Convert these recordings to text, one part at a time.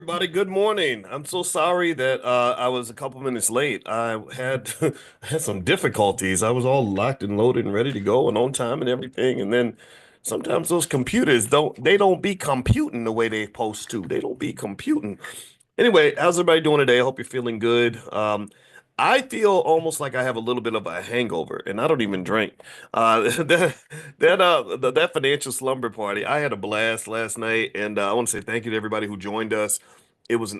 Everybody, good morning. I'm so sorry that I was a couple minutes late. I had had some difficulties. I was all locked and loaded and ready to go and on time and everything. And then sometimes those computers don't be computing the way they supposed to. They don't be computing. Anyway, how's everybody doing today? I hope you're feeling good. I feel almost like I have a little bit of a hangover, and I don't even drink. That financial slumber party, I had a blast last night, and I want to say thank you to everybody who joined us. It was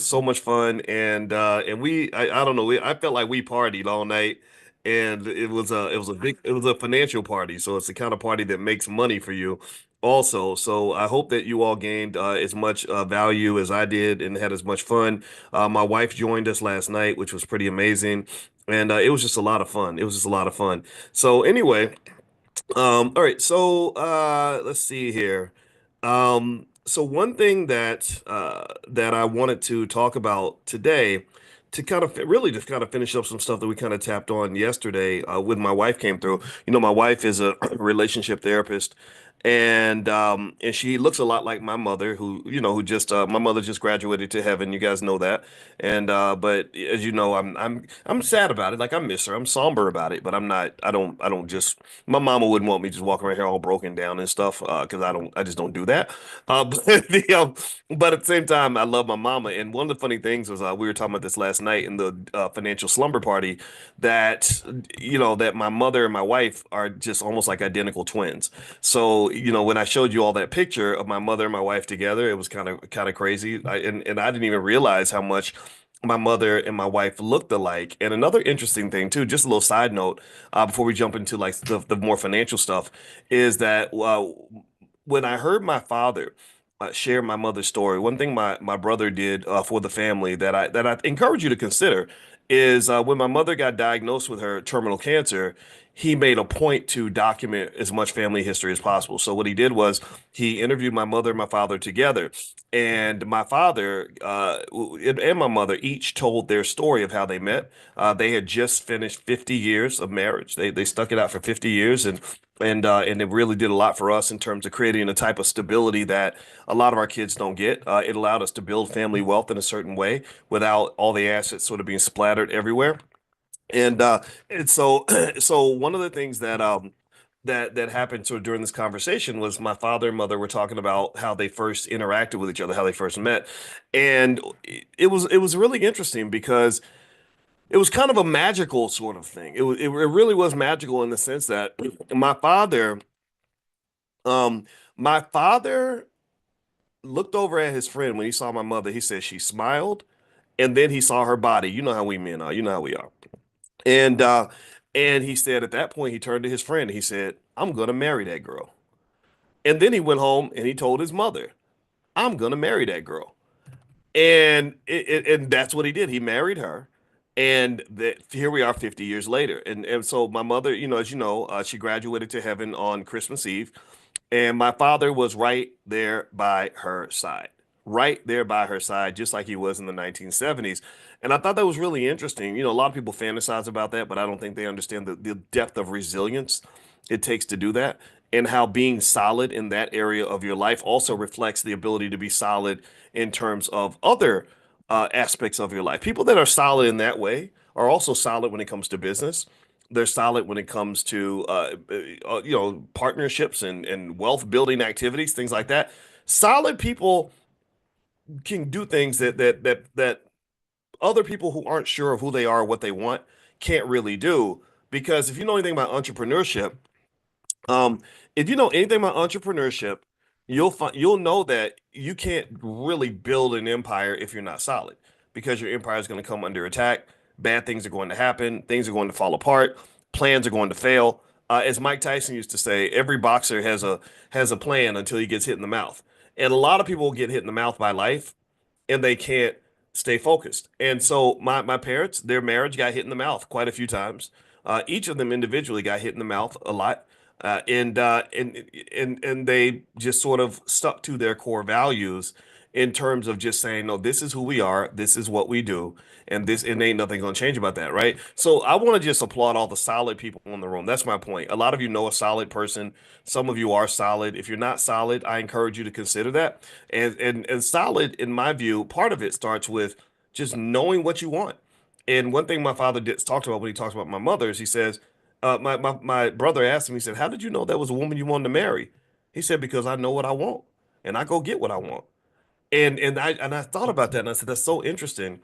so much fun, and I don't know, I felt like we partied all night, and it was a financial party, so it's the kind of party that makes money for you also. So I hope that you all gained as much value as I did and had as much fun. My wife joined us last night, which was pretty amazing. And it was just a lot of fun. It was just a lot of fun. So anyway, all right. So let's see here. So one thing that I wanted to talk about today, to kind of really just kind of finish up some stuff that we kind of tapped on yesterday when my wife came through. You know, my wife is a relationship therapist, and she looks a lot like my mother, who just my mother just graduated to heaven. You guys know that, and but as you know, I'm sad about it. Like I miss her. I'm somber about it, but I'm not. I don't just my mama wouldn't want me just walking around here all broken down and stuff, because I just don't do that. But but at the same time, I love my mama. And one of the funny things was we were talking about this last night in the financial slumber party that that my mother and my wife are just almost like identical twins. So when I showed you all that picture of my mother and my wife together, it was kind of crazy. And I didn't even realize how much my mother and my wife looked alike. And another interesting thing too, just a little side note, before we jump into like the more financial stuff, is that when I heard my father share my mother's story, one thing my brother did for the family that I encourage you to consider is when my mother got diagnosed with her terminal cancer. He made a point to document as much family history as possible. So what he did was he interviewed my mother and my father together, and my father and my mother each told their story of how they met. They had just finished 50 years of marriage. They stuck it out for 50 years, and it really did a lot for us in terms of creating a type of stability that a lot of our kids don't get. It allowed us to build family wealth in a certain way without all the assets sort of being splattered everywhere. And so so one of the things that happened sort of during this conversation was my father and mother were talking about how they first interacted with each other, how they first met. And it was really interesting because it was kind of a magical sort of thing. It really was magical in the sense that my father um my father looked over at his friend when he saw my mother. He said she smiled, and then he saw her body. You know how we men are. You know how we are. And he said at that point he turned to his friend. He said, "I'm gonna marry that girl." And then he went home and he told his mother, "I'm gonna marry that girl." And that's what he did. He married her, and that here we are 50 years later. And so my mother, as you know, she graduated to heaven on Christmas Eve, and my father was right there by her side, right there by her side, just like he was in the 1970s. And I thought that was really interesting. A lot of people fantasize about that, but I don't think they understand the depth of resilience it takes to do that, and how being solid in that area of your life also reflects the ability to be solid in terms of other aspects of your life. People that are solid in that way are also solid when it comes to business. They're solid when it comes to partnerships and wealth building activities, things like that. Solid people can do things that other people who aren't sure of who they are or what they want can't really do. Because if you know anything about entrepreneurship, um, if you know anything about entrepreneurship, you'll know that you can't really build an empire if you're not solid, because your empire is going to come under attack. Bad things are going to happen. Things are going to fall apart. Plans are going to fail. As Mike Tyson used to say, every boxer has a plan until he gets hit in the mouth. And a lot of people get hit in the mouth by life, and they can't stay focused. And so my parents, their marriage got hit in the mouth quite a few times. Each of them individually got hit in the mouth a lot. And they just sort of stuck to their core values in terms of just saying, no, this is who we are, this is what we do, and this and ain't nothing gonna change about that, right? So I want to just applaud all the solid people in the room. That's my point. A lot of you know a solid person. Some of you are solid. If you're not solid, I encourage you to consider that. And solid, in my view, part of it starts with just knowing what you want. And one thing my father did talked about when he talks about my mother is he says, my brother asked him, he said, "How did you know that was a woman you wanted to marry?" He said, "Because I know what I want and I go get what I want." And I thought about that and I said, that's so interesting.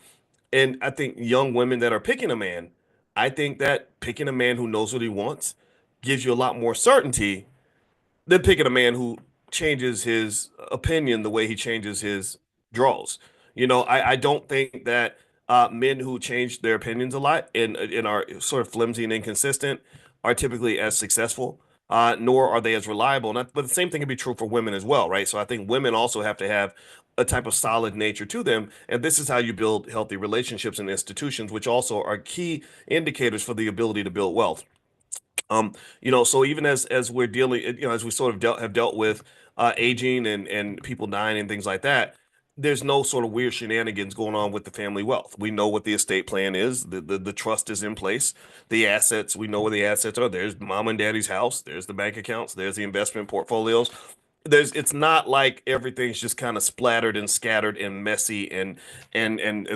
And I think young women that are picking a man, I think that picking a man who knows what he wants gives you a lot more certainty than picking a man who changes his opinion the way he changes his draws. I don't think that men who change their opinions a lot and are sort of flimsy and inconsistent are typically as successful, nor are they as reliable. But the same thing can be true for women as well, right? So I think women also have to have a type of solid nature to them, and this is how you build healthy relationships and institutions, which also are key indicators for the ability to build wealth. So even as we're dealing, as we sort of have dealt with aging and people dying and things like that, there's no sort of weird shenanigans going on with the family wealth. We know what the estate plan is. The trust is in place. The assets, we know where the assets are. There's mom and daddy's house. There's the bank accounts. There's the investment portfolios. It's not like everything's just kind of splattered and scattered and messy and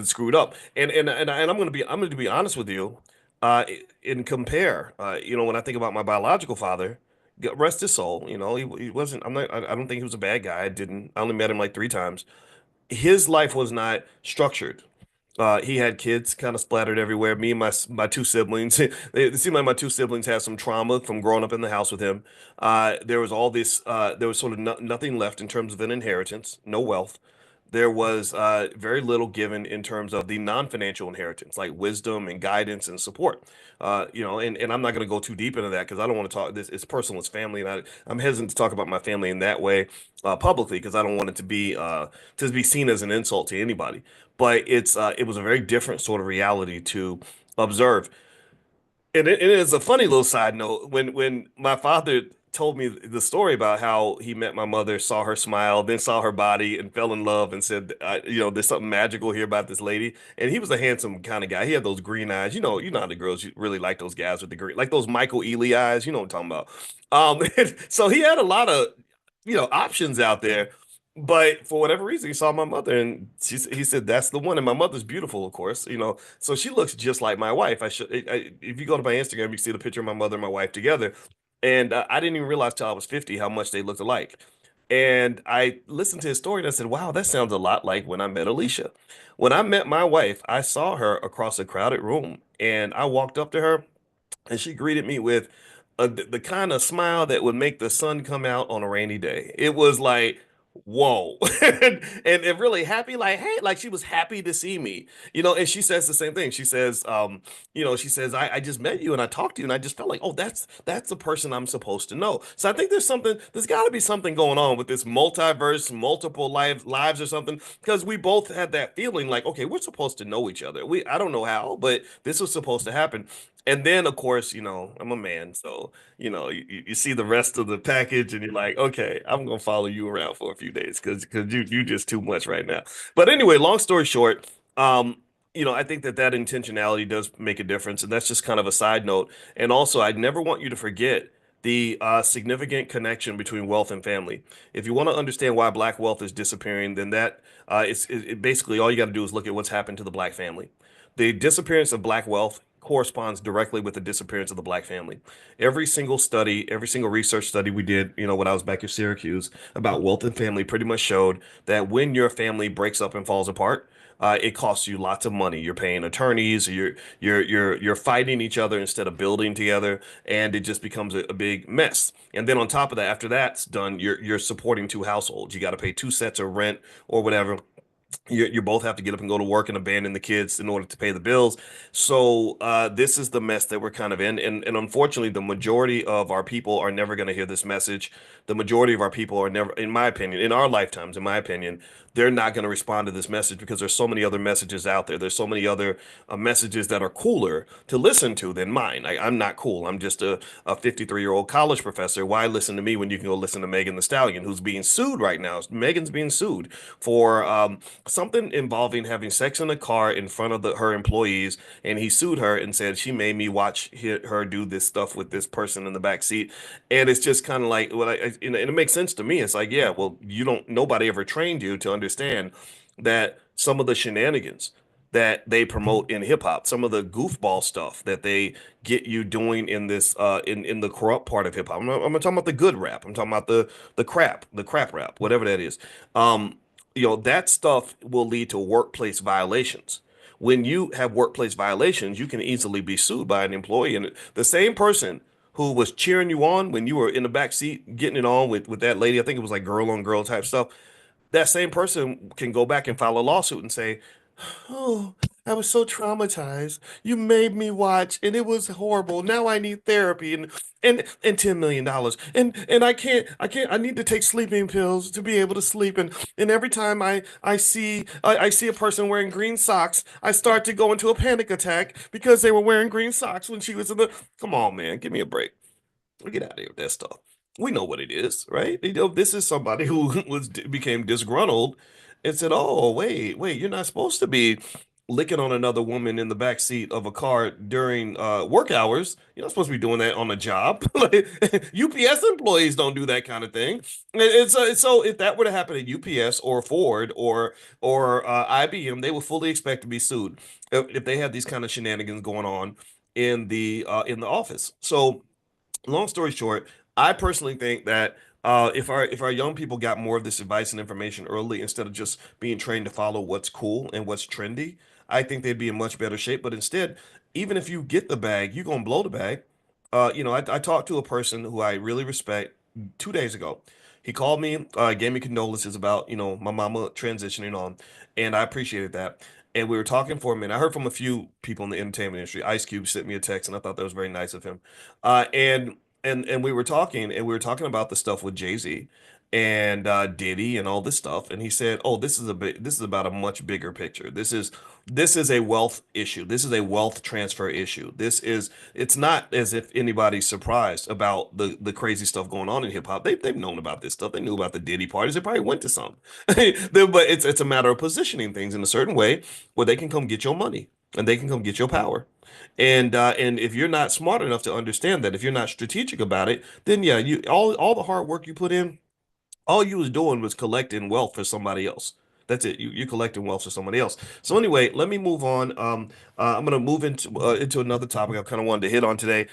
screwed up. And I'm going to be honest with you, uh and compare, when I think about my biological father, rest his soul, he wasn't, I don't think he was a bad guy. I only met him like 3 times. His life was not structured. He had kids kind of splattered everywhere. Me and my two siblings. It seemed like my two siblings had some trauma from growing up in the house with him. There was all this. There was sort of nothing left in terms of an inheritance, no wealth. There was very little given in terms of the non-financial inheritance, like wisdom and guidance and support. And I'm not going to go too deep into that because I don't want to talk. This it's personal, it's family, and I'm hesitant to talk about my family in that way publicly because I don't want it to be seen as an insult to anybody. But it was a very different sort of reality to observe. And it is a funny little side note when my father told me the story about how he met my mother, saw her smile, then saw her body, and fell in love, and said, there's something magical here about this lady. And he was a handsome kind of guy. He had those green eyes. You know how the girls really like those guys with the green, like those Michael Ealy eyes. You know what I'm talking about. So he had a lot of options out there. But for whatever reason, he saw my mother, and he said, "That's the one." And my mother's beautiful, of course, so she looks just like my wife. If you go to my Instagram, you see the picture of my mother and my wife together. And I didn't even realize till I was 50 how much they looked alike. And I listened to his story and I said, wow, that sounds a lot like when I met Alicia. When I met my wife, I saw her across a crowded room and I walked up to her and she greeted me with the kind of smile that would make the sun come out on a rainy day. It was like, whoa. And really happy, like, hey, like she was happy to see me, and she says the same thing. She says, I just met you and I talked to you and I just felt like, oh, that's the person I'm supposed to know. So I think there's got to be something going on with this multiverse, multiple lives or something, because we both had that feeling like, okay, we're supposed to know each other. I don't know how, but this was supposed to happen. And then, of course, I'm a man, so you see the rest of the package, and you're like, okay, I'm gonna follow you around for a few days because you just too much right now. But anyway, long story short, I think that intentionality does make a difference, and that's just kind of a side note. And also, I never want you to forget the significant connection between wealth and family. If you want to understand why black wealth is disappearing, then basically all you got to do is look at what's happened to the black family. The disappearance of black wealth corresponds directly with the disappearance of the black family. Every single study, every single research study we did, when I was back at Syracuse about wealth and family pretty much showed that when your family breaks up and falls apart, it costs you lots of money. You're paying attorneys, you're fighting each other instead of building together, and it just becomes a big mess. And then on top of that, after that's done, you're supporting two households. You got to pay two sets of rent or whatever. You both have to get up and go to work and abandon the kids in order to pay the bills. So this is the mess that we're kind of in. And unfortunately, the majority of our people are never going to hear this message. The majority of our people are never, in my opinion, in our lifetimes, in my opinion, they're not going to respond to this message because there's so many other messages out there. There's so many other messages that are cooler to listen to than mine. I'm not cool. I'm just a 53-year-old college professor. Why listen to me when you can go listen to Megan the Stallion, who's being sued right now? Megan's being sued for something involving having sex in a car in front of her employees, and he sued her and said she made me watch her do this stuff with this person in the back seat. And it's just kind of like, well, and it makes sense to me. It's like, yeah, well, you don't, nobody ever trained you to understand that some of the shenanigans that they promote in hip hop, some of the goofball stuff that they get you doing in this in the corrupt part of hip hop. I'm not talking about the good rap. I'm talking about the crap rap, whatever that is. Um, that stuff will lead to workplace violations. When you have workplace violations, you can easily be sued by an employee. And the same person who was cheering you on when you were in the back seat getting it on with that lady, I think it was like girl on girl type stuff, that same person can go back and file a lawsuit and say, "Oh, I was so traumatized. You made me watch, and it was horrible. Now I need therapy and $10 million. And I need to take sleeping pills to be able to sleep. And every time I see a person wearing green socks, I start to go into a panic attack because they were wearing green socks when she was in the. Come on, man, give me a break. Get out of here with that stuff. We know what it is, right? This is somebody who became disgruntled and said, "Oh, wait, you're not supposed to be licking on another woman in the back seat of a car during work hours. You're not supposed to be doing that on the job. Like, UPS employees don't do that kind of thing." So if that were to happen at UPS or Ford or IBM, they would fully expect to be sued if they had these kind of shenanigans going on in the office. So long story short, I personally think that if our young people got more of this advice and information early instead of just being trained to follow what's cool and what's trendy, I think they'd be in much better shape. But instead, even if you get the bag, you're gonna blow the bag. I talked to a person who I really respect 2 days ago. He called me, gave me condolences about my mama transitioning on, and I appreciated that. And we were talking for a minute. I heard from a few people in the entertainment industry. Ice Cube sent me a text, and I thought that was very nice of him. And we were talking about the stuff with Jay-Z and Diddy and all this stuff. And he said, "Oh, this is about a much bigger picture. This is a wealth issue. This is a wealth transfer issue. It's not as if anybody's surprised about the crazy stuff going on in hip hop. They've known about this stuff. They knew about the Diddy parties. They probably went to some. But it's a matter of positioning things in a certain way where they can come get your money and they can come get your power. And if you're not smart enough to understand that, if you're not strategic about it, then yeah, you all the hard work you put in, all you was doing was collecting wealth for somebody else. That's it. You're collecting wealth for somebody else. So anyway, let me move on. I'm gonna move into another topic I kind of wanted to hit on today.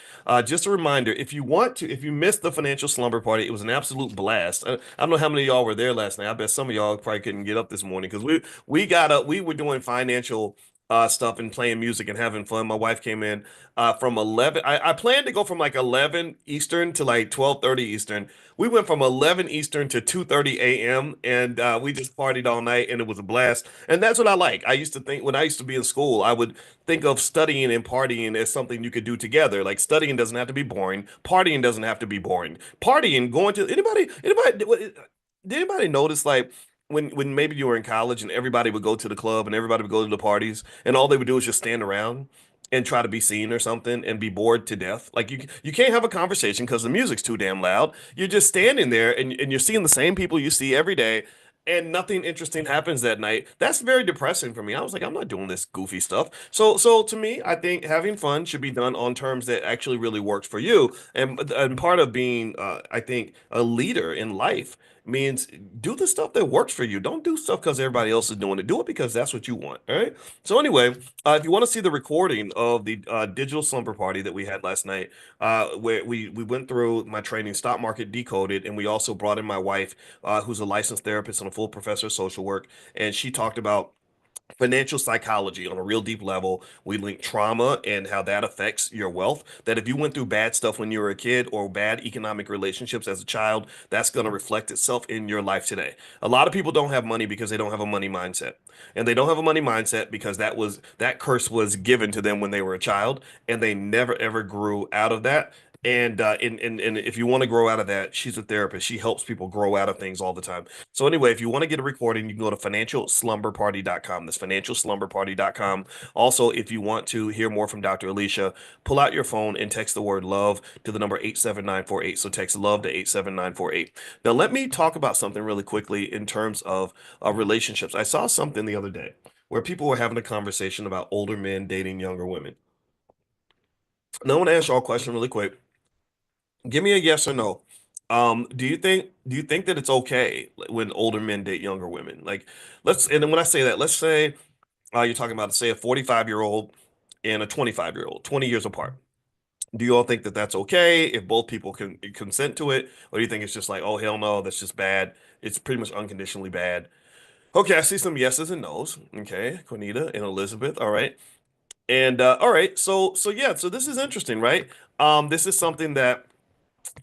Just a reminder, if you missed the financial slumber party, it was an absolute blast. I don't know how many of y'all were there last night. I bet some of y'all probably couldn't get up this morning because we got up. We were doing financial stuff and playing music and having fun. My wife came in from 11. I planned to go from like 11 Eastern to like 12:30 Eastern. We went from 11 Eastern to 2:30 a.m. and we just partied all night and it was a blast. And that's what I like. I used to think when I used to be in school, I would think of studying and partying as something you could do together. Like studying doesn't have to be boring. Partying doesn't have to be boring. Partying, going to did anybody notice like when maybe you were in college and everybody would go to the club and everybody would go to the parties and all they would do is just stand around and try to be seen or something and be bored to death. Like you can't have a conversation because the music's too damn loud. You're just standing there and you're seeing the same people you see every day and nothing interesting happens that night. That's very depressing for me. I was like, I'm not doing this goofy stuff. So to me, I think having fun should be done on terms that actually really works for you. And part of being I think a leader in life means do the stuff that works for you. Don't do stuff because everybody else is doing it. Do it because that's what you want. All right. So anyway, if you want to see the recording of the digital slumber party that we had last night, where we went through my training, stock market decoded, and we also brought in my wife, who's a licensed therapist and a full professor of social work, and she talked about financial psychology on a real deep level. We link trauma and how that affects your wealth. That if you went through bad stuff when you were a kid or bad economic relationships as a child, that's going to reflect itself in your life today. A lot of people don't have money because they don't have a money mindset. And they don't have a money mindset because that curse was given to them when they were a child and they never ever grew out of that. And if you want to grow out of that, she's a therapist. She helps people grow out of things all the time. So anyway, if you want to get a recording, you can go to financialslumberparty.com. That's financialslumberparty.com. Also, if you want to hear more from Dr. Alicia, pull out your phone and text the word love to the number 87948. So text love to 87948. Now, let me talk about something really quickly in terms of relationships. I saw something the other day where people were having a conversation about older men dating younger women. Now, I want to ask y'all a question really quick. Give me a yes or no. Do you think that it's okay when older men date younger women? Like, and then when I say that, let's say you're talking about say a 45-year-old and a 25-year-old, 20 years apart. Do you all think that that's okay if both people can consent to it, or do you think it's just like, oh hell no, that's just bad? It's pretty much unconditionally bad. Okay, I see some yeses and nos. Okay, Cornita and Elizabeth. All right, and all right, so yeah, so this is interesting, right? This is something that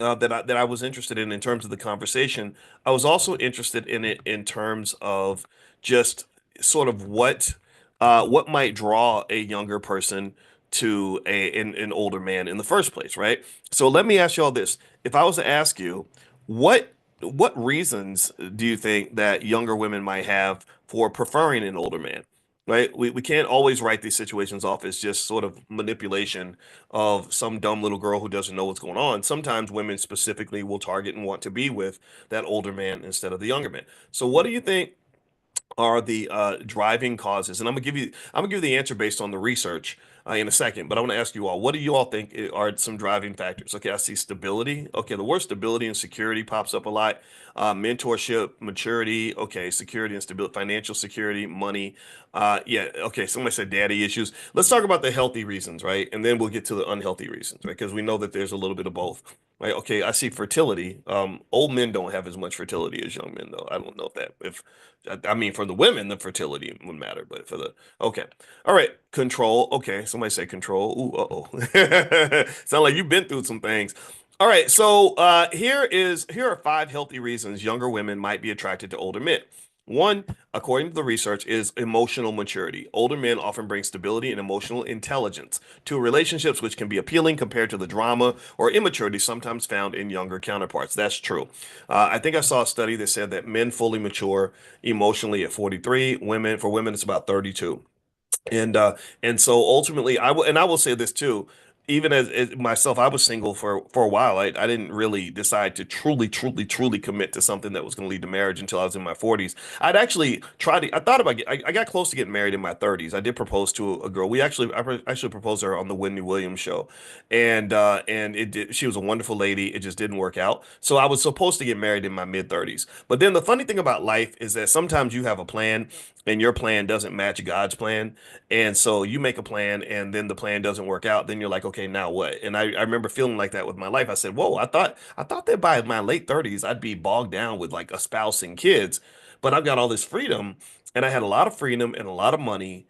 I was interested in terms of the conversation. I was also interested in it in terms of just sort of what might draw a younger person to an older man in the first place, right? So let me ask you all this. If I was to ask you, what what reasons do you think that younger women might have for preferring an older man? Right? We can't always write these situations off as just sort of manipulation of some dumb little girl who doesn't know what's going on. Sometimes women specifically will target and want to be with that older man instead of the younger man. So what do you think are the driving causes? And I'm gonna give you the answer based on the research in a second. But I want to ask you all, what do you all think are some driving factors? Okay, I see stability. Okay, the word stability and security pops up a lot. Mentorship, maturity. Okay, security and stability, financial security, money. Yeah. Okay. Somebody said daddy issues. Let's talk about the healthy reasons, right? And then we'll get to the unhealthy reasons, right? Because we know that there's a little bit of both. Right. Okay. I see fertility. Old men don't have as much fertility as young men, though. I don't know if I mean, for the women, the fertility would matter, but for the okay, all right, control. Okay, somebody say control. Ooh, uh-oh. Sound like you've been through some things. All right, so here are five healthy reasons younger women might be attracted to older men. One, according to the research, is emotional maturity. Older men often bring stability and emotional intelligence to relationships, which can be appealing compared to the drama or immaturity sometimes found in younger counterparts. That's true. I think I saw a study that said that men fully mature emotionally at 43. For women, it's about 32. And so ultimately I will say this too. Even as myself, I was single for a while. I didn't really decide to truly commit to something that was going to lead to marriage until I was in my 40s. I'd actually tried to, I thought about I got close to getting married in my 30s. I did propose to a girl. I actually proposed to her on the Whitney Williams show. And it did, she was a wonderful lady. It just didn't work out. So I was supposed to get married in my mid 30s. But then the funny thing about life is that sometimes you have a plan and your plan doesn't match God's plan. And so you make a plan and then the plan doesn't work out. Then you're like, okay, now what? And I remember feeling like that with my life. I said, whoa, I thought that by my late 30s, I'd be bogged down with like a spouse and kids, but I've got all this freedom and I had a lot of freedom and a lot of money,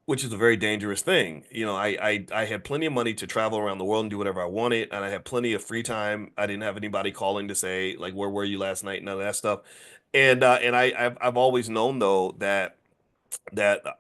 which is a very dangerous thing. I had plenty of money to travel around the world and do whatever I wanted, and I had plenty of free time. I didn't have anybody calling to say like, where were you last night? None of that stuff. I've always known though that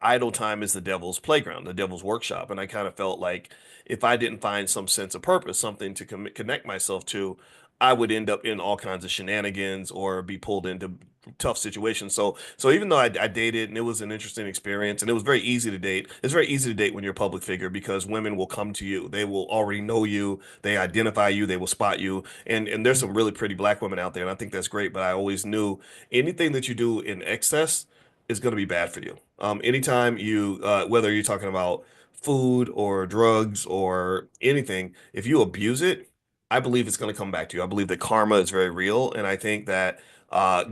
idle time is the devil's playground, the devil's workshop. And I kind of felt like if I didn't find some sense of purpose, something to connect myself to, I would end up in all kinds of shenanigans or be pulled into tough situations. So even though I dated and it was an interesting experience and it was very easy to date, it's very easy to date when you're a public figure because women will come to you. They will already know you, they identify you, they will spot you. And there's some really pretty black women out there, and I think that's great. But I always knew anything that you do in excess is going to be bad for you. Anytime whether you're talking about food or drugs or anything, if you abuse it, I believe it's going to come back to you. I believe that karma is very real. And I think that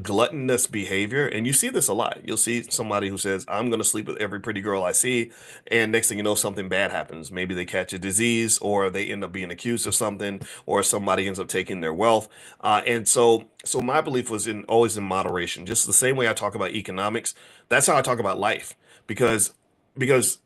gluttonous behavior, and you see this a lot. You'll see somebody who says, I'm going to sleep with every pretty girl I see. And next thing you know, something bad happens. Maybe they catch a disease or they end up being accused of something or somebody ends up taking their wealth. And so my belief was in always in moderation, just the same way I talk about economics. That's how I talk about life. because because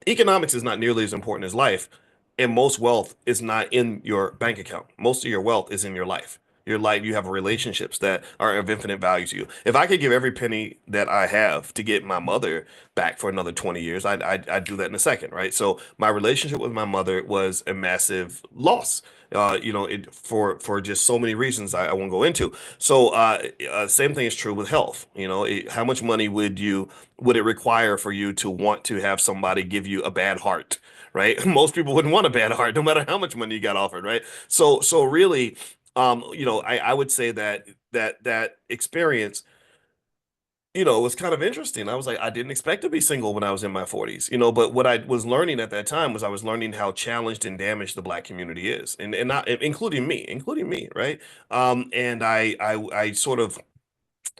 economics is not nearly as important as life, and most wealth is not in your bank account. Most of your wealth is in your life. Your life, you have relationships that are of infinite value to you. If I could give every penny that I have to get my mother back for another 20 years, I'd do that in a second, right? So my relationship with my mother was a massive loss. For just so many reasons I won't go into. So same thing is true with health. How much money would it require for you to want to have somebody give you a bad heart, right? Most people wouldn't want a bad heart, no matter how much money you got offered, right? So really, I would say that experience, was kind of interesting. I was like, I didn't expect to be single when I was in my 40s, but what I was learning at that time was I was learning how challenged and damaged the black community is, and not including me, right? And I sort of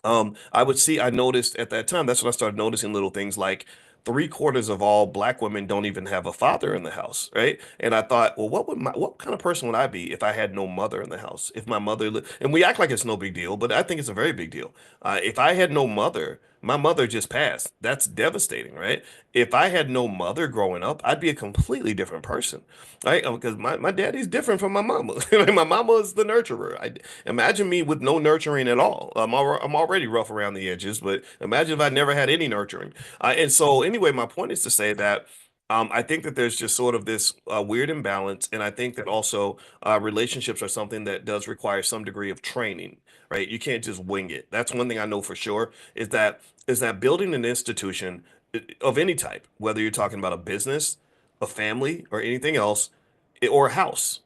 I noticed at that time, that's when I started noticing little things like three-quarters of all black women don't even have a father in the house, right? And I thought, well, what kind of person would I be if I had no mother in the house? If my mother, and we act like it's no big deal, but I think it's a very big deal. If I had no mother, my mother just passed. That's devastating, right? If I had no mother growing up, I'd be a completely different person, right? Because my daddy's different from my mama. My mama is the nurturer. Imagine me with no nurturing at all. I'm already rough around the edges, but imagine if I never had any nurturing. And so, anyway, my point is to say that I think that there's just sort of this weird imbalance, and I think that also relationships are something that does require some degree of training, right? You can't just wing it. That's one thing I know for sure is that building an institution of any type, whether you're talking about a business, a family, or anything else, or a house,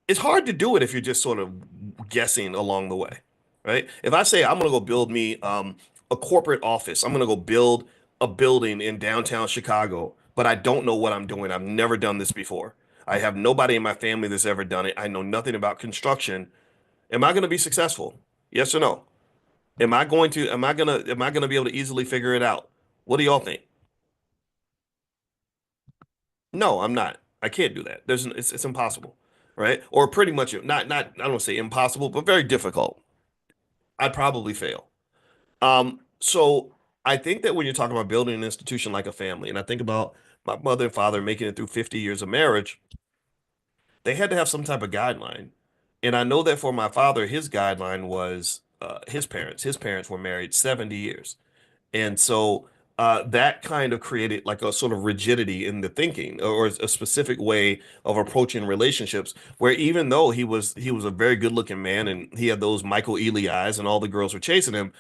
it's hard to do it if you're just sort of guessing along the way, right? If I say I'm gonna go build me a corporate office, I'm gonna go build a building in downtown Chicago, but I don't know what I'm doing. I've never done this before. I have nobody in my family that's ever done it. I know nothing about construction. Am I gonna be successful? Yes or no? Am I gonna be able to easily figure it out? What do y'all think? No, I'm not. I can't do that. It's impossible, right? Or pretty much not I don't say impossible, but very difficult. I'd probably fail. So I think that when you're talking about building an institution like a family, and I think about my mother and father making it through 50 years of marriage, they had to have some type of guideline. And I know that for my father, his guideline was his parents. His parents were married 70 years. And so that kind of created like a sort of rigidity in the thinking or a specific way of approaching relationships where even though he was a very good looking man and he had those Michael Ealy eyes and all the girls were chasing him,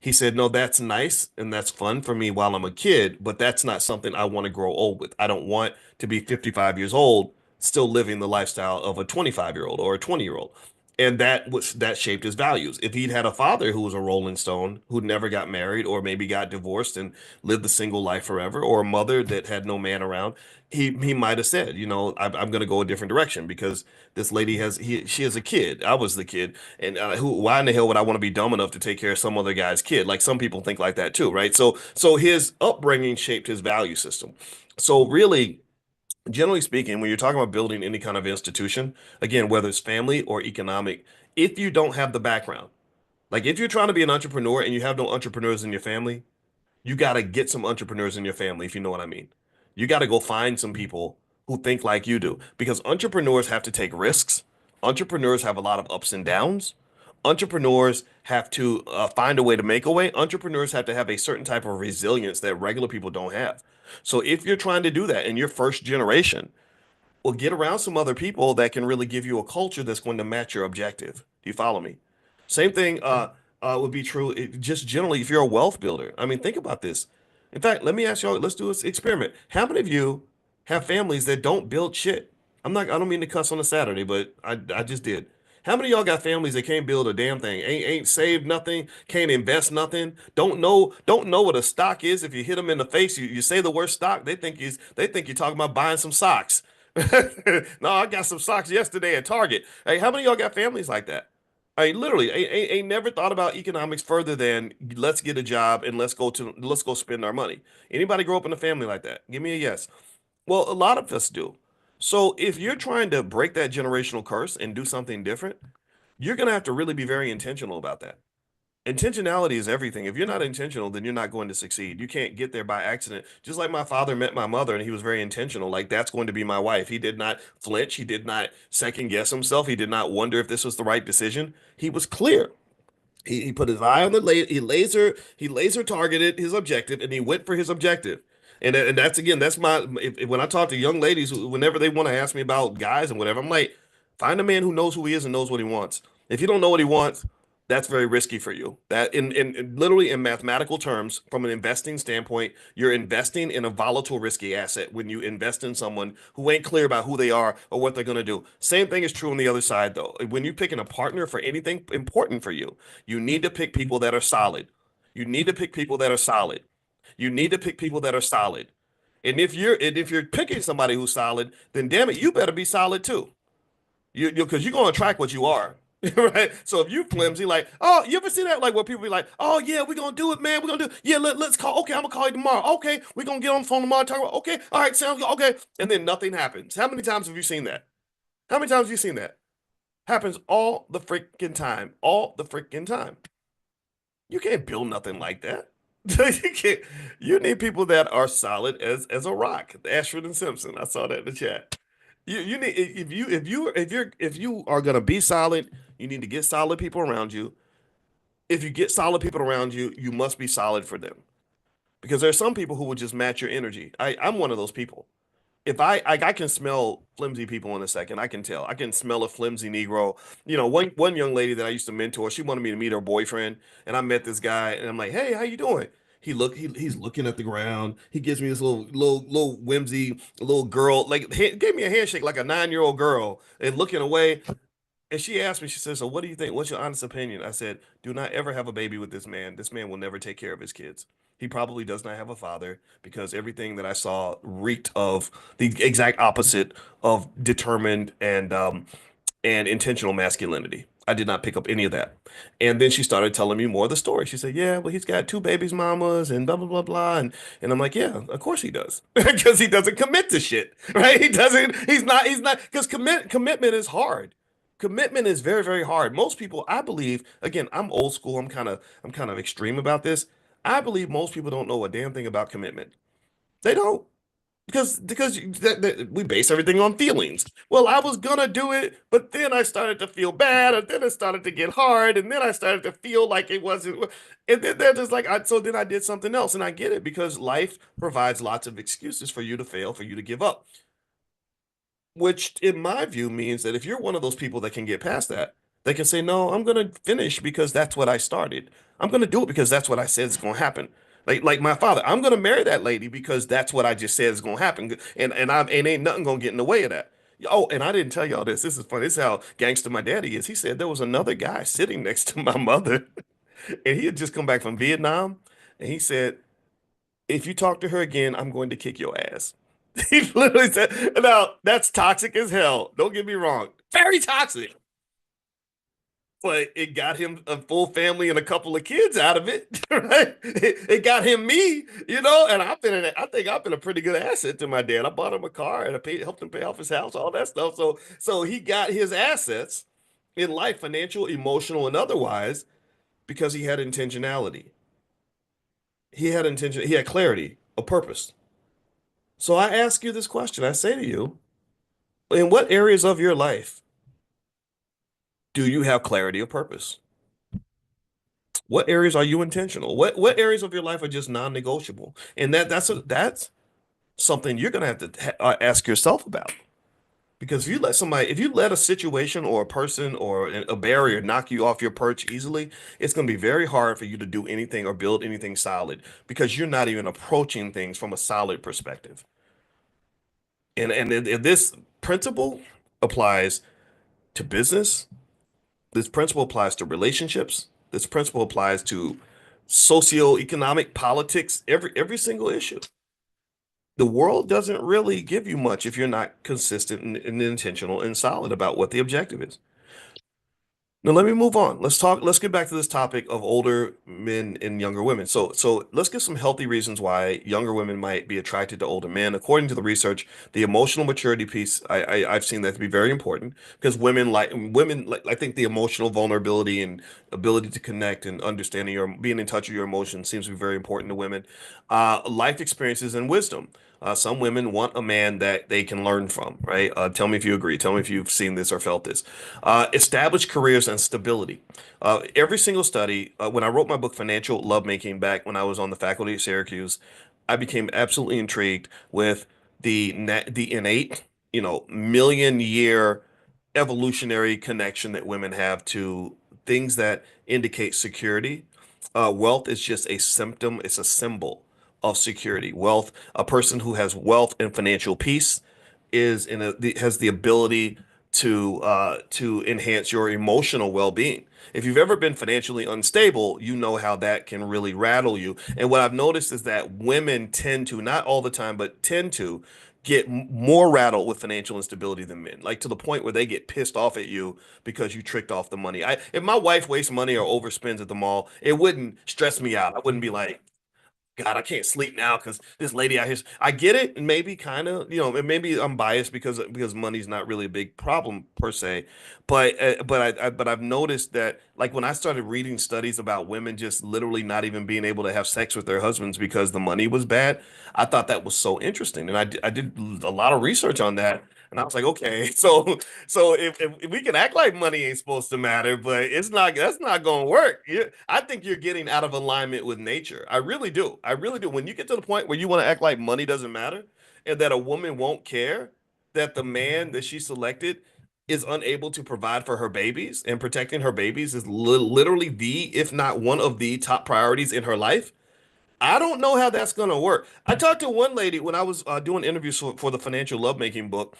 he said, no, that's nice and that's fun for me while I'm a kid, but that's not something I want to grow old with. I don't want to be 55 years old still living the lifestyle of a 25-year-old or a 20-year-old. And that shaped his values. If he'd had a father who was a Rolling Stone, who never got married or maybe got divorced and lived the single life forever, or a mother that had no man around, he might have said, I'm going to go a different direction because this lady she has a kid. I was the kid, and why in the hell would I want to be dumb enough to take care of some other guy's kid? Like some people think like that too, right? So his upbringing shaped his value system. So really, generally speaking, when you're talking about building any kind of institution, again, whether it's family or economic, if you don't have the background, like if you're trying to be an entrepreneur and you have no entrepreneurs in your family, you got to get some entrepreneurs in your family, if you know what I mean. You got to go find some people who think like you do because entrepreneurs have to take risks. Entrepreneurs have a lot of ups and downs. Entrepreneurs have to find a way to make a way. Entrepreneurs have to have a certain type of resilience that regular people don't have. So if you're trying to do that in your first generation, well, get around some other people that can really give you a culture that's going to match your objective. Do you follow me? Same thing would be true just generally if you're a wealth builder. I mean, think about this. In fact, let me ask y'all, let's do this experiment. How many of you have families that don't build shit? I don't mean to cuss on a Saturday, but I just did. How many of y'all got families that can't build a damn thing? Ain't saved nothing, can't invest nothing, don't know what a stock is. If you hit them in the face, you say the word stock, they think you're talking about buying some socks. No, I got some socks yesterday at Target. Hey, how many of y'all got families like that? I mean, literally, ain't never thought about economics further than let's get a job and let's go spend our money. Anybody grow up in a family like that? Give me a yes. Well, a lot of us do. So if you're trying to break that generational curse and do something different, you're gonna have to really be very intentional about that. Intentionality is everything. If you're not intentional, then you're not going to succeed. You can't get there by accident. Just like my father met my mother and he was very intentional. Like, that's going to be my wife. He did not flinch. He did not second guess himself. He did not wonder if this was the right decision. He was clear. He put his eye on the laser targeted his objective and he went for his objective. And that's again, that's my when I talk to young ladies whenever they want to ask me about guys and whatever, I'm like, find a man who knows who he is and knows what he wants. If you don't know what he wants, that's very risky for you. That in literally in mathematical terms, from an investing standpoint, you're investing in a volatile, risky asset when you invest in someone who ain't clear about who they are or what they're going to do. Same thing is true on the other side, though. When you're picking a partner for anything important for you need to pick people that are solid. You need to pick people that are solid. You need to pick people that are solid. And if you're picking somebody who's solid, then damn it, you better be solid too. Because you're gonna attract what you are. Right. So if you flimsy, like, oh, you ever see that? Like where people be like, oh yeah, we're gonna do it, man. We're gonna do it. Yeah, let's call. Okay, I'm gonna call you tomorrow. Okay, we're gonna get on the phone tomorrow. Talk about, okay, all right, sounds good. Okay. And then nothing happens. How many times have you seen that? How many times have you seen that? Happens all the freaking time. All the freaking time. You can't build nothing like that. You can't. You need people that are solid as a rock. Ashford and Simpson. I saw that in the chat. You need if you are gonna be solid, you need to get solid people around you. If you get solid people around you, you must be solid for them. Because there are some people who will just match your energy. I'm one of those people. If I can smell flimsy people in a second. I can tell. I can smell a flimsy Negro. One young lady that I used to mentor, she wanted me to meet her boyfriend, and I met this guy, and I'm like, "Hey, how you doing?" He's looking at the ground. He gives me this little whimsy little girl, like gave me a handshake like a 9-year-old girl, and looking away. And she asked me, she said, "So what do you think? What's your honest opinion?" I said, "Do not ever have a baby with this man. This man will never take care of his kids. He probably does not have a father because everything that I saw reeked of the exact opposite of determined and intentional masculinity. I did not pick up any of that." And then she started telling me more of the story. She said, "Yeah, well, he's got two babies mamas and blah blah blah blah." And I'm like, "Yeah, of course he does." Because he doesn't commit to shit, right? He's not because commitment is hard. Commitment is very, very hard. Most people, I believe, again, I'm old school. I'm kind of extreme about this. I believe most people don't know a damn thing about commitment. They don't because we base everything on feelings. Well, I was gonna do it, but then I started to feel bad, and then it started to get hard, and then I started to feel like it wasn't. And then they're just like, so then I did something else, and I get it because life provides lots of excuses for you to fail, for you to give up. Which, in my view, means that if you're one of those people that can get past that, they can say, "No, I'm going to finish because that's what I started. I'm going to do it because that's what I said is going to happen." Like my father, I'm going to marry that lady because that's what I just said is going to happen, and ain't nothing going to get in the way of that. Oh, and I didn't tell y'all this. This is funny. This is how gangster my daddy is. He said there was another guy sitting next to my mother, and he had just come back from Vietnam, and he said, "If you talk to her again, I'm going to kick your ass." He literally said, "Now that's toxic as hell. Don't get me wrong, very toxic, but it got him a full family and a couple of kids out of it, right? It got him me, and I think I've been a pretty good asset to my dad. I bought him a car and helped him pay off his house, all that stuff. So he got his assets in life, financial, emotional, and otherwise, because he had intentionality. He had clarity, a purpose. So I ask you this question. I say to you, in what areas of your life do you have clarity of purpose? What areas are you intentional? What areas of your life are just non-negotiable? And that's something you're gonna have to ask yourself about. Because if you let a situation or a person or a barrier knock you off your perch easily, it's gonna be very hard for you to do anything or build anything solid because you're not even approaching things from a solid perspective. And this principle applies to business. This principle applies to relationships. This principle applies to socioeconomic politics, every single issue. The world doesn't really give you much if you're not consistent and intentional and solid about what the objective is. Now let me move on. Let's get back to this topic of older men and younger women. So let's get some healthy reasons why younger women might be attracted to older men. According to the research, the emotional maturity piece, I've seen that to be very important because women like I think the emotional vulnerability and ability to connect and understanding your being in touch with your emotions seems to be very important to women. Life experiences and wisdom. Some women want a man that they can learn from, right? Tell me if you agree. Tell me if you've seen this or felt this. Established careers and stability. Every single study, when I wrote my book, Financial Lovemaking, back when I was on the faculty at Syracuse, I became absolutely intrigued with the innate, million year evolutionary connection that women have to things that indicate security. Wealth is just a symptom, it's a symbol of security. Wealth, a person who has wealth and financial peace has the ability to enhance your emotional well-being. If you've ever been financially unstable, you know how that can really rattle you. And what I've noticed is that women tend to, not all the time, but tend to get more rattled with financial instability than men, like to the point where they get pissed off at you because you tricked off the money. If my wife wastes money or overspends at the mall, it wouldn't stress me out. I wouldn't be like, God, I can't sleep now because this lady out here. I get it, and maybe kind of, and maybe I'm biased because money's not really a big problem per se, but I've noticed that like when I started reading studies about women just literally not even being able to have sex with their husbands because the money was bad, I thought that was so interesting, and I did a lot of research on that, and I was like, okay, so if we can act like money ain't supposed to matter, but that's not gonna work. I think you're getting out of alignment with nature. I really do. I really do. When you get to the point where you want to act like money doesn't matter and that a woman won't care that the man that she selected is unable to provide for her babies and protecting her babies is literally the, if not one of the top priorities in her life. I don't know how that's going to work. I talked to one lady when I was doing interviews for the financial lovemaking book.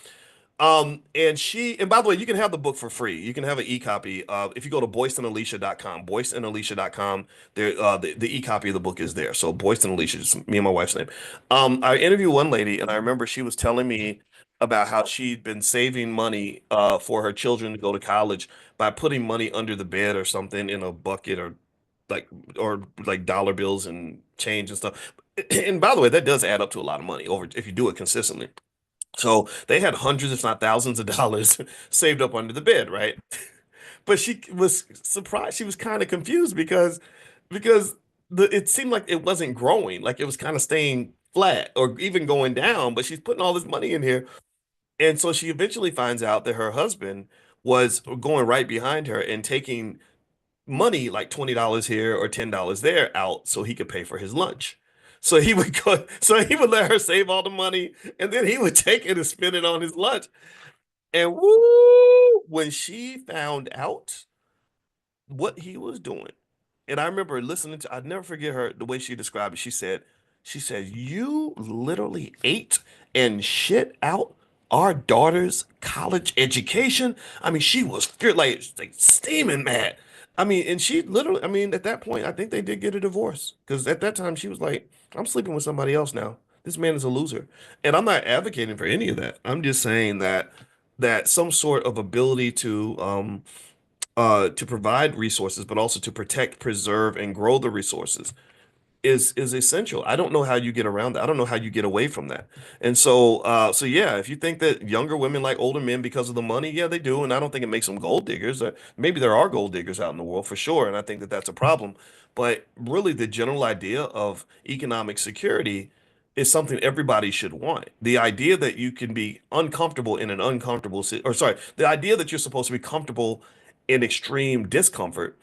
And by the way, you can have the book for free. You can have an e-copy. If you go to boyceandalicia.com, boyceandalicia.com, the e-copy of the book is there. So Boyce and Alicia, just me and my wife's name. I interviewed one lady and I remember she was telling me about how she'd been saving money for her children to go to college by putting money under the bed or something in a bucket like or like dollar bills and change and stuff. And by the way, that does add up to a lot of money over if you do it consistently. So they had hundreds, if not thousands of dollars saved up under the bed, right? But she was surprised. She was kind of confused because it seemed like it wasn't growing, like it was kind of staying flat or even going down, but she's putting all this money in here. And so she eventually finds out that her husband was going right behind her and taking money like $20 here or $10 there out so he could pay for his lunch. So he would let her save all the money and then he would take it and spend it on his lunch. And woo, when she found out what he was doing, and I remember listening to, I'd never forget her the way she described it. She said, you literally ate and shit out our daughter's college education. I mean, she was like steaming mad. I mean, and she literally, I mean, at that point, I think they did get a divorce because at that time she was like, I'm sleeping with somebody else now. This man is a loser. And I'm not advocating for any of that. I'm just saying that some sort of ability to provide resources, but also to protect, preserve, and grow the resources is essential. I don't know how you get around that. I don't know how you get away from that. And so yeah, if you think that younger women like older men because of the money, yeah, they do. And I don't think it makes them gold diggers. Maybe there are gold diggers out in the world for sure, and I think that that's a problem. But really, the general idea of economic security is something everybody should want. The idea that you can be uncomfortable in an uncomfortable, or sorry, the idea that you're supposed to be comfortable in extreme discomfort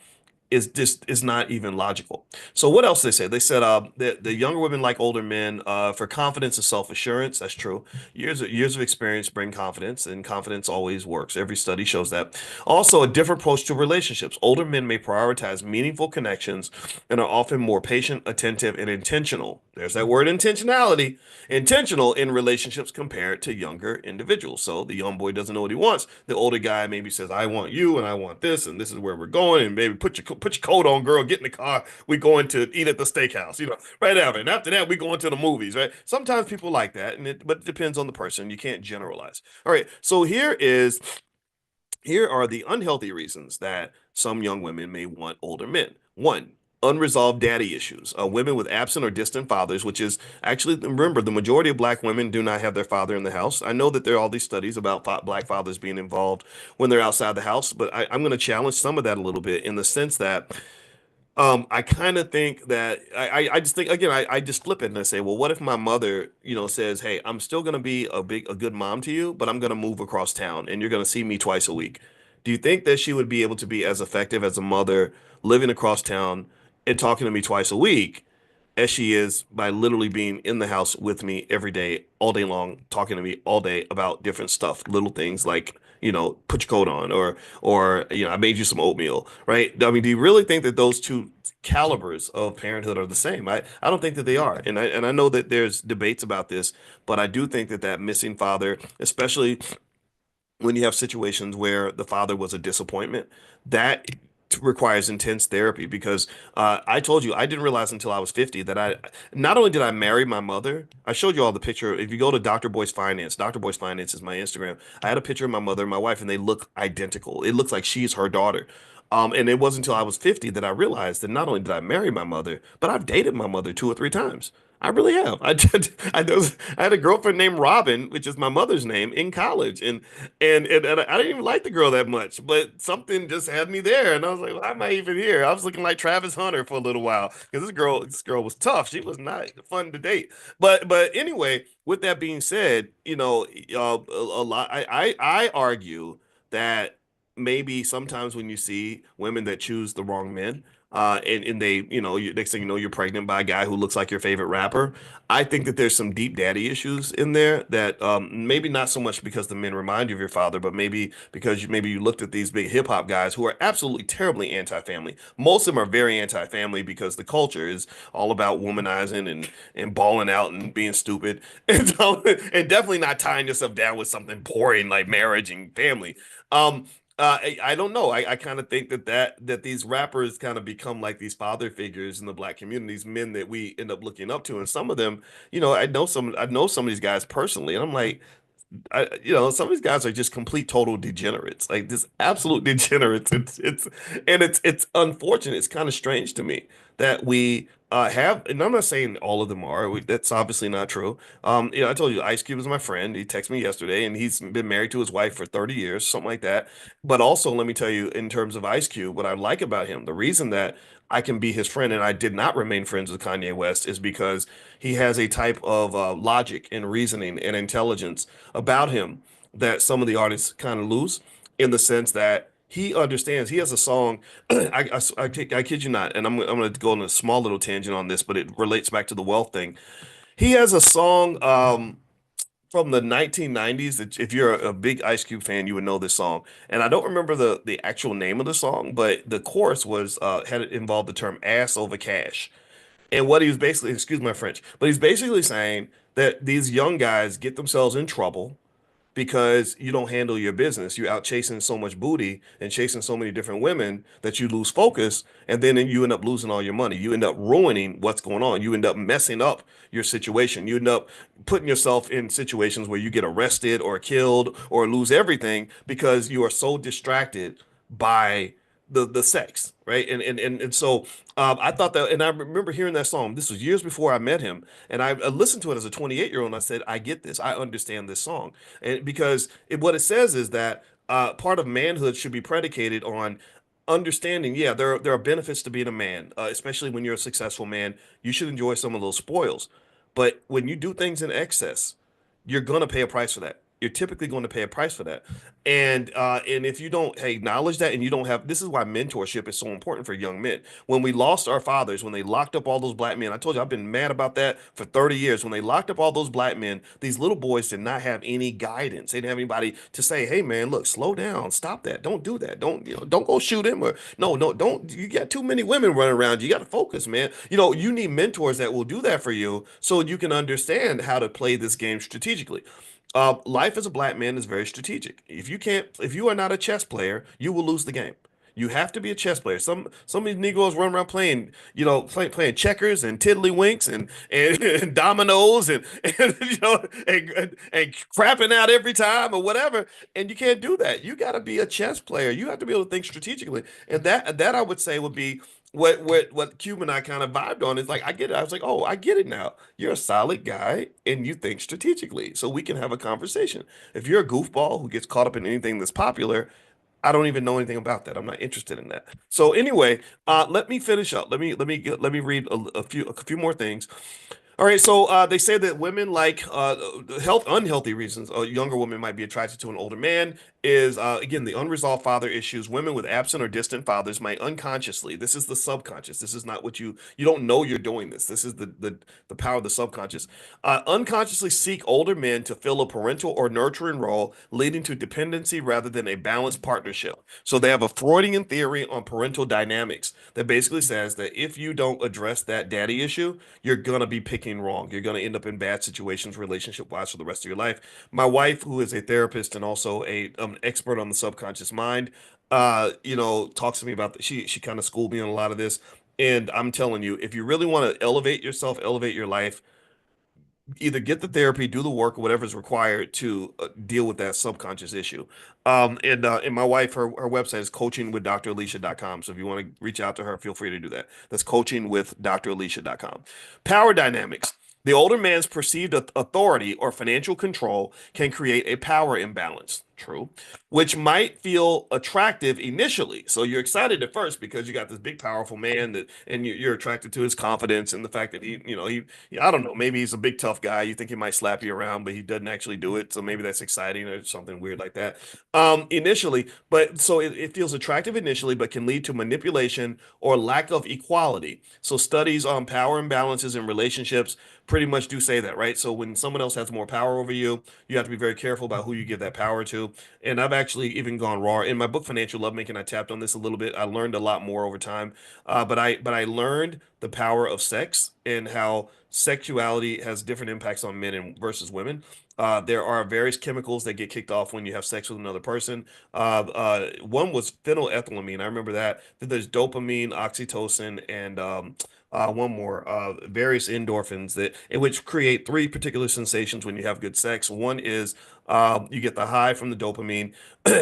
is not even logical. So what else they say? They said the younger women like older men for confidence and self-assurance. That's true. Years of experience bring confidence, and confidence always works. Every study shows that. Also, a different approach to relationships. Older men may prioritize meaningful connections and are often more patient, attentive, and intentional. There's that word intentionality. Intentional in relationships compared to younger individuals. So the young boy doesn't know what he wants. The older guy maybe says, "I want you, and I want this, and this is where we're going, and baby, put your coat on, girl. Get in the car. We going to eat at the steakhouse, right after. And after that, we going to the movies, right? Sometimes people like that, but it depends on the person. You can't generalize. All right, so here are the unhealthy reasons that some young women may want older men. One, unresolved daddy issues. Women with absent or distant fathers, which is actually, remember, the majority of black women do not have their father in the house. I know that there are all these studies about black fathers being involved when they're outside the house, but I'm going to challenge some of that a little bit in the sense that I kind of think that I just think again I just flip it and I say, well, what if my mother, says, hey, I'm still gonna be a good mom to you, but I'm gonna move across town and you're gonna see me twice a week. Do you think that she would be able to be as effective as a mother living across town and talking to me twice a week as she is by literally being in the house with me every day, all day long, talking to me all day about different stuff, little things like, put your coat on or I made you some oatmeal, right? I mean, do you really think that those two calibers of parenthood are the same? I don't think that they are. And I know that there's debates about this, but I do think that that missing father, especially when you have situations where the father was a disappointment, that requires intense therapy because I told you I didn't realize until I was 50 that I not only did I marry my mother, I showed you all the picture. If you go to Dr. Boyce Finance is my Instagram. I had a picture of my mother and my wife, and they look identical. It looks like she's her daughter. And it wasn't until I was 50 that I realized that not only did I marry my mother, but I've dated my mother two or three times. I really have. I had a girlfriend named Robin, which is my mother's name, in college, and I didn't even like the girl that much, but something just had me there, and I was like, why am I even here? I was looking like Travis Hunter for a little while because this girl was tough. She was not fun to date, but anyway. With that being said, a lot. I argue that maybe sometimes when you see women that choose the wrong men, and they, next thing you know, you're pregnant by a guy who looks like your favorite rapper. I think that there's some deep daddy issues in there that maybe not so much because the men remind you of your father, but maybe because maybe you looked at these big hip hop guys who are absolutely terribly anti-family. Most of them are very anti-family because the culture is all about womanizing and balling out and being stupid, and definitely not tying yourself down with something boring like marriage and family. Um, I don't know. I kind of think that these rappers kind of become like these father figures in the black community, these men that we end up looking up to, and some of them, I know some of these guys personally, and I'm like, some of these guys are just complete total degenerates, like just absolute degenerates. It's unfortunate. It's kind of strange to me that we have, and I'm not saying all of them are. That's obviously not true. I told you Ice Cube is my friend. He texted me yesterday, and he's been married to his wife for 30 years, something like that. But also, let me tell you, in terms of Ice Cube, what I like about him, the reason that I can be his friend and I did not remain friends with Kanye West is because he has a type of logic and reasoning and intelligence about him that some of the artists kind of lose in the sense that he understands. He has a song, I kid you not, and I'm going to go on a small little tangent on this, but it relates back to the wealth thing. He has a song from the 1990s that if you're a big Ice Cube fan, you would know this song. And I don't remember the actual name of the song, but the chorus was had it involved the term ass over cash. And what he was basically, excuse my French, but he's basically saying that these young guys get themselves in trouble because you don't handle your business. You're out chasing so much booty and chasing so many different women that you lose focus, and then you end up losing all your money. You end up ruining what's going on. You end up messing up your situation. You end up putting yourself in situations where you get arrested or killed or lose everything because you are so distracted by the sex, right? And so I thought that, and I remember hearing that song. This was years before I met him, and I listened to it as a 28-year-old. And I said, I get this. I understand this song, and because what it says is that part of manhood should be predicated on understanding. Yeah, there are benefits to being a man, especially when you're a successful man. You should enjoy some of those spoils, but when you do things in excess, you're going to pay a price for that. You're typically going to pay a price for that. And if you don't, hey, acknowledge that, and you don't have, this is why mentorship is so important for young men. When we lost our fathers, when they locked up all those black men, I told you I've been mad about that for 30 years. When they locked up all those black men, these little boys did not have any guidance. They didn't have anybody to say, hey man, look, slow down, stop that, don't do that, don't go shoot him, or no, don't. You got too many women running around. You got to focus, man. You need mentors that will do that for you so you can understand how to play this game strategically. Life as a black man is very strategic. If you are not a chess player, you will lose the game. You have to be a chess player. Some of these Negroes run around playing, playing checkers and tiddlywinks and dominoes and and crapping out every time or whatever. And you can't do that. You got to be a chess player. You have to be able to think strategically. And that I would say would be what Cube and I kind of vibed on. Is like I get it. I was like, oh, I get it now. You're a solid guy and you think strategically, so we can have a conversation. If you're a goofball who gets caught up in anything that's popular, I don't even know anything about that. I'm not interested in that. So anyway, let me finish up. Let me read a few more things. All right, so they say that women like health unhealthy reasons a younger woman might be attracted to an older man is again the unresolved father issues. Women with absent or distant fathers might unconsciously. This is the subconscious. This is not what you don't know you're doing this. This is the power of the subconscious. Unconsciously seek older men to fill a parental or nurturing role, leading to dependency rather than a balanced partnership. So they have a Freudian theory on parental dynamics that basically says that if you don't address that daddy issue, you're gonna be picking wrong. You're gonna end up in bad situations relationship wise for the rest of your life. My wife, who is a therapist and also a expert on the subconscious mind, talks to me about she kind of schooled me on a lot of this. And I'm telling you, if you really want to elevate yourself, elevate your life, either get the therapy, do the work, or whatever is required to deal with that subconscious issue. And my wife, her website is coachingwithdralicia.com. So if you want to reach out to her, feel free to do that. That's coachingwithdralicia.com. Power dynamics. The older man's perceived authority or financial control can create a power imbalance. True, which might feel attractive initially. So you're excited at first because you got this big, powerful man and you're attracted to his confidence and the fact that I don't know, maybe he's a big, tough guy. You think he might slap you around, but he doesn't actually do it. So maybe that's exciting or something weird like that. Initially, but so it feels attractive initially, but can lead to manipulation or lack of equality. So studies on power imbalances in relationships pretty much do say that, right? So when someone else has more power over you, you have to be very careful about who you give that power to. And I've actually even gone raw in my book Financial Lovemaking. I tapped on this a little bit. I learned a lot more over time, but I learned the power of sex and how sexuality has different impacts on men and versus women. There are various chemicals that get kicked off when you have sex with another person. One was phenylethylamine. I remember that. Then there's dopamine, oxytocin, and one more, various endorphins that in which create three particular sensations when you have good sex. One is you get the high from the dopamine.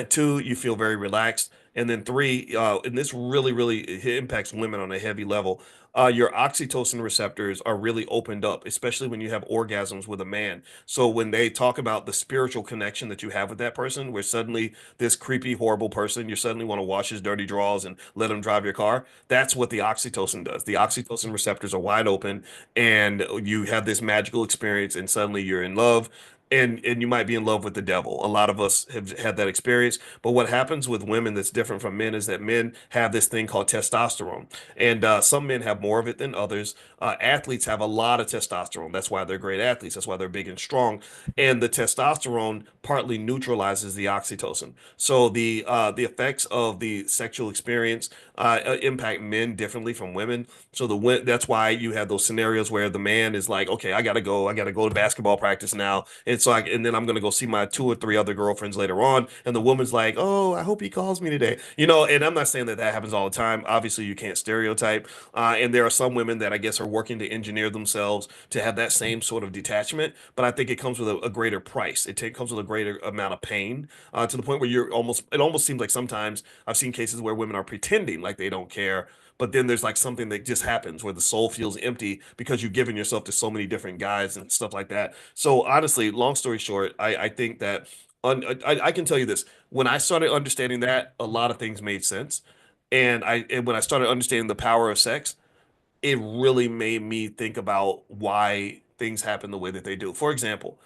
Two, you feel very relaxed. And then three, and this really it impacts women on a heavy level. Your oxytocin receptors are really opened up, especially when you have orgasms with a man. So when they talk about the spiritual connection that you have with that person, where suddenly this creepy, horrible person, you suddenly want to wash his dirty drawers and let him drive your car. That's what the oxytocin does. The oxytocin receptors are wide open, and you have this magical experience, and suddenly you're in love. And you might be in love with the devil. A lot of us have had that experience. But what happens with women that's different from men is that men have this thing called testosterone. And some men have more of it than others. Athletes have a lot of testosterone. That's why they're great athletes. That's why they're big and strong. And the testosterone partly neutralizes the oxytocin. So the effects of the sexual experience impact men differently from women. So that's why you have those scenarios where the man is like, okay, I gotta go to basketball practice now, and then I'm gonna go see my two or three other girlfriends later on, and the woman's like, oh, I hope he calls me today, And I'm not saying that that happens all the time. Obviously, you can't stereotype, and there are some women that I guess are working to engineer themselves to have that same sort of detachment, but I think it comes with a greater price. Comes with a greater amount of pain, to the point where it almost seems like sometimes I've seen cases where women are pretending like they don't care, but then there's like something that just happens where the soul feels empty because you've given yourself to so many different guys and stuff like that. So honestly, long story short, I think that I can tell you this: when I started understanding that, a lot of things made sense, and when I started understanding the power of sex, it really made me think about why things happen the way that they do. For example,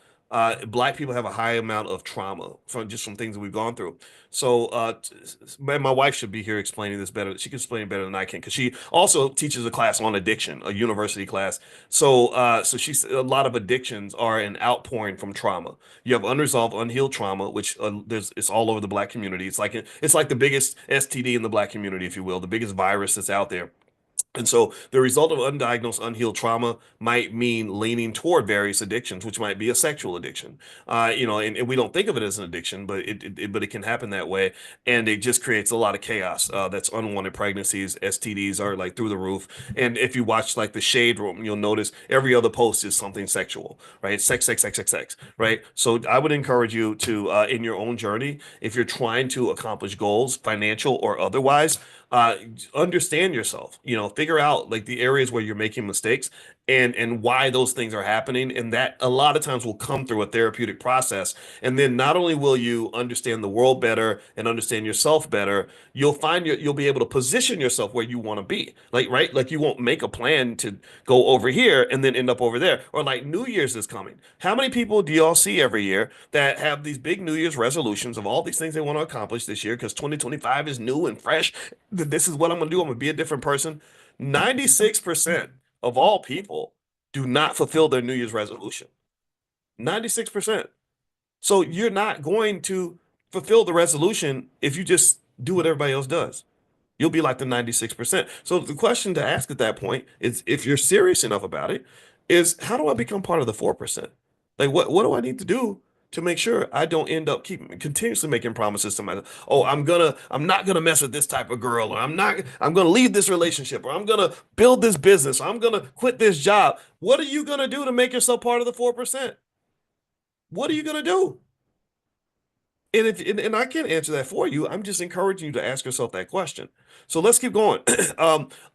black people have a high amount of trauma from things that we've gone through. So, my wife should be here explaining this better. She can explain it better than I can because she also teaches a class on addiction, a university class. So she's a lot of addictions are an outpouring from trauma. You have unresolved, unhealed trauma, which it's all over the black community. It's like the biggest STD in the black community, if you will, the biggest virus that's out there. And so the result of undiagnosed, unhealed trauma might mean leaning toward various addictions, which might be a sexual addiction. And we don't think of it as an addiction, but it can happen that way, and it just creates a lot of chaos. That's unwanted pregnancies, STDs are like through the roof. And if you watch like the Shade Room, you'll notice every other post is something sexual, right? Sex, sex, sex, sex, sex, right? So I would encourage you to, in your own journey, if you're trying to accomplish goals, financial or otherwise, uh, understand yourself, figure out like the areas where you're making mistakes and why those things are happening. And that a lot of times will come through a therapeutic process. And then not only will you understand the world better and understand yourself better, you'll be able to position yourself where you want to be. Like, right? Like you won't make a plan to go over here and then end up over there. Or like New Year's is coming. How many people do y'all see every year that have these big New Year's resolutions of all these things they want to accomplish this year because 2025 is new and fresh? This is what I'm going to do. I'm going to be a different person. 96% of all people do not fulfill their New Year's resolution. 96%. So you're not going to fulfill the resolution if you just do what everybody else does. You'll be like the 96%. So the question to ask at that point is if you're serious enough about it, is how do I become part of the 4%? Like what do I need to do to make sure I don't end up keeping continuously making promises to myself? Oh, I'm not gonna mess with this type of girl, or I'm gonna leave this relationship, or I'm gonna build this business, or I'm gonna quit this job. What are you gonna do to make yourself part of the 4%? What are you gonna do? And I can't answer that for you. I'm just encouraging you to ask yourself that question. So let's keep going.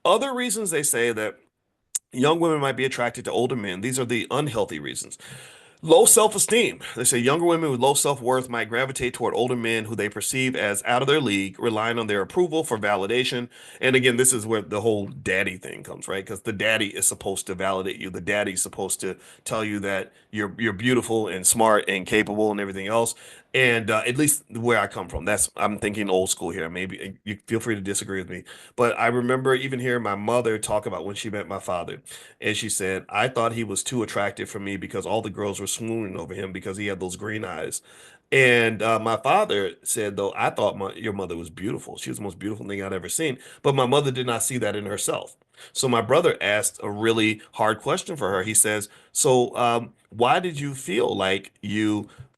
Other reasons they say that young women might be attracted to older men. These are the unhealthy reasons. Low self-esteem. They say younger women with low self-worth might gravitate toward older men who they perceive as out of their league, relying on their approval for validation. And again, this is where the whole daddy thing comes, right? Because the daddy is supposed to validate you. The daddy's supposed to tell you that you're beautiful and smart and capable and everything else. And at least where I come from, that's I'm thinking old school here. Maybe you feel free to disagree with me, but I remember even hearing my mother talk about when she met my father. And she said, I thought he was too attractive for me because all the girls were swooning over him because he had those green eyes. And my father said, though, I thought your mother was beautiful. She was the most beautiful thing I'd ever seen. But my mother did not see that in herself. So my brother asked a really hard question for her. He says, so why did you feel like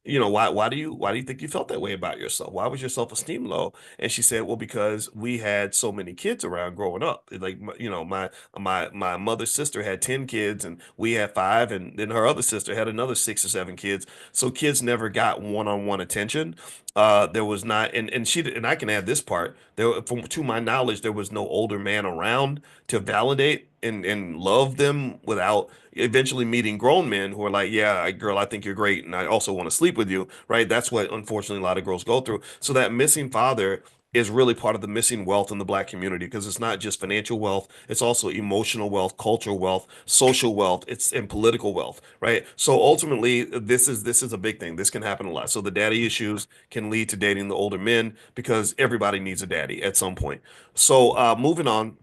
why do you think you felt that way about yourself? Why was your self-esteem low? And she said, well, because we had so many kids around growing up. Like, my mother's sister had 10 kids and we had five, and then her other sister had another six or seven kids. So kids never got one-on-one attention. There was not, and I can add this part. To my knowledge, there was no older man around to validate and love them without eventually meeting grown men who are like, yeah, girl, I think you're great, and I also want to sleep with you, right? That's what unfortunately a lot of girls go through. So that missing father is really part of the missing wealth in the black community because it's not just financial wealth, it's also emotional wealth, cultural wealth, social wealth, it's and political wealth, right? So ultimately, this is a big thing. This can happen a lot. So the daddy issues can lead to dating the older men because everybody needs a daddy at some point. So moving on.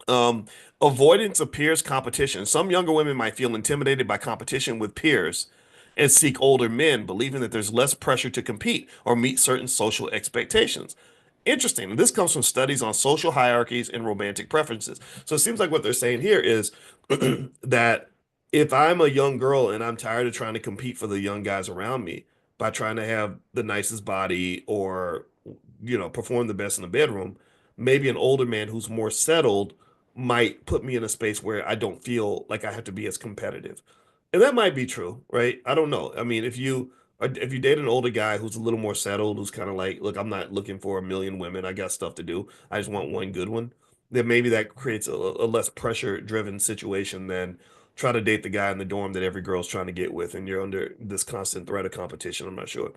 Um, Avoidance of peers competition. Some younger women might feel intimidated by competition with peers and seek older men, believing that there's less pressure to compete or meet certain social expectations. Interesting. This comes from studies on social hierarchies and romantic preferences. So it seems like what they're saying here is that if I'm a young girl and I'm tired of trying to compete for the young guys around me by trying to have the nicest body or perform the best in the bedroom, maybe an older man who's more settled might put me in a space where I don't feel like I have to be as competitive. And that might be true, right? I don't know. I mean, if you date an older guy who's a little more settled, who's kind of like, look, I'm not looking for a million women. I got stuff to do. I just want one good one. Then maybe that creates a less pressure driven situation than try to date the guy in the dorm that every girl's trying to get with, and you're under this constant threat of competition. I'm not sure.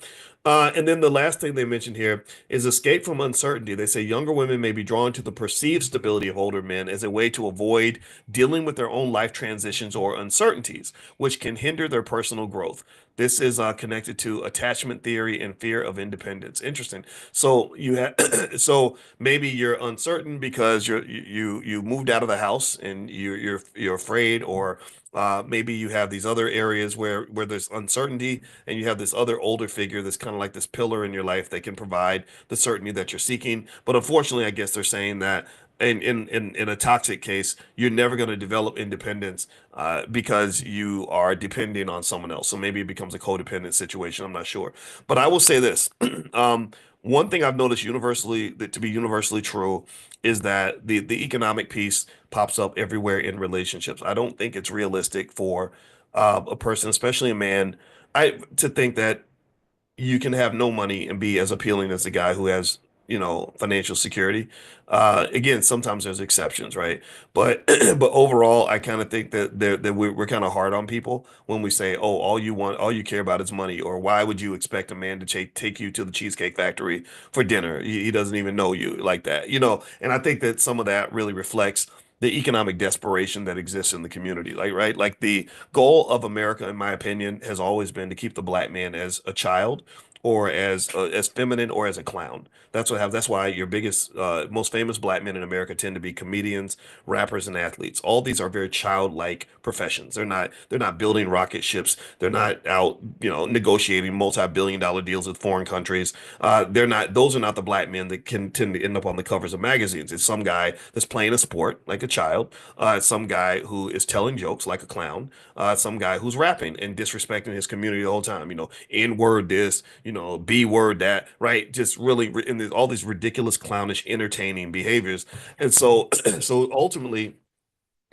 And then the last thing they mentioned here is escape from uncertainty. They say younger women may be drawn to the perceived stability of older men as a way to avoid dealing with their own life transitions or uncertainties, which can hinder their personal growth. This is connected to attachment theory and fear of independence. Interesting. So you have, so maybe you're uncertain because you moved out of the house and you're afraid, or maybe you have these other areas where there's uncertainty, and you have this other older figure that's kind of like this pillar in your life that can provide the certainty that you're seeking. But unfortunately, I guess they're saying that in a toxic case, you're never going to develop independence because you are depending on someone else. So maybe it becomes a codependent situation. I'm not sure, but I will say this: um, one thing I've noticed universally that to be universally true is that the economic piece pops up everywhere in relationships. I don't think it's realistic for a person, especially a man, to think that you can have no money and be as appealing as the guy who has, financial security. Again, sometimes there's exceptions, right? But but overall, I kind of think that we're kind of hard on people when we say, oh, all you care about is money, or why would you expect a man to take you to the Cheesecake Factory for dinner? He doesn't even know you like that, And I think that some of that really reflects the economic desperation that exists in the community, like right, like the goal of America, in my opinion, has always been to keep the black man as a child or as feminine or as a clown. That's why your biggest most famous black men in America tend to be comedians, rappers, and athletes. All these are very childlike professions. They're not building rocket ships. They're not out, negotiating multi-billion dollar deals with foreign countries. They're not those are not the black men that can tend to end up on the covers of magazines. It's some guy that's playing a sport like a child, some guy who is telling jokes like a clown, some guy who's rapping and disrespecting his community the whole time. N word this, B word that, right? Just really in all these ridiculous, clownish, entertaining behaviors. And so, so ultimately,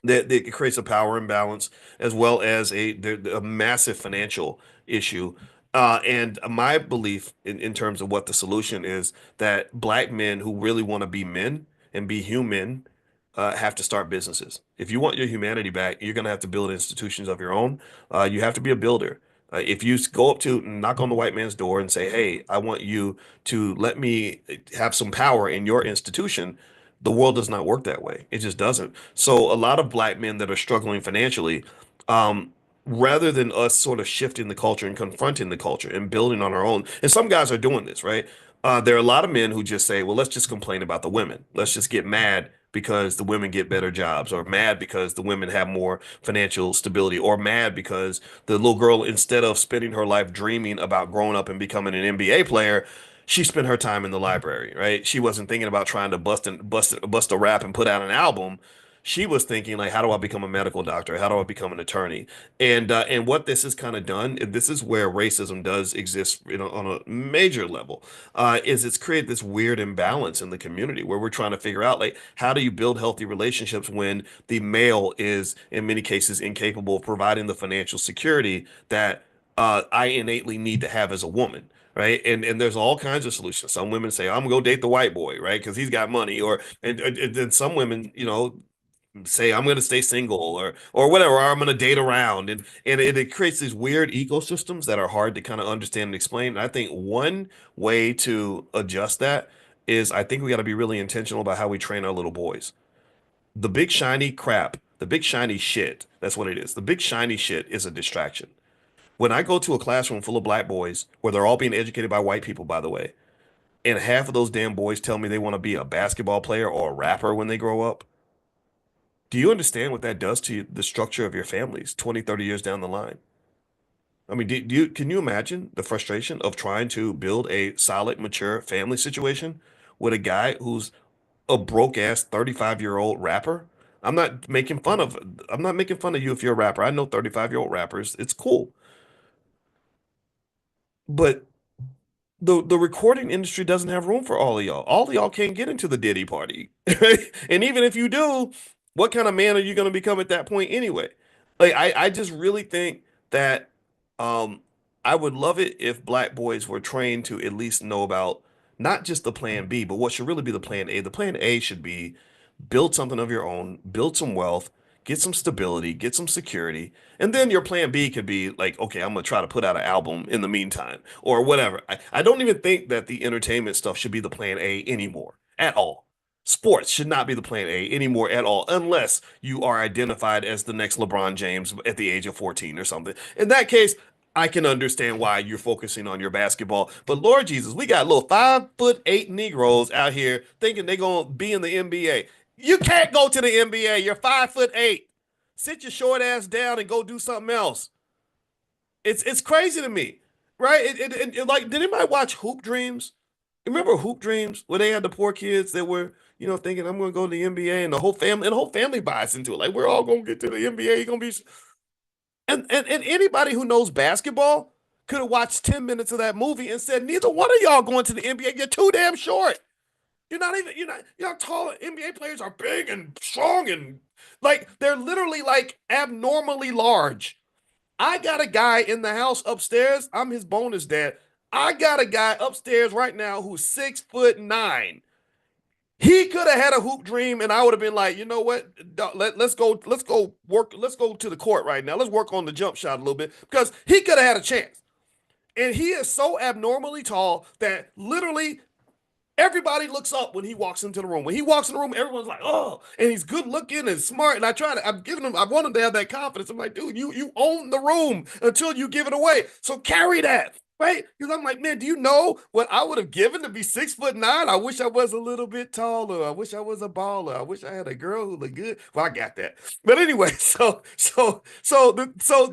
that it creates a power imbalance as well as a massive financial issue. And my belief in terms of what the solution is that black men who really want to be men and be human have to start businesses. If you want your humanity back, you're going to have to build institutions of your own. You have to be a builder. If you go up to and knock on the white man's door and say, "Hey, I want you to let me have some power in your institution," the world does not work that way. It just doesn't. So a lot of black men that are struggling financially, um, rather than us sort of shifting the culture and confronting the culture and building on our own, and some guys are doing this, right? There are a lot of men who just say, well, let's just complain about the women. Let's just get mad because the women get better jobs, or mad because the women have more financial stability, or mad because the little girl, instead of spending her life dreaming about growing up and becoming an NBA player, she spent her time in the library, right? She wasn't thinking about trying to bust a rap and put out an album. She was thinking like, how do I become a medical doctor? How do I become an attorney? And what this has kind of done, and this is where racism does exist, on a major level, is it's created this weird imbalance in the community where we're trying to figure out like, how do you build healthy relationships when the male is in many cases incapable of providing the financial security that I innately need to have as a woman, right? And there's all kinds of solutions. Some women say, I'm gonna go date the white boy, right? Because he's got money. Or and then some women, say I'm gonna stay single or whatever, or I'm gonna date around. And it creates these weird ecosystems that are hard to kind of understand and explain. And I think one way to adjust that is I think we got to be really intentional about how we train our little boys. The big shiny crap, the big shiny shit, that's what it is. The big shiny shit is a distraction. When I go to a classroom full of black boys, where they're all being educated by white people, by the way, and half of those damn boys tell me they want to be a basketball player or a rapper when they grow up, do you understand what that does to the structure of your families 20, 30 years down the line? I mean, can you imagine the frustration of trying to build a solid, mature family situation with a guy who's a broke ass 35-year-old rapper? I'm not making fun of you if you're a rapper. I know 35-year-old rappers. It's cool. But the recording industry doesn't have room for all of y'all. All of y'all can't get into the Diddy party. And even if you do, what kind of man are you going to become at that point anyway? Like I just really think that um I would love it if black boys were trained to at least know about not just the plan B, but what should really be the plan A. The plan A should be build something of your own, build some wealth, get some stability, get some security, and then your plan B could be like, okay, I'm gonna try to put out an album in the meantime or whatever. I don't even think that the entertainment stuff should be the plan A anymore at all. Sports should not be the plan A anymore at all, unless you are identified as the next LeBron James at the age of 14 or something. In that case, I can understand why you're focusing on your basketball. But Lord Jesus, we got little 5'8" Negroes out here thinking they're gonna be in the NBA. You can't go to the NBA. You're 5'8". Sit your short ass down and go do something else. It's crazy to me, right? Like, did anybody watch Hoop Dreams? Remember Hoop Dreams where they had the poor kids that were, thinking I'm going to go to the NBA, and the whole family buys into it. Like we're all going to get to the NBA. You're going to be, and anybody who knows basketball could have watched 10 minutes of that movie and said, neither one of y'all going to the NBA. You're too damn short. You're not tall. NBA players are big and strong and like they're literally like abnormally large. I got a guy in the house upstairs. I'm his bonus dad. I got a guy upstairs right now who's 6'9". He could have had a hoop dream, and I would have been like, you know what? Let's go work. Let's go to the court right now. Let's work on the jump shot a little bit because he could have had a chance. And he is so abnormally tall that literally everybody looks up when he walks into the room. When he walks in the room, everyone's like, "Oh!" And he's good looking and smart. And I'm giving him, I want him to have that confidence. I'm like, dude, you own the room until you give it away. So carry that, right? Because I'm like, man, do you know what I would have given to be 6'9"? I wish I was a little bit taller. I wish I was a baller. I wish I had a girl who looked good. Well, I got that. But anyway,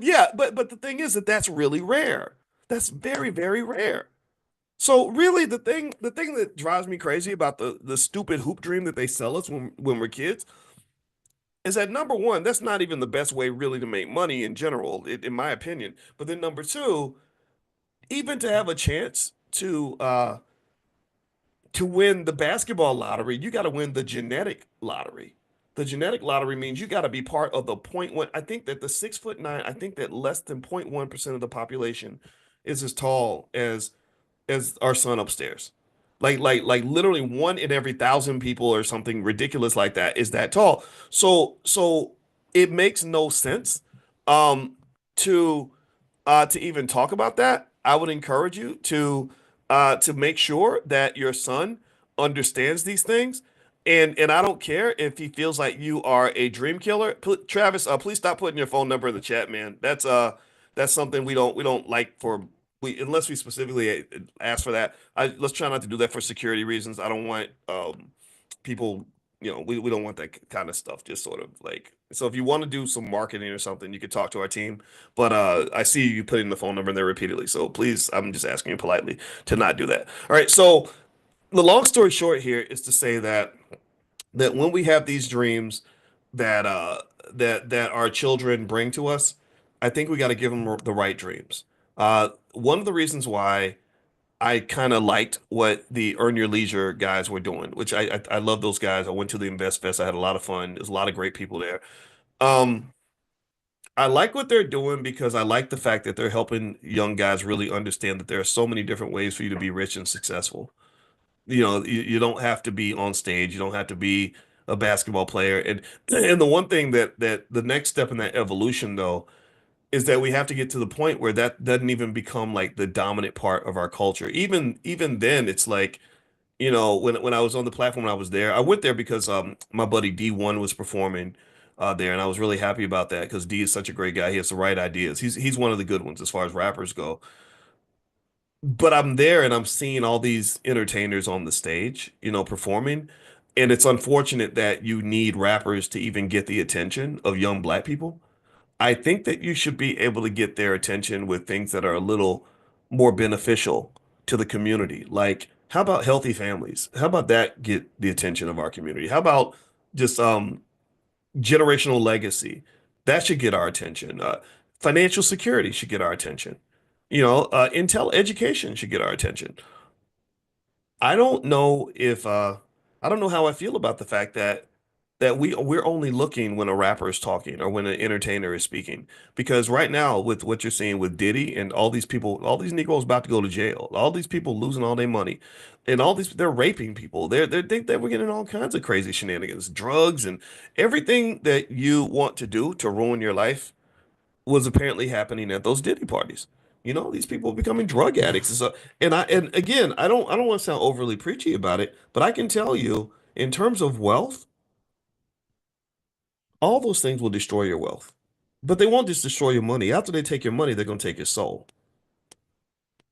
yeah. But the thing is that that's really rare. That's very, very rare. So really the thing that drives me crazy about the stupid hoop dream that they sell us when we're kids is that number one, that's not even the best way really to make money in general, in my opinion. But then number two, even to have a chance to win the basketball lottery, you got to win the genetic lottery. The genetic lottery means you got to be part of the point one. I think that the 6'9", I think that less than 0.1% of the population is as tall as our son upstairs. Like literally one in every 1,000 people or something ridiculous like that is that tall. So it makes no sense um to to even talk about that. I would encourage you to make sure that your son understands these things. And I don't care if he feels like you are a dream killer. Travis, please stop putting your phone number in the chat, man. That's something we don't like for we unless we specifically ask for that. Let's try not to do that for security reasons. I don't want people, we don't want that kind of stuff. Just sort of like so if you want to do some marketing or something, you could talk to our team. But I see you putting the phone number in there repeatedly. So please, I'm just asking you politely to not do that. All right. So the long story short here is to say that when we have these dreams that our children bring to us, I think we got to give them the right dreams. One of the reasons why I kind of liked what the Earn Your Leisure guys were doing, which I love those guys. I went to the Invest Fest. I had a lot of fun. There's a lot of great people there. Um, I like what they're doing because I like the fact that they're helping young guys really understand that there are so many different ways for you to be rich and successful. You don't have to be on stage. You don't have to be a basketball player. And the one thing that the next step in that evolution though is that we have to get to the point where that doesn't even become like the dominant part of our culture. Even then, it's like, when I was on the platform when I was there, I went there because my buddy D1 was performing there, and I was really happy about that because D is such a great guy. He has the right ideas. He's one of the good ones as far as rappers go. But I'm there and I'm seeing all these entertainers on the stage, performing. And it's unfortunate that you need rappers to even get the attention of young black people. I think that you should be able to get their attention with things that are a little more beneficial to the community. Like, how about healthy families? How about that get the attention of our community? How about just generational legacy? That should get our attention. Financial security should get our attention. Intel education should get our attention. I don't know if I don't know how I feel about the fact that we're only looking when a rapper is talking or when an entertainer is speaking. Because right now, with what you're seeing with Diddy and all these people, all these Negroes about to go to jail, all these people losing all their money, and all these they're raping people. They think that we're getting all kinds of crazy shenanigans, drugs, and everything that you want to do to ruin your life was apparently happening at those Diddy parties. These people are becoming drug addicts and again, I don't want to sound overly preachy about it, but I can tell you in terms of wealth, all those things will destroy your wealth. But they won't just destroy your money. After they take your money, they're going to take your soul.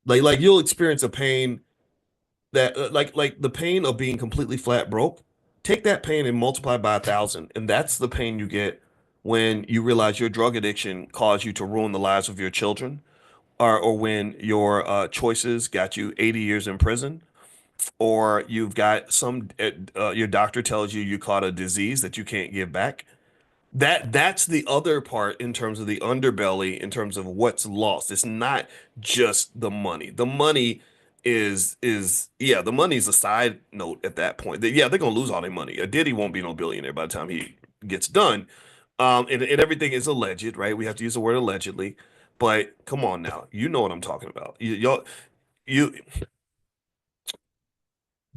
Like you'll experience a pain that like the pain of being completely flat broke. Take that pain and multiply by 1,000, and that's the pain you get when you realize your drug addiction caused you to ruin the lives of your children, or when your choices got you 80 years in prison. or you've got your doctor tells you you caught a disease that you can't give back. That's the other part in terms of the underbelly, in terms of what's lost. It's not just the money. The money is yeah, the money's a side note at that point. Yeah, they're gonna lose all their money. A Diddy won't be no billionaire by the time he gets done. And everything is alleged, right? We have to use the word allegedly. But come on now, you know what I'm talking about. You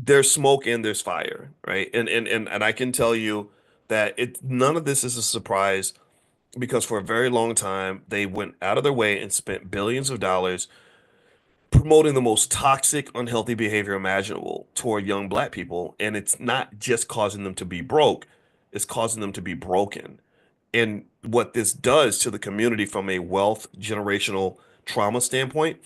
there's smoke and there's fire, right? And I can tell you that none of this is a surprise because for a very long time they went out of their way and spent billions of dollars promoting the most toxic, unhealthy behavior imaginable toward young black people. And it's not just causing them to be broke, it's causing them to be broken. And what this does to the community from a wealth generational trauma standpoint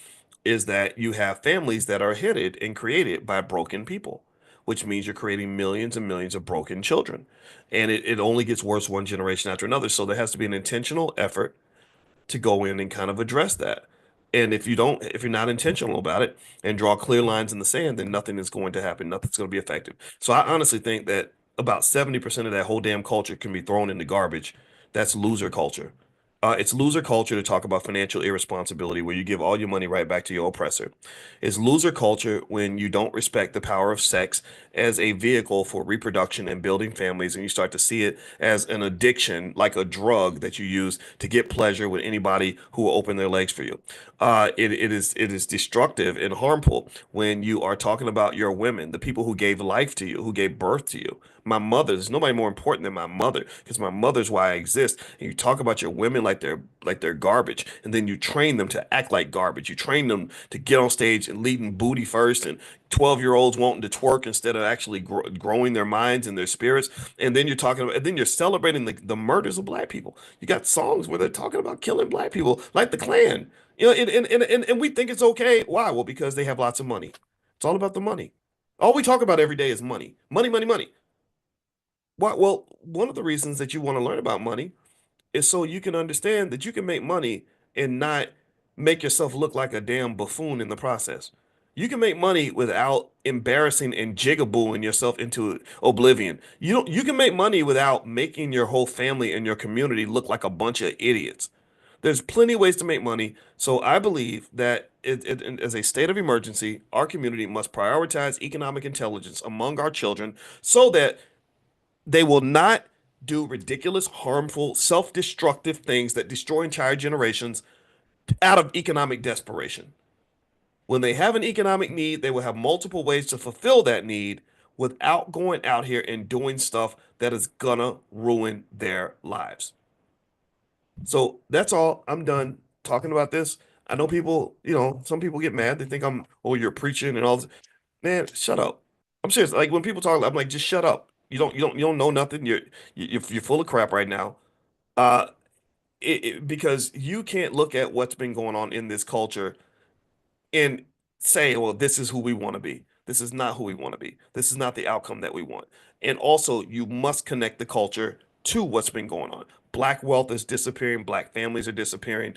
is that you have families that are headed and created by broken people, which means you're creating millions and millions of broken children. And it only gets worse one generation after another. So there has to be an intentional effort to go in and kind of address that. And if you're not intentional about it and draw clear lines in the sand, then nothing is going to happen. Nothing's going to be effective. So I honestly think that about 70% of that whole damn culture can be thrown in the garbage. That's loser culture. It's loser culture to talk about financial irresponsibility where you give all your money right back to your oppressor. It's loser culture when you don't respect the power of sex as a vehicle for reproduction and building families, and you start to see it as an addiction, like a drug that you use to get pleasure with anybody who will open their legs for you. It is destructive and harmful when you are talking about your women, the people who gave life to you, who gave birth to you. My mother, there's nobody more important than my mother because my mother's why I exist. And you talk about your women like they're garbage, and then you train them to act like garbage. You train them to get on stage and leading booty first, and 12-year-olds wanting to twerk instead of actually growing their minds and their spirits. And then you're talking about, and then you're celebrating the murders of black people. You got songs where they're talking about killing black people, like the Klan. You know, and we think it's okay. Why? Well, because they have lots of money. It's all about the money. All we talk about every day is money. Money, money, money. Why? Well, one of the reasons that you want to learn about money is so you can understand that you can make money and not make yourself look like a damn buffoon in the process. You can make money without embarrassing and jigabooing yourself into oblivion. You can make money without making your whole family and your community look like a bunch of idiots. There's plenty of ways to make money. So I believe that as a state of emergency, our community must prioritize economic intelligence among our children so that they will not do ridiculous, harmful, self-destructive things that destroy entire generations out of economic desperation. When they have an economic need, they will have multiple ways to fulfill that need without going out here and doing stuff that is gonna ruin their lives. So that's all. I'm done talking about this. I know people, some people get mad. They think oh, you're preaching and all this. Man, shut up. I'm serious. Like when people talk, I'm like, just shut up. You don't know nothing. You're full of crap right now. Uh, because you can't look at what's been going on in this culture and say, well, this is who we want to be. This is not who we want to be. This is not the outcome that we want. And also, you must connect the culture to what's been going on. Black wealth is disappearing. Black families are disappearing.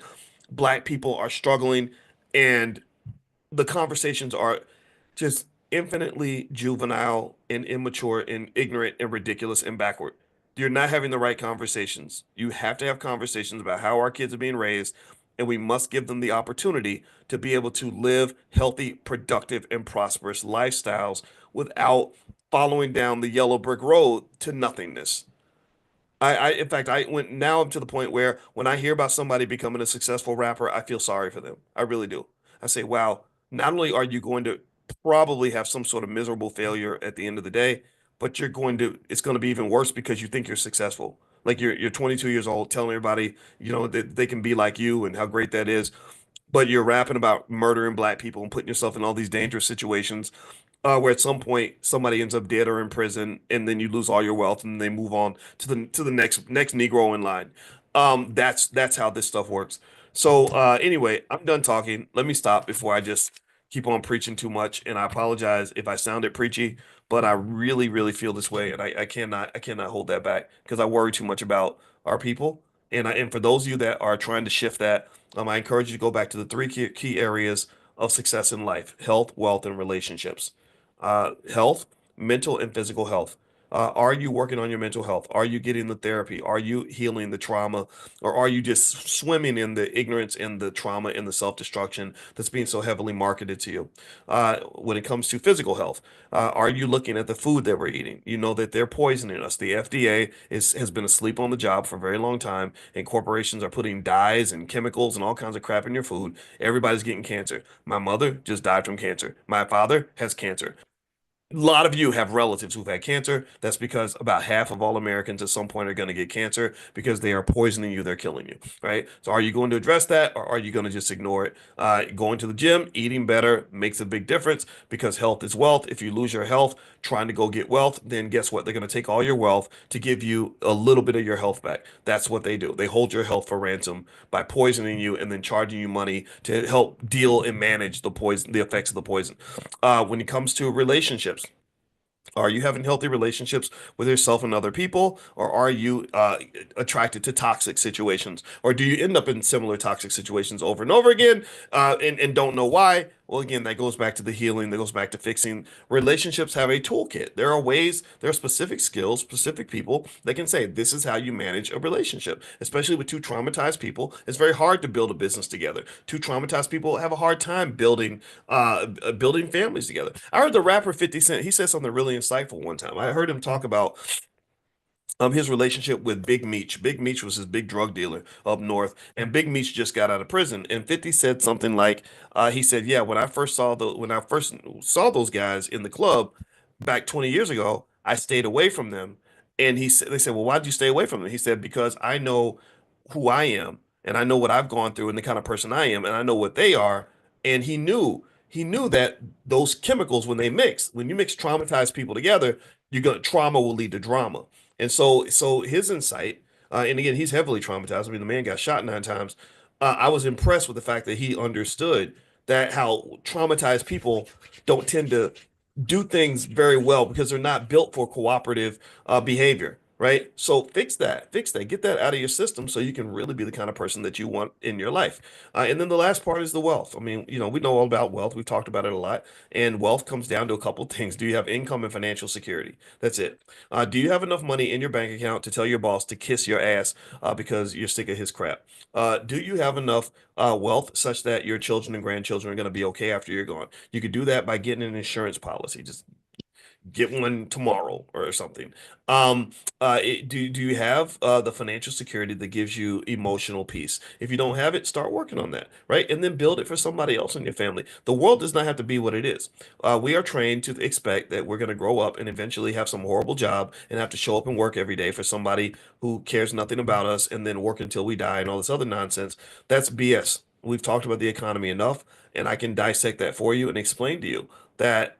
Black people are struggling. And the conversations are just infinitely juvenile and immature and ignorant and ridiculous and backward. You're not having the right conversations. You have to have conversations about how our kids are being raised, and we must give them the opportunity to be able to live healthy, productive, and prosperous lifestyles without following down the yellow brick road to nothingness. In fact, I went now to the point where when I hear about somebody becoming a successful rapper, I feel sorry for them. I really do. I say, wow, not only are you going to probably have some sort of miserable failure at the end of the day, but it's going to be even worse because you think you're successful. Like you're 22 years old, telling everybody, that they can be like you and how great that is, but you're rapping about murdering black people and putting yourself in all these dangerous situations where at some point somebody ends up dead or in prison, and then you lose all your wealth, and they move on to the next Negro in line. That's how this stuff works. So anyway, I'm done talking. Let me stop before I just keep on preaching too much. And I apologize if I sounded preachy, but I really, really feel this way, and I cannot hold that back because I worry too much about our people. And for those of you that are trying to shift that, I encourage you to go back to the three key areas of success in life: health, wealth, and relationships. health, mental and physical health. Are you working on your mental health? Are you getting the therapy? Are you healing the trauma? Or are you just swimming in the ignorance and the trauma and the self-destruction that's being so heavily marketed to you? When it comes to physical health, are you looking at the food that we're eating? You know that they're poisoning us. The FDA has been asleep on the job for a very long time, and corporations are putting dyes and chemicals and all kinds of crap in your food. Everybody's getting cancer. My mother just died from cancer. My father has cancer. A lot of you have relatives who've had cancer. That's because about half of all Americans at some point are going to get cancer because they are poisoning you, they're killing you, right? So are you going to address that or are you going to just ignore it? Going to the gym, eating better makes a big difference because health is wealth. If you lose your health trying to go get wealth, then guess what? They're going to take all your wealth to give you a little bit of your health back. That's what they do. They hold your health for ransom by poisoning you and then charging you money to help deal and manage the poison, the effects of the poison. When it comes to relationships, are you having healthy relationships with yourself and other people, or are you attracted to toxic situations, or do you end up in similar toxic situations over and over again, and don't know why? Well, again, that goes back to the healing. That goes back to fixing. Relationships have a toolkit. There are ways, there are specific skills, specific people that can say this is how you manage a relationship. Especially with two traumatized people, it's very hard to build a business together. Two traumatized people have a hard time building families together. I heard the rapper 50 Cent, he said something really insightful one time. I heard him talk about his relationship with Big Meech. Big Meech was his big drug dealer up north, and Big Meech just got out of prison. And 50 said something like, he said, "Yeah, when I first saw those guys in the club back 20 years ago, I stayed away from them." And they said, "Well, why did you stay away from them?" He said, "Because I know who I am, and I know what I've gone through, and the kind of person I am, and I know what they are." And he knew that those chemicals, when they mix, when you mix traumatized people together, trauma will lead to drama. And so his insight, and again, he's heavily traumatized. I mean, the man got shot 9 times. I was impressed with the fact that he understood that how traumatized people don't tend to do things very well because they're not built for cooperative behavior, right? So fix that, get that out of your system so you can really be the kind of person that you want in your life. And then the last part is the wealth. I mean, we know all about wealth. We've talked about it a lot. And wealth comes down to a couple of things. Do you have income and financial security? That's it. Do you have enough money in your bank account to tell your boss to kiss your ass because you're sick of his crap? Do you have enough wealth such that your children and grandchildren are going to be okay after you're gone? You could do that by getting an insurance policy. Just get one tomorrow or something. Do you have the financial security that gives you emotional peace? If you don't have it, start working on that, right? And then build it for somebody else in your family. The world does not have to be what it is. We are trained to expect that we're going to grow up and eventually have some horrible job and have to show up and work every day for somebody who cares nothing about us and then work until we die and all this other nonsense. That's BS. We've talked about the economy enough, and I can dissect that for you and explain to you that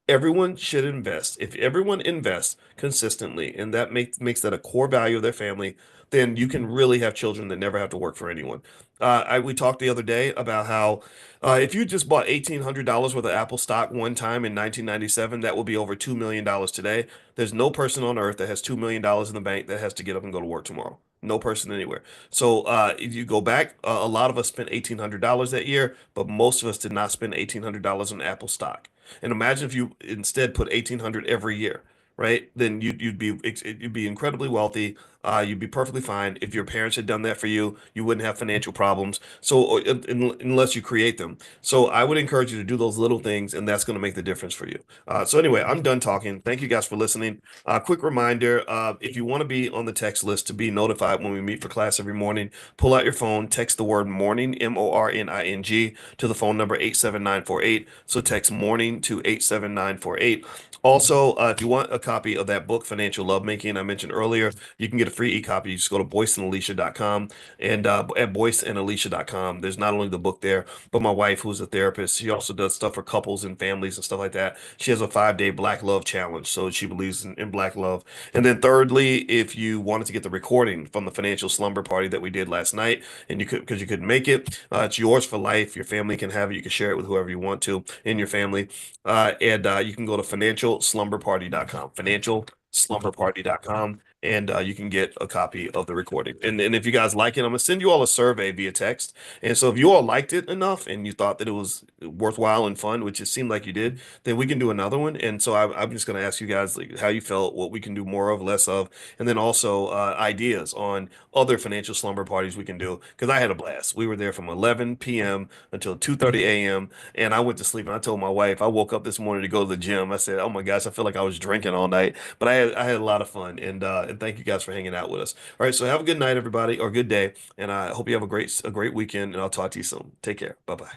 everyone should invest. If everyone invests consistently, and that makes that a core value of their family, then you can really have children that never have to work for anyone. We talked the other day about how if you just bought $1,800 worth of Apple stock one time in 1997, that will be over $2 million today. There's no person on earth that has $2 million in the bank that has to get up and go to work tomorrow. No person anywhere. So if you go back, a lot of us spent $1,800 that year, but most of us did not spend $1,800 on Apple stock. And imagine if you instead put 1,800 every year, right? Then you'd be incredibly wealthy. You'd be perfectly fine. If your parents had done that for you, you wouldn't have financial problems. So unless you create them. So I would encourage you to do those little things, and that's going to make the difference for you. So anyway, I'm done talking. Thank you guys for listening. Quick reminder, if you want to be on the text list to be notified when we meet for class every morning, pull out your phone, text the word morning, MORNING, to the phone number 87948. So text morning to 87948. Also, if you want a copy of that book, Financial Lovemaking, I mentioned earlier, you can get a free e-copy. You just go to boyceandalicia.com, and at boyceandalicia.com, there's not only the book there, but my wife, who's a therapist, she also does stuff for couples and families and stuff like that. She has a 5-day Black Love Challenge, so she believes in Black love. And then thirdly, if you wanted to get the recording from the financial slumber party that we did last night, and you could because you couldn't make it, it's yours for life. Your family can have it. You can share it with whoever you want to in your family. And you can go to financialslumberparty.com, financialslumberparty.com. and you can get a copy of the recording. And if you guys like it, I'm gonna send you all a survey via text. And so if you all liked it enough and you thought that it was worthwhile and fun, which it seemed like you did, then we can do another one. And so I'm just gonna ask you guys like how you felt, what we can do more of, less of, and then also ideas on other financial slumber parties we can do. Because I had a blast. We were there from 11 p.m. until 2:30 a.m. and I went to sleep. And I told my wife, I woke up this morning to go to the gym. I said, "Oh my gosh, I feel like I was drinking all night." But I had a lot of fun, and thank you guys for hanging out with us. All right, so have a good night, everybody, or good day, and I hope you have a great weekend. And I'll talk to you soon. Take care. Bye bye.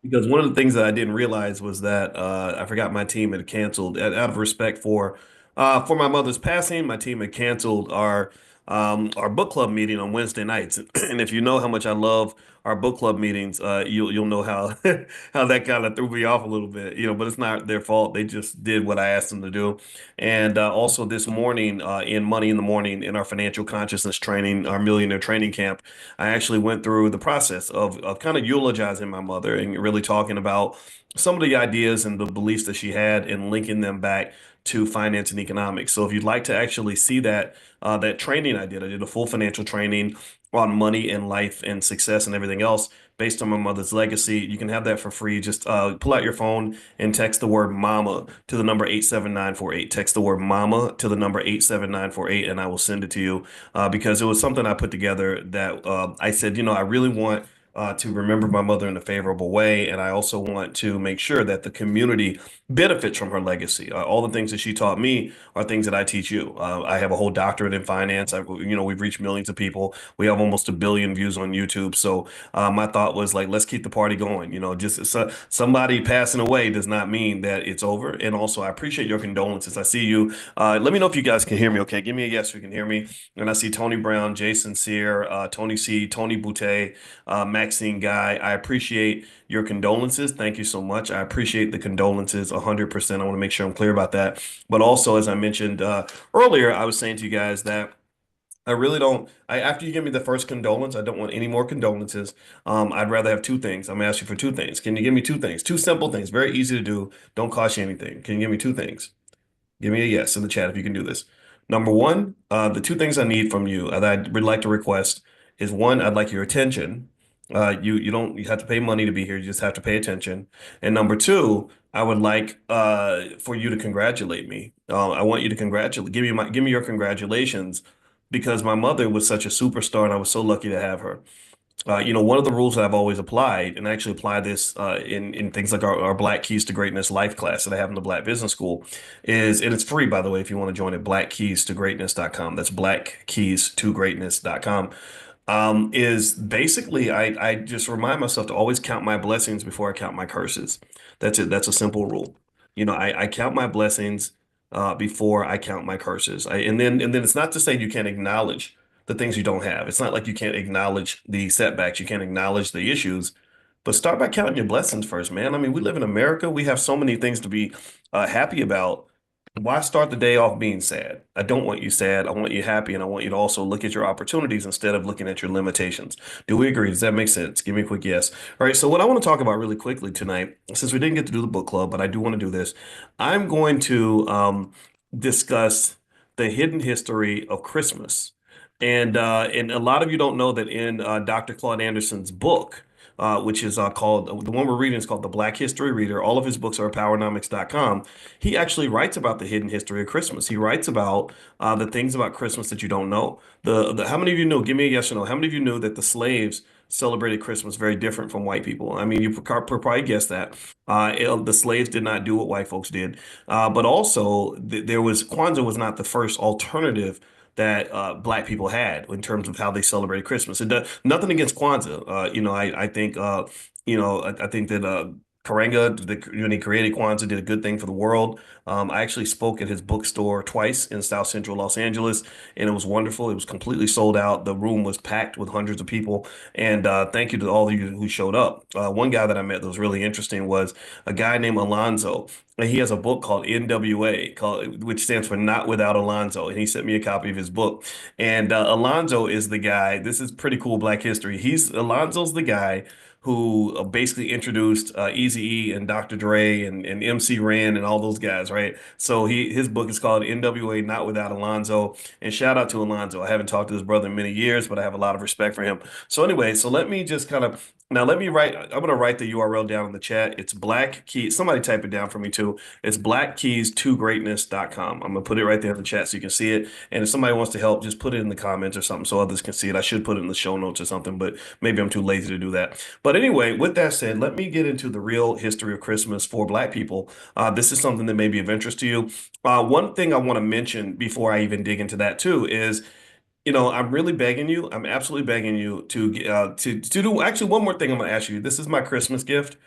Because one of the things that I didn't realize was that I forgot my team had canceled out of respect for my mother's passing. My team had canceled our book club meeting on Wednesday nights, and if you know how much I love our book club meetings, you'll know how how that kind of threw me off a little bit, But it's not their fault. They just did what I asked them to do. And also this morning, in Money in the Morning, in our financial consciousness training, our millionaire training camp. I actually went through the process of kind of eulogizing my mother and really talking about some of the ideas and the beliefs that she had and linking them back to finance and economics. So if you'd like to actually see that training I did a full financial training on money and life and success and everything else based on my mother's legacy. You can have that for free. Just pull out your phone and text the word mama to the number 87948. Text the word mama to the number 87948, and I will send it to you because it was something I put together that I said, I really want to remember my mother in a favorable way. And I also want to make sure that the community benefits from her legacy. All the things that she taught me are things that I teach you. I have a whole doctorate in finance. We've reached millions of people. We have almost 1 billion views on YouTube. So my thought was like, let's keep the party going. Just somebody passing away does not mean that it's over. And also, I appreciate your condolences. I see you. Let me know if you guys can hear me. Okay, give me a yes if you can hear me. And I see Tony Brown, Jason Sear, Tony C, Tony Boutte, Maxine Guy. I appreciate your condolences. Thank you so much. I appreciate the condolences 100%. I want to make sure I'm clear about that. But also, as I mentioned earlier, I was saying to you guys that I really don't. After you give me the first condolence, I don't want any more condolences. I'd rather have two things. I'm gonna ask you for two things. Can you give me two things? Two simple things, very easy to do. Don't cost you anything. Can you give me two things? Give me a yes in the chat if you can do this. Number one, the two things I need from you that I would like to request is one, I'd like your attention. You have to pay money to be here. You just have to pay attention. And number two, I would like for you to congratulate me. I want you to congratulate, give me your congratulations because my mother was such a superstar and I was so lucky to have her. One of the rules that I've always applied, and I actually apply this in things like our Black Keys to Greatness life class that I have in the Black Business School, and it's free, by the way, if you want to join it, blackkeystogreatness.com. That's blackkeystogreatness.com. Is basically I just remind myself to always count my blessings before I count my curses. That's it. That's a simple rule. I count my blessings before I count my curses. And then it's not to say you can't acknowledge the things you don't have. It's not like you can't acknowledge the setbacks, you can't acknowledge the issues, but start by counting your blessings first, man. I mean, we live in America. We have so many things to be happy about. Why start the day off being sad? I don't want you sad. I want you happy, and I want you to also look at your opportunities instead of looking at your limitations. Do we agree? Does that make sense? Give me a quick yes. All right. So what I want to talk about really quickly tonight, since we didn't get to do the book club, but I do want to do this, I'm going to discuss the hidden history of Christmas. And a lot of you don't know that in Dr. Claude Anderson's book, which is called, the one we're reading is called The Black History Reader. All of his books are at powernomics.com. He actually writes about the hidden history of Christmas. He writes about the things about Christmas that you don't know. How many of you know, give me a yes or no, how many of you knew that the slaves celebrated Christmas very different from white people? I mean, you probably guessed that. The slaves did not do what white folks did. But also, there was Kwanzaa was not the first alternative that Black people had in terms of how they celebrated Christmas. It does nothing against Kwanzaa. I think I think that Karenga, when he created Kwanzaa, did a good thing for the world. I actually spoke at his bookstore twice in South Central Los Angeles, and it was wonderful. It was completely sold out. The room was packed with hundreds of people. And thank you to all of you who showed up. One guy that I met that was really interesting was a guy named Alonzo. And he has a book called NWA, which stands for Not Without Alonzo. And he sent me a copy of his book. And Alonzo is the guy. This is pretty cool Black history. Alonzo's the guy who basically introduced Eazy-E and Dr. Dre and MC Ren and all those guys, right? So his book is called NWA Not Without Alonzo. And shout out to Alonzo. I haven't talked to his brother in many years, but I have a lot of respect for him. So anyway, so let me just kind of now let me write. I'm going to write the URL down in the chat. It's Black Keys. Somebody type it down for me too. It's blackkeys2greatness.com. I'm going to put it right there in the chat so you can see it. And if somebody wants to help, just put it in the comments or something so others can see it. I should put it in the show notes or something, but maybe I'm too lazy to do that. But anyway, with that said, let me get into the real history of Christmas for Black people. This is something that may be of interest to you. One thing I want to mention before I even dig into that too is, I'm really begging you. I'm absolutely begging you to do actually one more thing I'm going to ask you. This is my Christmas gift.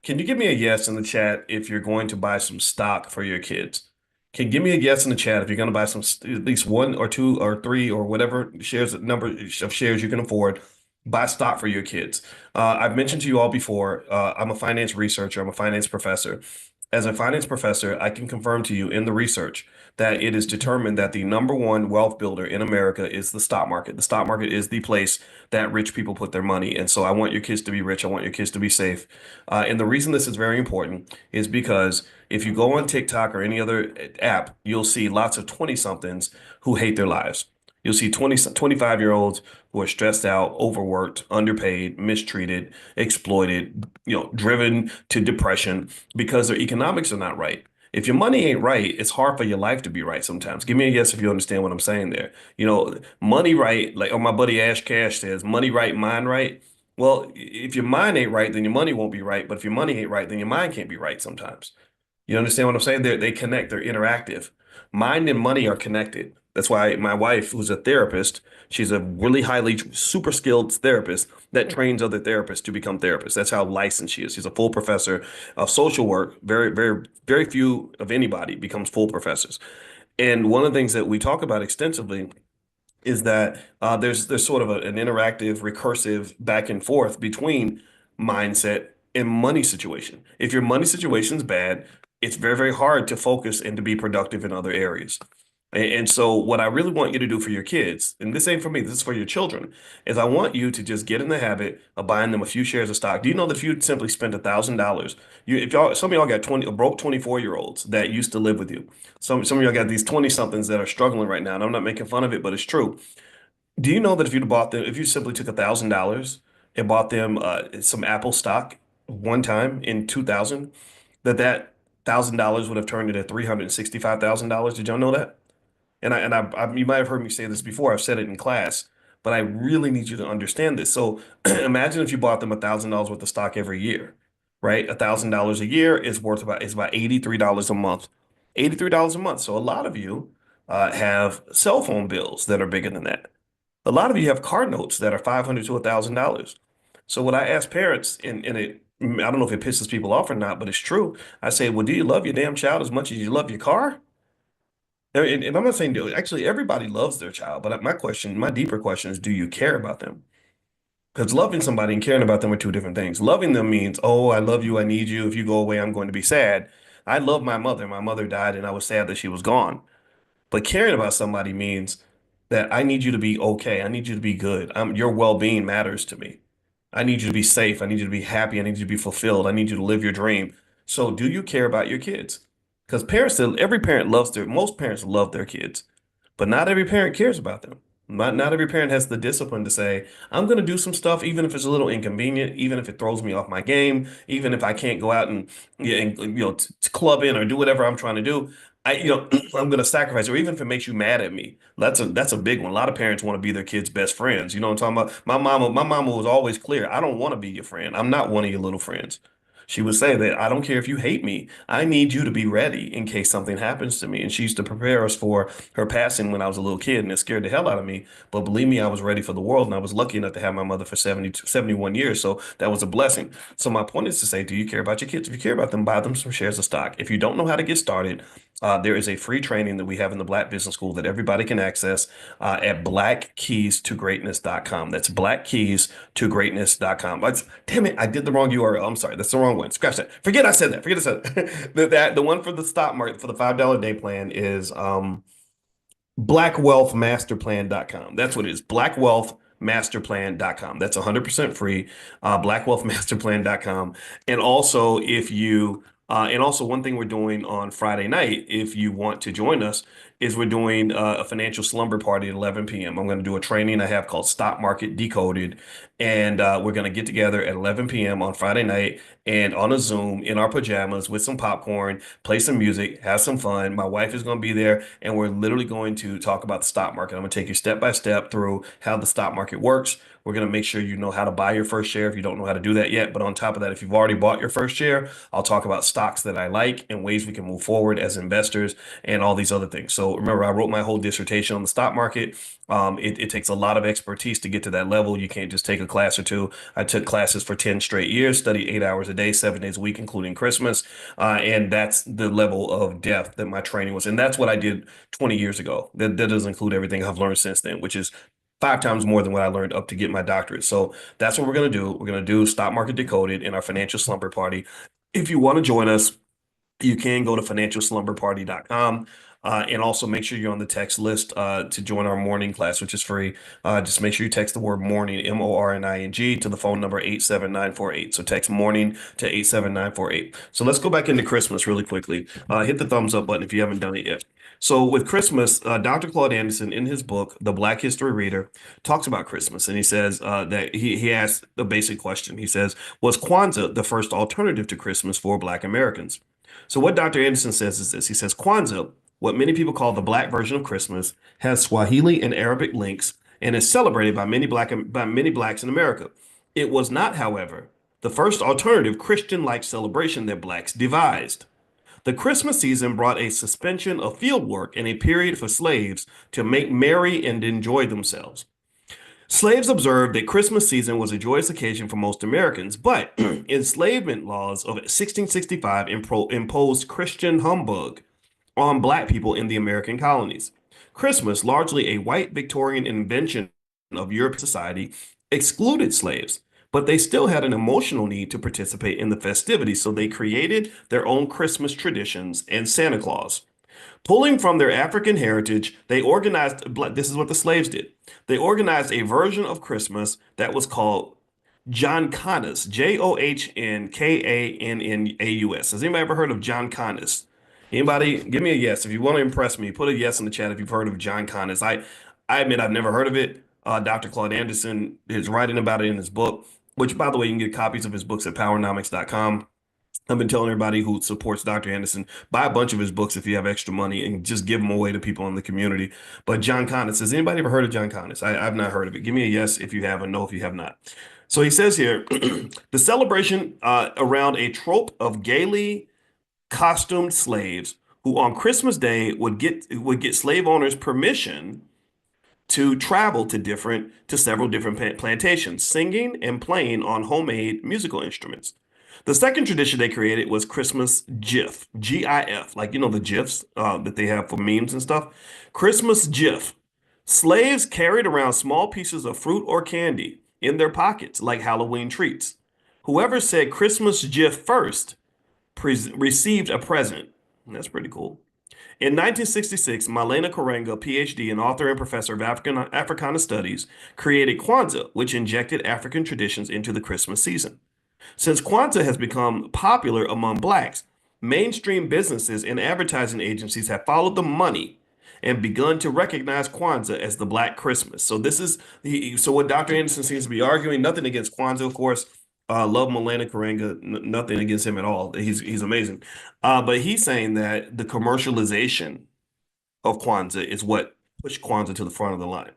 Can you give me a yes in the chat if you're going to buy some stock for your kids? Can you give me a yes in the chat if you're going to buy at least one or two or three or whatever number of shares you can afford, buy stock for your kids. I've mentioned to you all before, I'm a finance researcher, I'm a finance professor. As a finance professor, I can confirm to you in the research that it is determined that the number one wealth builder in America is the stock market. The stock market is the place that rich people put their money. And so I want your kids to be rich. I want your kids to be safe. And the reason this is very important is because if you go on TikTok or any other app, you'll see lots of 20 somethings who hate their lives. You'll see 25-year-olds who are stressed out, overworked, underpaid, mistreated, exploited, driven to depression because their economics are not right. If your money ain't right, it's hard for your life to be right sometimes. Give me a yes if you understand what I'm saying there. Money right, like my buddy Ash Cash says, money right, mind right. Well, if your mind ain't right, then your money won't be right. But if your money ain't right, then your mind can't be right sometimes. You understand what I'm saying? They connect, they're interactive. Mind and money are connected. That's why my wife, who's a therapist, she's a really highly super skilled therapist that trains other therapists to become therapists. That's how licensed she is. She's a full professor of social work. Very, very, very few of anybody becomes full professors. And one of the things that we talk about extensively is that there's sort of an interactive, recursive back and forth between mindset and money situation. If your money situation is bad, it's very, very hard to focus and to be productive in other areas. And so, what I really want you to do for your kids, and this ain't for me, this is for your children, is I want you to just get in the habit of buying them a few shares of stock. Do you know that if you simply spend $1,000, if y'all, some of y'all got 20 broke 24-year-olds that used to live with you. Some of y'all got these 20 somethings that are struggling right now, and I'm not making fun of it, but it's true. Do you know that if you simply took $1,000 and bought them some Apple stock one time in 2000, that $1,000 would have turned into $365,000? Did y'all know that? You might have heard me say this before. I've said it in class, but I really need you to understand this. So imagine if you bought them $1,000 worth of stock every year, right? $1,000 a year is about $83 a month. $83 a month. So a lot of you have cell phone bills that are bigger than that. A lot of you have car notes that are $500 to $1,000. So what I ask parents, and I don't know if it pisses people off or not, but it's true. I say, well, do you love your damn child as much as you love your car? And I'm not saying actually everybody loves their child, but my deeper question is, do you care about them? Because loving somebody and caring about them are two different things. Loving them means, oh, I love you, I need you. If you go away, I'm going to be sad. I love my mother. My mother died, and I was sad that she was gone. But caring about somebody means that I need you to be okay. I need you to be good. Your well-being matters to me. I need you to be safe. I need you to be happy. I need you to be fulfilled. I need you to live your dream. So, do you care about your kids? Because every parent most parents love their kids, but not every parent cares about them. Not every parent has the discipline to say, I'm going to do some stuff, even if it's a little inconvenient, even if it throws me off my game, even if I can't go out and, yeah, and club in or do whatever I'm trying to do. I'm going to sacrifice, or even if it makes you mad at me. That's a big one. A lot of parents want to be their kids' best friends. You know what I'm talking about? My mama was always clear. I don't want to be your friend. I'm not one of your little friends. She would say that I don't care if you hate me. I need you to be ready in case something happens to me. And she used to prepare us for her passing when I was a little kid, and it scared the hell out of me. But believe me, I was ready for the world, and I was lucky enough to have my mother for 71 years. So that was a blessing. So my point is to say, do you care about your kids? If you care about them, buy them some shares of stock. If you don't know how to get started, there is a free training that we have in the Black Business School that everybody can access at blackkeys2greatness.com. That's blackkeys2greatness.com. Damn it, I did the wrong URL. I'm sorry. That's the wrong one. Scratch that. Forget I said that. Forget I said that. The one for the stock market for the $5 day plan is blackwealthmasterplan.com. That's what it is. Blackwealth blackwealthmasterplan.com. That's 100% free, blackwealthmasterplan.com. And also, one thing we're doing on Friday night, if you want to join us, is we're doing a financial slumber party at 11 p.m. I'm going to do a training I have called Stock Market Decoded, and we're going to get together at 11 p.m. on Friday night and on a Zoom in our pajamas with some popcorn, play some music, have some fun. My wife is going to be there, and we're literally going to talk about the stock market. I'm going to take you step by step through how the stock market works. We're going to make sure you know how to buy your first share if you don't know how to do that yet. But on top of that, if you've already bought your first share, I'll talk about stocks that I like and ways we can move forward as investors and all these other things. So remember, I wrote my whole dissertation on the stock market. It takes a lot of expertise to get to that level. You can't just take a class or two. I took classes for 10 straight years, studied 8 hours a day, 7 days a week, including Christmas. And that's the level of depth that my training was. And that's what I did 20 years ago. That doesn't include everything I've learned since then, which is 5 times more than what I learned up to get my doctorate. So that's what we're going to do. We're going to do Stock Market Decoded in our financial slumber party. If you want to join us, you can go to financialslumberparty.com. And also make sure you're on the text list to join our morning class, which is free. Just make sure you text the word morning, MORNING, to the phone number 87948. So text morning to 87948. So let's go back into Christmas really quickly. Hit the thumbs up button if you haven't done it yet. So with Christmas, Dr. Claude Anderson, in his book, The Black History Reader, talks about Christmas. And he says that he asked the basic question. He says, was Kwanzaa the first alternative to Christmas for Black Americans? So what Dr. Anderson says is this. He says, Kwanzaa, what many people call the Black version of Christmas, has Swahili and Arabic links and is celebrated by many Blacks in America. It was not, however, the first alternative Christian-like celebration that Blacks devised. The Christmas season brought a suspension of field work and a period for slaves to make merry and enjoy themselves. Slaves observed that Christmas season was a joyous occasion for most Americans, but enslavement laws of 1665 imposed Christian humbug on Black people in the American colonies. Christmas, largely a white Victorian invention of European society, excluded slaves, but they still had an emotional need to participate in the festivities, so they created their own Christmas traditions and Santa Claus. Pulling from their African heritage, they organized, this is what the slaves did. They organized a version of Christmas that was called Johnkannas, Johnkanaus. Has anybody ever heard of Johnkannas? Anybody? Give me a yes. If you want to impress me, put a yes in the chat if you've heard of Johnkannas. I admit I've never heard of it. Dr. Claude Anderson is writing about it in his book, which, by the way, you can get copies of his books at powernomics.com. I've been telling everybody who supports Dr. Anderson, buy a bunch of his books if you have extra money and just give them away to people in the community. But Johnkannas, has anybody ever heard of Johnkannas? I've not heard of it. Give me a yes if you have, a no if you have not. So he says here, the celebration around a trope of gaily costumed slaves who on Christmas Day would get slave owners permission to travel to several different plantations, singing and playing on homemade musical instruments. The second tradition they created was Christmas GIF, GIF, like, the GIFs that they have for memes and stuff. Christmas GIF. Slaves carried around small pieces of fruit or candy in their pockets like Halloween treats. Whoever said Christmas GIF first received a present. That's pretty cool. In 1966, Malena Karenga, PhD, an author and professor of Africana Studies, created Kwanzaa, which injected African traditions into the Christmas season. Since Kwanzaa has become popular among Blacks, mainstream businesses and advertising agencies have followed the money and begun to recognize Kwanzaa as the Black Christmas. So so what Dr. Anderson seems to be arguing, nothing against Kwanzaa, of course. Love Malena Karenga, nothing against him at all. He's amazing. But he's saying that the commercialization of Kwanzaa is what pushed Kwanzaa to the front of the line.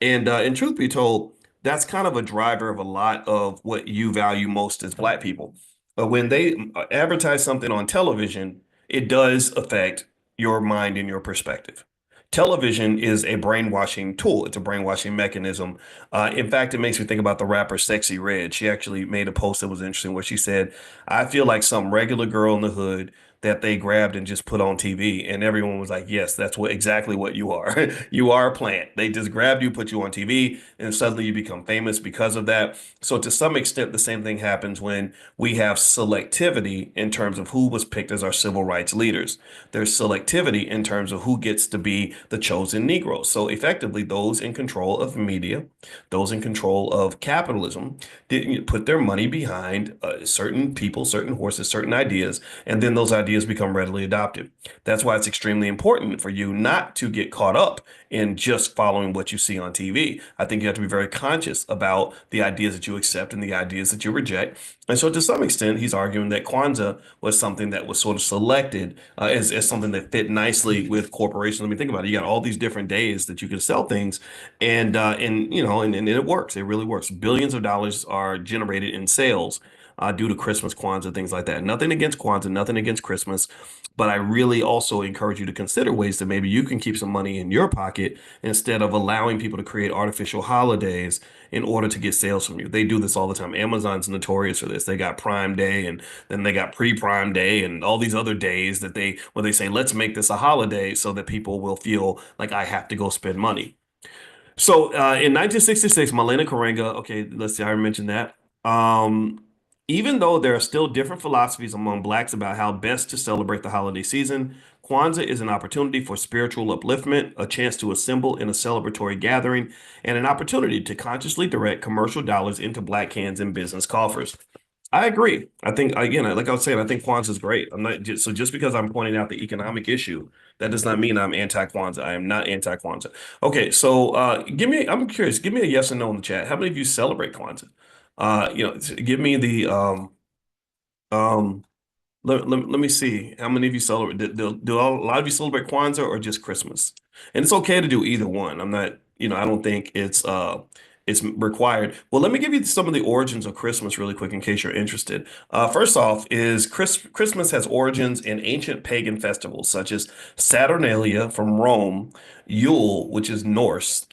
And truth be told, that's kind of a driver of a lot of what you value most as Black people. But when they advertise something on television, it does affect your mind and your perspective. Television is a brainwashing tool. It's a brainwashing mechanism. In fact, it makes me think about the rapper Sexy Red. She actually made a post that was interesting where she said, I feel like some regular girl in the hood that they grabbed and just put on TV. And everyone was like, yes, that's what exactly what you are. You are a plant. They just grabbed you, put you on TV, and suddenly you become famous because of that. So to some extent, the same thing happens when we have selectivity in terms of who was picked as our civil rights leaders. There's selectivity in terms of who gets to be the chosen Negro. So effectively, those in control of media, those in control of capitalism, didn't put their money behind certain people, certain horses, certain ideas, and then those ideas become readily adopted. That's why it's extremely important for you not to get caught up in just following what you see on TV. I think you have to be very conscious about the ideas that you accept and the ideas that you reject. And so, to some extent, he's arguing that Kwanzaa was something that was sort of selected as something that fit nicely with corporations. I mean, think about it. You got all these different days that you can sell things, and and it works. It really works. Billions of dollars are generated in sales due to Christmas, Kwanzaa, things like that. Nothing against Kwanzaa, nothing against Christmas, but I really also encourage you to consider ways that maybe you can keep some money in your pocket instead of allowing people to create artificial holidays in order to get sales from you. They do this all the time. Amazon's notorious for this. They got Prime Day and then they got pre-Prime Day and all these other days that where they say, let's make this a holiday so that people will feel like I have to go spend money. So in 1966, Malena Karenga, okay, let's see, I already mentioned that. Um, Even though there are still different philosophies among Blacks about how best to celebrate the holiday season, Kwanzaa is an opportunity for spiritual upliftment, a chance to assemble in a celebratory gathering, and an opportunity to consciously direct commercial dollars into Black hands and business coffers. I agree. I think again, like I was saying, I think Kwanzaa is great. I'm not just so just because I'm pointing out the economic issue, that does not mean I'm anti-Kwanzaa. I am not anti-Kwanzaa. Okay, so I'm curious, give me a yes or no in the chat. How many of you celebrate Kwanzaa? Give me the um let me see how many of you celebrate. Do a lot of you celebrate Kwanzaa or just Christmas? And it's okay to do either one. I'm not, I don't think it's required. Well, let me give you some of the origins of Christmas really quick in case you're interested. First off, is Christmas has origins in ancient pagan festivals such as Saturnalia from Rome, Yule, which is Norse,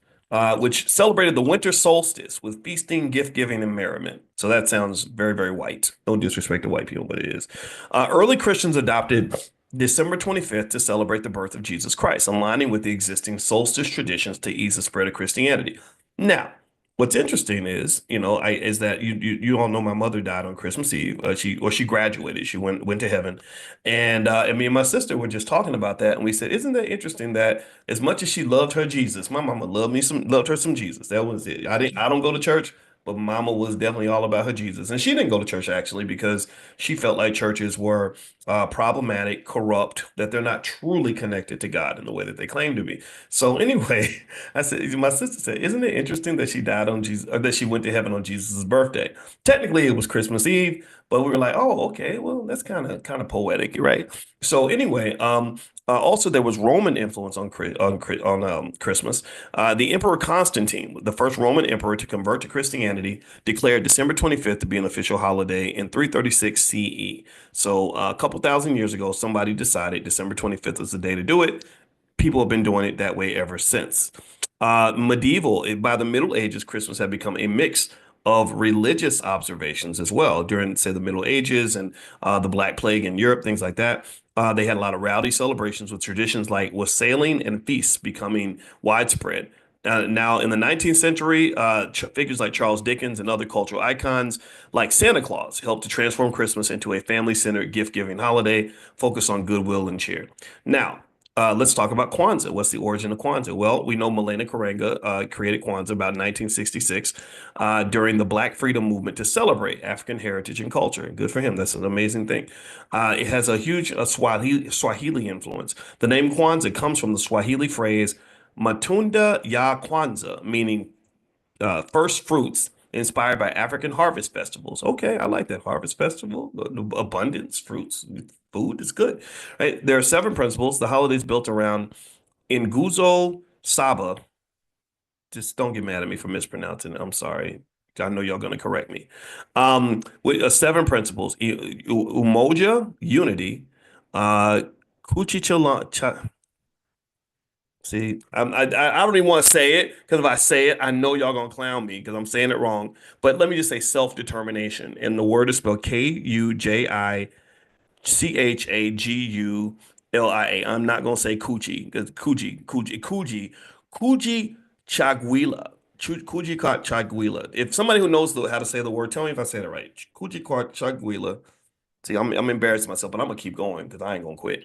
which celebrated the winter solstice with feasting, gift giving, and merriment. So that sounds very, very white. No disrespect to white people, but it is. Early Christians adopted December 25th to celebrate the birth of Jesus Christ, aligning with the existing solstice traditions to ease the spread of Christianity. Now, what's interesting is, is that you all know my mother died on Christmas Eve. She graduated. She went to heaven, and me and my sister were just talking about that, and we said, isn't that interesting that as much as she loved her Jesus, my mama loved her some Jesus. That was it. I don't go to church, but mama was definitely all about her Jesus. And she didn't go to church actually because she felt like churches were problematic, corrupt, that they're not truly connected to God in the way that they claim to be. So anyway, my sister said, isn't it interesting that she died on Jesus, or that she went to heaven on Jesus's birthday? Technically, it was Christmas Eve, but we were like, oh, okay, well, that's kind of poetic, right? So anyway, also, there was Roman influence on Christmas. The Emperor Constantine, the first Roman emperor to convert to Christianity, declared December 25th to be an official holiday in 336 CE. So a couple thousand years ago, somebody decided December 25th was the day to do it. People have been doing it that way ever since. By the Middle Ages, Christmas had become a mix of religious observations as well during, say, the Middle Ages and the Black Plague in Europe, things like that. They had a lot of rowdy celebrations with traditions like wassailing and feasts becoming widespread. Now, in the 19th century, figures like Charles Dickens and other cultural icons like Santa Claus helped to transform Christmas into a family-centered gift-giving holiday focused on goodwill and cheer. Now, let's talk about Kwanzaa. What's the origin of Kwanzaa? Well, we know Malena Karenga created Kwanzaa about 1966 during the Black Freedom Movement to celebrate African heritage and culture. Good for him. That's an amazing thing. It has a huge Swahili influence. The name Kwanzaa comes from the Swahili phrase Matunda ya Kwanzaa, meaning first fruits inspired by African harvest festivals. Okay, I like that harvest festival. Abundance, fruits, food is good. Right? There are seven principles. The holiday is built around Nguzo Saba. Just don't get mad at me for mispronouncing it. I'm sorry. I know y'all gonna correct me. With seven principles: Umoja, unity, uh, Kuchichila. See, I don't even want to say it because if I say it, I know y'all gonna clown me because I'm saying it wrong. But let me just say self-determination, and the word is spelled Kujichagulia. Chagulia. I'm not gonna say coochie because Kuji Chaguila. Chaguila. If somebody who knows how to say the word, tell me if I say it right. Kuji Chaguila. See, I'm embarrassing myself, but I'm gonna keep going because I ain't gonna quit.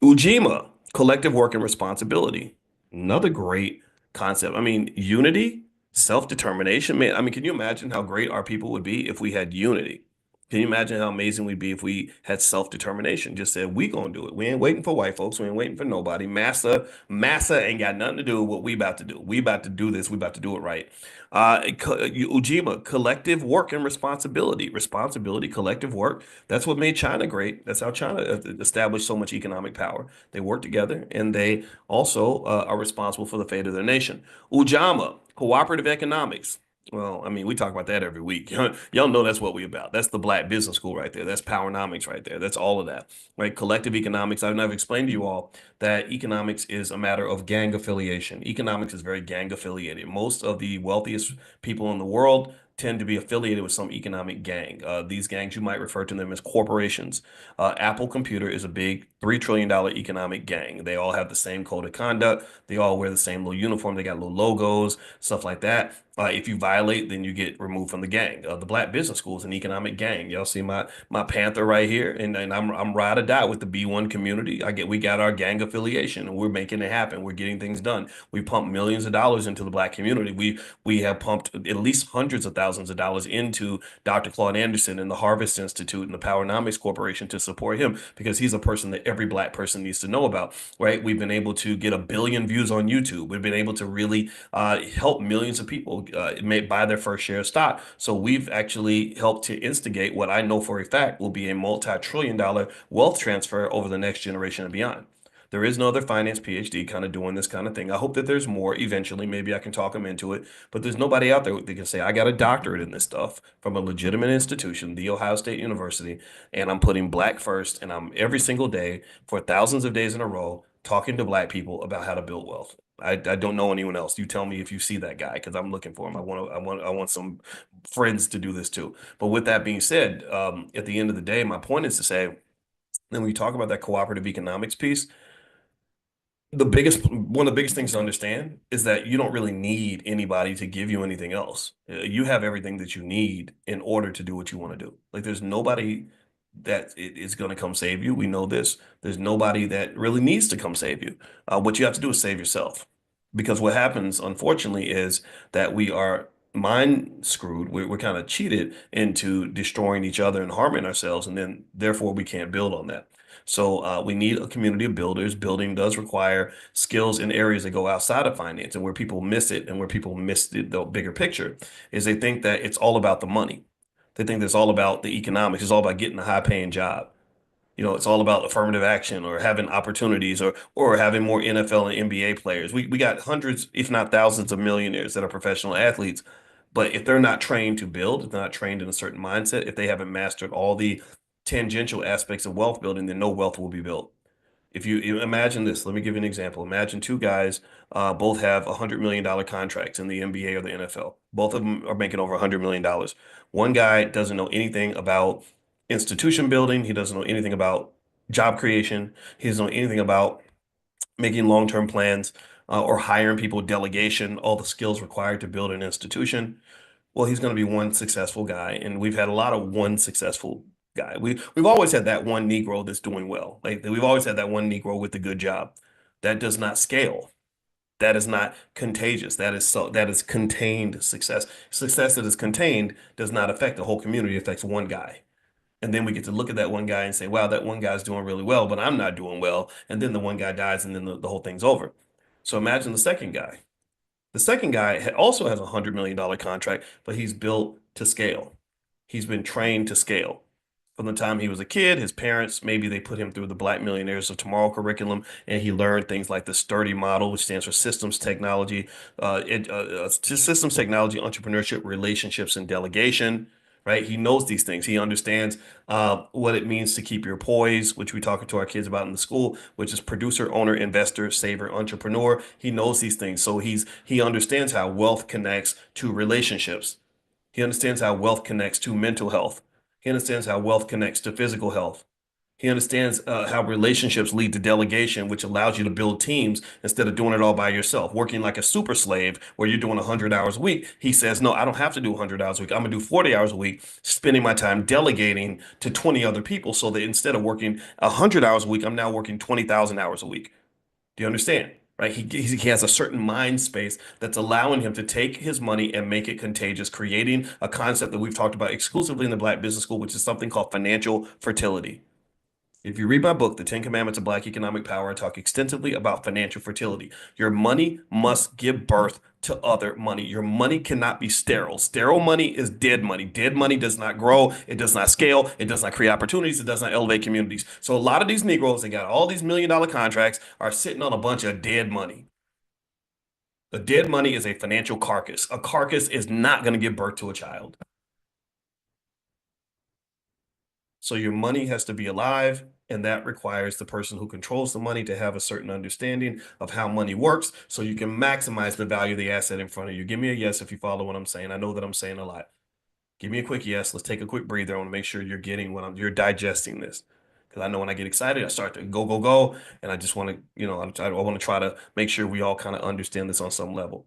Ujima, collective work and responsibility. Another great concept. I mean, unity, self-determination. Man, I mean, can you imagine how great our people would be if we had unity? Can you imagine how amazing we'd be if we had self-determination? Just said, we gonna do it. We ain't waiting for white folks. We ain't waiting for nobody. Massa ain't got nothing to do with what we about to do. We about to do this. We about to do it right. Ujima, collective work and responsibility. Responsibility, collective work. That's what made China great. That's how China established so much economic power. They work together and they also are responsible for the fate of their nation. Ujama, cooperative economics. Well, I mean, we talk about that every week. Y'all know that's what we about. That's the Black Business School right there. That's Powernomics right there. That's all of that, right? Collective economics. I've explained to you all that economics is a matter of gang affiliation. Economics is very gang affiliated. Most of the wealthiest people in the world tend to be affiliated with some economic gang. These gangs, you might refer to them as corporations. Apple Computer is a big $3 trillion economic gang. They all have the same code of conduct. They all wear the same little uniform. They got little logos, stuff like that. If you violate, then you get removed from the gang. The Black Business School is an economic gang. Y'all see my Panther right here, and I'm ride or die with the B1 community. We got our gang affiliation, and we're making it happen. We're getting things done. We pump millions of dollars into the Black community. We have pumped at least hundreds of thousands of dollars into Dr. Claude Anderson and the Harvest Institute and the Powernomics Corporation to support him because he's a person that every Black person needs to know about, right? We've been able to get 1 billion views on YouTube. We've been able to really help millions of people may buy their first share of stock. So we've actually helped to instigate what I know for a fact will be a multi-trillion-dollar wealth transfer over the next generation and beyond. There is no other finance PhD kind of doing this kind of thing. I hope that there's more eventually. Maybe I can talk them into it, but there's nobody out there that can say, I got a doctorate in this stuff from a legitimate institution, the Ohio State University, and I'm putting Black first, and I'm every single day for thousands of days in a row talking to Black people about how to build wealth. I don't know anyone else. You tell me if you see that guy because I'm looking for him. I want some friends to do this too. But with that being said, at the end of the day, my point is to say, then when you talk about that cooperative economics piece, one of the biggest things to understand is that you don't really need anybody to give you anything else. You have everything that you need in order to do what you want to do. Like there's nobody that is going to come save you. We know this. There's nobody that really needs to come save you. What you have to do is save yourself. Because what happens, unfortunately, is that we are mind screwed. We're kind of cheated into destroying each other and harming ourselves, and then therefore we can't build on that. So we need a community of builders. Building does require skills in areas that go outside of finance, and where people miss it, and where people miss the bigger picture, is they think that it's all about the money. They think that it's all about the economics. It's all about getting a high-paying job. It's all about affirmative action or having opportunities or having more NFL and NBA players. We got hundreds, if not thousands, of millionaires that are professional athletes. But if they're not trained to build, if they're not trained in a certain mindset, if they haven't mastered all the tangential aspects of wealth building, then no wealth will be built. If you imagine this, let me give you an example. Imagine two guys, both have $100 million contracts in the NBA or the NFL. Both of them are making over $100 million. One guy doesn't know anything about institution building. He doesn't know anything about job creation. He doesn't know anything about making long-term plans or hiring people, delegation, all the skills required to build an institution. Well, he's going to be one successful guy, and we've had a lot of one successful guy. We've always had that one Negro that's doing well. Like we've always had that one Negro with a good job. That does not scale. That is not contagious. That is contained success. Success that is contained does not affect the whole community. It affects one guy. And then we get to look at that one guy and say, wow, that one guy's doing really well, but I'm not doing well. And then the one guy dies, and then the whole thing's over. So imagine the second guy. The second guy also has $100 million contract, but he's built to scale. He's been trained to scale. From the time he was a kid, his parents, maybe they put him through the Black Millionaires of Tomorrow curriculum, and he learned things like the STURDY model, which stands for systems technology, entrepreneurship, relationships, and delegation. Right? He knows these things. He understands what it means to keep your poise, which we talk to our kids about in the school, which is producer, owner, investor, saver, entrepreneur. He knows these things. So he understands how wealth connects to relationships. He understands how wealth connects to mental health. He understands how wealth connects to physical health. He understands how relationships lead to delegation, which allows you to build teams instead of doing it all by yourself, working like a super slave where you're doing 100 hours a week. He says, no, I don't have to do 100 hours a week. I'm going to do 40 hours a week, spending my time delegating to 20 other people so that instead of working 100 hours a week, I'm now working 20,000 hours a week. Do you understand? Right? He has a certain mind space that's allowing him to take his money and make it contagious, creating a concept that we've talked about exclusively in the Black Business School, which is something called financial fertility. If you read my book, The 10 Commandments of Black Economic Power, I talk extensively about financial fertility. Your money must give birth to other money. Your money cannot be sterile. Sterile money is dead money. Dead money does not grow. It does not scale. It does not create opportunities. It does not elevate communities. So a lot of these Negroes that got all these $1 million contracts are sitting on a bunch of dead money. The dead money is a financial carcass. A carcass is not going to give birth to a child. So your money has to be alive, and that requires the person who controls the money to have a certain understanding of how money works so you can maximize the value of the asset in front of you. Give me a yes if you follow what I'm saying. I know that I'm saying a lot. Give me a quick yes. Let's take a quick breather. I want to make sure you're getting you're digesting this. Because I know when I get excited, I start to go, go, go. And I just want to, I want to try to make sure we all kind of understand this on some level.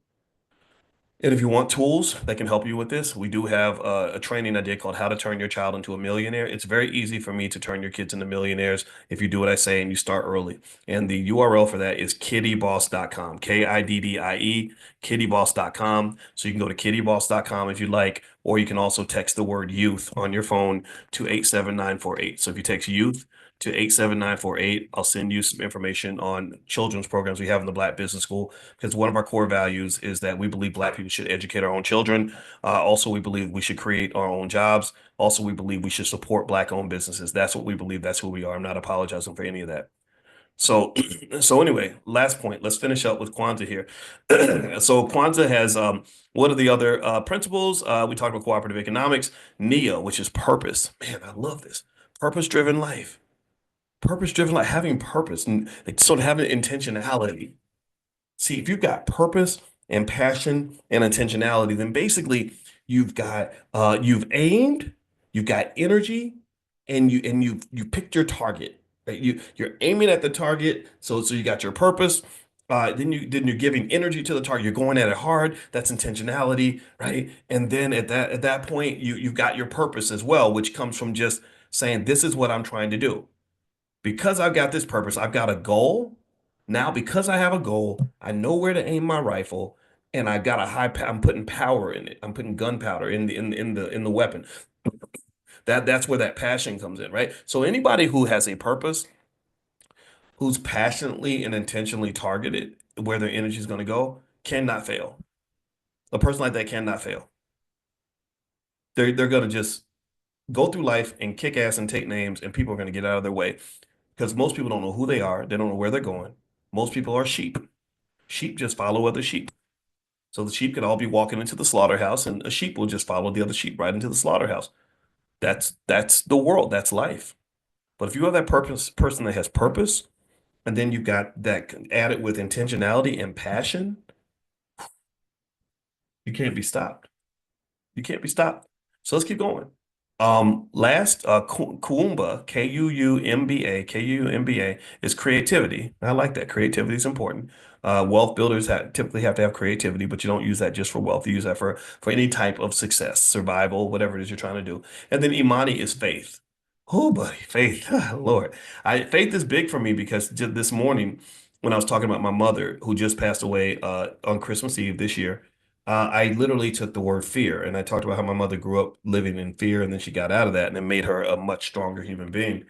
And if you want tools that can help you with this, we do have a training I did called How to Turn Your Child into a Millionaire. It's very easy for me to turn your kids into millionaires if you do what I say and you start early. And the URL for that is kiddieboss.com, KIDDIE, kiddieboss.com. So you can go to kiddieboss.com if you like, or you can also text the word youth on your phone to 87948. So if you text youth to 87948, I'll send you some information on children's programs we have in the Black Business School, because one of our core values is that we believe Black people should educate our own children. Also, we believe we should create our own jobs. Also, we believe we should support Black-owned businesses. That's what we believe. That's who we are. I'm not apologizing for any of that. So, so anyway, last point. Let's finish up with Kwanzaa here. So Kwanzaa has what are the other principles? We talked about cooperative economics, NEO, which is purpose. Man, I love this. Purpose-driven life. Purpose-driven life, having purpose and like sort of having intentionality. See, if you've got purpose and passion and intentionality, then basically you've aimed, you've got energy, and you picked your target. Right? You're aiming at the target, so you got your purpose. Then you're giving energy to the target. You're going at it hard. That's intentionality, right? And then at that point, you've got your purpose as well, which comes from just saying, this is what I'm trying to do. Because I've got this purpose, I've got a goal. Now, because I have a goal, I know where to aim my rifle, and I got a I'm putting power in it. I'm putting gunpowder in the weapon. That's where that passion comes in, right? So anybody who has a purpose, who's passionately and intentionally targeted where their energy is going to go, cannot fail. A person like that cannot fail. They're going to just go through life and kick ass and take names, and people are going to get out of their way because most people don't know who they are. They don't know where they're going. Most people are sheep. Sheep just follow other sheep. So the sheep could all be walking into the slaughterhouse, and a sheep will just follow the other sheep right into the slaughterhouse. That's the world. That's life. But if you have that person that has purpose, and then you've got that added with intentionality and passion, you can't be stopped. You can't be stopped. So let's keep going. Last, Kuumba, Kuumba is creativity. I like that. Creativity is important. Wealth builders typically have to have creativity, but you don't use that just for wealth. You use that for any type of success, survival, whatever it is you're trying to do. And then Imani is faith. Oh, buddy, faith. Lord, faith is big for me because this morning when I was talking about my mother who just passed away on Christmas Eve this year, I literally took the word fear and I talked about how my mother grew up living in fear and then she got out of that and it made her a much stronger human being.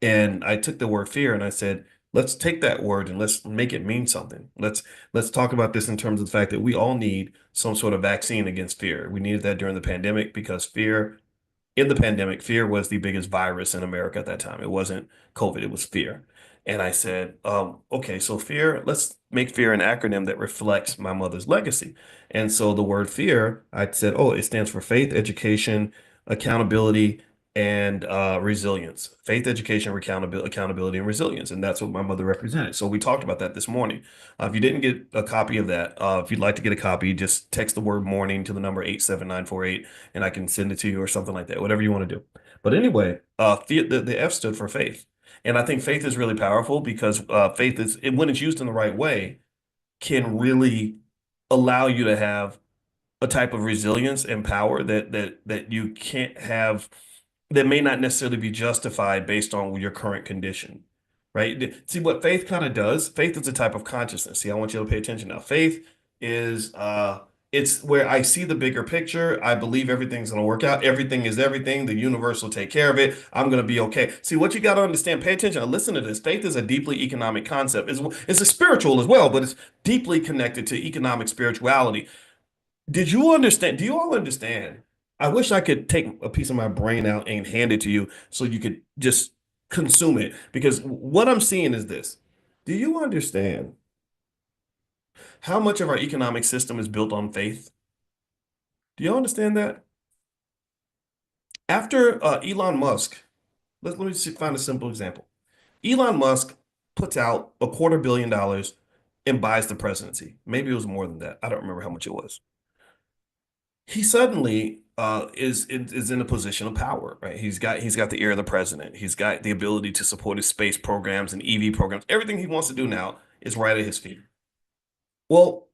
And I took the word fear and I said, let's take that word and let's make it mean something. Let's talk about this in terms of the fact that we all need some sort of vaccine against fear. We needed that during the pandemic because fear in the pandemic, fear was the biggest virus in America at that time. It wasn't COVID, it was fear. And I said, okay, so fear, let's make fear an acronym that reflects my mother's legacy. And so the word fear, I said, oh, it stands for faith, education, accountability, and resilience. Faith, education, accountability, and resilience. And that's what my mother represented. So we talked about that this morning. If you didn't get a copy of that, if you'd like to get a copy, just text the word morning to the number 87948 and I can send it to you or something like that, whatever you want to do. But anyway, the F stood for faith. And I think faith is really powerful because faith is, when it's used in the right way, can really allow you to have a type of resilience and power that you can't have, that may not necessarily be justified based on your current condition, right? See what faith kind of does. Faith is a type of consciousness. See, I want you to pay attention now. Faith is it's where I see the bigger picture. I believe everything's going to work out. Everything is everything. The universe will take care of it. I'm going to be okay. See, what you got to understand, pay attention. Now, listen to this. Faith is a deeply economic concept. It's a spiritual as well, but it's deeply connected to economic spirituality. Did you understand? Do you all understand? I wish I could take a piece of my brain out and hand it to you so you could just consume it. Because what I'm seeing is this. Do you understand how much of our economic system is built on faith? Do you understand that? After Elon Musk, let me find a simple example. Elon Musk puts out $250 million and buys the presidency. Maybe it was more than that. I don't remember how much it was. He suddenly is in a position of power, right? He's got the ear of the president. He's got the ability to support his space programs and EV programs. Everything he wants to do now is right at his feet. Well,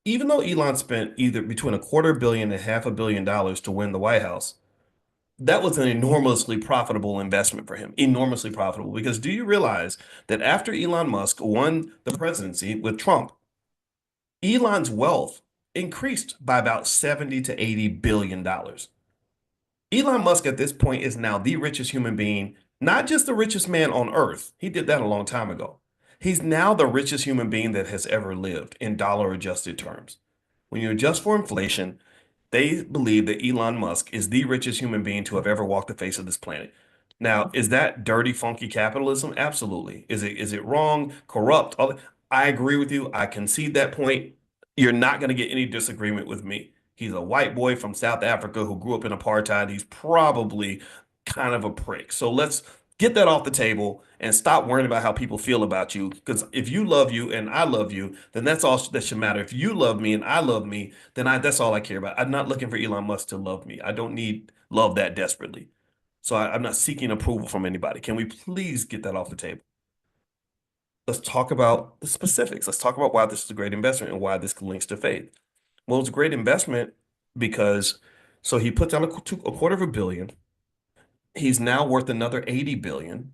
even though Elon spent either between $250 million and $500 million to win the White House, that was an enormously profitable investment for him. Enormously profitable. Because do you realize that after Elon Musk won the presidency with Trump, Elon's wealth increased by about 70 to 80 billion dollars. Elon Musk at this point is now the richest human being, not just the richest man on earth. He did that a long time ago. He's now the richest human being that has ever lived in dollar adjusted terms. When you adjust for inflation, they believe that Elon Musk is the richest human being to have ever walked the face of this planet. Now, is that dirty, funky capitalism? Absolutely. Is it wrong, corrupt? I agree with you. I concede that point. You're not going to get any disagreement with me. He's a white boy from South Africa who grew up in apartheid. He's probably kind of a prick. So let's get that off the table and stop worrying about how people feel about you. Because if you love you and I love you, then that's all that should matter. If you love me and I love me, then that's all I care about. I'm not looking for Elon Musk to love me. I don't need love that desperately. So I'm not seeking approval from anybody. Can we please get that off the table? Let's talk about the specifics. Let's talk about why this is a great investment and why this links to faith. Well, it's a great investment because so he puts out a quarter of a billion. He's now worth another 80 billion.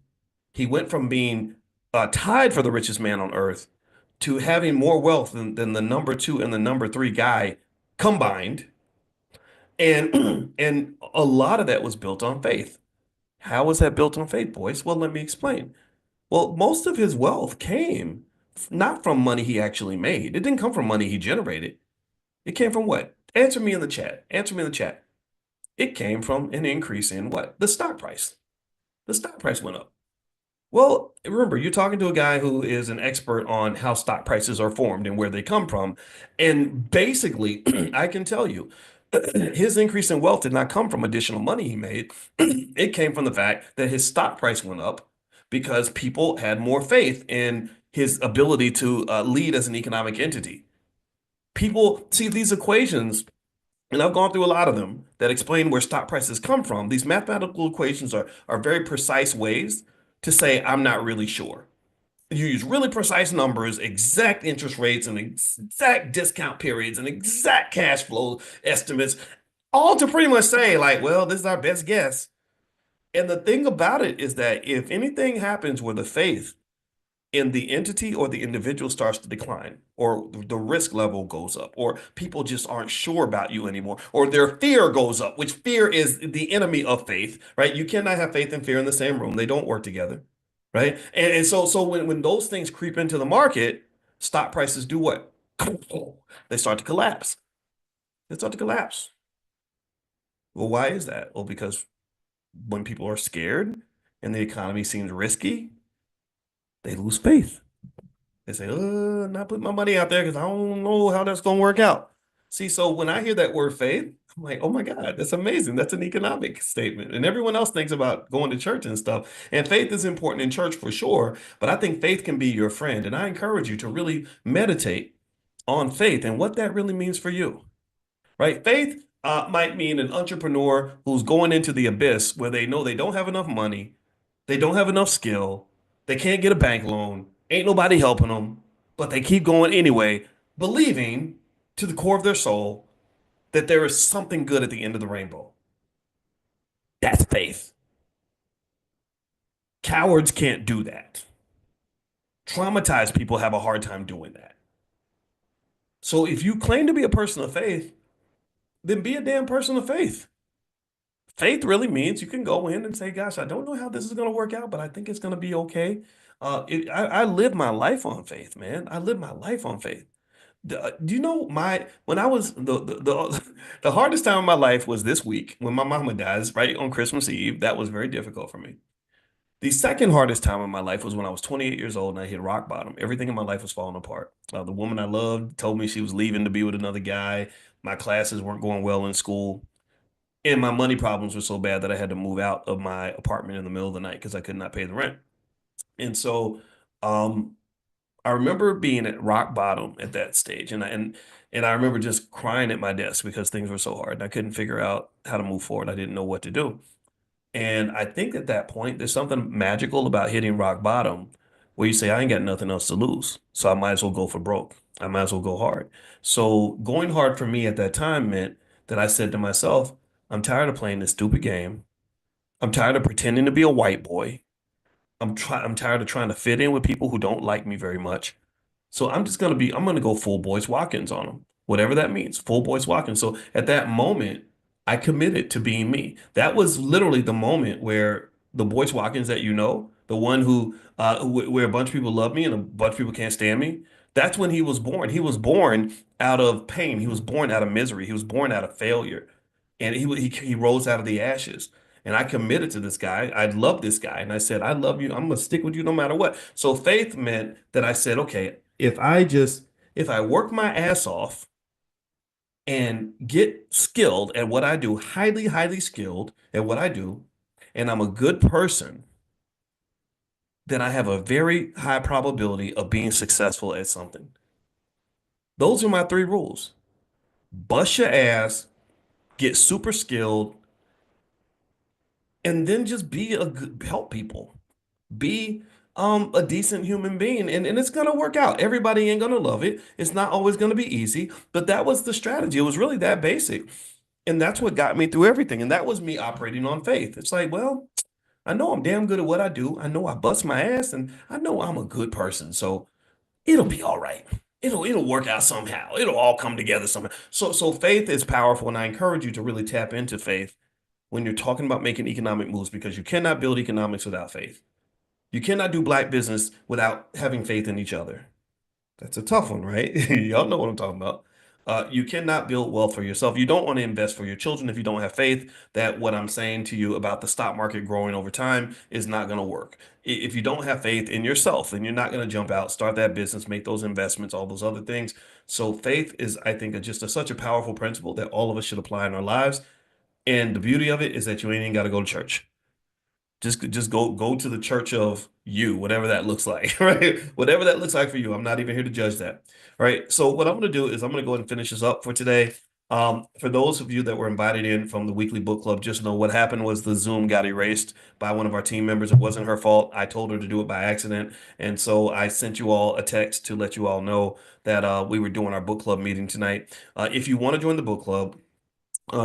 He went from being tied for the richest man on earth to having more wealth than the number two and the number three guy combined. And and a lot of that was built on faith. How was that built on faith, boys? Well, let me explain. Well, most of his wealth came not from money he actually made. It didn't come from money he generated. It came from what? Answer me in the chat. Answer me in the chat. It came from an increase in what? The stock price. The stock price went up. Well, remember, you're talking to a guy who is an expert on how stock prices are formed and where they come from. And basically, I can tell you, his increase in wealth did not come from additional money he made. It came from the fact that his stock price went up because people had more faith in his ability to lead as an economic entity. People see these equations, and I've gone through a lot of them that explain where stock prices come from. These mathematical equations are very precise ways to say, I'm not really sure. You use really precise numbers, exact interest rates, and exact discount periods, and exact cash flow estimates, all to pretty much say, like, well, this is our best guess. And the thing about it is that if anything happens where the faith in the entity or the individual starts to decline, or the risk level goes up, or people just aren't sure about you anymore, or their fear goes up, which fear is the enemy of faith, right? You cannot have faith and fear in the same room. They don't work together, right? And so when those things creep into the market, stock prices do what? They start to collapse. They start to collapse. Well, why is that? Well, because when people are scared and the economy seems risky, they lose faith. They say, not put my money out there because I don't know how that's going to work out. See, so when I hear that word faith, I'm like, oh my God, that's amazing. That's an economic statement. And everyone else thinks about going to church and stuff. And faith is important in church for sure. But I think faith can be your friend. And I encourage you to really meditate on faith and what that really means for you, right? Faith might mean an entrepreneur who's going into the abyss where they know they don't have enough money, they don't have enough skill, They can't get a bank loan. Ain't nobody helping them, but they keep going anyway, believing to the core of their soul that there is something good at the end of the rainbow. That's faith. Cowards can't do that. Traumatized people have a hard time doing that. So if you claim to be a person of faith, then be a damn person of faith. Faith really means you can go in and say, "Gosh, I don't know how this is going to work out, but I think it's going to be okay." I live my life on faith, man. I live my life on faith. Do you know my when I was the hardest time of my life was this week when my mama dies right on Christmas Eve. That was very difficult for me. The second hardest time of my life was when I was 28 years old and I hit rock bottom. Everything in my life was falling apart. The woman I loved told me she was leaving to be with another guy. My classes weren't going well in school. And my money problems were so bad that I had to move out of my apartment in the middle of the night because I could not pay the rent. And so um, I remember being at rock bottom at that stage. And I remember just crying at my desk because things were so hard and I couldn't figure out how to move forward. I didn't know what to do. And I think at that point, there's something magical about hitting rock bottom where you say, I ain't got nothing else to lose. So I might as well go for broke. I might as well go hard. So going hard for me at that time meant that I said to myself, I'm tired of playing this stupid game. I'm tired of pretending to be a white boy. I'm tired of trying to fit in with people who don't like me very much. So I'm gonna go full Boyce Watkins on them, whatever that means, full Boyce Watkins. So at that moment, I committed to being me. That was literally the moment where the Boyce Watkins that you know, the one where a bunch of people love me and a bunch of people can't stand me, that's when he was born. He was born out of pain. He was born out of misery. He was born out of failure, and he rose out of the ashes. And I committed to this guy. I love this guy. And I said, I love you. I'm going to stick with you no matter what. So faith meant that I said, okay, if I work my ass off and get skilled at what I do, highly, highly skilled at what I do, and I'm a good person, then I have a very high probability of being successful at something. Those are my three rules. Bust your ass, get super skilled, and then just be a good, help people. Be a decent human being and it's gonna work out. Everybody ain't gonna love it. It's not always gonna be easy, but that was the strategy. It was really that basic. And that's what got me through everything. And that was me operating on faith. It's like, well, I know I'm damn good at what I do. I know I bust my ass and I know I'm a good person. So it'll be all right. It'll work out somehow. It'll all come together somehow. So faith is powerful, and I encourage you to really tap into faith when you're talking about making economic moves because you cannot build economics without faith. You cannot do black business without having faith in each other. That's a tough one, right? Y'all know what I'm talking about. You cannot build wealth for yourself. You don't want to invest for your children if you don't have faith that what I'm saying to you about the stock market growing over time is not going to work. If you don't have faith in yourself, then you're not going to jump out, start that business, make those investments, all those other things. So faith is, I think, such a powerful principle that all of us should apply in our lives. And the beauty of it is that you ain't even got to go to church. Just go to the church of you, whatever that looks like, right? Whatever that looks like for you. I'm not even here to judge that. All right. So what I'm going to do is I'm going to go ahead and finish this up for today. For those of you that were invited in from the weekly book club, just know what happened was the Zoom got erased by one of our team members. It wasn't her fault. I told her to do it by accident. And so I sent you all a text to let you all know that we were doing our book club meeting tonight. If you want to join the book club,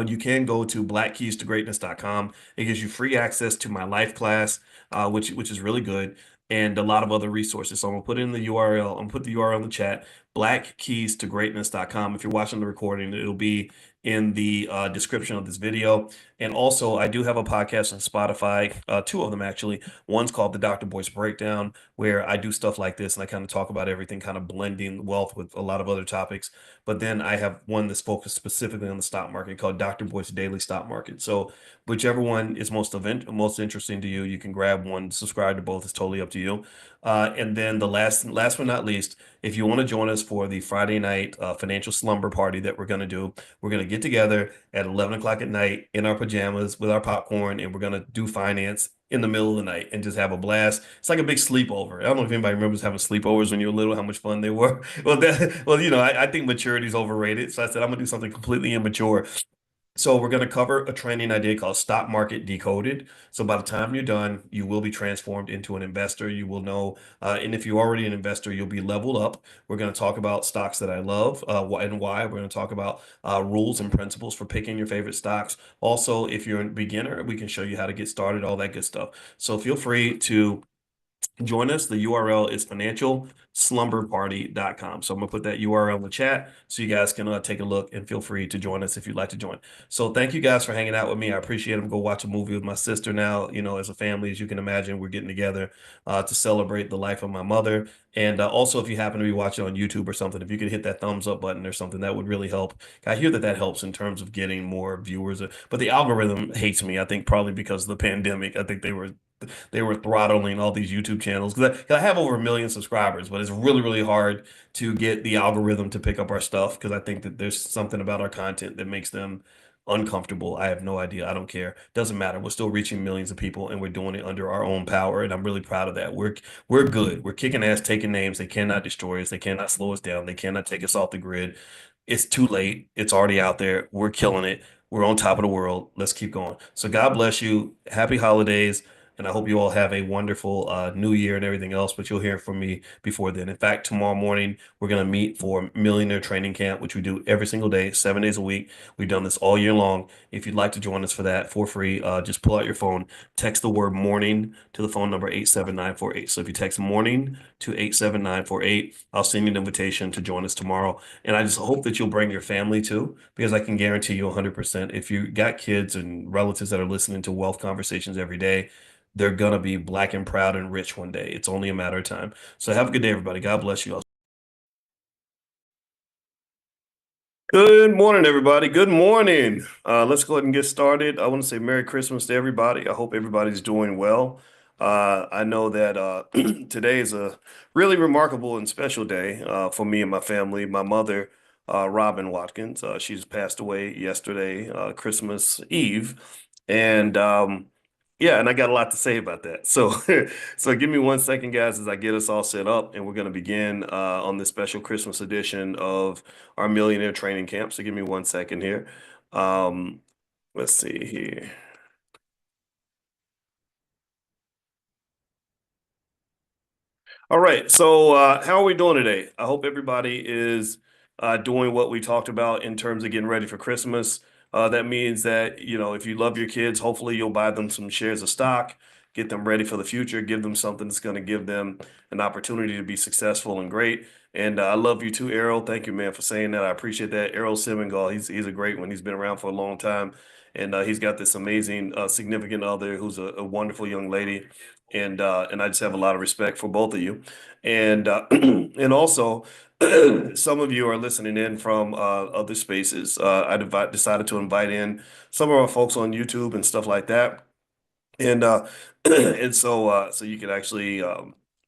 you can go to blackkeystogreatness.com. It gives you free access to my life class, which is really good, and a lot of other resources. So I'm gonna put in the URL. I'm gonna put the URL in the chat. Blackkeystogreatness.com. If you're watching the recording, it'll be in the description of this video. And also, I do have a podcast on Spotify, two of them actually. One's called the Dr. Boyce Breakdown, where I do stuff like this and I kind of talk about everything, kind of blending wealth with a lot of other topics. But then I have one that's focused specifically on the stock market called Dr. Boyce Daily Stock Market. So whichever one is most interesting to you, you can grab one, subscribe to both. It's totally up to you. And then the last but not least, if you want to join us for the Friday night financial slumber party that we're going to do, we're going to get together at 11 o'clock at night in our pajamas with our popcorn, and we're going to do finance in the middle of the night and just have a blast. It's like a big sleepover. I don't know if anybody remembers having sleepovers when you were little, how much fun they were. Well, I think maturity is overrated. So I said, I'm gonna do something completely immature So we're going to cover a training idea called Stock Market Decoded. So by the time you're done, you will be transformed into an investor. You will know, and if you're already an investor, you'll be leveled up. We're going to talk about stocks that I love, and why. We're going to talk about rules and principles for picking your favorite stocks. Also, if you're a beginner, we can show you how to get started, all that good stuff. So feel free to join us. The URL is financialslumberparty.com. So I'm gonna put that URL in the chat so you guys can take a look and feel free to join us if you'd like to join. So thank you guys for hanging out with me. I appreciate it. I'm go watch a movie with my sister now. As a family, as you can imagine, we're getting together to celebrate the life of my mother. And also, if you happen to be watching on YouTube or something, if you could hit that thumbs up button or something, that would really help. I hear that that helps in terms of getting more viewers, but the algorithm hates me. I think probably because of the pandemic. I think they were throttling all these YouTube channels because I have over 1 million subscribers, but it's really, really hard to get the algorithm to pick up our stuff because I think that there's something about our content that makes them uncomfortable. I have no idea. I don't care. Doesn't matter. We're still reaching millions of people and we're doing it under our own power. And I'm really proud of that. We're good. We're kicking ass, taking names. They cannot destroy us. They cannot slow us down. They cannot take us off the grid. It's too late. It's already out there. We're killing it. We're on top of the world. Let's keep going. So God bless you. Happy holidays. And I hope you all have a wonderful new year and everything else, but you'll hear from me before then. In fact, tomorrow morning, we're going to meet for Millionaire Training Camp, which we do every single day, 7 days a week. We've done this all year long. If you'd like to join us for that for free, just pull out your phone, text the word morning to the phone number 87948. So if you text morning to 87948, I'll send you an invitation to join us tomorrow. And I just hope that you'll bring your family too, because I can guarantee you 100%, if you got kids and relatives that are listening to wealth conversations every day, they're gonna be black and proud and rich one day. It's only a matter of time. So have a good day, everybody. God bless you all. Good morning, everybody. Good morning. Let's go ahead and get started. I want to say Merry Christmas to everybody. I hope everybody's doing well. I know that today is a really remarkable and special day for me and my family. My mother, Robin Watkins, she's passed away yesterday, Christmas Eve, and yeah, and I got a lot to say about that. So, so give me 1 second, guys, as I get us all set up, and we're going to begin on this special Christmas edition of our Millionaire Training Camp. So give me 1 second here. Um, let's see here. All right. So, how are we doing today? I hope everybody is doing what we talked about in terms of getting ready for Christmas. That means that, if you love your kids, hopefully you'll buy them some shares of stock, get them ready for the future, give them something that's going to give them an opportunity to be successful and great. And I love you too, Errol. Thank you, man, for saying that. I appreciate that. Errol Semengal, he's a great one. He's been around for a long time. And he's got this amazing significant other who's a wonderful young lady, and I just have a lot of respect for both of you, and and also some of you are listening in from other spaces. Decided to invite in some of our folks on YouTube and stuff like that, and and so you can actually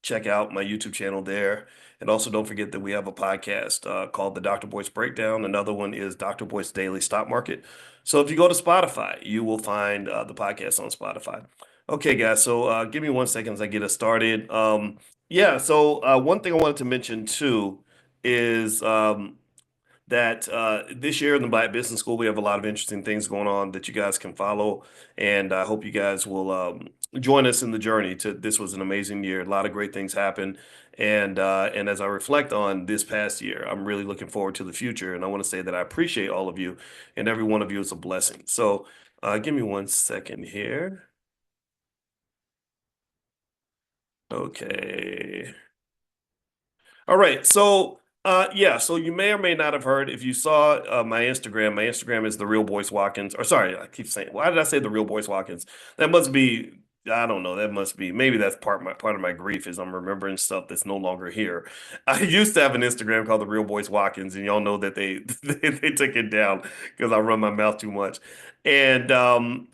check out my YouTube channel there. And also don't forget that we have a podcast called the Dr. Boyce Breakdown. Another one is Dr. Boyce Daily Stock Market. So if you go to Spotify, you will find the podcast on Spotify. Okay, guys. So give me 1 second as I get us started. Yeah. So one thing I wanted to mention too is that this year in the Black Business School, we have a lot of interesting things going on that you guys can follow. And I hope you guys will join us in the journey to this was an amazing year. A lot of great things happened. And as I reflect on this past year, I'm really looking forward to the future. And I want to say that I appreciate all of you, and every one of you is a blessing. So give me 1 second here. Okay. All right. So, yeah. So you may or may not have heard if you saw my Instagram. My Instagram is the real Boyce Watkins. Or sorry, I keep saying. Why did I say the real Boyce Watkins? That must be. I don't know. That must be. Maybe that's part of my grief is I'm remembering stuff that's no longer here. I used to have an Instagram called the real Boyce Watkins, and y'all know that they they took it down because I run my mouth too much. And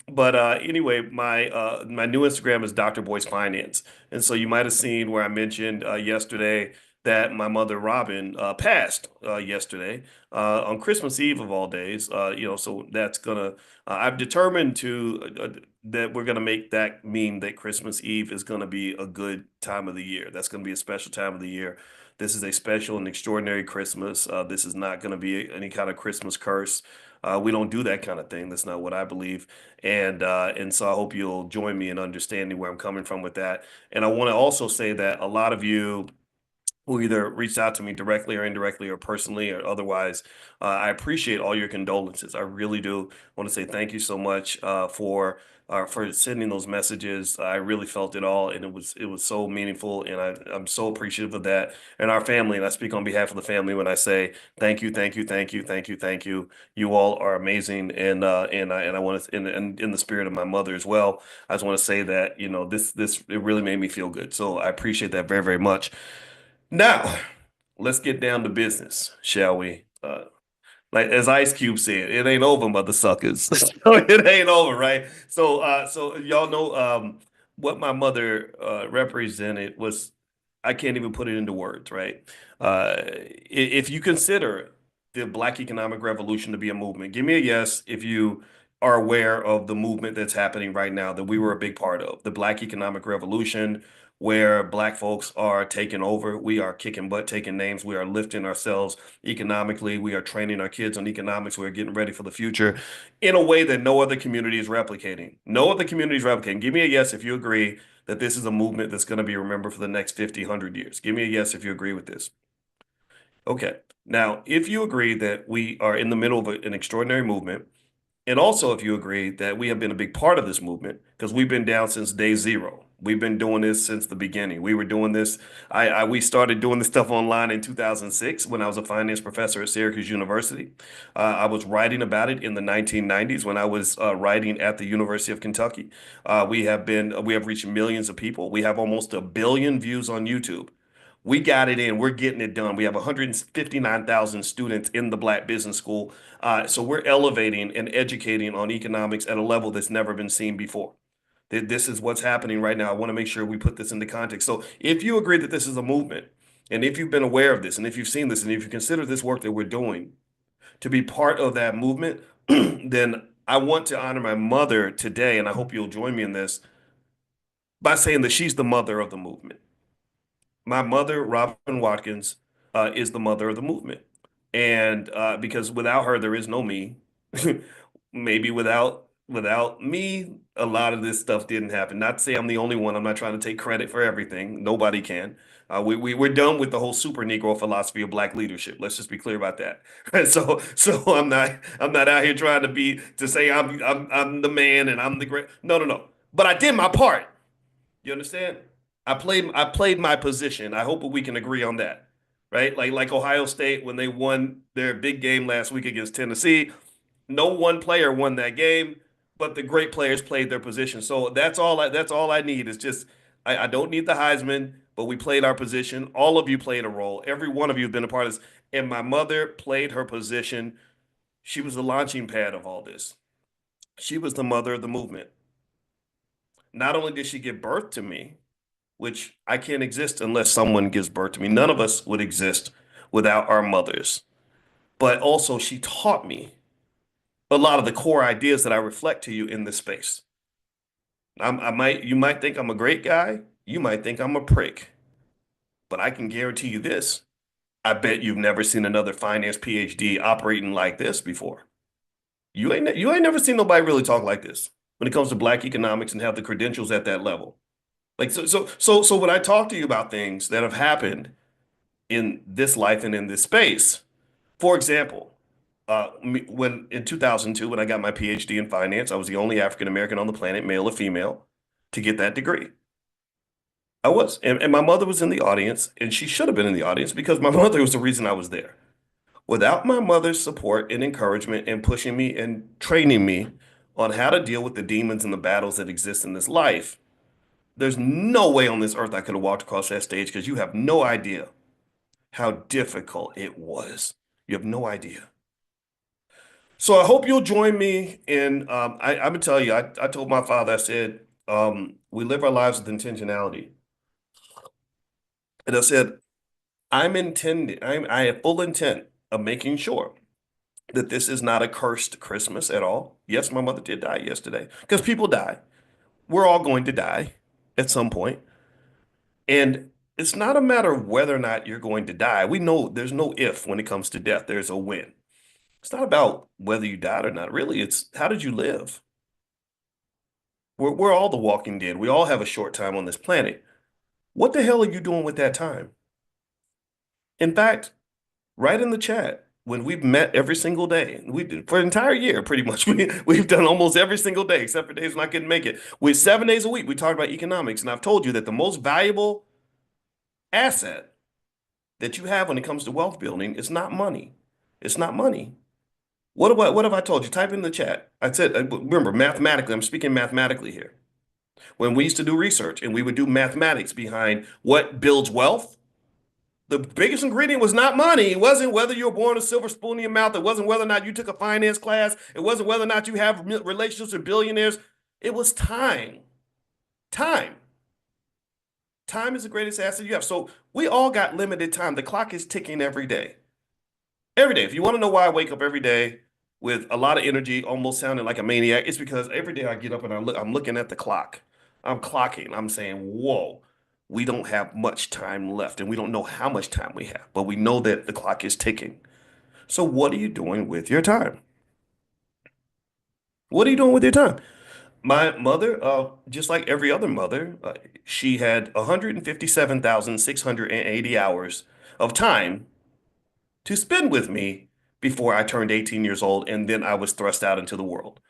but anyway, my new Instagram is Dr. Boyce Finance, and so you might have seen where I mentioned yesterday that my mother Robin passed yesterday on Christmas Eve of all days. So that's gonna. I've determined that we're gonna make that mean that Christmas Eve is gonna be a good time of the year. That's gonna be a special time of the year. This is a special and extraordinary Christmas. This is not gonna be any kind of Christmas curse. We don't do that kind of thing. That's not what I believe. And so I hope you'll join me in understanding where I'm coming from with that. And I want to also say that a lot of you who either reached out to me directly or indirectly or personally or otherwise. I appreciate all your condolences. I really do want to say thank you so much for sending those messages. I really felt it all, and it was so meaningful, and I'm so appreciative of that. And our family, and I speak on behalf of the family when I say thank you, thank you, thank you, thank you, thank you. You all are amazing, and I want to, and in the spirit of my mother as well. I just want to say that this it really made me feel good. So I appreciate that very, very much. Now, let's get down to business, shall we? Like as Ice Cube said, it ain't over, mother suckers. So it ain't over, right? So y'all know what my mother represented was I can't even put it into words, right? If you consider the Black economic revolution to be a movement, give me a yes if you are aware of the movement that's happening right now that we were a big part of. The Black economic revolution, where Black folks are taking over, we are kicking butt, taking names, we are lifting ourselves economically. We are training our kids on economics. We're getting ready for the future in a way that no other community is replicating. No other community is replicating. Give me a yes if you agree that this is a movement that's going to be remembered for the next 50, 100 years. Give me a yes if you agree with this. Okay. Now, if you agree that we are in the middle of an extraordinary movement, and also, if you agree that we have been a big part of this movement, because we've been down since day zero. We've been doing this since the beginning. We were doing this. We started doing this stuff online in 2006 when I was a finance professor at Syracuse University. I was writing about it in the 1990s when I was writing at the University of Kentucky. We have reached millions of people. We have almost a billion views on YouTube. We got it in. We're getting it done. We have 159,000 students in the Black Business School. So we're elevating and educating on economics at a level that's never been seen before. This is what's happening right now. I want to make sure we put this into context. So if you agree that this is a movement, and if you've been aware of this, and if you've seen this, and if you consider this work that we're doing to be part of that movement, then I want to honor my mother today, and I hope you'll join me in this by saying that she's the mother of the movement. My mother, Robin Watkins, is the mother of the movement. And because without her, there is no me. Maybe without me, a lot of this stuff didn't happen. Not to say I'm the only one. I'm not trying to take credit for everything. Nobody can. We're done with the whole super Negro philosophy of Black leadership. Let's just be clear about that. So I'm not out here trying to say I'm the man and I'm the great. No, no, no. But I did my part. You understand? I played my position. I hope we can agree on that. Right? Like Ohio State when they won their big game last week against Tennessee, no one player won that game, but the great players played their position. So that's all I need is just I don't need the Heisman, but we played our position. All of you played a role. Every one of you have been a part of this. And my mother played her position. She was the launching pad of all this. She was the mother of the movement. Not only did she give birth to me, which I can't exist unless someone gives birth to me. None of us would exist without our mothers. But also, she taught me a lot of the core ideas that I reflect to you in this space. You might think I'm a great guy. You might think I'm a prick. But I can guarantee you this. I bet you've never seen another finance PhD operating like this before. You ain't never seen nobody really talk like this when it comes to Black economics and have the credentials at that level. Like so when I talk to you about things that have happened in this life and in this space. For example, when in 2002, when I got my PhD in finance, I was the only African American on the planet, male or female, to get that degree. I was, and my mother was in the audience, and she should have been in the audience because my mother was the reason I was there. Without my mother's support and encouragement and pushing me and training me on how to deal with the demons and the battles that exist in this life, there's no way on this earth I could have walked across that stage because you have no idea how difficult it was. You have no idea. So I hope you'll join me in. I'm gonna tell you. I told my father. I said, we live our lives with intentionality, and I said, I'm intending. I have full intent of making sure that this is not a cursed Christmas at all. Yes, my mother did die yesterday because people die. We're all going to die at some point, and it's not a matter of whether or not you're going to die. We know there's no if when it comes to death. There's a when. It's not about whether you died or not. Really, it's how did you live? We're all the walking dead. We all have a short time on this planet. What the hell are you doing with that time? In fact, write in the chat when we've met every single day. We did for an entire year, pretty much. We've done almost every single day, except for days when I couldn't make it. With 7 days a week, we talked about economics, and I've told you that the most valuable asset that you have when it comes to wealth building is not money. It's not money. What have I told you? Type in the chat. I said, remember, mathematically, I'm speaking mathematically here. When we used to do research and we would do mathematics behind what builds wealth, the biggest ingredient was not money. It wasn't whether you were born a silver spoon in your mouth. It wasn't whether or not you took a finance class. It wasn't whether or not you have relationships with billionaires. It was time. Time. Time is the greatest asset you have. So we all got limited time. The clock is ticking every day. Every day. If you want to know why I wake up every day with a lot of energy, almost sounding like a maniac, it's because every day I get up and I'm looking at the clock. I'm clocking. I'm saying, whoa, we don't have much time left, and we don't know how much time we have, but we know that the clock is ticking. So what are you doing with your time? What are you doing with your time? My mother, just like every other mother, she had 157,680 hours of time to spend with me before I turned 18 years old, and then I was thrust out into the world.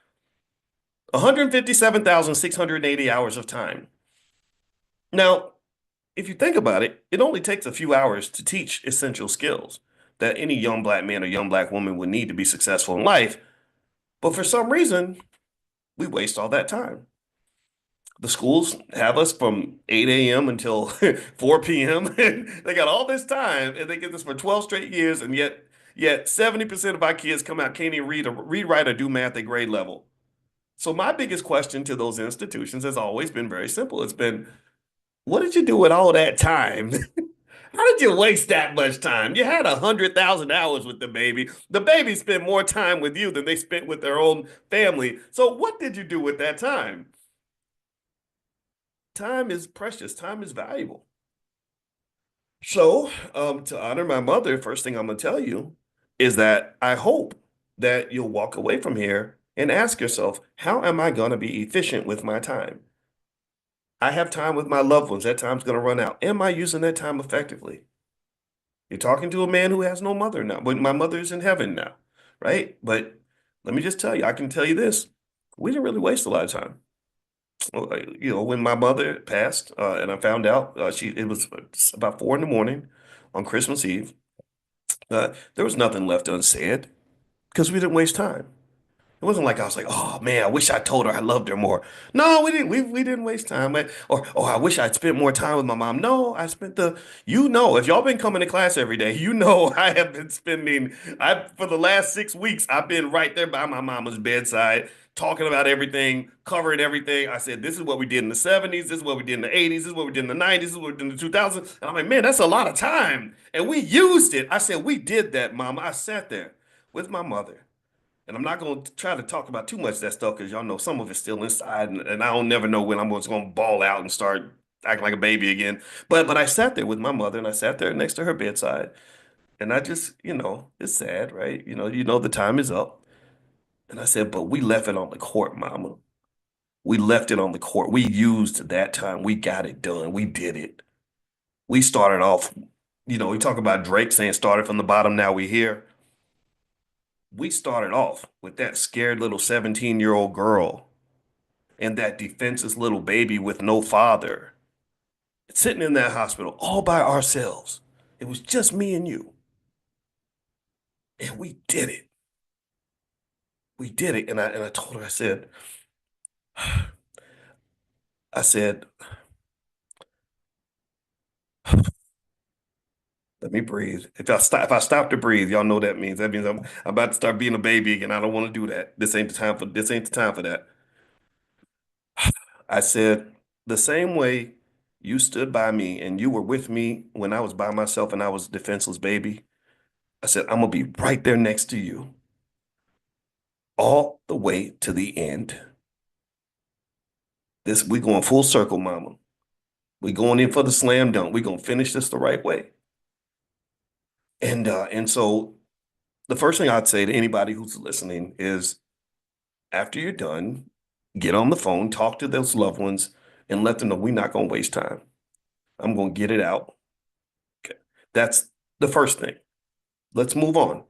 157,680 hours of time. Now, if you think about it, it only takes a few hours to teach essential skills that any young black man or young black woman would need to be successful in life. But for some reason, we waste all that time. The schools have us from 8 a.m. until 4 p.m. and they got all this time and they get this for 12 straight years, and yet 70% of our kids come out can't even read, write, or do math at grade level. So my biggest question to those institutions has always been very simple. It's been, what did you do with all that time? How did you waste that much time? You had 100,000 hours with the baby. The baby spent more time with you than they spent with their own family. So what did you do with that time? Time is precious. Time is valuable. So, to honor my mother, first thing I'm gonna tell you is that I hope that you'll walk away from here and ask yourself, how am I gonna be efficient with my time? I have time with my loved ones. That time's gonna run out. Am I using that time effectively? You're talking to a man who has no mother now, but my mother is in heaven now, right? But let me just tell you, I can tell you this: we didn't really waste a lot of time. Well, when my mother passed, and I found out it was about 4 in the morning on Christmas Eve. There was nothing left unsaid because we didn't waste time. It wasn't like I was like, oh man, I wish I told her I loved her more. No, we didn't. We didn't waste time. Or oh, I wish I'd spent more time with my mom. No, I spent if y'all been coming to class every day, I have been spending. I for the last 6 weeks, I've been right there by my mama's bedside, talking about everything, covering everything. I said, this is what we did in the '70s. This is what we did in the '80s. This is what we did in the '90s. This is what we did in the 2000s. And I'm like, man, that's a lot of time, and we used it. I said, we did that, mama. I sat there with my mother. And I'm not going to try to talk about too much of that stuff because y'all know some of it's still inside, and I don't never know when I'm just going to ball out and start acting like a baby again. But I sat there with my mother, and I sat there next to her bedside, and I just, it's sad, right? The time is up. And I said, but we left it on the court, mama. We left it on the court. We used that time. We got it done. We did it. We started off, we talk about Drake saying started from the bottom, now we here. We started off with that scared little 17-year-old girl and that defenseless little baby with no father sitting in that hospital all by ourselves. It was just me and you. And we did it. We did it. And I told her, I said, let me breathe. If I stop to breathe, y'all know what that means. That means I'm about to start being a baby again. I don't want to do that. This ain't the time for that. I said, the same way you stood by me and you were with me when I was by myself and I was a defenseless baby. I said, I'm gonna be right there next to you all the way to the end. We going full circle, mama. We going in for the slam dunk. We gonna finish this the right way. And so The first thing I'd say to anybody who's listening is after you're done, get on the phone, talk to those loved ones, and let them know we're not going to waste time. I'm going to get it out. Okay. That's the first thing. Let's move on.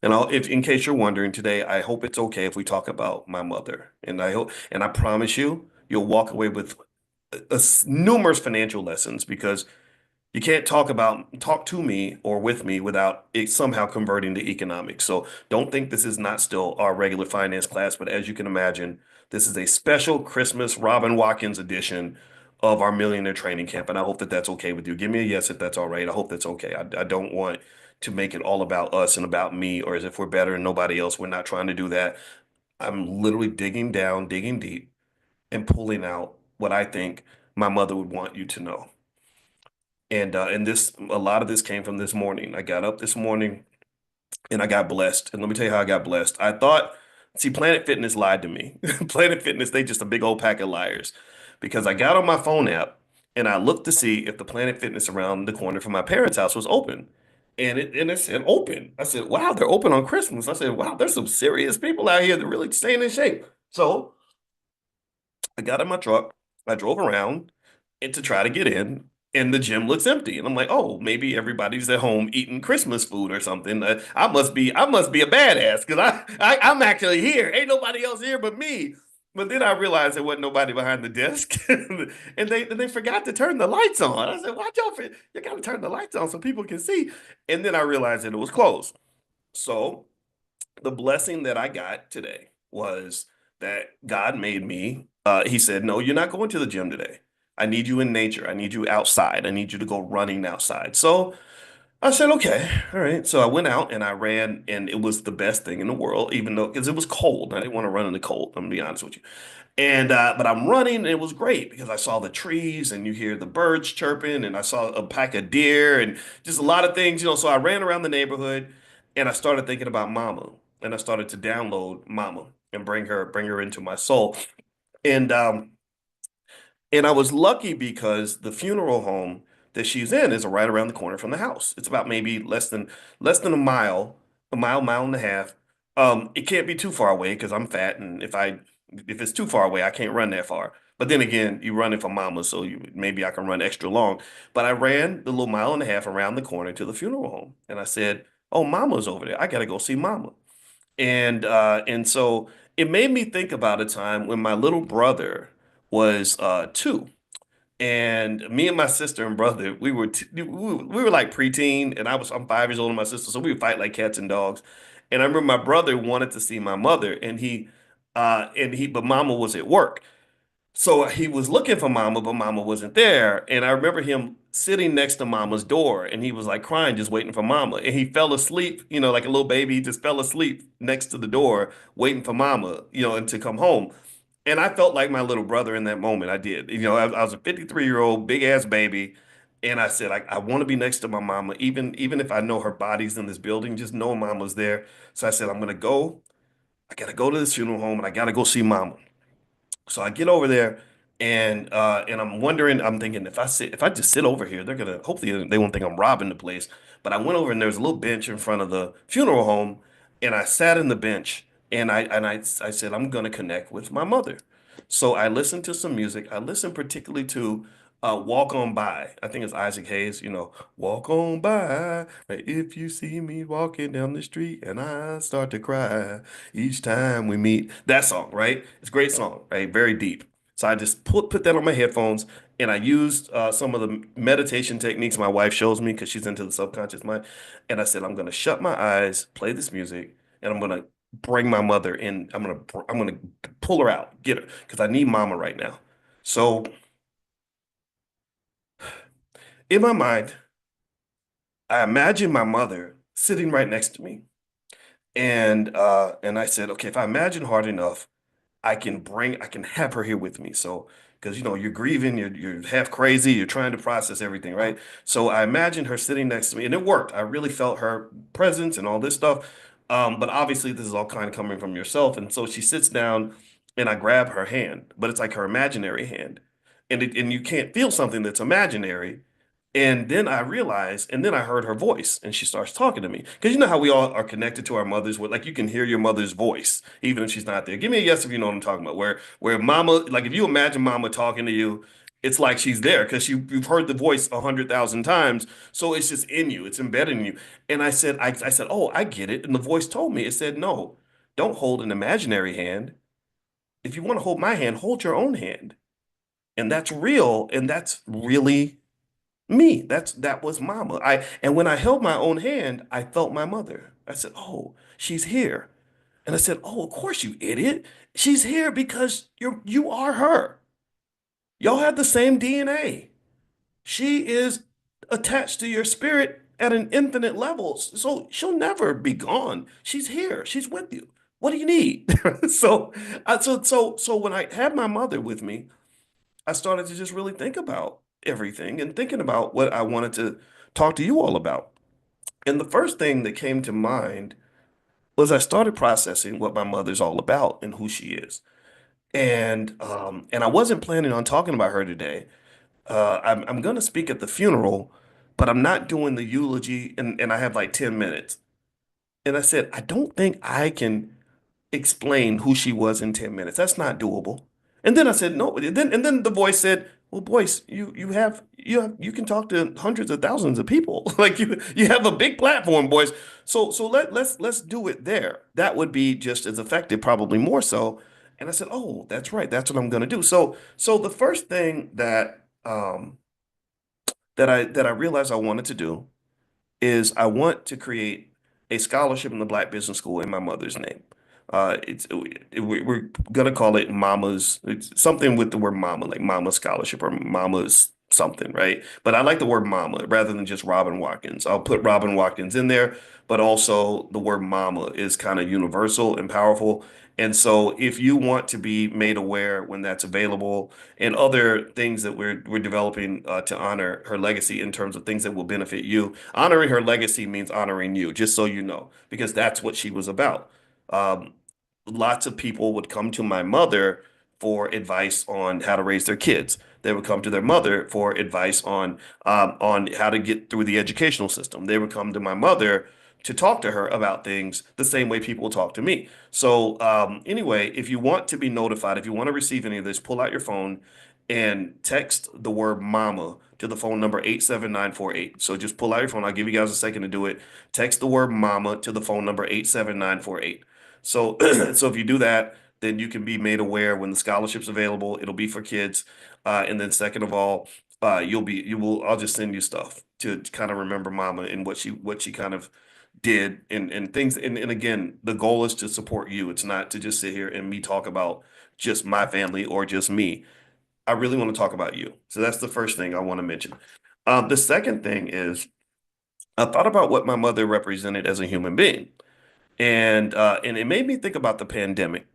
And if in case you're wondering today, I hope it's okay if we talk about my mother. And I hope, and I promise you, you'll walk away with numerous financial lessons because you can't talk to me or with me without it somehow converting to economics. So don't think this is not still our regular finance class, but as you can imagine, this is a special Christmas Robin Watkins edition of our Millionaire Training Camp, and I hope that that's okay with you. Give me a yes if that's all right. I hope that's okay. I don't want to make it all about us and about me, or as if we're better than nobody else. We're not trying to do that. I'm literally digging down, digging deep, and pulling out what I think my mother would want you to know. And this a lot of this came from this morning. I got up this morning and I got blessed. And let me tell you how I got blessed. I thought, see, Planet Fitness lied to me. Planet Fitness, they just a big old pack of liars. Because I got on my phone app and I looked to see if the Planet Fitness around the corner from my parents' house was open. And it said open. I said, wow, they're open on Christmas. I said, wow, there's some serious people out here that really staying in shape. So I got in my truck, I drove around and to try to get in, and the gym looks empty. And I'm like, oh, maybe everybody's at home eating Christmas food or something. I must be a badass because I'm actually here. Ain't nobody else here but me. But then I realized there wasn't nobody behind the desk, and they forgot to turn the lights on. I said, "Watch out! You got to turn the lights on so people can see." And then I realized that it was closed. So the blessing that I got today was that God made me. He said, "No, you're not going to the gym today. I need you in nature. I need you outside. I need you to go running outside." So I said, "Okay, all right." So I went out and I ran, and it was the best thing in the world, even though because it was cold. I didn't want to run in the cold. I'm gonna be honest with you. And but I'm running, and it was great because I saw the trees and you hear the birds chirping, and I saw a pack of deer and just a lot of things, you know. So I ran around the neighborhood and I started thinking about Mama, and I started to download Mama and bring her into my soul. And and I was lucky because the funeral home that she's in is right around the corner from the house. It's about maybe less than a mile and a half. It can't be too far away because I'm fat, and if it's too far away, I can't run that far. But then again, you're running for mama, so maybe I can run extra long. But I ran the little mile and a half around the corner to the funeral home, and I said, "Oh, mama's over there. I gotta go see mama." And so it made me think about a time when my little brother was 2, and me and my sister and brother we were like preteen, and I'm 5 years older than my sister, so we would fight like cats and dogs. And I remember my brother wanted to see my mother, but mama was at work. So he was looking for Mama, but Mama wasn't there. And I remember him sitting next to Mama's door, and he was like crying, just waiting for Mama. And he fell asleep, like a little baby. He just fell asleep next to the door, waiting for Mama, and to come home. And I felt like my little brother in that moment. I did. I was a 53-year-old big ass baby, and I said, I want to be next to my mama, even if I know her body's in this building, just knowing Mama's there. So I said, I'm gonna go. I gotta go to this funeral home, and I gotta go see Mama. So I get over there and I'm wondering, I'm thinking if I just sit over here, they're gonna hopefully they won't think I'm robbing the place. But I went over and there's a little bench in front of the funeral home, and I sat in the bench and I said I'm gonna connect with my mother. So I listened to some music. I listened particularly to Walk On By. I think it's Isaac Hayes, Walk on by. Right? If you see me walking down the street and I start to cry each time we meet. That song, right? It's a great song, right? Very deep. So I just put that on my headphones and I used some of the meditation techniques my wife shows me because she's into the subconscious mind. And I said, I'm going to shut my eyes, play this music, and I'm going to bring my mother in. I'm going to pull her out, get her, because I need mama right now. So in my mind, I imagine my mother sitting right next to me. And I said, okay, if I imagine hard enough, I can have her here with me. So, because you're grieving, you're half crazy, you're trying to process everything, right? So I imagined her sitting next to me, and it worked. I really felt her presence and all this stuff. But obviously, this is all kind of coming from yourself. And so she sits down, and I grab her hand, but it's like her imaginary hand, and you can't feel something that's imaginary And then I realized, and then I heard her voice, and she starts talking to me. Because you know how we all are connected to our mothers, with like you can hear your mother's voice, even if she's not there. Give me a yes if you know what I'm talking about. Where mama, like if you imagine mama talking to you, it's like she's there because you've heard the voice 100,000 times. So it's just in you, it's embedded in you. And I said, oh, I get it. And the voice told me, it said, no, don't hold an imaginary hand. If you want to hold my hand, hold your own hand. And that's real, and that's really me. That was mama. And when I held my own hand, I felt my mother. I said, "Oh, she's here." And I said, "Oh, of course, you idiot. She's here because you are her. Y'all have the same DNA. She is attached to your spirit at an infinite level. So she'll never be gone. She's here. She's with you. What do you need?" So when I had my mother with me, I started to just really think about everything and thinking about what I wanted to talk to you all about. And the first thing that came to mind was I started processing what my mother's all about and who she is. And I wasn't planning on talking about her today. I'm going to speak at the funeral, but I'm not doing the eulogy, and I have like 10 minutes. And I said, I don't think I can explain who she was in 10 minutes. That's not doable. And then I said, no. And then the voice said, well, Boyce, you can talk to hundreds of thousands of people. Like you have a big platform, Boyce. So let's do it there. That would be just as effective, probably more so. And I said, oh, that's right. That's what I'm gonna do. So the first thing that I realized I wanted to do is I want to create a scholarship in the Black Business School in my mother's name. We're gonna call it Mama's. It's something with the word Mama, like Mama Scholarship or Mama's something, right? But I like the word Mama rather than just Robin Watkins. I'll put Robin Watkins in there, but also the word Mama is kind of universal and powerful. And so, if you want to be made aware when that's available, and other things that we're developing to honor her legacy in terms of things that will benefit you. Honoring her legacy means honoring you, just so you know, because that's what she was about. Um, Lots of people would come to my mother for advice on how to raise their kids. They would come to their mother for advice on how to get through the educational system. They would come to my mother to talk to her about things the same way people talk to me. So anyway, if you want to be notified, if you want to receive any of this, pull out your phone and text the word mama to the phone number 87948. So just pull out your phone. I'll give you guys a second to do it. Text the word mama to the phone number 87948. So so if you do that, then you can be made aware when the scholarship's available. It'll be for kids. And then second of all, I'll just send you stuff to kind of remember mama and what she kind of did and things. And again, the goal is to support you. It's not to just sit here and me talk about just my family or just me. I really want to talk about you. So that's the first thing I want to mention. The second thing is I thought about what my mother represented as a human being. And it made me think about the pandemic.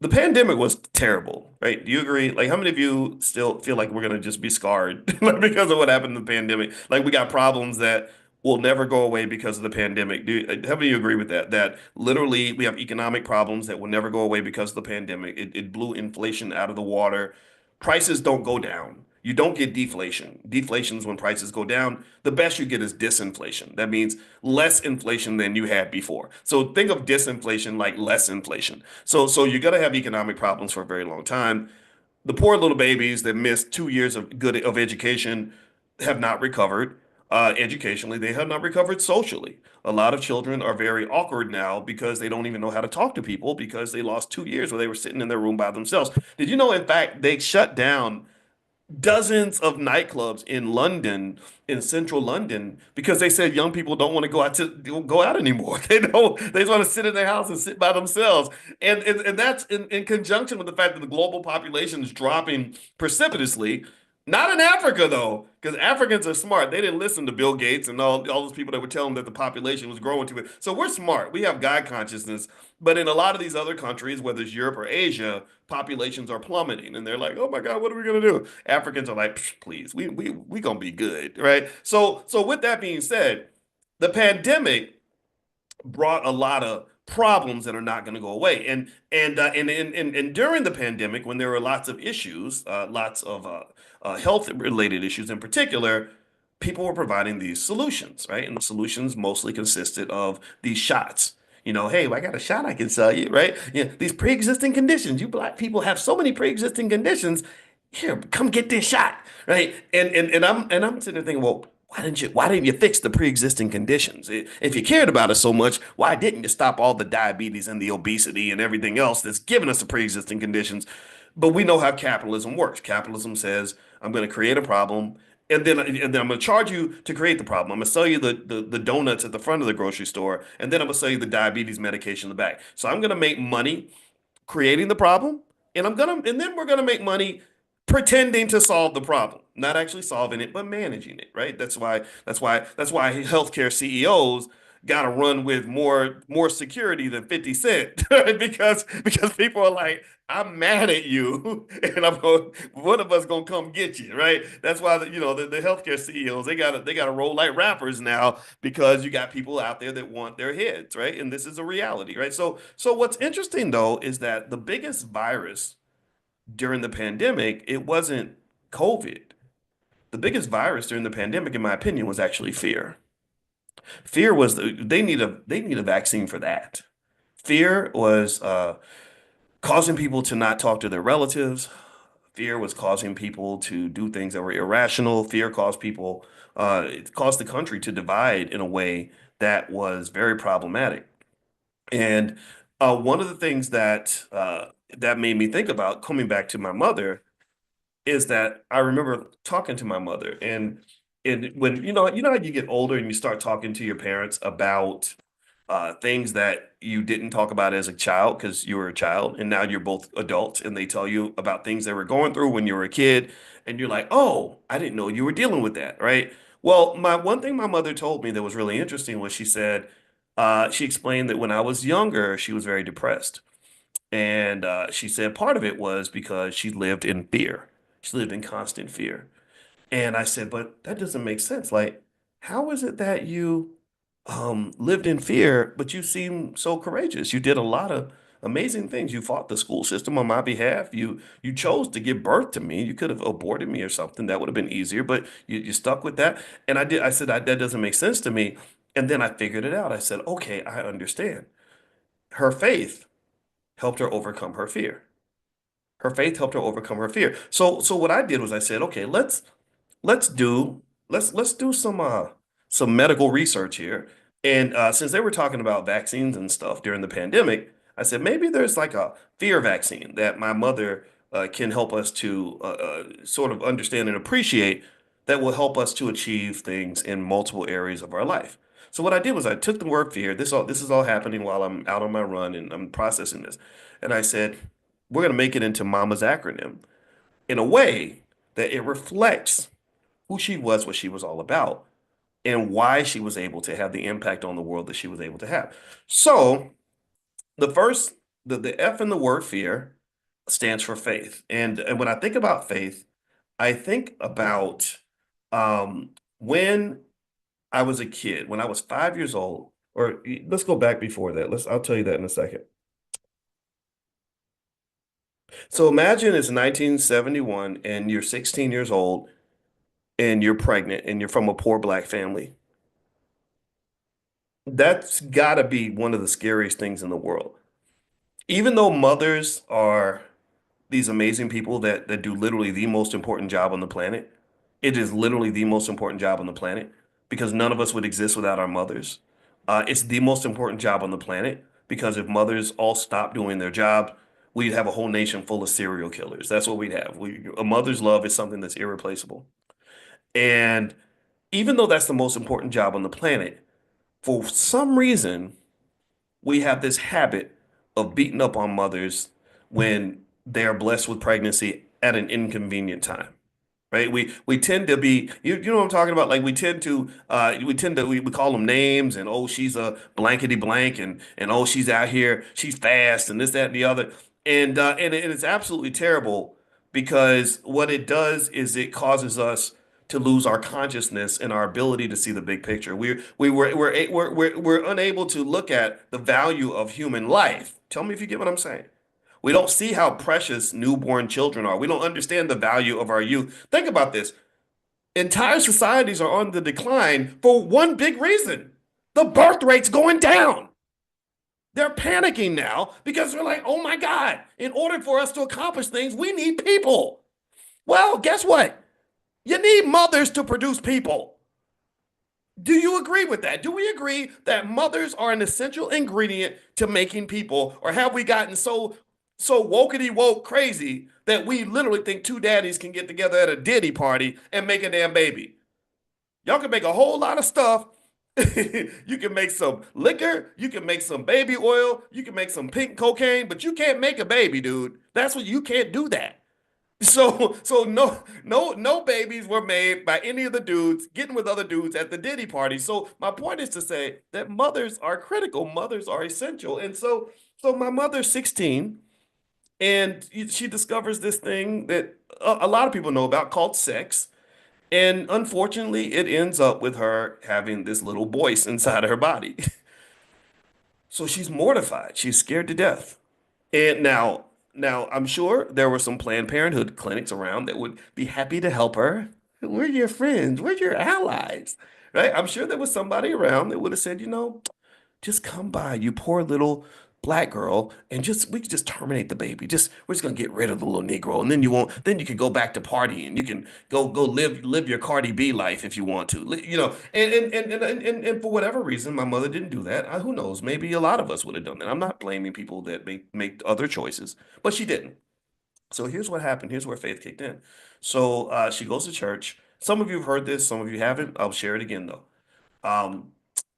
The pandemic was terrible, right? Do you agree? Like, how many of you still feel like we're gonna just be scarred like because of what happened in the pandemic? Like, we got problems that will never go away because of the pandemic. How many of you agree with that? That literally we have economic problems that will never go away because of the pandemic. It blew inflation out of the water. Prices don't go down. You don't get deflation. Deflation is when prices go down. The best you get is disinflation. That means less inflation than you had before. So think of disinflation like less inflation. So you're gonna have economic problems for a very long time. The poor little babies that missed 2 years of education have not recovered educationally. They have not recovered socially. A lot of children are very awkward now because they don't even know how to talk to people because they lost 2 years where they were sitting in their room by themselves. Did you know, in fact, they shut down dozens of nightclubs in London, in central London, because they said young people don't want to go out anymore. They just want to sit in their house and sit by themselves. And that's in conjunction with the fact that the global population is dropping precipitously. Not in Africa though, because Africans are smart. They didn't listen to Bill Gates and all those people that would tell them that the population was growing too much. So we're smart. We have God consciousness. But in a lot of these other countries, whether it's Europe or Asia, populations are plummeting, and they're like, "Oh my God, what are we gonna do?" Africans are like, "Please, we gonna be good, right?" So with that being said, the pandemic brought a lot of problems that are not going to go away. And during the pandemic, when there were lots of issues, lots of health related issues in particular, people were providing these solutions, right? And the solutions mostly consisted of these shots. Hey, I got a shot I can sell you, right? These pre-existing conditions. You black people have so many pre-existing conditions. Here, come get this shot, right? And I'm sitting there thinking, well, why didn't you fix the pre-existing conditions? If you cared about it so much, why didn't you stop all the diabetes and the obesity and everything else that's giving us the pre-existing conditions? But we know how capitalism works. Capitalism says, I'm going to create a problem, and then I'm going to charge you to create the problem. I'm going to sell you the donuts at the front of the grocery store, and then I'm going to sell you the diabetes medication in the back. So I'm going to make money creating the problem, and then we're gonna make money pretending to solve the problem, not actually solving it, but managing it, right? That's why healthcare CEOs got to run with more security than 50 Cent, right? Because people are like, I'm mad at you, and one of us gonna come get you, right? That's why the healthcare CEOs they gotta roll like rappers now because you got people out there that want their heads, right? And this is a reality, right? So what's interesting though is that the biggest virus during the pandemic, it wasn't COVID. The biggest virus during the pandemic, in my opinion, was actually fear. Fear was they need a vaccine for that. Fear was causing people to not talk to their relatives. Fear was causing people to do things that were irrational. Fear caused people, it caused the country to divide in a way that was very problematic. And one of the things that made me think about coming back to my mother is that I remember talking to my mother, and when how you get older and you start talking to your parents about things that you didn't talk about as a child because you were a child, and now you're both adults, and they tell you about things they were going through when you were a kid, and you're like, oh, I didn't know you were dealing with that, right? Well, my one thing my mother told me that was really interesting was she explained that when I was younger, she was very depressed. And she said part of it was because she lived in fear. She lived in constant fear. And I said, but that doesn't make sense. Like, how is it that you lived in fear, but you seem so courageous? You did a lot of amazing things. You fought the school system on my behalf. You chose to give birth to me. You could have aborted me or something. That would have been easier, but you stuck with that. And I did. I said, that doesn't make sense to me. And then I figured it out. I said, okay, I understand. Her faith helped her overcome her fear. Her faith helped her overcome her fear. So what I did was I said, okay, let's do let's do some medical research here. And since they were talking about vaccines and stuff during the pandemic, I said maybe there's like a fear vaccine that my mother can help us to sort of understand and appreciate that will help us to achieve things in multiple areas of our life. So what I did was I took the word fear. This is all happening while I'm out on my run and I'm processing this. And I said, we're going to make it into Mama's acronym in a way that it reflects who she was, what she was all about, and why she was able to have the impact on the world that she was able to have. So the first, the F in the word fear stands for faith. And when I think about faith, I think about when I was a kid, when I was 5 years old, or let's go back before that. I'll tell you that in a second. So imagine it's 1971 and you're 16 years old and you're pregnant and you're from a poor black family. That's got to be one of the scariest things in the world. Even though mothers are these amazing people that do literally the most important job on the planet, it is literally the most important job on the planet because none of us would exist without our mothers. It's the most important job on the planet because if mothers all stopped doing their job, we'd have a whole nation full of serial killers. That's what we'd have. A mother's love is something that's irreplaceable. And even though that's the most important job on the planet, for some reason, we have this habit of beating up on mothers when they are blessed with pregnancy at an inconvenient time. Right? We tend to be you know what I'm talking about? Like we call them names and oh she's a blankety blank and oh she's out here, she's fast and this, that, and the other. And it's absolutely terrible because what it does is it causes us to lose our consciousness and our ability to see the big picture. We're unable to look at the value of human life. Tell me if you get what I'm saying. We don't see how precious newborn children are. We don't understand the value of our youth. Think about this. Entire societies are on the decline for one big reason. The birth rate's going down. They're panicking now because they're like, oh my God, in order for us to accomplish things, we need people. Well, guess what? You need mothers to produce people. Do you agree with that? Do we agree that mothers are an essential ingredient to making people? Or have we gotten so wokety woke crazy that we literally think two daddies can get together at a Diddy party and make a damn baby? Y'all can make a whole lot of stuff. You can make some liquor, you can make some baby oil, you can make some pink cocaine, but you can't make a baby, dude. That's what you can't do that. So no babies were made by any of the dudes getting with other dudes at the Diddy party. So my point is to say that mothers are critical, mothers are essential. And so my mother's 16 and she discovers this thing that a lot of people know about called sex. And unfortunately, it ends up with her having this little Boyce inside of her body. So she's mortified. She's scared to death. And now I'm sure there were some Planned Parenthood clinics around that would be happy to help her. We're your friends. We're your allies, right? I'm sure there was somebody around that would have said, just come by, you poor little black girl, and just we could just terminate the baby. Just we're just gonna get rid of the little Negro, and then you won't. Then you can go back to partying. You can go live your Cardi B life if you want to. And for whatever reason, my mother didn't do that. Who knows? Maybe a lot of us would have done that. I'm not blaming people that make other choices, but she didn't. So here's what happened. Here's where faith kicked in. So she goes to church. Some of you have heard this, some of you haven't. I'll share it again though. Um,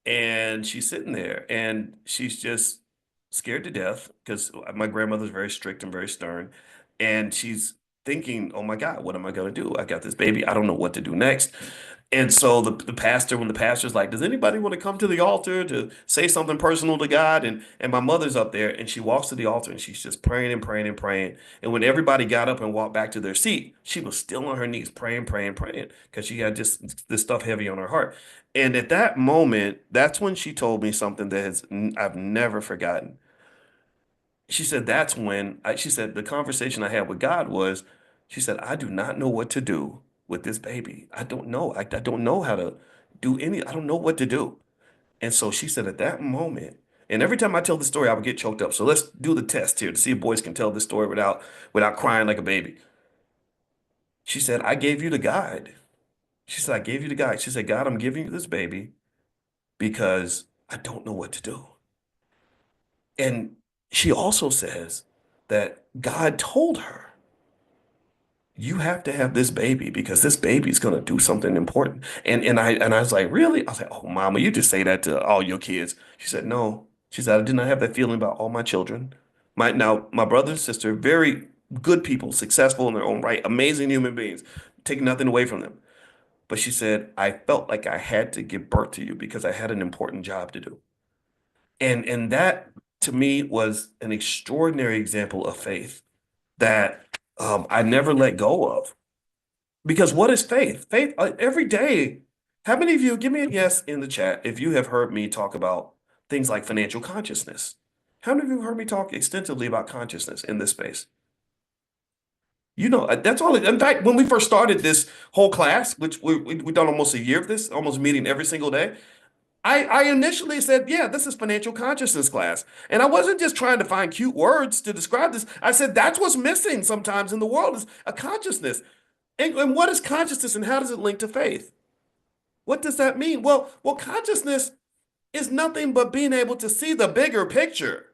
and she's sitting there and she's just scared to death because my grandmother's very strict and very stern. And she's thinking, oh my God, what am I going to do? I got this baby. I don't know what to do next. And so the pastor, when the pastor's like, does anybody want to come to the altar to say something personal to God? And my mother's up there and she walks to the altar and she's just praying and praying and praying. And when everybody got up and walked back to their seat, she was still on her knees praying, praying, praying because she had just this stuff heavy on her heart. And at that moment, that's when she told me something that I've never forgotten. She said, she said, the conversation I had with God was, she said, I do not know what to do with this baby. I don't know. I don't know how to I don't know what to do. And so she said, at that moment, and every time I tell the story, I would get choked up. So let's do the test here to see if boys can tell this story without crying like a baby. She said, I gave you the guide. She said, I gave you the guide. She said, God, I'm giving you this baby because I don't know what to do. And she also says that God told her, you have to have this baby because this baby's going to do something important. And I was like, really? I was like, oh, mama, you just say that to all your kids. She said, no. She said, I did not have that feeling about all my children. My brother and sister, very good people, successful in their own right, amazing human beings, take nothing away from them. But she said, I felt like I had to give birth to you because I had an important job to do. And that to me was an extraordinary example of faith that I never let go of. Because what is faith? Faith every day. How many of you, give me a yes in the chat if you have heard me talk about things like financial consciousness? How many of you heard me talk extensively about consciousness in this space? That's all. In fact, when we first started this whole class, which we've done almost a year of this, almost meeting every single day, I initially said, yeah, this is financial consciousness class. And I wasn't just trying to find cute words to describe this. I said, that's what's missing sometimes in the world is a consciousness. And what is consciousness and how does it link to faith? What does that mean? Well, consciousness is nothing but being able to see the bigger picture.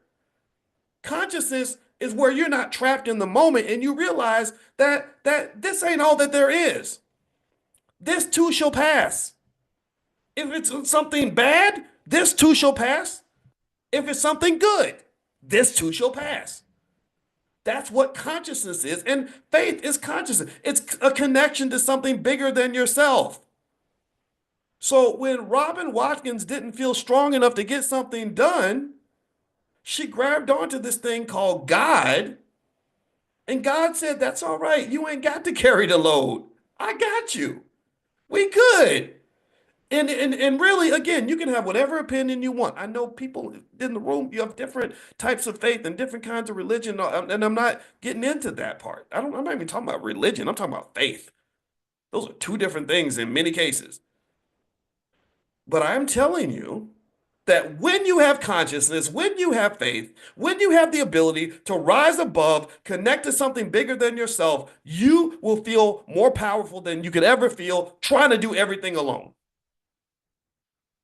Consciousness is where you're not trapped in the moment and you realize that this ain't all that there is. This too shall pass. If it's something bad, this too shall pass. If it's something good, this too shall pass. That's what consciousness is. And faith is consciousness. It's a connection to something bigger than yourself. So when Robin Watkins didn't feel strong enough to get something done, she grabbed onto this thing called God. And God said, that's all right. You ain't got to carry the load. I got you. We could. And really, again, you can have whatever opinion you want. I know people in the room, you have different types of faith and different kinds of religion, and I'm not getting into that part. I'm not even talking about religion. I'm talking about faith. Those are two different things in many cases. But I'm telling you that when you have consciousness, when you have faith, when you have the ability to rise above, connect to something bigger than yourself, you will feel more powerful than you could ever feel trying to do everything alone.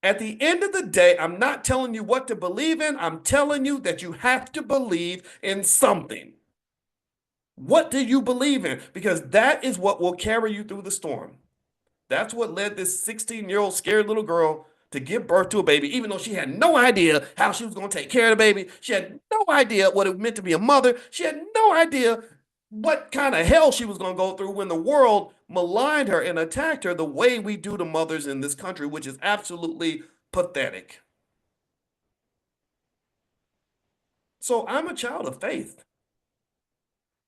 At the end of the day, I'm not telling you what to believe in. I'm telling you that you have to believe in something. What do you believe in? Because that is what will carry you through the storm. That's what led this 16-year-old scared little girl to give birth to a baby, even though she had no idea how she was going to take care of the baby. She had no idea what it meant to be a mother. She had no idea what kind of hell she was going to go through when the world maligned her and attacked her the way we do to mothers in this country, which is absolutely pathetic. So I'm a child of faith.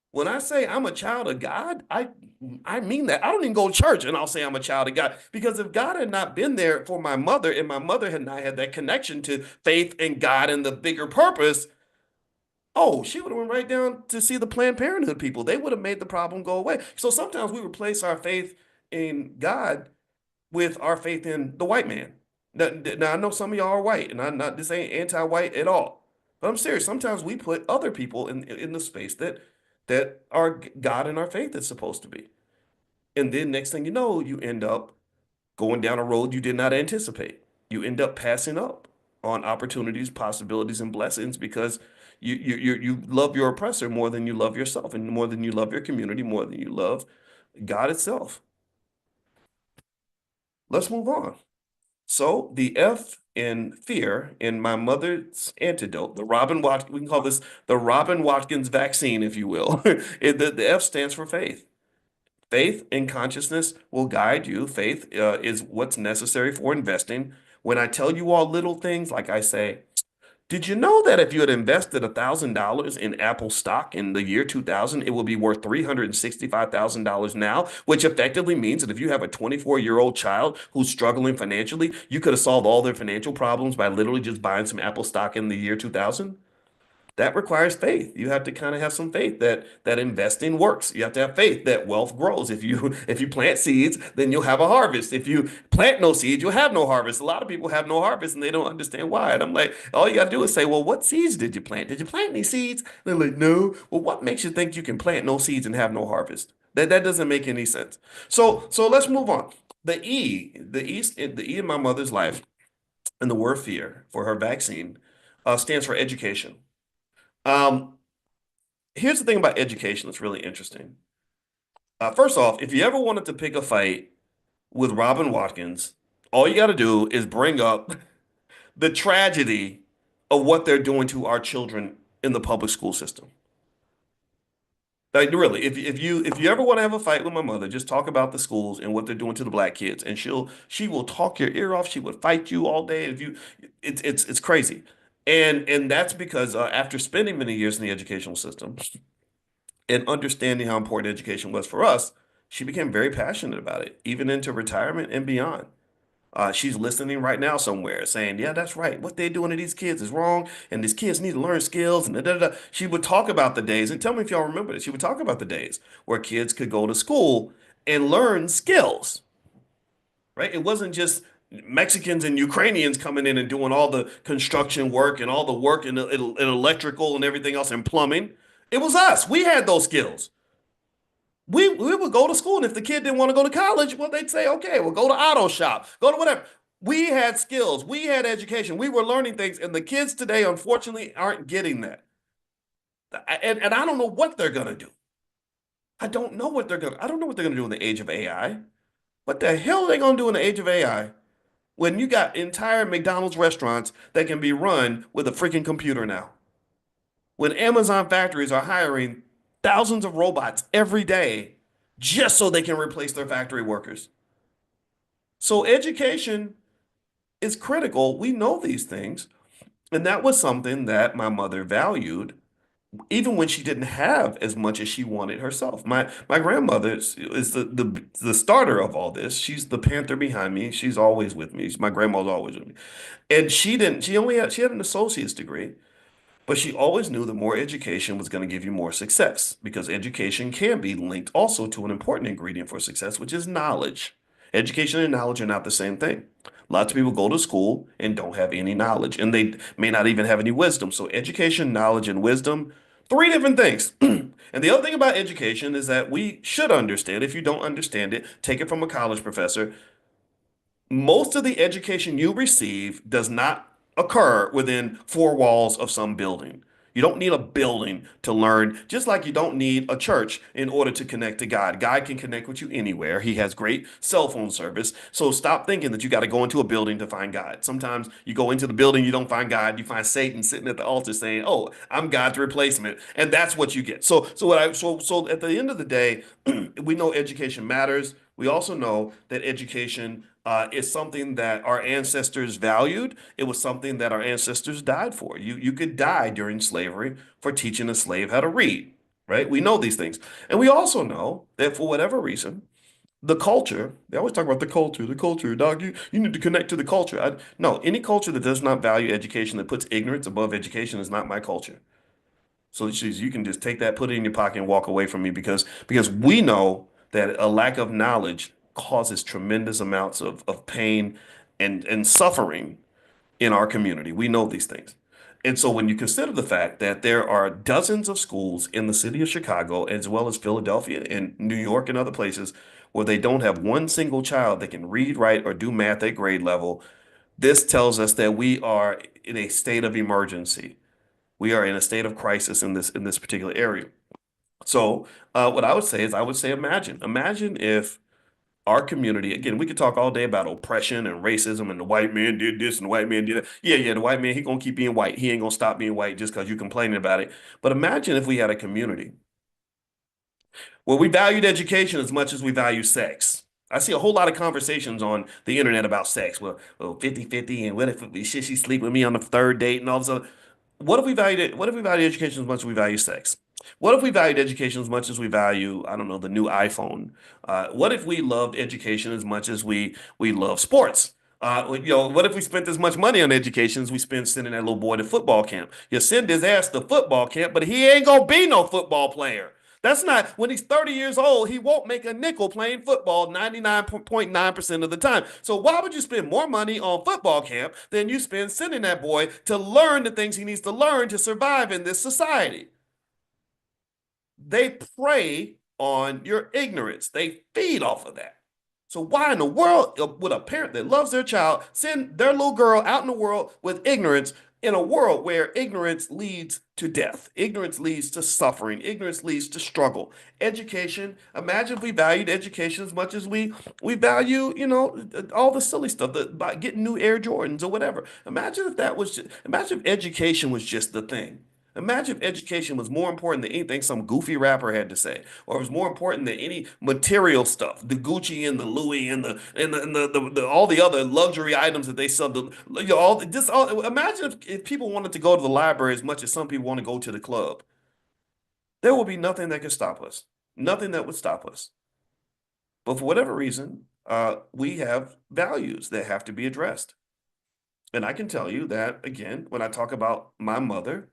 When I say I'm a child of God, I mean that. I don't even go to church and I'll say I'm a child of God because if God had not been there for my mother and my mother had not had that connection to faith and God and the bigger purpose, oh, she would have went right down to see the Planned Parenthood people. They would have made the problem go away. So sometimes we replace our faith in God with our faith in the white man. Now I know some of y'all are white, and I'm not this ain't anti-white at all. But I'm serious. Sometimes we put other people in the space that our God and our faith is supposed to be. And then next thing you know, you end up going down a road you did not anticipate. You end up passing up on opportunities, possibilities, and blessings because you love your oppressor more than you love yourself, and more than you love your community, more than you love God itself. Let's move on. So the F in fear in my mother's antidote, the Robin Watkins, we can call this the Robin Watkins vaccine, if you will. The F stands for faith. Faith and consciousness will guide you. Faith is what's necessary for investing. When I tell you all little things, like I say, did you know that if you had invested $1,000 in Apple stock in the year 2000, it will be worth $365,000 now, which effectively means that if you have a 24-year-old child who's struggling financially, you could have solved all their financial problems by literally just buying some Apple stock in the year 2000? That requires faith. You have to kind of have some faith that investing works. You have to have faith that wealth grows. If you plant seeds, then you'll have a harvest. If you plant no seeds, you'll have no harvest. A lot of people have no harvest and they don't understand why. And I'm like, all you got to do is say, well, what seeds did you plant? Did you plant any seeds? And they're like, no. Well, what makes you think you can plant no seeds and have no harvest? That doesn't make any sense. So let's move on. The E in my mother's life and the word fear for her vaccine stands for education. Um, Here's the thing about education that's really interesting. First off, if you ever wanted to pick a fight with Robin Watkins, all you got to do is bring up the tragedy of what they're doing to our children in the public school system. Like really, if you ever want to have a fight with my mother, just talk about the schools and what they're doing to the black kids, and she will talk your ear off. She would fight you all day. If you, it's crazy, and that's because after spending many years in the educational system, and understanding how important education was for us, she became very passionate about it, even into retirement and beyond. She's listening right now somewhere saying, yeah, that's right. What they're doing to these kids is wrong. And these kids need to learn skills. And da, da, da. She would talk about the days, and tell me if y'all remember this. She would talk about the days where kids could go to school and learn skills, right? It wasn't just Mexicans and Ukrainians coming in and doing all the construction work and all the work in electrical and everything else and plumbing. It was us. We had those skills. We would go to school, and if the kid didn't want to go to college, well, they'd say, okay, well, go to auto shop, go to whatever. We had skills, we had education, we were learning things, and the kids today, unfortunately, aren't getting that. And I don't know what they're gonna do. I don't know what they're gonna do in the age of AI. What the hell are they gonna do in the age of AI when you got entire McDonald's restaurants that can be run with a freaking computer now? When Amazon factories are hiring thousands of robots every day just so they can replace their factory workers. So education is critical. We know these things. And that was something that my mother valued even when she didn't have as much as she wanted herself. My grandmother is the starter of all this. She's the panther behind me. She's always with me. My grandma's always with me. And she had an associate's degree. But she always knew that more education was going to give you more success because education can be linked also to an important ingredient for success, which is knowledge. Education and knowledge are not the same thing. Lots of people go to school and don't have any knowledge, and they may not even have any wisdom. So, education, knowledge, and wisdom, three different things. And the other thing about education is that we should understand. If you don't understand it, take it from a college professor. Most of the education you receive does not occur within four walls of some building. You don't need a building to learn, just like you don't need a church in order to connect to God. God can connect with you anywhere. He has great cell phone service. So stop thinking that you got to go into a building to find God. Sometimes you go into the building, you don't find God, you find Satan sitting at the altar saying, "Oh, I'm God's replacement," and that's what you get. So at the end of the day, we know education matters. We also know that education is something that our ancestors valued. It was something that our ancestors died for. You could die during slavery for teaching a slave how to read, right? We know these things. And we also know that for whatever reason, the culture, they always talk about the culture, dog, you need to connect to the culture. No, any culture that does not value education, that puts ignorance above education is not my culture. So you can just take that, put it in your pocket, and walk away from me because we know that a lack of knowledge causes tremendous amounts of pain and suffering in our community. We know these things. And so when you consider the fact that there are dozens of schools in the city of Chicago, as well as Philadelphia and New York and other places, where they don't have one single child that can read, write, or do math at grade level, this tells us that we are in a state of emergency. We are in a state of crisis in this particular area. So, what I would say is, I would say, imagine if our community, again, we could talk all day about oppression and racism and the white man did this and the white man did that. Yeah, yeah, the white man, he gonna keep being white. He ain't gonna stop being white just because you're complaining about it. But imagine if we had a community where we valued education as much as we value sex. I see a whole lot of conversations on the internet about sex. Well, 50-50, and what if should she sleep with me on the third date and all this other. What if we valued it? What if we valued education as much as we value sex? What if we valued education as much as we value, I don't know, the new iPhone? What if we loved education as much as we love sports? What if we spent as much money on education as we spend sending that little boy to football camp? You send his ass to football camp, but he ain't gonna be no football player. That's not when he's 30 years old, he won't make a nickel playing football 99.9% of the time. So why would you spend more money on football camp than you spend sending that boy to learn the things he needs to learn to survive in this society? They prey on your ignorance. They feed off of that. So why in the world would a parent that loves their child send their little girl out in the world with ignorance in a world where ignorance leads to death, ignorance leads to suffering, ignorance leads to struggle? Education, imagine if we valued education as much as we value, all the silly stuff by getting new Air Jordans or whatever. Imagine if education was just the thing. Imagine if education was more important than anything some goofy rapper had to say, or it was more important than any material stuff, the Gucci and the Louis and all the other luxury items that they sell. Imagine if people wanted to go to the library as much as some people want to go to the club. There would be nothing that could stop us. Nothing that would stop us. But for whatever reason, we have values that have to be addressed. And I can tell you that again, when I talk about my mother,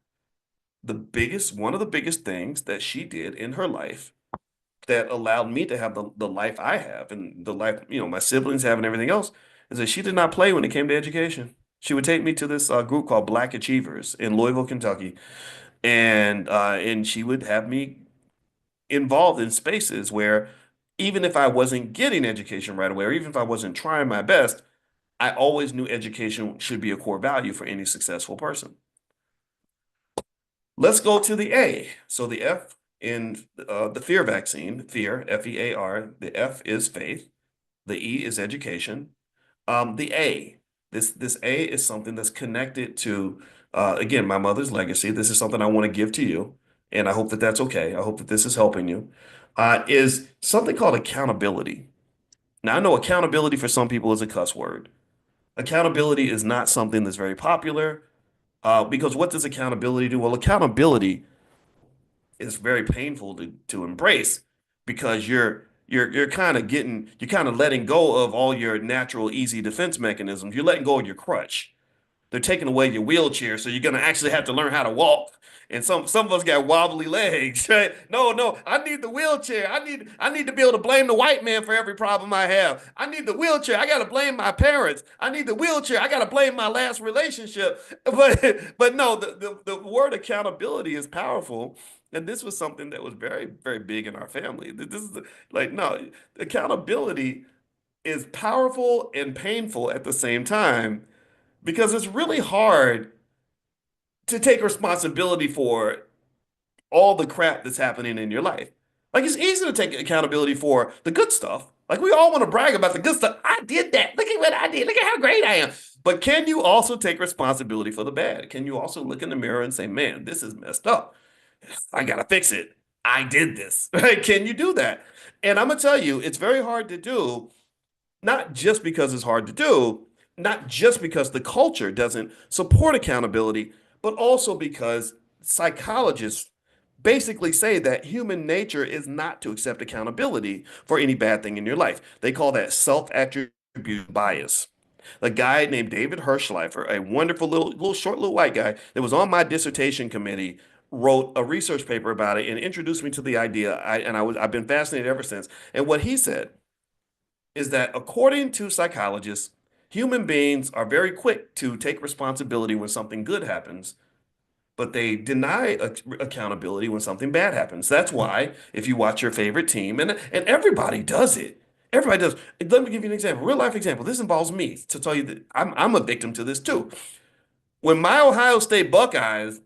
one of the biggest things that she did in her life that allowed me to have the life I have and the life, my siblings have and everything else is that she did not play when it came to education. She would take me to this group called Black Achievers in Louisville, Kentucky, and she would have me involved in spaces where even if I wasn't getting education right away, or even if I wasn't trying my best, I always knew education should be a core value for any successful person. Let's go to the A. So the F in the fear vaccine, fear, F-E-A-R, the F is faith, the E is education. The A, this A is something that's connected to, again, my mother's legacy. This is something I want to give to you, and I hope that that's okay. I hope that this is helping you. Is something called accountability. Now, I know accountability for some people is a cuss word. Accountability is not something that's very popular because what does accountability do? Well, accountability is very painful to embrace because you're kind of getting you're kind of letting go of all your natural easy defense mechanisms. You're letting go of your crutch. They're taking away your wheelchair, so you're gonna actually have to learn how to walk. And some of us got wobbly legs, right? No, no, I need the wheelchair. I need to be able to blame the white man for every problem I have. I need the wheelchair. I gotta blame my parents. I need the wheelchair. I gotta blame my last relationship. But no, the word accountability is powerful. And this was something that was very, very big in our family. This is like, no, accountability is powerful and painful at the same time because it's really hard to take responsibility for all the crap that's happening in your life. Like it's easy to take accountability for the good stuff. Like we all want to brag about the good stuff. I did that. Look at what I did. Look at how great I am. But can you also take responsibility for the bad? Can you also look in the mirror and say, man, this is messed up. I gotta fix it. I did this. Right? Can you do that? And I'm gonna tell you, it's very hard to do not just because it's hard to do, not just because the culture doesn't support accountability, but also because psychologists basically say that human nature is not to accept accountability for any bad thing in your life. They call that self-attribution bias. A guy named David Hirschleifer, a wonderful little short little white guy that was on my dissertation committee, wrote a research paper about it and introduced me to the idea. I've been fascinated ever since. And what he said is that according to psychologists, human beings are very quick to take responsibility when something good happens, but they deny accountability when something bad happens. That's why if you watch your favorite team, and everybody does it. Everybody does. Let me give you an example, real life example. This involves me to tell you that I'm a victim to this too. When my Ohio State Buckeyes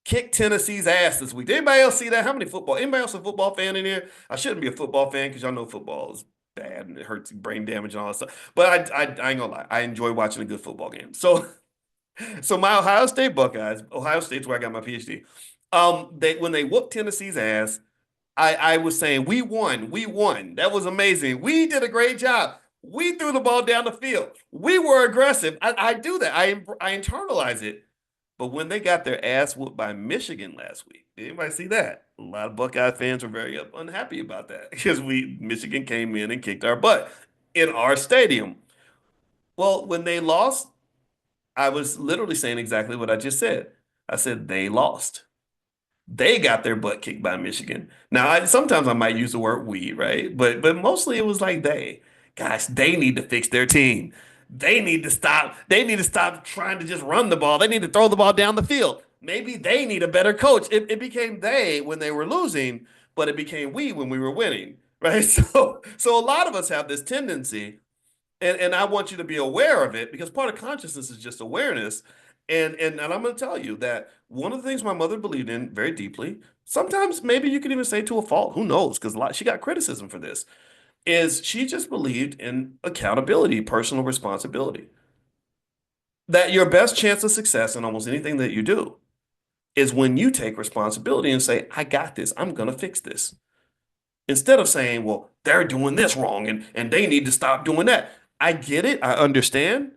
kicked Tennessee's ass this week, did anybody else see that? How many football? Anybody else a football fan in here? I shouldn't be a football fan because y'all know football is bad and it hurts brain damage and all that stuff. But I ain't gonna lie, I enjoy watching a good football game. So my Ohio State Buckeyes, Ohio State's where I got my PhD. They when they whooped Tennessee's ass, I was saying we won, we won. That was amazing. We did a great job. We threw the ball down the field. We were aggressive. I do that. I internalize it. But when they got their ass whooped by Michigan last week, did anybody see that? A lot of Buckeye fans were very unhappy about that because we Michigan came in and kicked our butt in our stadium. Well, when they lost, I was literally saying exactly what I just said. I said they lost. They got their butt kicked by Michigan. Now, sometimes I might use the word we, right? But mostly it was like they. Guys, they need to fix their team. They need to stop. They need to stop trying to just run the ball. They need to throw the ball down the field. Maybe they need a better coach. It became they when they were losing, but it became we when we were winning, right? So a lot of us have this tendency and I want you to be aware of it because part of consciousness is just awareness. And I'm going to tell you that one of the things my mother believed in very deeply, sometimes maybe you could even say to a fault, who knows? Because a lot she got criticism for this, is she just believed in accountability, personal responsibility. That your best chance of success in almost anything that you do is when you take responsibility and say, I got this, I'm going to fix this. Instead of saying, well, they're doing this wrong and they need to stop doing that. I get it, I understand,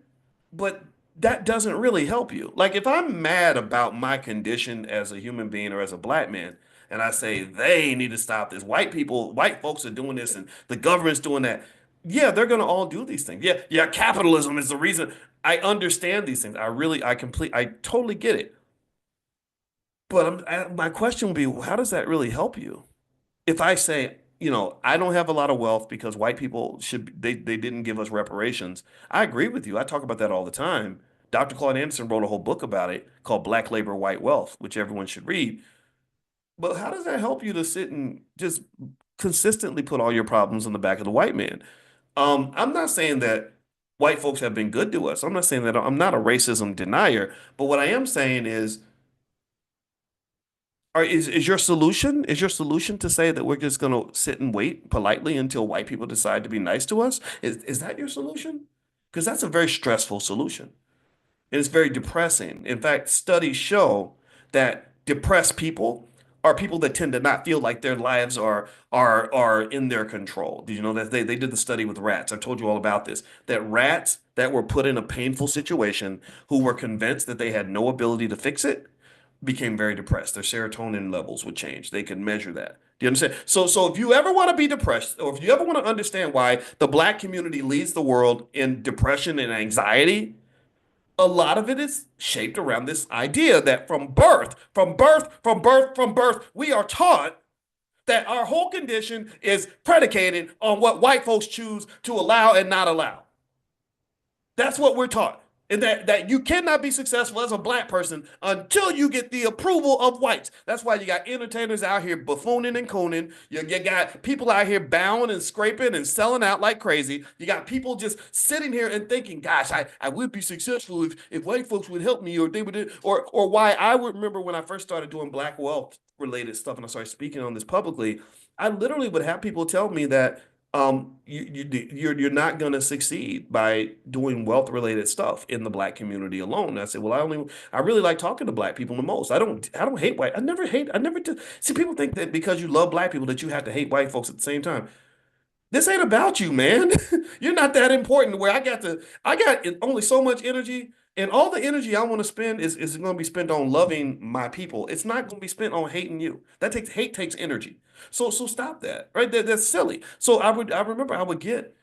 but that doesn't really help you. Like if I'm mad about my condition as a human being or as a black man, and I say they need to stop this, white people, white folks are doing this and the government's doing that. Yeah, they're gonna all do these things. Yeah, yeah, capitalism is the reason. I understand these things. I totally get it. But my question would be, how does that really help you? If I say, I don't have a lot of wealth because white people they didn't give us reparations. I agree with you. I talk about that all the time. Dr. Claude Anderson wrote a whole book about it called Black Labor, White Wealth, which everyone should read. But how does that help you to sit and just consistently put all your problems on the back of the white man? I'm not saying that white folks have been good to us. I'm not saying that I'm not a racism denier, but what I am saying is is your solution to say that we're just going to sit and wait politely until white people decide to be nice to us? Is that your solution? Because that's a very stressful solution. And it's very depressing. In fact, studies show that depressed people are people that tend to not feel like their lives are in their control. Did you know that they did the study with rats? I've told you all about this. That rats that were put in a painful situation who were convinced that they had no ability to fix it became very depressed. Their serotonin levels would change. They could measure that. Do you understand? So if you ever want to be depressed, or if you ever want to understand why the black community leads the world in depression and anxiety, a lot of it is shaped around this idea that from birth, we are taught that our whole condition is predicated on what white folks choose to allow and not allow. That's what we're taught. And that you cannot be successful as a black person until you get the approval of whites. That's why you got entertainers out here buffooning and cooning. You got people out here bowing and scraping and selling out like crazy. You got people just sitting here and thinking, gosh, I would be successful if white folks would help me, or they would, or why I would remember when I first started doing black wealth related stuff and I started speaking on this publicly. I literally would have people tell me that you're not going to succeed by doing wealth related stuff in the black community alone. And I said, well, I really like talking to black people the most. I don't hate white. I never did. See, people think that because you love black people that you have to hate white folks at the same time. This ain't about you, man. You're not that important where I got only so much energy, and all the energy I want to spend is going to be spent on loving my people. It's not going to be spent on hating you. Hate takes energy. So stop that, right? That's silly. So I remember I would get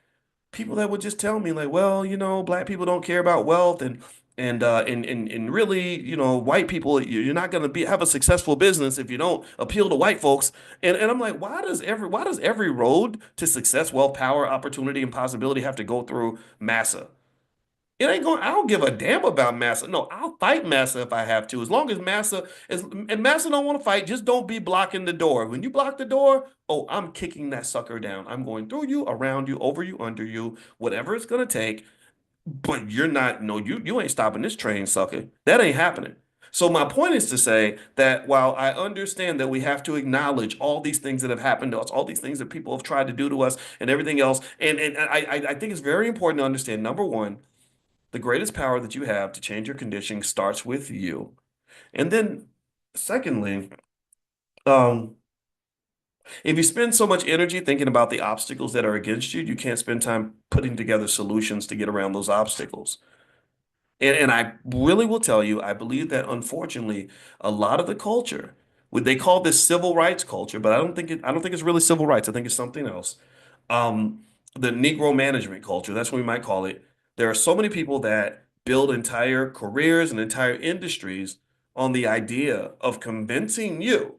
people that would just tell me like, well, black people don't care about wealth, and really, white people, you're not going to be have a successful business if you don't appeal to white folks. And I'm like, why does every road to success, wealth, power, opportunity, and possibility have to go through massa? It ain't going. I don't give a damn about massa. No, I'll fight massa if I have to, as long as massa don't want to fight. Just don't be blocking the door. When you block the door, oh, I'm kicking that sucker down. I'm going through you, around you, over you, under you, whatever it's gonna take. But you're not. No, you ain't stopping this train, sucker. That ain't happening. So my point is to say that while I understand that we have to acknowledge all these things that have happened to us, all these things that people have tried to do to us, and everything else, and I think it's very important to understand. Number one, the greatest power that you have to change your condition starts with you. And then, secondly, um, if you spend so much energy thinking about the obstacles that are against you, you can't spend time putting together solutions to get around those obstacles. And I really will tell you, I believe that unfortunately, a lot of the culture, what they call this civil rights culture, but I don't think it's really civil rights. I think it's something else. Um, the Negro management culture, that's what we might call it. There are so many people that build entire careers and entire industries on the idea of convincing you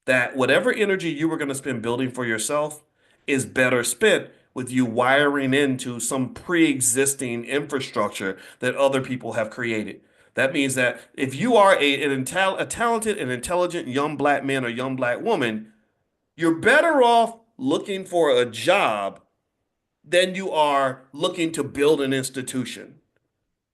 that whatever energy you were going to spend building for yourself is better spent with you wiring into some pre-existing infrastructure that other people have created. That means that if you are a talented and intelligent young black man or young black woman, you're better off looking for a job than you are looking to build an institution.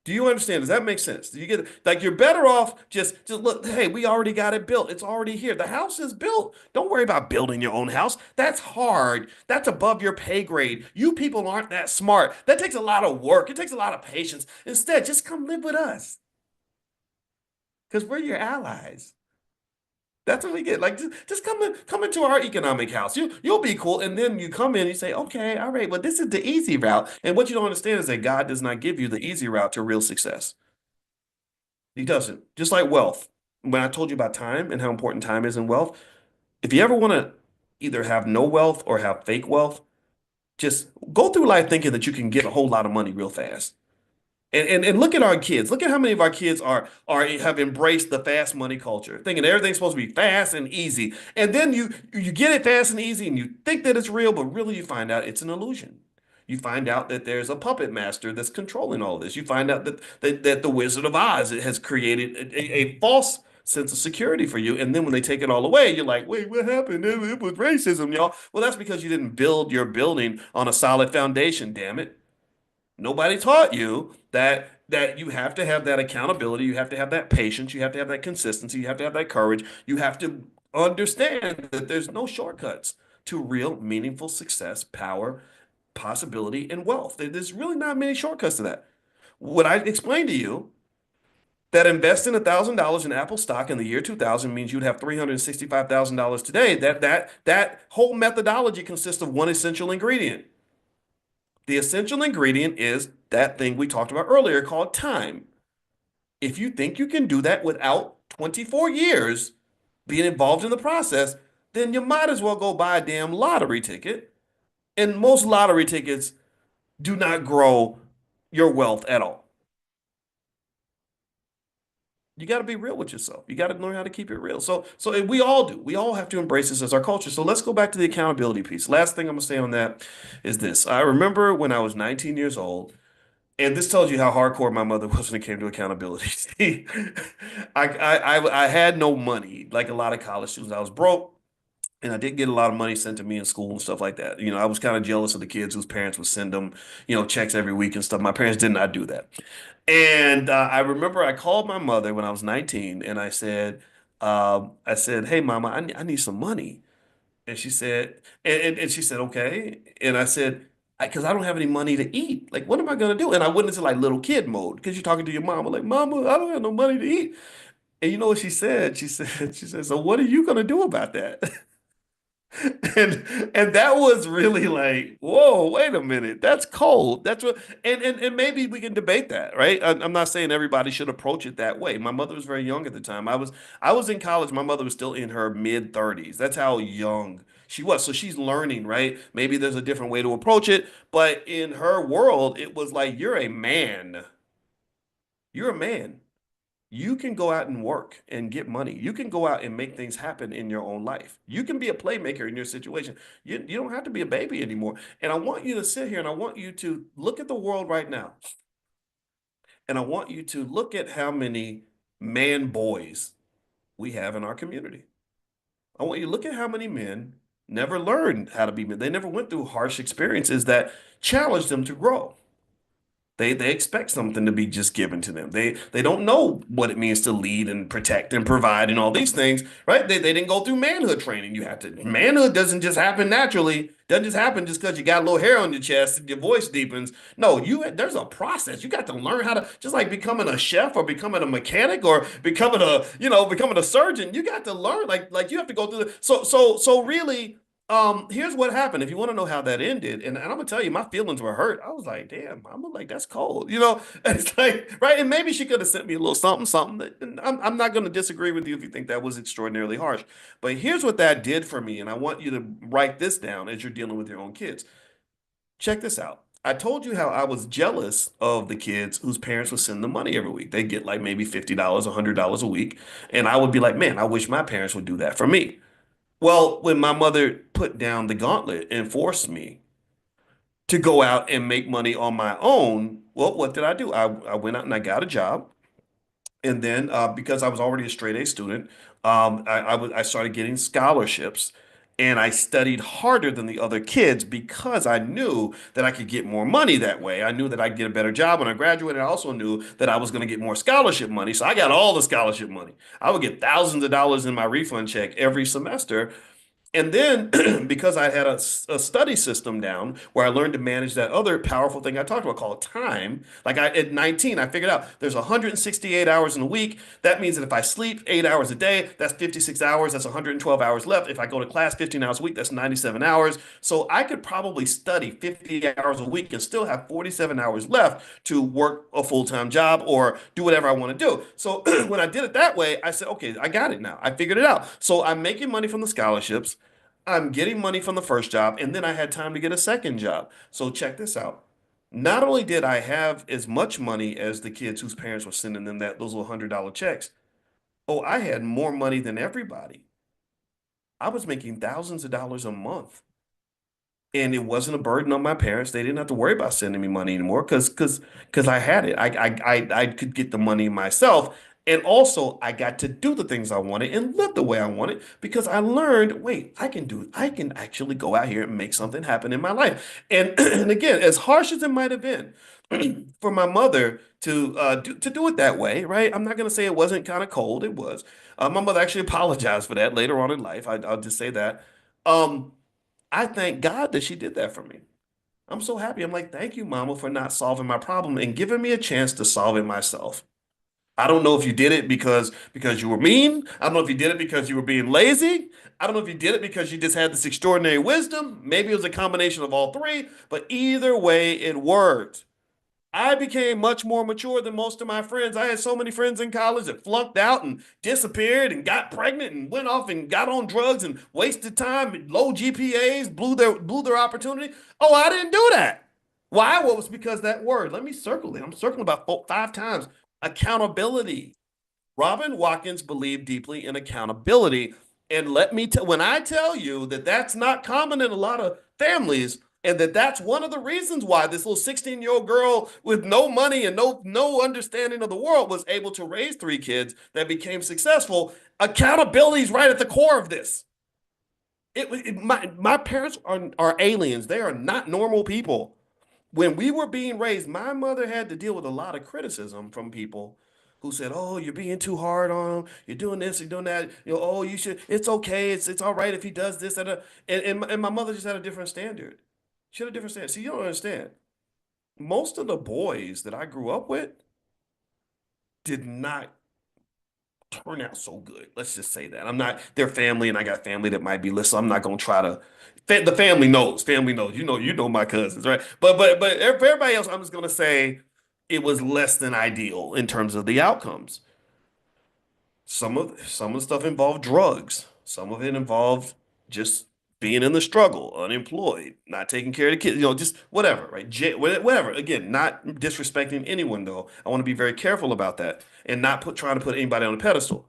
Do you understand? Does that make sense? Do you get it? Like you're better off just look, hey, we already got it built. It's already here. The house is built. Don't worry about building your own house. That's hard. That's above your pay grade. You people aren't that smart. That takes a lot of work. It takes a lot of patience. Instead, just come live with us because we're your allies. That's what we get. Like just come into our economic house. You'll be cool. And then you come in and you say, okay, all right, well, this is the easy route. And what you don't understand is that God does not give you the easy route to real success. He doesn't. Just like wealth. When I told you about time and how important time is in wealth, if you ever want to either have no wealth or have fake wealth, just go through life thinking that you can get a whole lot of money real fast. And look at our kids. Look at how many of our kids are have embraced the fast money culture, thinking everything's supposed to be fast and easy. And then you get it fast and easy, and you think that it's real, but really you find out it's an illusion. You find out that there's a puppet master that's controlling all this. You find out that the Wizard of Oz has created a false sense of security for you. And then when they take it all away, you're like, wait, what happened? It was racism, y'all. Well, that's because you didn't build your building on a solid foundation, damn it. Nobody taught you that you have to have that accountability, you have to have that patience, you have to have that consistency, you have to have that courage. You have to understand that there's no shortcuts to real meaningful success, power, possibility, and wealth. There's really not many shortcuts to that. What I explained to you that investing $1,000 in Apple stock in the year 2000 means you'd have $365,000 today. That whole methodology consists of one essential ingredient. The essential ingredient is that thing we talked about earlier called time. If you think you can do that without 24 years being involved in the process, then you might as well go buy a damn lottery ticket. And most lottery tickets do not grow your wealth at all. You got to be real with yourself. You got to learn how to keep it real. So we all do. We all have to embrace this as our culture. So let's go back to the accountability piece. Last thing I'm gonna say on that is this. I remember when I was 19 years old, and this tells you how hardcore my mother was when it came to accountability. See, I had no money like a lot of college students. I was broke. And I did get a lot of money sent to me in school and stuff like that. I was kind of jealous of the kids whose parents would send them, checks every week and stuff. My parents did not do that. And I remember I called my mother when I was 19 and I said, hey, mama, I need some money. And she said, and she said, okay. And I said, because I don't have any money to eat. Like, what am I going to do? And I went into like little kid mode because you're talking to your mama, like, mama, I don't have no money to eat. And you know what she said? She said, so what are you going to do about that? And that was really like, whoa, wait a minute, that's cold. That's what, and maybe we can debate that, right? I'm not saying everybody should approach it that way. My mother was very young at the time. I was in college. My mother was still in her mid 30s. That's how young she was. So she's learning, right? Maybe there's a different way to approach it, but in her world, it was like, you're a man. You're a man. You can go out and work and get money. You can go out and make things happen in your own life. You can be a playmaker in your situation. You don't have to be a baby anymore. And I want you to sit here and I want you to look at the world right now. And I want you to look at how many man boys we have in our community. I want you to look at how many men never learned how to be men. They never went through harsh experiences that challenged them to grow. They expect something to be just given to them. They don't know what it means to lead and protect and provide and all these things, right? They didn't go through manhood training. You have to manhood doesn't just happen naturally. Doesn't just happen just because you got a little hair on your chest and your voice deepens. No, there's a process. You got to learn how to just like becoming a chef or becoming a mechanic or becoming a surgeon. You got to learn like you have to go through so really here's what happened. If you want to know how that ended, and I'm gonna tell you, my feelings were hurt. I was like, damn, I'm like, that's cold, It's like, right. And maybe she could have sent me a little something, something. And I'm not gonna disagree with you if you think that was extraordinarily harsh. But here's what that did for me, and I want you to write this down as you're dealing with your own kids. Check this out. I told you how I was jealous of the kids whose parents would send them money every week. They get like maybe $50, $100 a week. And I would be like, man, I wish my parents would do that for me. Well, when my mother put down the gauntlet and forced me to go out and make money on my own, well, what did I do? I went out and I got a job. And then because I was already a straight A student, I started getting scholarships. And I studied harder than the other kids because I knew that I could get more money that way. I knew that I'd get a better job when I graduated. I also knew that I was going to get more scholarship money. So I got all the scholarship money. I would get thousands of dollars in my refund check every semester. And then because I had a study system down where I learned to manage that other powerful thing I talked about called time. Like at 19, I figured out there's 168 hours in a week. That means that if I sleep 8 hours a day, that's 56 hours. That's 112 hours left. If I go to class 15 hours a week, that's 97 hours. So I could probably study 50 hours a week and still have 47 hours left to work a full-time job or do whatever I want to do. So when I did it that way, I said, okay, I got it now. I figured it out. So I'm making money from the scholarships. I'm getting money from the first job, and then I had time to get a second job. So check this out. Not only did I have as much money as the kids whose parents were sending them those little $100 checks, oh, I had more money than everybody. I was making thousands of dollars a month. And it wasn't a burden on my parents. They didn't have to worry about sending me money anymore because I had it. I could get the money myself. And also I got to do the things I wanted and live the way I wanted because I learned, wait, I can actually go out here and make something happen in my life. And and again, as harsh as it might have been for my mother to do it that way, right? I'm not gonna say it wasn't kind of cold. It was. My mother actually apologized for that later on in life. I'll just say that. Um, I thank God that she did that for me. I'm so happy. I'm like, thank you, Mama, for not solving my problem and giving me a chance to solve it myself. I don't know if you did it because you were mean. I don't know if you did it because you were being lazy. I don't know if you did it because you just had this extraordinary wisdom. Maybe it was a combination of all three, but either way, it worked. I became much more mature than most of my friends. I had so many friends in college that flunked out and disappeared and got pregnant and went off and got on drugs and wasted time, and low GPAs, blew their opportunity. Oh, I didn't do that. Why? Well, it was because that word. Let me circle it. I'm circling about 5 times. Accountability. Robin Watkins believed deeply in accountability. And let me tell, when I tell you that that's not common in a lot of families, and that's one of the reasons why this little 16-year-old girl with no money and no understanding of the world was able to raise 3 kids that became successful. Accountability is right at the core of this. My parents are aliens. They are not normal people. When we were being raised, my mother had to deal with a lot of criticism from people who said, "Oh, you're being too hard on him. You're doing this, you're doing that. Oh, you should. It's okay. It's all right if he does this and my mother just had a different standard. She had a different standard. See, you don't understand. Most of the boys that I grew up with did not turn out so good. Let's just say that. I'm not their family, and I got family that might be listening. I'm not gonna try to. The family knows. Family knows. You know my cousins, right? But for everybody else, I'm just gonna say it was less than ideal in terms of the outcomes. Some of the stuff involved drugs. Some of it involved just being in the struggle, unemployed, not taking care of the kids, just whatever, right? Whatever. Again, not disrespecting anyone though. I want to be very careful about that and not trying to put anybody on a pedestal.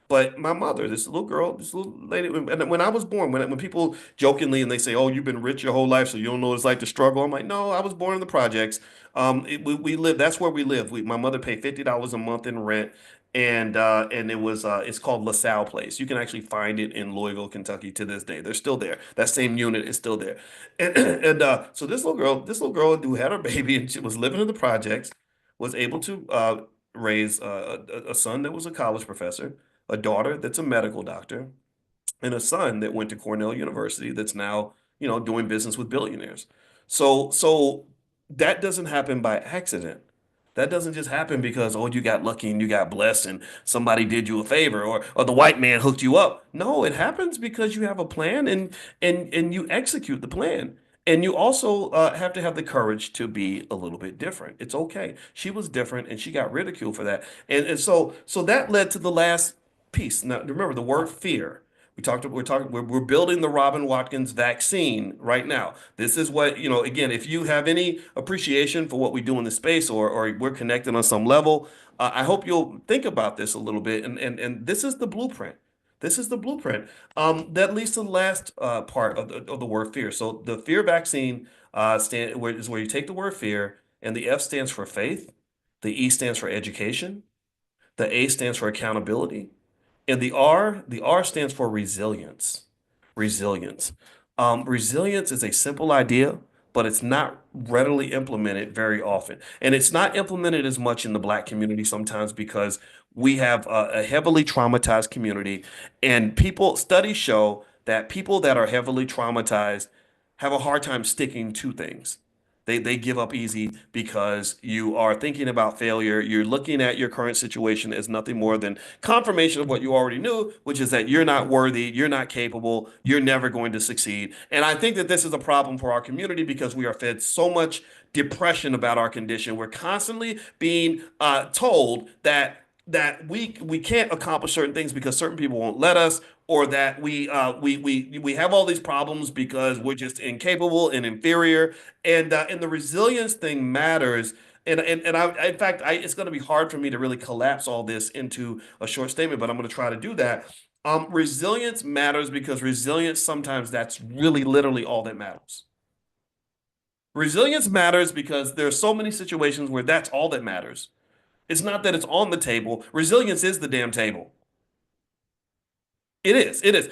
But my mother, this little girl, this little lady, and when I was born, when people jokingly and they say, "Oh, you've been rich your whole life, so you don't know what it's like to struggle," I'm like, "No, I was born in the projects. We live. That's where we live. My mother paid $50 a month in rent, and it's called LaSalle Place. You can actually find it in Louisville, Kentucky, to this day. They're still there. That same unit is still there. And so this little girl who had her baby and she was living in the projects, was able to raise a son that was a college professor, a daughter that's a medical doctor, and a son that went to Cornell University that's now, doing business with billionaires. So that doesn't happen by accident. That doesn't just happen because, oh, you got lucky and you got blessed and somebody did you a favor, or the white man hooked you up. No, it happens because you have a plan, and you execute the plan. And you also have to have the courage to be a little bit different. It's okay. She was different and she got ridiculed for that. And so that led to the last piece. Now, remember the word fear. We're building the Robin Watkins vaccine right now. This is what, again, if you have any appreciation for what we do in the space, or we're connected on some level, I hope you'll think about this a little bit. And this is the blueprint. This is the blueprint. That leads to the last part of the word fear. So the fear vaccine is where you take the word fear, and the F stands for faith, the E stands for education, the A stands for accountability, and the R stands for resilience. Resilience. Resilience is a simple idea, but it's not readily implemented very often. And it's not implemented as much in the Black community sometimes because we have a heavily traumatized community, and studies show that people that are heavily traumatized have a hard time sticking to things. They give up easy because you are thinking about failure. You're looking at your current situation as nothing more than confirmation of what you already knew, which is that you're not worthy, you're not capable, you're never going to succeed. And I think that this is a problem for our community because we are fed so much depression about our condition. We're constantly being told that we can't accomplish certain things because certain people won't let us, or that we have all these problems because we're just incapable and inferior, and the resilience thing matters. In fact, it's going to be hard for me to really collapse all this into a short statement, but I'm going to try to do that. Resilience matters because resilience, sometimes that's really literally all that matters. Resilience matters because there are so many situations where that's all that matters. It's not that it's on the table. Resilience is the damn table. It is. It is.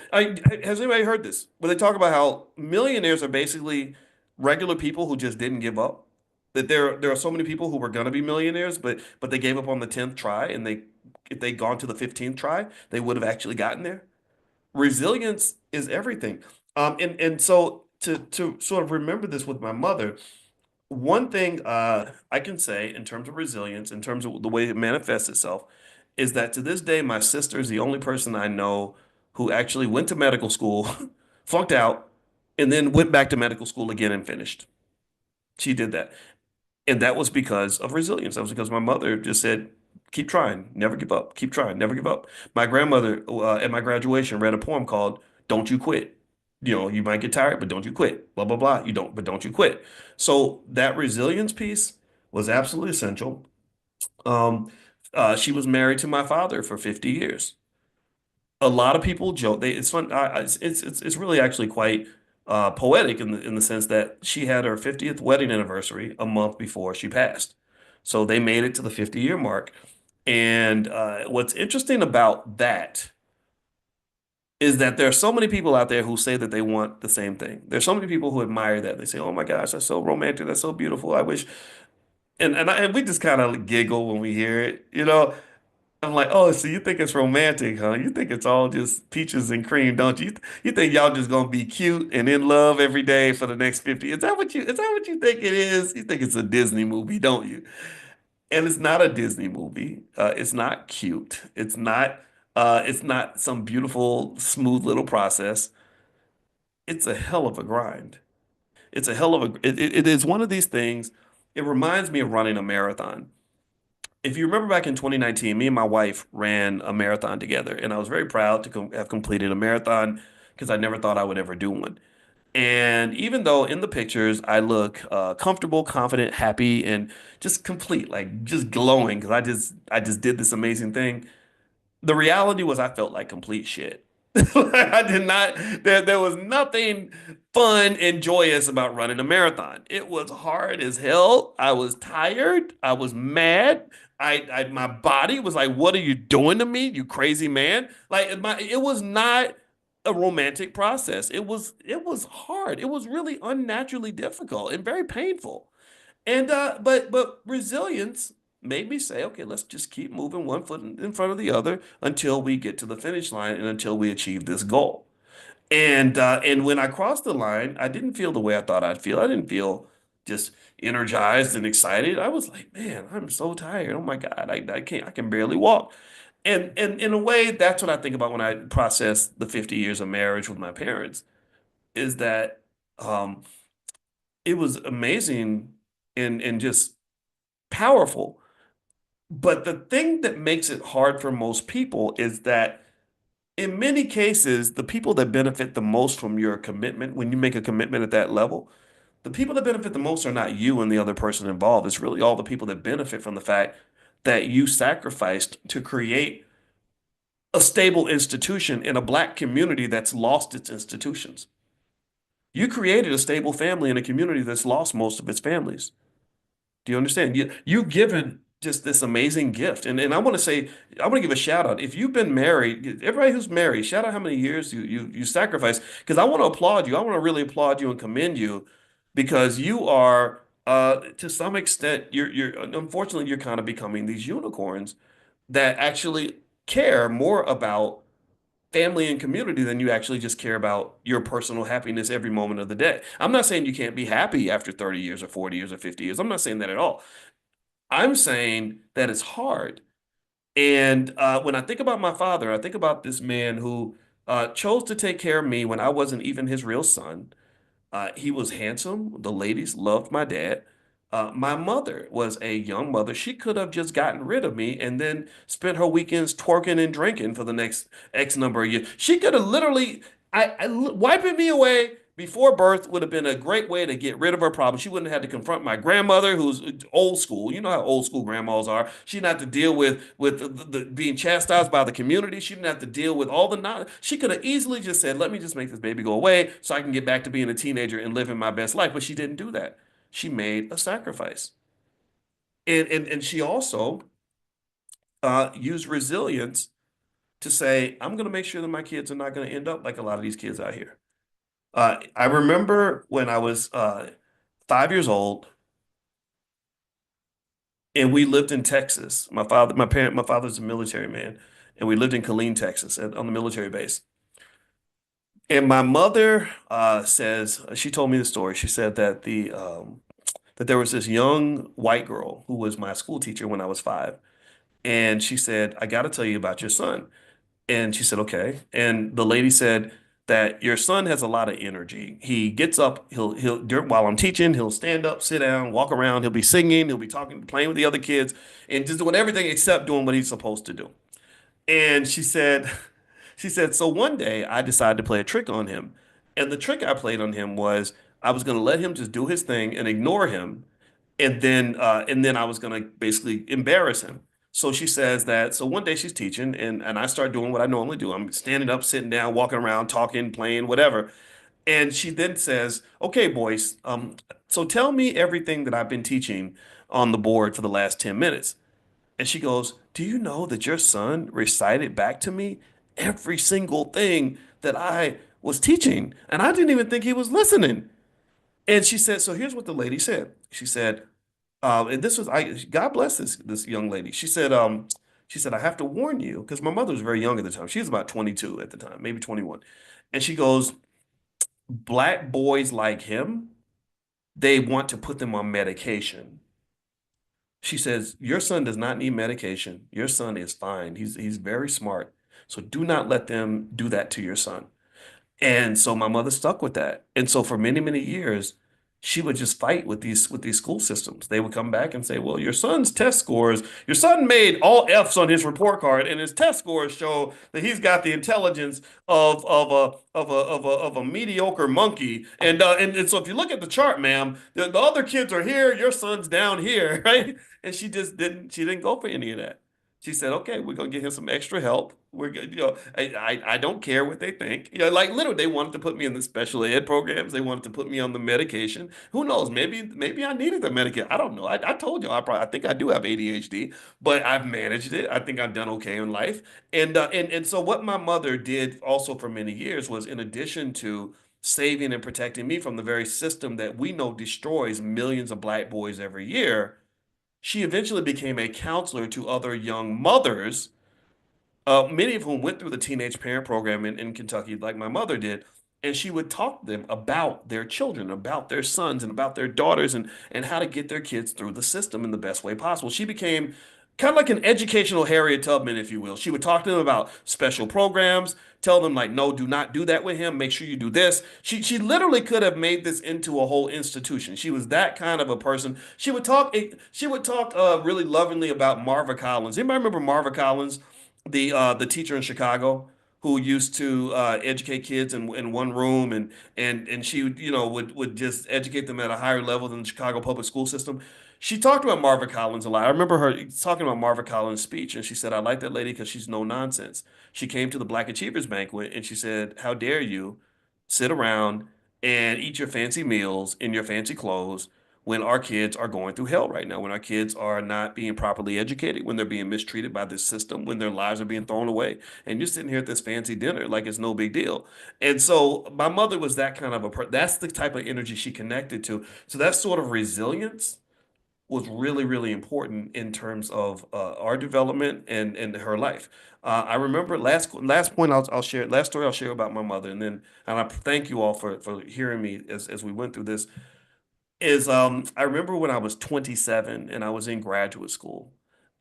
Has anybody heard this? Where they talk about how millionaires are basically regular people who just didn't give up. That there are so many people who were gonna be millionaires, but they gave up on the 10th try, and if they'd gone to the 15th try, they would have actually gotten there. Resilience is everything. And so to sort of remember this with my mother, one thing I can say in terms of resilience, in terms of the way it manifests itself, is that to this day, my sister is the only person I know who actually went to medical school, flunked out, and then went back to medical school again and finished. She did that. And that was because of resilience. That was because my mother just said, keep trying, never give up, keep trying, never give up. My grandmother at my graduation read a poem called Don't You Quit. You know, you might get tired, but don't you quit. Blah, blah, blah. You don't, but don't you quit. So that resilience piece was absolutely essential. Um, she was married to my father for 50 years. A lot of people joke. It's fun. It's really actually quite poetic in the sense that she had her 50th wedding anniversary a month before she passed. So they made it to the 50-year mark. And what's interesting about that is that there are so many people out there who say that they want the same thing. There's so many people who admire that. They say, "Oh my gosh, that's so romantic. That's so beautiful. I wish." And we just kind of giggle when we hear it. I'm like, oh, so you think it's romantic, huh? You think it's all just peaches and cream, don't you? You think y'all just gonna be cute and in love every day for the next 50? Is that what you think it is? You think it's a Disney movie, don't you? And it's not a Disney movie. It's not cute. It's not some beautiful, smooth little process. It's a hell of a grind. It's a hell of it is one of these things. It reminds me of running a marathon. If you remember back in 2019, me and my wife ran a marathon together, and I was very proud to have completed a marathon because I never thought I would ever do one. And even though in the pictures I look comfortable, confident, happy, and just complete, like just glowing because I just did this amazing thing, the reality was I felt like complete shit. I did not, there was nothing fun and joyous about running a marathon. It was hard as hell. I was tired. I was mad. My body was like, what are you doing to me, you crazy man? It was not a romantic process. It was hard. It was really unnaturally difficult and very painful. And but resilience made me say, okay, let's just keep moving one foot in front of the other until we get to the finish line and until we achieve this goal. And when I crossed the line, I didn't feel the way I thought I'd feel. I didn't feel just energized and excited. I was like, man, I'm so tired. Oh my God, I can't, I can barely walk. And in a way, that's what I think about when I process the 50 years of marriage with my parents, is that um, it was amazing and just powerful. But the thing that makes it hard for most people is that in many cases, the people that benefit the most from your commitment, when you make a commitment at that level, the people that benefit the most are not you and the other person involved. It's really all the people that benefit from the fact that you sacrificed to create a stable institution in a black community that's lost its institutions. You created a stable family in a community that's lost most of its families. Do you understand? You've given just this amazing gift. And I want to say, I want to give a shout out. If you've been married, everybody who's married, shout out how many years you sacrificed. Because I want to applaud you. I want to really applaud you and commend you because you are to some extent you're unfortunately you're kind of becoming these unicorns that actually care more about family and community than you actually just care about your personal happiness every moment of the day. I'm not saying you can't be happy after 30 years or 40 years or 50 years. I'm not saying that at all. I'm saying that it's hard. And when I think about my father, I think about this man who chose to take care of me when I wasn't even his real son. He was handsome. The ladies loved my dad. My mother was a young mother. She could have just gotten rid of me and then spent her weekends twerking and drinking for the next X number of years. She could have literally, wiping me away before birth would have been a great way to get rid of her problem. She wouldn't have had to confront my grandmother, who's old school. You know how old school grandmas are. She didn't have to deal with being chastised by the community. She didn't have to deal with all the knowledge. She could have easily just said, "Let me just make this baby go away so I can get back to being a teenager and living my best life." But she didn't do that. She made a sacrifice, and she also used resilience to say, "I'm going to make sure that my kids are not going to end up like a lot of these kids out here." I remember when I was 5 years old and we lived in Texas. My father's a military man, and we lived in Killeen, Texas, on the military base. And my mother says she told me the story. She said that that there was this young white girl who was my school teacher when I was 5, and she said, "I got to tell you about your son." And she said, "Okay." And the lady said, that your son has a lot of energy. He gets up, while I'm teaching, he'll stand up, sit down, walk around, he'll be singing, he'll be talking, playing with the other kids, and just doing everything except doing what he's supposed to do. And she said, so one day I decided to play a trick on him. And the trick I played on him was I was going to let him just do his thing and ignore him, and then I was going to basically embarrass him. So she says that. So one day she's teaching, and I start doing what I normally do. I'm standing up, sitting down, walking around, talking, playing, whatever. And she then says, "Okay, Boyce, so tell me everything that I've been teaching on the board for the last 10 minutes." And she goes, "Do you know that your son recited back to me every single thing that I was teaching? And I didn't even think he was listening." And she said, so here's what the lady said. She said, and this was God bless this young lady. She said, I have to warn you, because my mother was very young at the time. She was about 22 at the time, maybe 21. And she goes, black boys like him, they want to put them on medication. She says, your son does not need medication. Your son is fine. He's very smart. So do not let them do that to your son. And so my mother stuck with that. And so for many, many years, she would just fight with these school systems. They would come back and say, "Well, your son's test scores, your son made all F's on his report card, and his test scores show that he's got the intelligence of a mediocre monkey." And so if you look at the chart, ma'am, the other kids are here, your son's down here, right? And she didn't go for any of that. She said, "Okay, we're gonna get him some extra help. We're good. I don't care what they think. Like literally, they wanted to put me in the special ed programs. They wanted to put me on the medication. Who knows? Maybe I needed the medication. I don't know. I told you I think I do have ADHD, but I've managed it. I think I've done okay in life. And so what my mother did also for many years was, in addition to saving and protecting me from the very system that we know destroys millions of black boys every year, she eventually became a counselor to other young mothers, many of whom went through the teenage parent program in Kentucky, like my mother did. And she would talk to them about their children, about their sons, and about their daughters, and how to get their kids through the system in the best way possible. She became kind of like an educational Harriet Tubman, if you will. She would talk to them about special programs, tell them like, no, do not do that with him. Make sure you do this. She literally could have made this into a whole institution. She was that kind of a person. She would talk really lovingly about Marva Collins. Anybody remember Marva Collins, the teacher in Chicago, who used to educate kids in one room, and she would just educate them at a higher level than the Chicago public school system. She talked about Marva Collins a lot. I remember her talking about Marva Collins' speech, and she said, "I like that lady because she's no nonsense." She came to the Black Achievers Banquet, and she said, "How dare you sit around and eat your fancy meals in your fancy clothes when our kids are going through hell right now, when our kids are not being properly educated, when they're being mistreated by this system, when their lives are being thrown away, and you're sitting here at this fancy dinner like it's no big deal." And so my mother was that kind of that's the type of energy she connected to. So that sort of resilience was really, really important in terms of our development and her life. I remember last point I'll share, last story I'll share about my mother, and I thank you all for hearing me as we went through this. Is I remember when I was 27 and I was in graduate school,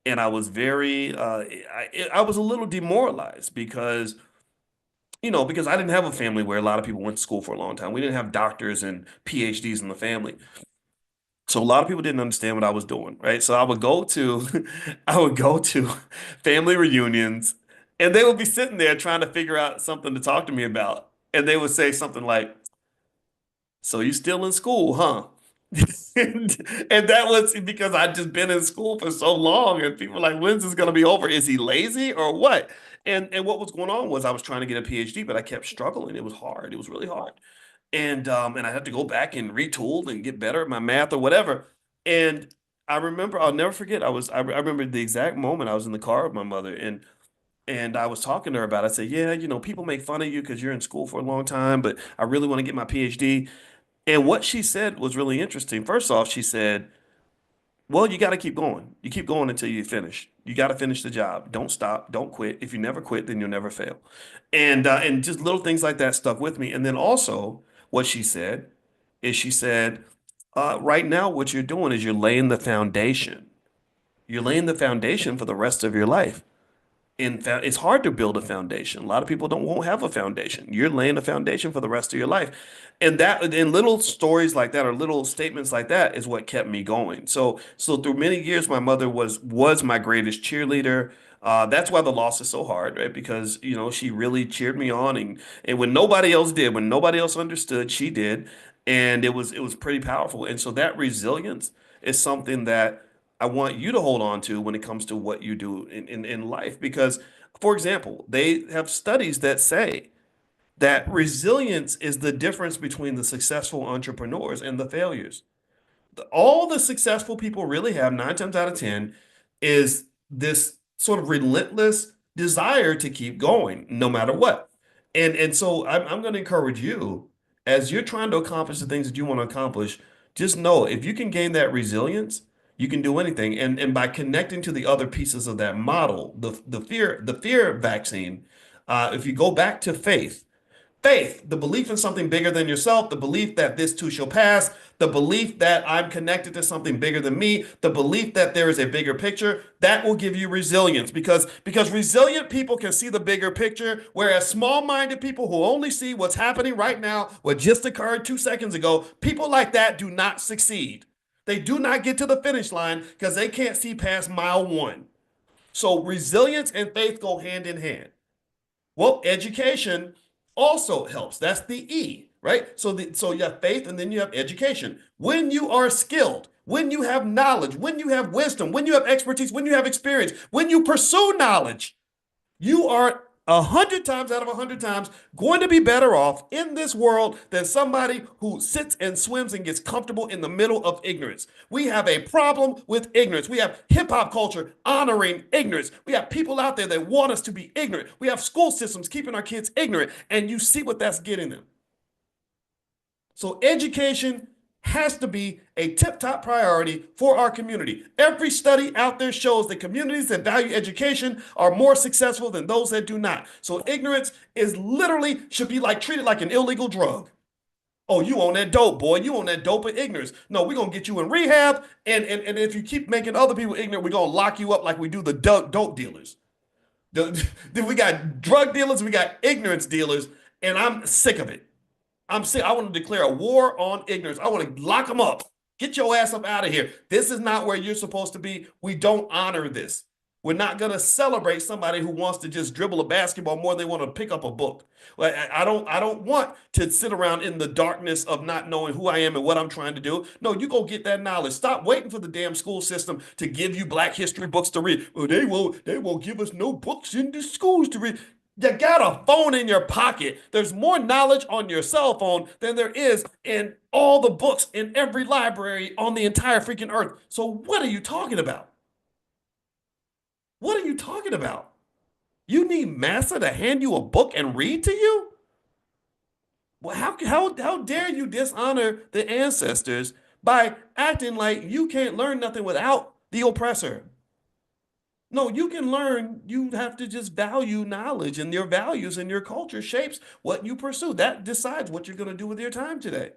and I was very I was a little demoralized because because I didn't have a family where a lot of people went to school for a long time. We didn't have doctors and PhDs in the family. So a lot of people didn't understand what I was doing, right? So I would go to I would go to family reunions, and they would be sitting there trying to figure out something to talk to me about. And they would say something like, "So you still in school, huh?" And that was because I'd just been in school for so long, and people were like, "When's this gonna be over? Is he lazy or what?" And what was going on was I was trying to get a PhD, but I kept struggling. It was hard. It was really hard. And I had to go back and retool and get better at my math or whatever. And I remember, I'll never forget. I remember the exact moment I was in the car with my mother, and I was talking to her about it. I said, "Yeah, people make fun of you because you're in school for a long time, but I really want to get my PhD." And what she said was really interesting. First off, she said, "Well, you got to keep going. You keep going until you finish. You got to finish the job. Don't stop. Don't quit. If you never quit, then you'll never fail." And just little things like that stuck with me. And then also, what she said is she said, "Right now, what you're doing is you're laying the foundation. You're laying the foundation for the rest of your life." it's hard to build a foundation. A lot of people don't won't have a foundation. You're laying a foundation for the rest of your life. And little stories like that or little statements like that is what kept me going. So through many years, my mother was my greatest cheerleader. That's why the loss is so hard, right? Because she really cheered me on, and when nobody else did, when nobody else understood, she did, and it was pretty powerful. And so that resilience is something that I want you to hold on to when it comes to what you do in life. Because, for example, they have studies that say that resilience is the difference between the successful entrepreneurs and the failures. All the successful people really have, 9 times out of 10, is this sort of relentless desire to keep going no matter what. And so I'm going to encourage you as you're trying to accomplish the things that you want to accomplish, just know if you can gain that resilience, you can do anything. And by connecting to the other pieces of that model, the fear vaccine, if you go back to faith, the belief in something bigger than yourself, the belief that this too shall pass, the belief that I'm connected to something bigger than me, the belief that there is a bigger picture, that will give you resilience because resilient people can see the bigger picture, whereas small-minded people who only see what's happening right now, what just occurred 2 seconds ago, people like that do not succeed. They do not get to the finish line because they can't see past mile one. So resilience and faith go hand in hand. Well, education also helps. That's the E, right? So you have faith and then you have education. When you are skilled, when you have knowledge, when you have wisdom, when you have expertise, when you have experience, when you pursue knowledge, you are 100 times out of 100 times going to be better off in this world than somebody who sits and swims and gets comfortable in the middle of ignorance. We have a problem with ignorance. We have hip hop culture honoring ignorance. We have people out there that want us to be ignorant. We have school systems keeping our kids ignorant, and you see what that's getting them. So education has to be a tip-top priority for our community. Every study out there shows that communities that value education are more successful than those that do not. So ignorance is literally should be like treated like an illegal drug. Oh, you on that dope, boy. You on that dope of ignorance. No, we're gonna get you in rehab, and if you keep making other people ignorant, we're gonna lock you up like we do the dope dealers. We got drug dealers, we got ignorance dealers, and I'm sick of it. I'm saying I want to declare a war on ignorance. I want to lock them up. Get your ass up out of here. This is not where you're supposed to be. We don't honor this. We're not going to celebrate somebody who wants to just dribble a basketball more than they want to pick up a book. Like, I don't want to sit around in the darkness of not knowing who I am and what I'm trying to do. No, you go get that knowledge. Stop waiting for the damn school system to give you Black history books to read. Well, they won't give us no books in the schools to read. You got a phone in your pocket. There's more knowledge on your cell phone than there is in all the books in every library on the entire freaking earth. So what are you talking about? What are you talking about? You need Massa to hand you a book and read to you? Well, how dare you dishonor the ancestors by acting like you can't learn nothing without the oppressor? No, you can learn. You have to just value knowledge, and your values and your culture shapes what you pursue. That decides what you're going to do with your time today.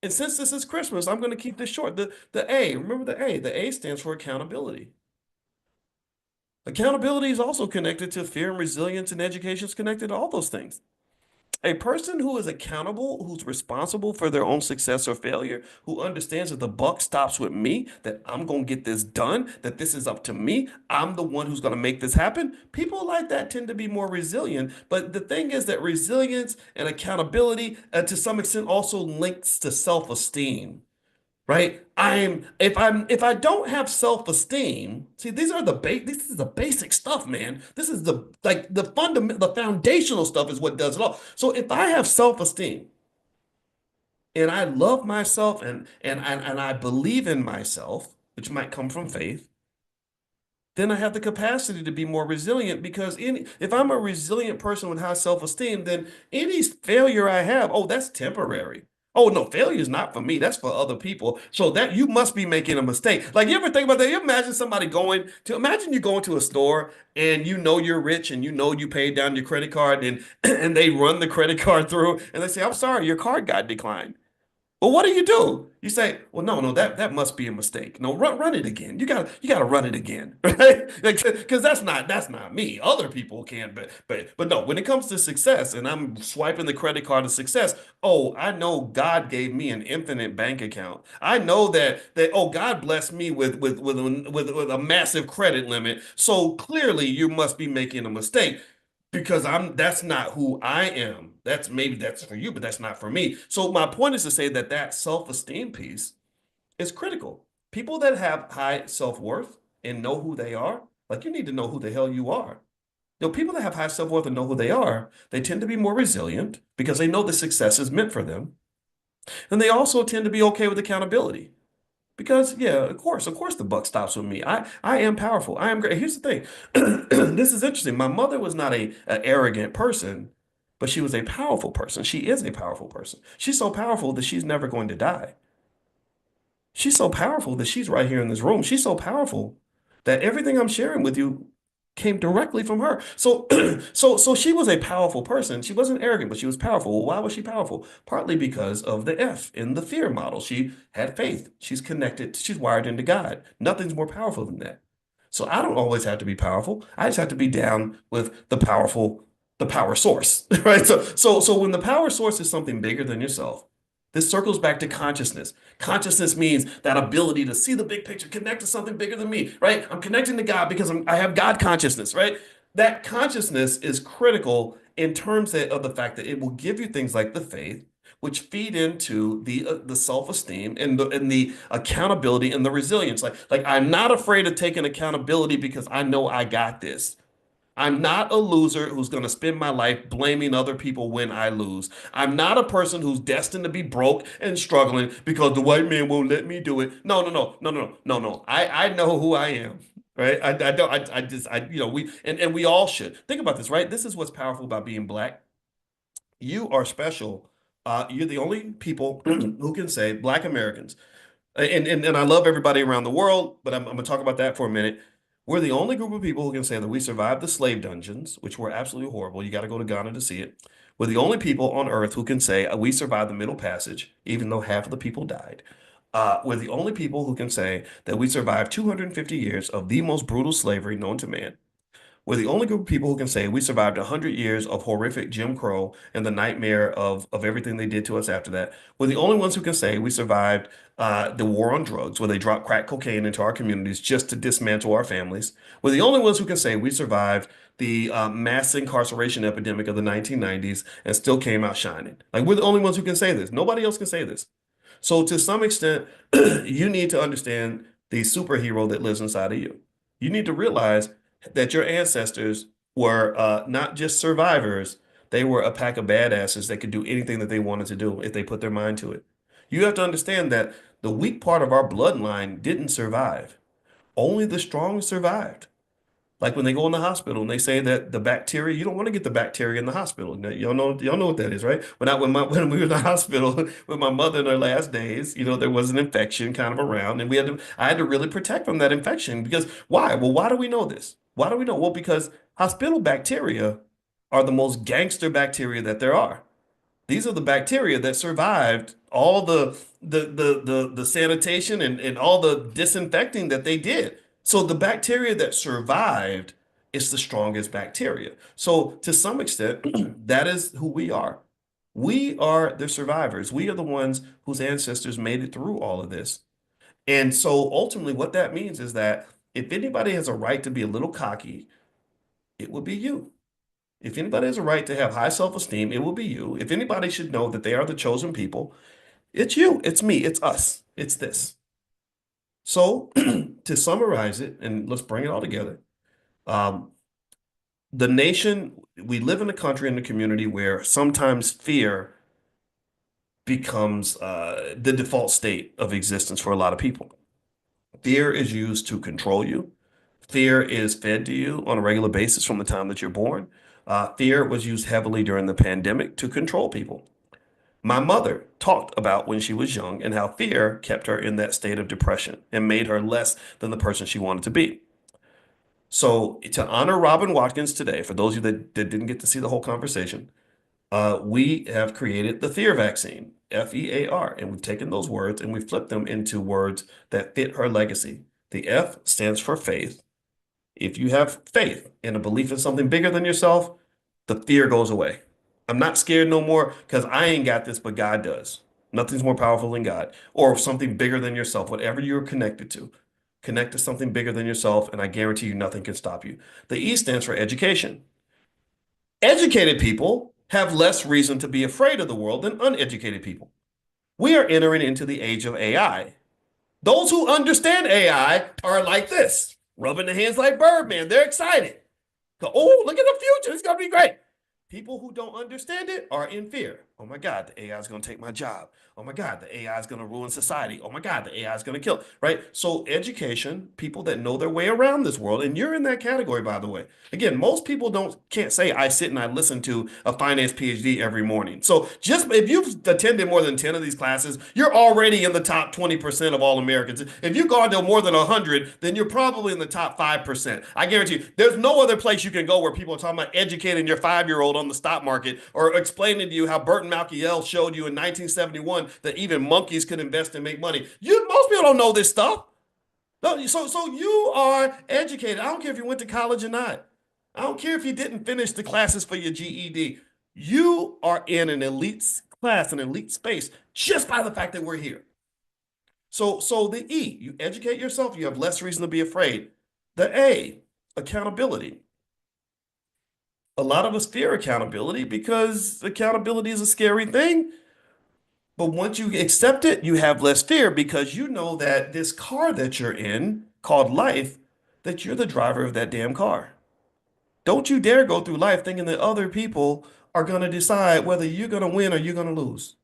And since this is Christmas, I'm going to keep this short. The A, remember the A. The A stands for accountability. Accountability is also connected to fear and resilience, and education is connected to all those things. A person who is accountable, who's responsible for their own success or failure, who understands that the buck stops with me, that I'm going to get this done, that this is up to me, I'm the one who's going to make this happen. People like that tend to be more resilient. But the thing is that resilience and accountability, to some extent, also links to self-esteem, right? If I don't have self-esteem, see, this is the basic stuff, man. This is the foundational stuff is what does it all. So if I have self-esteem and I love myself and I believe in myself, which might come from faith, then I have the capacity to be more resilient because if I'm a resilient person with high self-esteem, then any failure I have, oh, that's temporary. Oh no, failure is not for me. That's for other people. So that you must be making a mistake. Like you ever think about that? You imagine you going to a store and you know you're rich and you know you paid down your credit card and and they run the credit card through and they say, I'm sorry, your card got declined. Well, what do? You say, well, no, no, that must be a mistake. No, run it again. You gotta run it again, right? Because that's not me. Other people can, but no, when it comes to success, and I'm swiping the credit card of success, oh, I know God gave me an infinite bank account. I know that oh, God blessed me with a massive credit limit. So clearly, you must be making a mistake because that's not who I am. That's maybe that's for you, but that's not for me. So my point is to say that that self-esteem piece is critical. People that have high self-worth and know who they are, like you need to know who the hell you are. People that have high self-worth and know who they are, they tend to be more resilient because they know the success is meant for them. And they also tend to be okay with accountability. Because yeah, of course, the buck stops with me. I am powerful. I am great. Here's the thing. This is interesting. My mother was not a arrogant person, but she was a powerful person. She is a powerful person. She's so powerful that she's never going to die. She's so powerful that she's right here in this room. She's so powerful that everything I'm sharing with you came directly from her. So, so she was a powerful person. She wasn't arrogant, but she was powerful. Well, why was she powerful? Partly because of the F in the fear model. She had faith. She's connected. She's wired into God. Nothing's more powerful than that. So I don't always have to be powerful. I just have to be down with the power source, right? So when the power source is something bigger than yourself, this circles back to consciousness. Consciousness means that ability to see the big picture, connect to something bigger than me, right? I'm connecting to God because I have God consciousness, right? That consciousness is critical in terms of the fact that it will give you things like the faith, which feed into the self-esteem and the accountability and the resilience. Like I'm not afraid of taking accountability because I know I got this. I'm not a loser who's going to spend my life blaming other people when I lose. I'm not a person who's destined to be broke and struggling because the white man won't let me do it. No, no, no, no, no, no, no. I know who I am, right? I don't. I just. we and we all should think about this, right? This is what's powerful about being black. You are special. You're the only people who can say Black Americans and I love everybody around the world, but I'm going to talk about that for a minute. We're the only group of people who can say that we survived the slave dungeons, which were absolutely horrible. You got to go to Ghana to see it. We're the only people on earth who can say we survived the Middle Passage, even though half of the people died. We're the only people who can say that we survived 250 years of the most brutal slavery known to man. We're the only group of people who can say we survived 100 years of horrific Jim Crow and the nightmare of everything they did to us after that. We're the only ones who can say we survived the war on drugs, where they dropped crack cocaine into our communities just to dismantle our families. We're the only ones who can say we survived the mass incarceration epidemic of the 1990s and still came out shining. Like, we're the only ones who can say this. Nobody else can say this. So, to some extent, you need to understand the superhero that lives inside of you. You need to realize that your ancestors were not just survivors, they were a pack of badasses that could do anything that they wanted to do if they put their mind to it. You have to understand that the weak part of our bloodline didn't survive. Only the strong survived. Like when they go in the hospital and they say that the bacteria, you don't want to get the bacteria in the hospital. Now, y'all know what that is, right? When we were in the hospital with my mother in her last days, there was an infection kind of around, and I had to really protect from that infection because why? Well, why do we know this? Why do we know? Well, because hospital bacteria are the most gangster bacteria that there are. These are the bacteria that survived all the sanitation and all the disinfecting that they did. So the bacteria that survived is the strongest bacteria. So to some extent, that is who we are. We are the survivors. We are the ones whose ancestors made it through all of this. And so ultimately, what that means is that if anybody has a right to be a little cocky, it would be you. If anybody has a right to have high self-esteem, it will be you. If anybody should know that they are the chosen people, it's you, it's me, it's us, it's this. So to summarize it, and let's bring it all together, um, the nation, we live in a country and a community where sometimes fear becomes the default state of existence for a lot of people. Fear is used to control you. Fear is fed to you on a regular basis from the time that you're born. Fear was used heavily during the pandemic to control people. My mother talked about when she was young and how fear kept her in that state of depression and made her less than the person she wanted to be. So, to honor Robin Watkins today, for those of you that didn't get to see the whole conversation, We have created the fear vaccine, FEAR, and we've taken those words and we flipped them into words that fit her legacy. The F stands for faith. If you have faith and a belief in something bigger than yourself, the fear goes away. I'm not scared no more because I ain't got this, but God does. Nothing's more powerful than God or something bigger than yourself, whatever you're connected to. Connect to something bigger than yourself, and I guarantee you nothing can stop you. The E stands for education. Educated people have less reason to be afraid of the world than uneducated people. We are entering into the age of AI. Those who understand AI are like this, rubbing their hands like Birdman. They're excited. Oh, look at the future. It's going to be great. People who don't understand it are in fear. Oh my God, the AI is going to take my job. Oh my God, the AI is going to ruin society. Oh my God, the AI is going to kill, right? So education, people that know their way around this world, and you're in that category, by the way. Again, most people can't say I sit and I listen to a finance PhD every morning. So just if you've attended more than 10 of these classes, you're already in the top 20% of all Americans. If you've gone to more than 100, then you're probably in the top 5%. I guarantee you, there's no other place you can go where people are talking about educating your 5-year-old on the stock market or explaining to you how Burton Malkiel showed you in 1971 that even monkeys could invest and make money. Most people don't know this stuff. No, so you are educated. I don't care if you went to college or not. I don't care if you didn't finish the classes for your GED. You are in an elite class, an elite space, just by the fact that we're here. So the E, you educate yourself, you have less reason to be afraid. The A, accountability. A lot of us fear accountability because accountability is a scary thing. But once you accept it, you have less fear because you know that this car that you're in, called life, that you're the driver of that damn car. Don't you dare go through life thinking that other people are going to decide whether you're going to win or you're going to lose.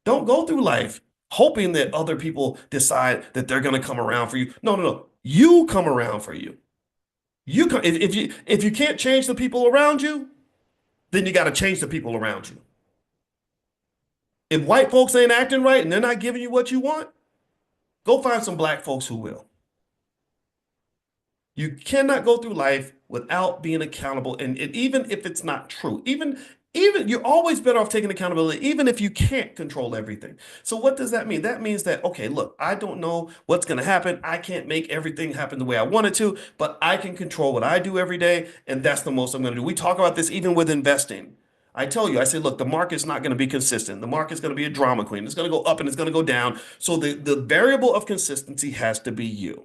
Don't go through life hoping that other people decide that they're going to come around for you. No, no, no. You come around for you. You come, if you can't change the people around you, then you got to change the people around you. If white folks ain't acting right and they're not giving you what you want, go find some black folks who will. You cannot go through life without being accountable. And even if it's not true, even you're always better off taking accountability, even if you can't control everything. So what does that mean? That means that, okay, look, I don't know what's going to happen. I can't make everything happen the way I want it to, but I can control what I do every day. And that's the most I'm going to do. We talk about this even with investing. I tell you, I say, look, the market's not going to be consistent. The market's going to be a drama queen. It's going to go up and it's going to go down. So the variable of consistency has to be you.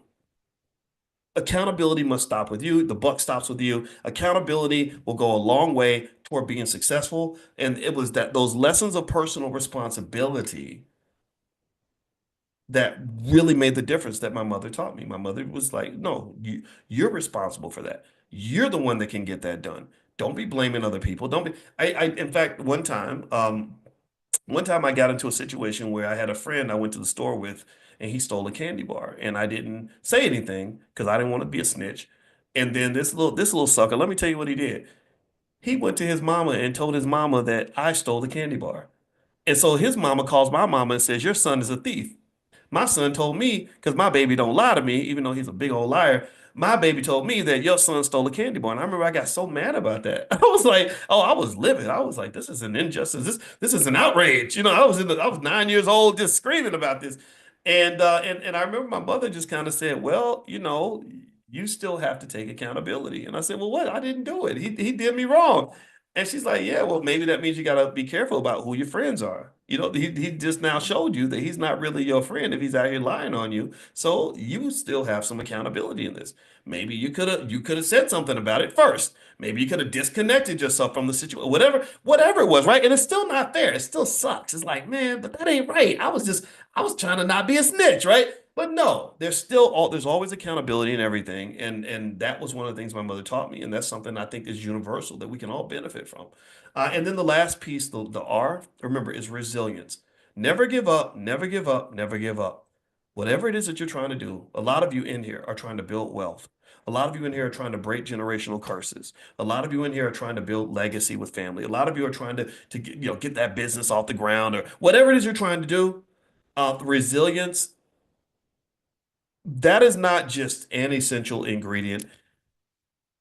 Accountability must stop with you. The buck stops with you. Accountability will go a long way toward being successful. And it was that those lessons of personal responsibility that really made the difference that my mother taught me. My mother was like, no, you're responsible for that. You're the one that can get that done. Don't be blaming other people. Don't be, in fact, one time I got into a situation where I had a friend I went to the store with and he stole a candy bar and I didn't say anything because I didn't want to be a snitch. And then this little sucker, let me tell you what he did. He went to his mama and told his mama that I stole the candy bar. And so his mama calls my mama and says, "Your son is a thief." My son told me, because my baby don't lie to me, even though he's a big old liar. My baby told me that your son stole a candy bar. And I remember I got so mad about that. I was like, oh, I was livid. I was like, this is an injustice. This is an outrage. I was 9 years old just screaming about this. And I remember my mother just kind of said, well, you still have to take accountability. And I said, well, what? I didn't do it. He did me wrong. And she's like, yeah, well, maybe that means you got to be careful about who your friends are. He just now showed you that he's not really your friend if he's out here lying on you. So you still have some accountability in this. Maybe you could have said something about it first. Maybe you could have disconnected yourself from the situation, whatever it was, right? And it's still not fair. It still sucks. It's like, man, but that ain't right. I was trying to not be a snitch, right? But no, there's always accountability in everything, and that was one of the things my mother taught me, and that's something I think is universal that we can all benefit from. And then the last piece, the R, remember, is resilience. Never give up, never give up, never give up. Whatever it is that you're trying to do, a lot of you in here are trying to build wealth. A lot of you in here are trying to break generational curses. A lot of you in here are trying to build legacy with family. A lot of you are trying to get that business off the ground or whatever it is you're trying to do. Resilience, that is not just an essential ingredient.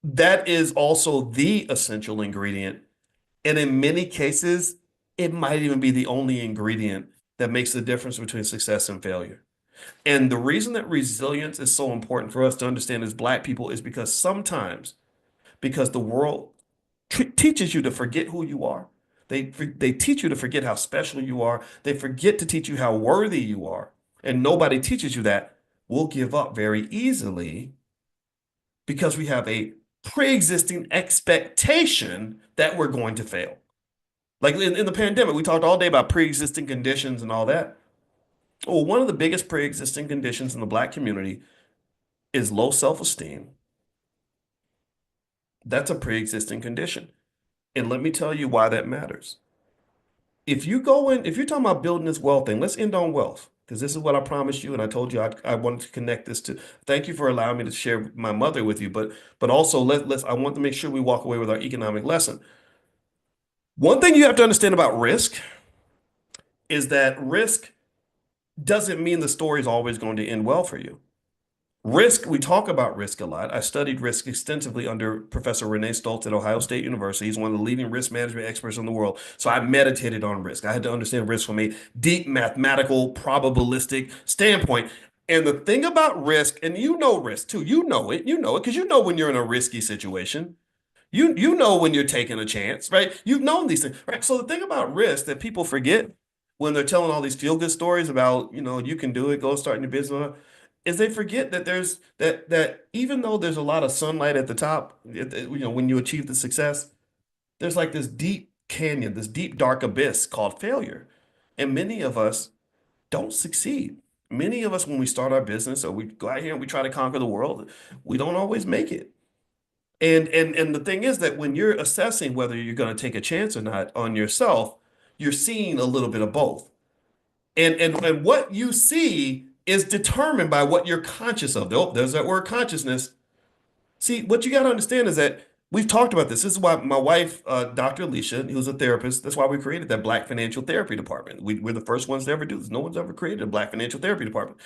That is also the essential ingredient And in many cases, it might even be the only ingredient that makes the difference between success and failure. And the reason that resilience is so important for us to understand as Black people is because sometimes, because the world teaches you to forget who you are. They teach you to forget how special you are. They forget to teach you how worthy you are. And nobody teaches you that. We'll give up very easily because we have a pre-existing expectation that we're going to fail. Like in the pandemic, we talked all day about pre-existing conditions and all that. Well, one of the biggest pre-existing conditions in the Black community is low self-esteem. That's a pre-existing condition. And let me tell you why that matters. If you're talking about building this wealth thing, let's end on wealth, because this is what I promised you, and I told you I wanted to connect this to. Thank you for allowing me to share my mother with you, but also I want to make sure we walk away with our economic lesson. One thing you have to understand about risk is that risk doesn't mean the story is always going to end well for you. Risk, we talk about risk a lot. I studied risk extensively under Professor Renee Stoltz at Ohio State University. He's one of the leading risk management experts in the world. So I meditated on risk. I had to understand risk from a deep mathematical, probabilistic standpoint. And the thing about risk, and you know risk too, you know it because you know when you're in a risky situation. You know when you're taking a chance, right? You've known these things, right? So the thing about risk that people forget when they're telling all these feel-good stories about, you can do it, go start a new business, is they forget that that even though there's a lot of sunlight at the top, when you achieve the success, there's like this deep canyon, this deep dark abyss called failure. And many of us don't succeed. Many of us, when we start our business or we go out here and we try to conquer the world, we don't always make it. And the thing is that when you're assessing whether you're going to take a chance or not on yourself, you're seeing a little bit of both. And what you see is determined by what you're conscious of. Oh, there's that word consciousness. See, what you got to understand is that we've talked about this. This is why my wife, Dr. Alicia, who's a therapist, that's why we created that Black Financial Therapy Department. We're the first ones to ever do this. No one's ever created a Black Financial Therapy Department.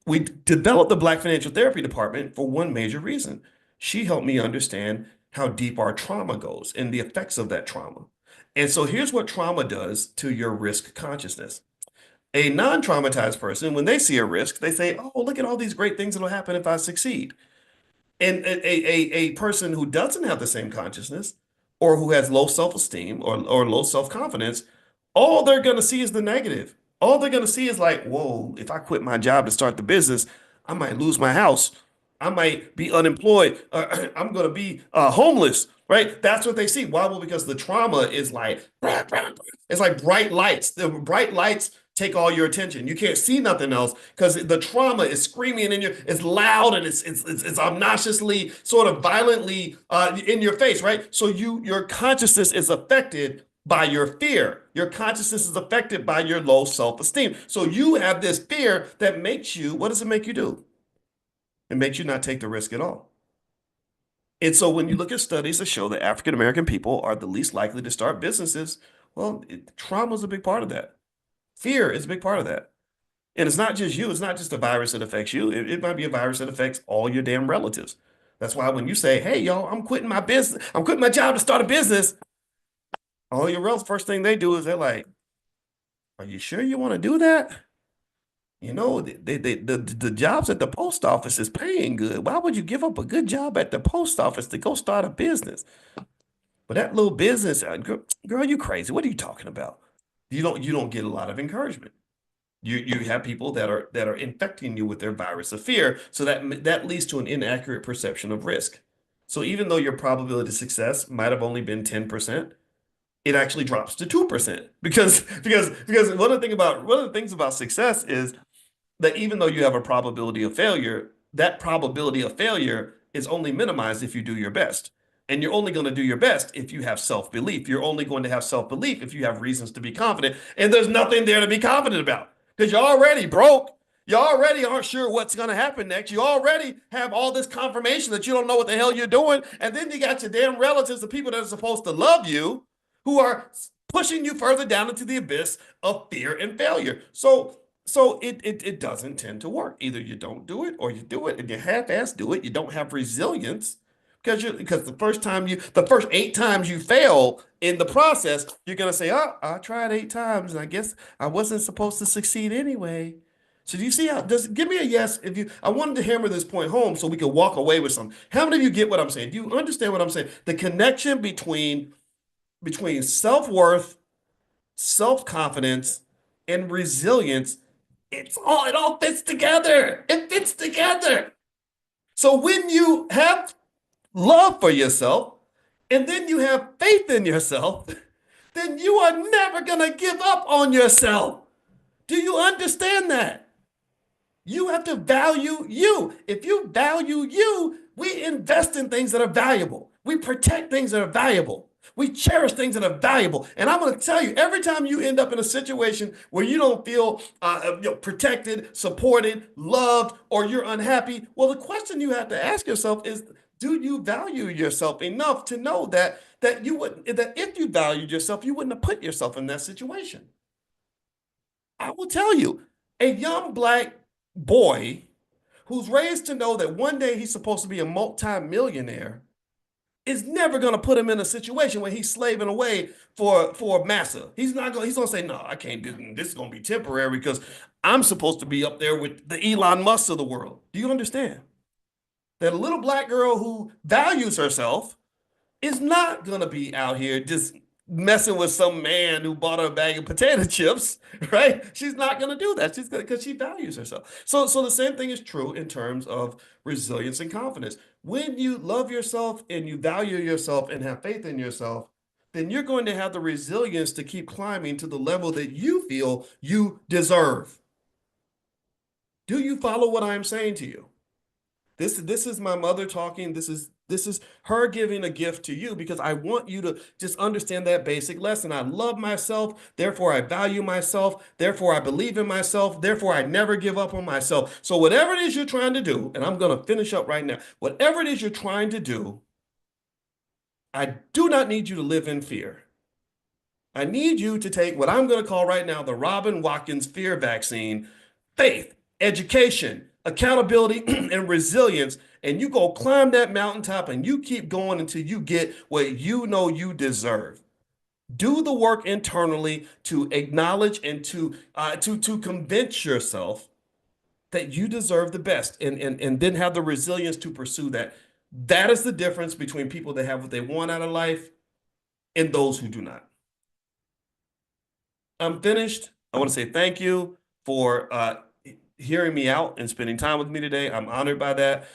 We developed the Black Financial Therapy Department for one major reason. She helped me understand how deep our trauma goes and the effects of that trauma. And so here's what trauma does to your risk consciousness. A non-traumatized person, when they see a risk, they say, oh, look at all these great things that'll happen if I succeed. And a person who doesn't have the same consciousness or who has low self-esteem or low self-confidence, all they're going to see is the negative. All they're going to see is like, whoa, if I quit my job to start the business, I might lose my house. I might be unemployed. I'm going to be homeless, right? That's what they see. Why? Well, because the trauma is like, it's like bright lights. The bright lights take all your attention. You can't see nothing else because the trauma is screaming in your, it's loud and it's obnoxiously, sort of violently in your face, right? So your consciousness is affected by your fear. Your consciousness is affected by your low self-esteem. So you have this fear that makes you, what does it make you do? It makes you not take the risk at all. And so when you look at studies that show that African American people are the least likely to start businesses, well, trauma is a big part of that. Fear is a big part of that. And it's not just you, it's not just a virus that affects you. It might be a virus that affects all your damn relatives. That's why when you say, hey, y'all, I'm quitting my business, I'm quitting my job to start a business, all your relatives, first thing they do is they're like, are you sure you want to do that? The jobs at the post office is paying good. Why would you give up a good job at the post office to go start a business? But that little business, girl, you crazy. What are you talking about? You don't get a lot of encouragement. You have people that are infecting you with their virus of fear, so that leads to an inaccurate perception of risk. So even though your probability of success might have only been 10%, it actually drops to 2% because one of the things about success is that even though you have a probability of failure, that probability of failure is only minimized if you do your best. And you're only going to do your best if you have self-belief. You're only going to have self-belief if you have reasons to be confident. And there's nothing there to be confident about because you're already broke. You already aren't sure what's going to happen next. You already have all this confirmation that you don't know what the hell you're doing. And then you got your damn relatives, the people that are supposed to love you, who are pushing you further down into the abyss of fear and failure. So it doesn't tend to work. Either you don't do it or you do it and you half-ass do it. You don't have resilience Because the first 8 times you fail in the process, you're gonna say, "Oh, I tried 8 times, and I guess I wasn't supposed to succeed anyway." So do you see how? Does give me a yes if you. I wanted to hammer this point home so we could walk away with something. How many of you get what I'm saying? Do you understand what I'm saying? The connection between self-worth, self-confidence, and resilience. It all fits together. It fits together. So when you have love for yourself, and then you have faith in yourself, then you are never going to give up on yourself. Do you understand that? You have to value you. If you value you, we invest in things that are valuable. We protect things that are valuable. We cherish things that are valuable. And I'm going to tell you, every time you end up in a situation where you don't feel protected, supported, loved, or you're unhappy, well, the question you have to ask yourself is, do you value yourself enough to know that if you valued yourself, you wouldn't have put yourself in that situation? I will tell you, a young black boy who's raised to know that one day he's supposed to be a multi-millionaire is never going to put him in a situation where he's slaving away for massa. He's going to say, no, I can't do this. This is going to be temporary because I'm supposed to be up there with the Elon Musk of the world. Do you understand? That a little black girl who values herself is not gonna be out here just messing with some man who bought her a bag of potato chips, right? She's not gonna do that. She's gonna because she values herself. So the same thing is true in terms of resilience and confidence. When you love yourself and you value yourself and have faith in yourself, then you're going to have the resilience to keep climbing to the level that you feel you deserve. Do you follow what I'm saying to you? This is my mother talking. This is her giving a gift to you because I want you to just understand that basic lesson. I love myself, therefore I value myself, therefore I believe in myself, therefore I never give up on myself. So whatever it is you're trying to do, and I'm going to finish up right now. Whatever it is you're trying to do, I do not need you to live in fear. I need you to take what I'm going to call right now the Robin Watkins fear vaccine, faith, education, accountability, and resilience. And you go climb that mountaintop and you keep going until you get what you know you deserve. Do the work internally to acknowledge and to convince yourself that you deserve the best and then have the resilience to pursue that. That is the difference between people that have what they want out of life and those who do not. I'm finished. I want to say thank you for hearing me out and spending time with me today. I'm honored by that.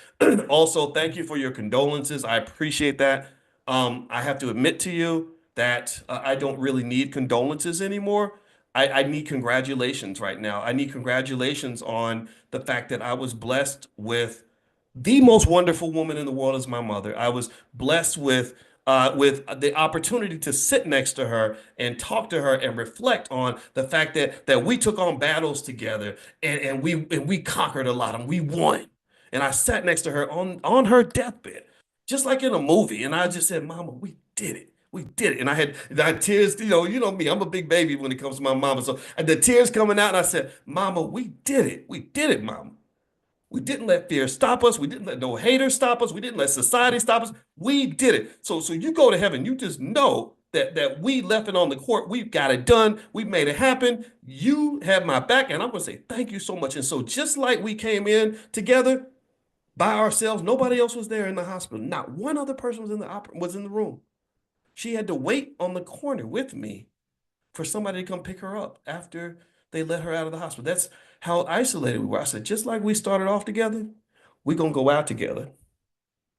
Also, thank you for your condolences. I appreciate that. I have to admit to you that I don't really need condolences anymore. I need congratulations right now. I need congratulations on the fact that I was blessed with the most wonderful woman in the world is my mother. I was blessed with the opportunity to sit next to her and talk to her and reflect on the fact that we took on battles together and we conquered a lot and we won. And I sat next to her on her deathbed, just like in a movie. And I just said, Mama, we did it. We did it. And I had tears, you know me, I'm a big baby when it comes to my mama. So the tears coming out, and I said, Mama, we did it. We did it, Mama. We didn't let fear stop us. We didn't let no haters stop us. We didn't let society stop us. We did it. So you go to heaven. You just know that we left it on the court. We got it done. We made it happen. You have my back, and I'm gonna say thank you so much. And so just like we came in together by ourselves, nobody else was there in the hospital. Not one other person was in the room. She had to wait on the corner with me for somebody to come pick her up after they let her out of the hospital. That's how isolated we were. I said, just like we started off together, we're gonna go out together.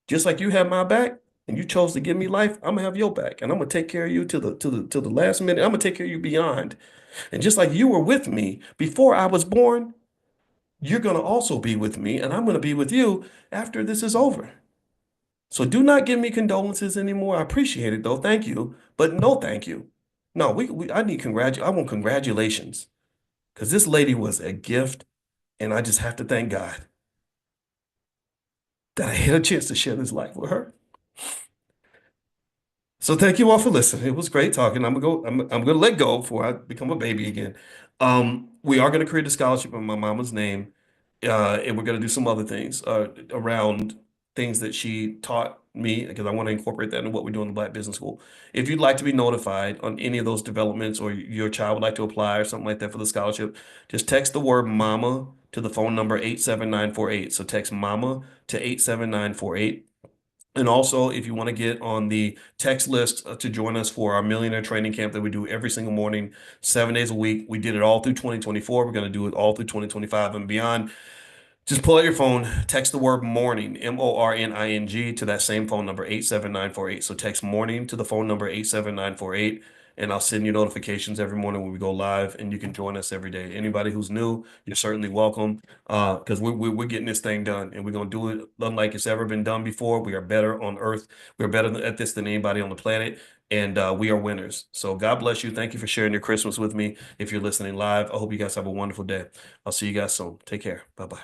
Just like you have my back and you chose to give me life, I'm gonna have your back and I'm gonna take care of you till the last minute. I'm gonna take care of you beyond. And just like you were with me before I was born, you're gonna also be with me, and I'm gonna be with you after this is over. So do not give me condolences anymore. I appreciate it though. Thank you. But no, thank you. No, I want congratulations. Because this lady was a gift, and I just have to thank God that I had a chance to share this life with her. So thank you all for listening. It was great talking. I'm gonna let go before I become a baby again. We are gonna create a scholarship in my mama's name, and we're gonna do some other things around things that she taught me because I want to incorporate that in what we do in the Black Business School. If you'd like to be notified on any of those developments or your child would like to apply or something like that for the scholarship, just text the word mama to the phone number 87948. So text mama to 87948. And also, if you want to get on the text list to join us for our millionaire training camp that we do every single morning, 7 days a week. We did it all through 2024. We're going to do it all through 2025 and beyond. Just pull out your phone, text the word morning, MORNING, to that same phone number, 87948. So text morning to the phone number 87948, and I'll send you notifications every morning when we go live, and you can join us every day. Anybody who's new, you're certainly welcome, because we're getting this thing done, and we're going to do it unlike it's ever been done before. We are better on Earth. We're better at this than anybody on the planet, and we are winners. So God bless you. Thank you for sharing your Christmas with me. If you're listening live, I hope you guys have a wonderful day. I'll see you guys soon. Take care. Bye-bye.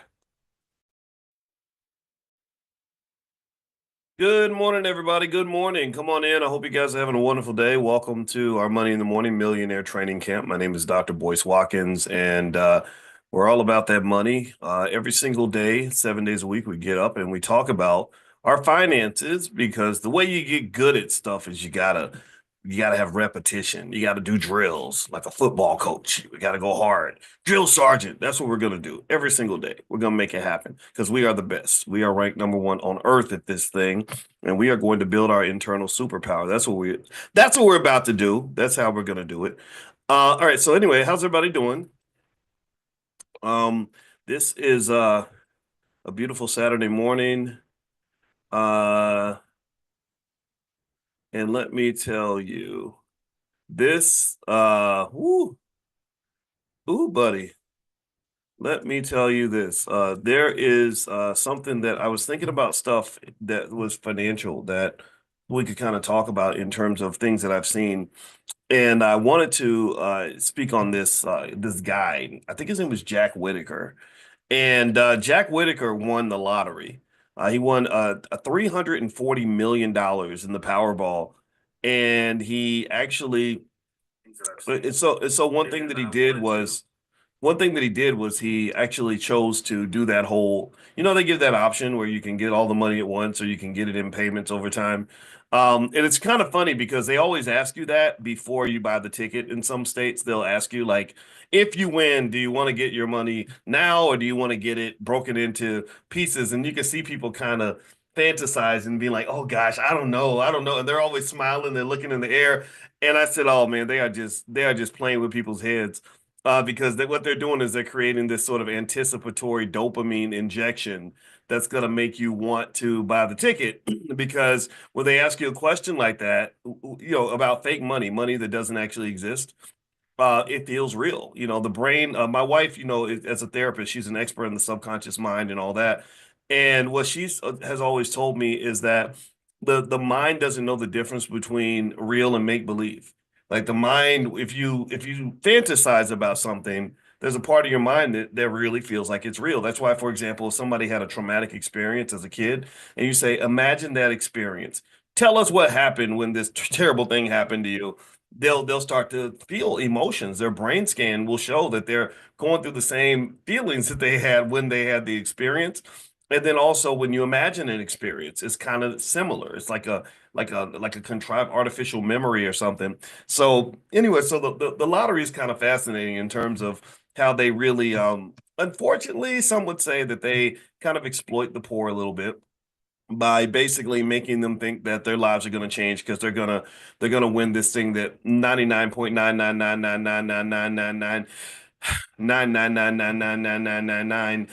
Good morning, everybody. Good morning. Come on in. I hope you guys are having a wonderful day. Welcome to our Money in the Morning Millionaire Training Camp. My name is Dr. Boyce Watkins, and we're all about that money. Every single day, 7 days a week, we get up and we talk about our finances because the way you get good at stuff is you gotta have repetition. You gotta do drills like a football coach. We gotta go hard. Drill sergeant. That's what we're gonna do every single day. We're gonna make it happen because we are the best. We are ranked number one on earth at this thing, and we are going to build our internal superpower. That's what we're about to do. That's how we're gonna do it. All right. So anyway, how's everybody doing? Um, this is a beautiful Saturday morning. Uh, and let me tell you, this ooh, buddy. Let me tell you this. There is something that I was thinking about stuff that was financial that we could kind of talk about in terms of things that I've seen. And I wanted to speak on this guy. I think his name was Jack Whitaker. And Jack Whitaker won the lottery. He won a $340 million in the Powerball. And he actually, so one thing that he did was he actually chose to do that whole, they give that option where you can get all the money at once or you can get it in payments over time. And it's kind of funny because they always ask you that before you buy the ticket. In some states, they'll ask you, like, if you win, do you want to get your money now or do you want to get it broken into pieces? And you can see people kind of fantasize and be like, oh gosh, I don't know. I don't know. And they're always smiling, they're looking in the air. And I said, oh man, they are just playing with people's heads because what they're doing is they're creating this sort of anticipatory dopamine injection that's going to make you want to buy the ticket because when they ask you a question like that, about fake money, money that doesn't actually exist, it feels real. The brain, my wife, as a therapist, she's an expert in the subconscious mind and all that. And what she's has always told me is that the mind doesn't know the difference between real and make believe. Like the mind, if you fantasize about something, there's a part of your mind that really feels like it's real. That's why, for example, if somebody had a traumatic experience as a kid, and you say, imagine that experience. Tell us what happened when this terrible thing happened to you. They'll start to feel emotions. Their brain scan will show that they're going through the same feelings that they had when they had the experience. And then also when you imagine an experience, it's kind of similar. It's like a contrived artificial memory or something. So anyway, so the lottery is kind of fascinating in terms of how they really unfortunately some would say that they kind of exploit the poor a little bit by basically making them think that their lives are going to change because they're gonna win this thing that 99.999999999999999999999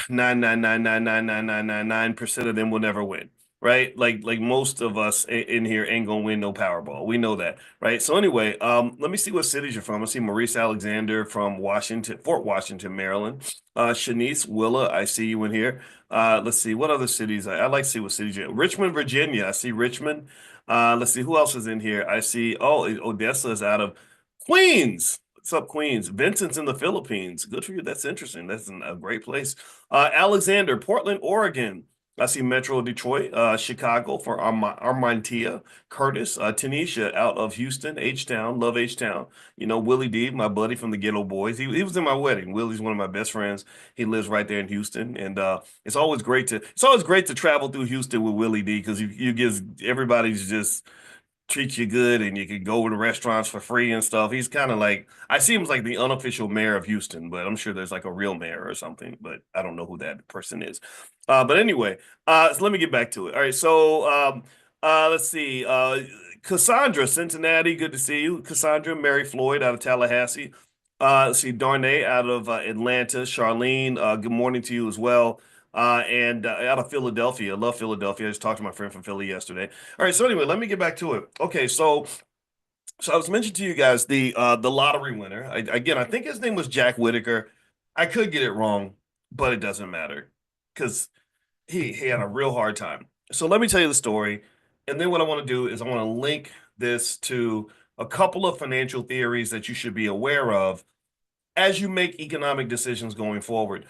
999999999% of them will never win, right? Like most of us in here ain't gonna win no Powerball. We know that, right? So anyway, let me see what cities you're from. I see Maurice Alexander from Washington, Fort Washington, Maryland. Shanice Willa, I see you in here. Let's see what other cities. I'd like to see what cities you're in. Richmond, Virginia. I see Richmond. Let's see who else is in here. I see. Oh, Odessa is out of Queens. What's up, Queens? Vincent's in the Philippines. Good for you. That's interesting. That's a great place. Alexander, Portland, Oregon. I see Metro Detroit, Chicago for Armantia, Curtis, Tanisha out of Houston, H-Town, love H-Town. You know, Willie D, my buddy from the Ghetto Boys. He was in my wedding. Willie's one of my best friends. He lives right there in Houston, and it's always great to travel through Houston with Willie D because you gives everybody's just treats you good and you can go to restaurants for free and stuff. He's kind of like I see him as like the unofficial mayor of Houston, but I'm sure there's like a real mayor or something, but I don't know who that person is. But anyway, so let me get back to it. All right, so let's see. Cassandra, Cincinnati, good to see you. Cassandra, Mary Floyd out of Tallahassee. Let's see, Darnay out of Atlanta. Charlene, good morning to you as well. And out of Philadelphia. I love Philadelphia. I just talked to my friend from Philly yesterday. All right, so anyway, let me get back to it. Okay, so I was mentioning to you guys the lottery winner. Again, I think his name was Jack Whitaker. I could get it wrong, but it doesn't matter because he had a real hard time. So let me tell you the story, and then what I want to do is I want to link this to a couple of financial theories that you should be aware of as you make economic decisions going forward.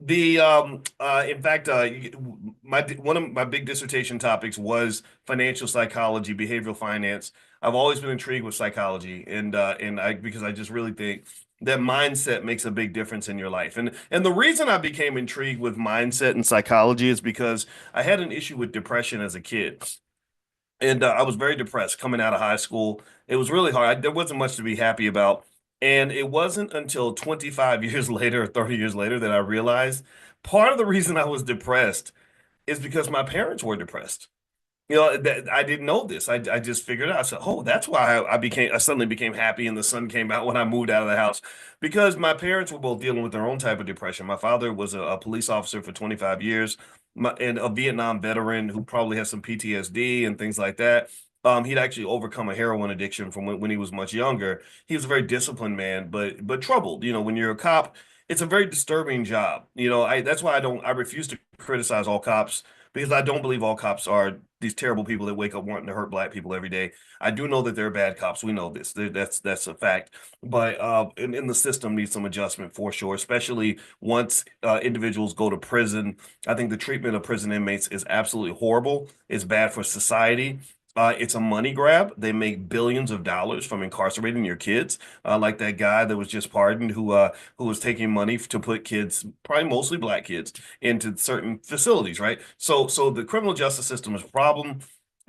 In fact, my one of my big dissertation topics was financial psychology, behavioral finance. I've always been intrigued with psychology, and I because I just really think that mindset makes a big difference in your life. And the reason I became intrigued with mindset and psychology is because I had an issue with depression as a kid. And I was very depressed coming out of high school. It was really hard. There wasn't much to be happy about. And it wasn't until 25 years later or 30 years later that I realized part of the reason I was depressed is because my parents were depressed. You know, that I didn't know this. I just figured out. I said, "Oh, that's why I suddenly became happy and the sun came out when I moved out of the house because my parents were both dealing with their own type of depression. My father was a police officer for 25 years, and a Vietnam veteran who probably has some PTSD and things like that. He'd actually overcome a heroin addiction from when he was much younger. He was a very disciplined man, but troubled. You know, when you're a cop, it's a very disturbing job. You know, that's why I refuse to criticize all cops because I don't believe all cops are these terrible people that wake up wanting to hurt black people every day. I do know that they're bad cops. We know this. That's a fact. But in the system needs some adjustment for sure, especially once individuals go to prison. I think the treatment of prison inmates is absolutely horrible. It's bad for society. It's a money grab. They make billions of dollars from incarcerating your kids, like that guy that was just pardoned who was taking money to put kids, probably mostly black kids, into certain facilities, right? So the criminal justice system is a problem.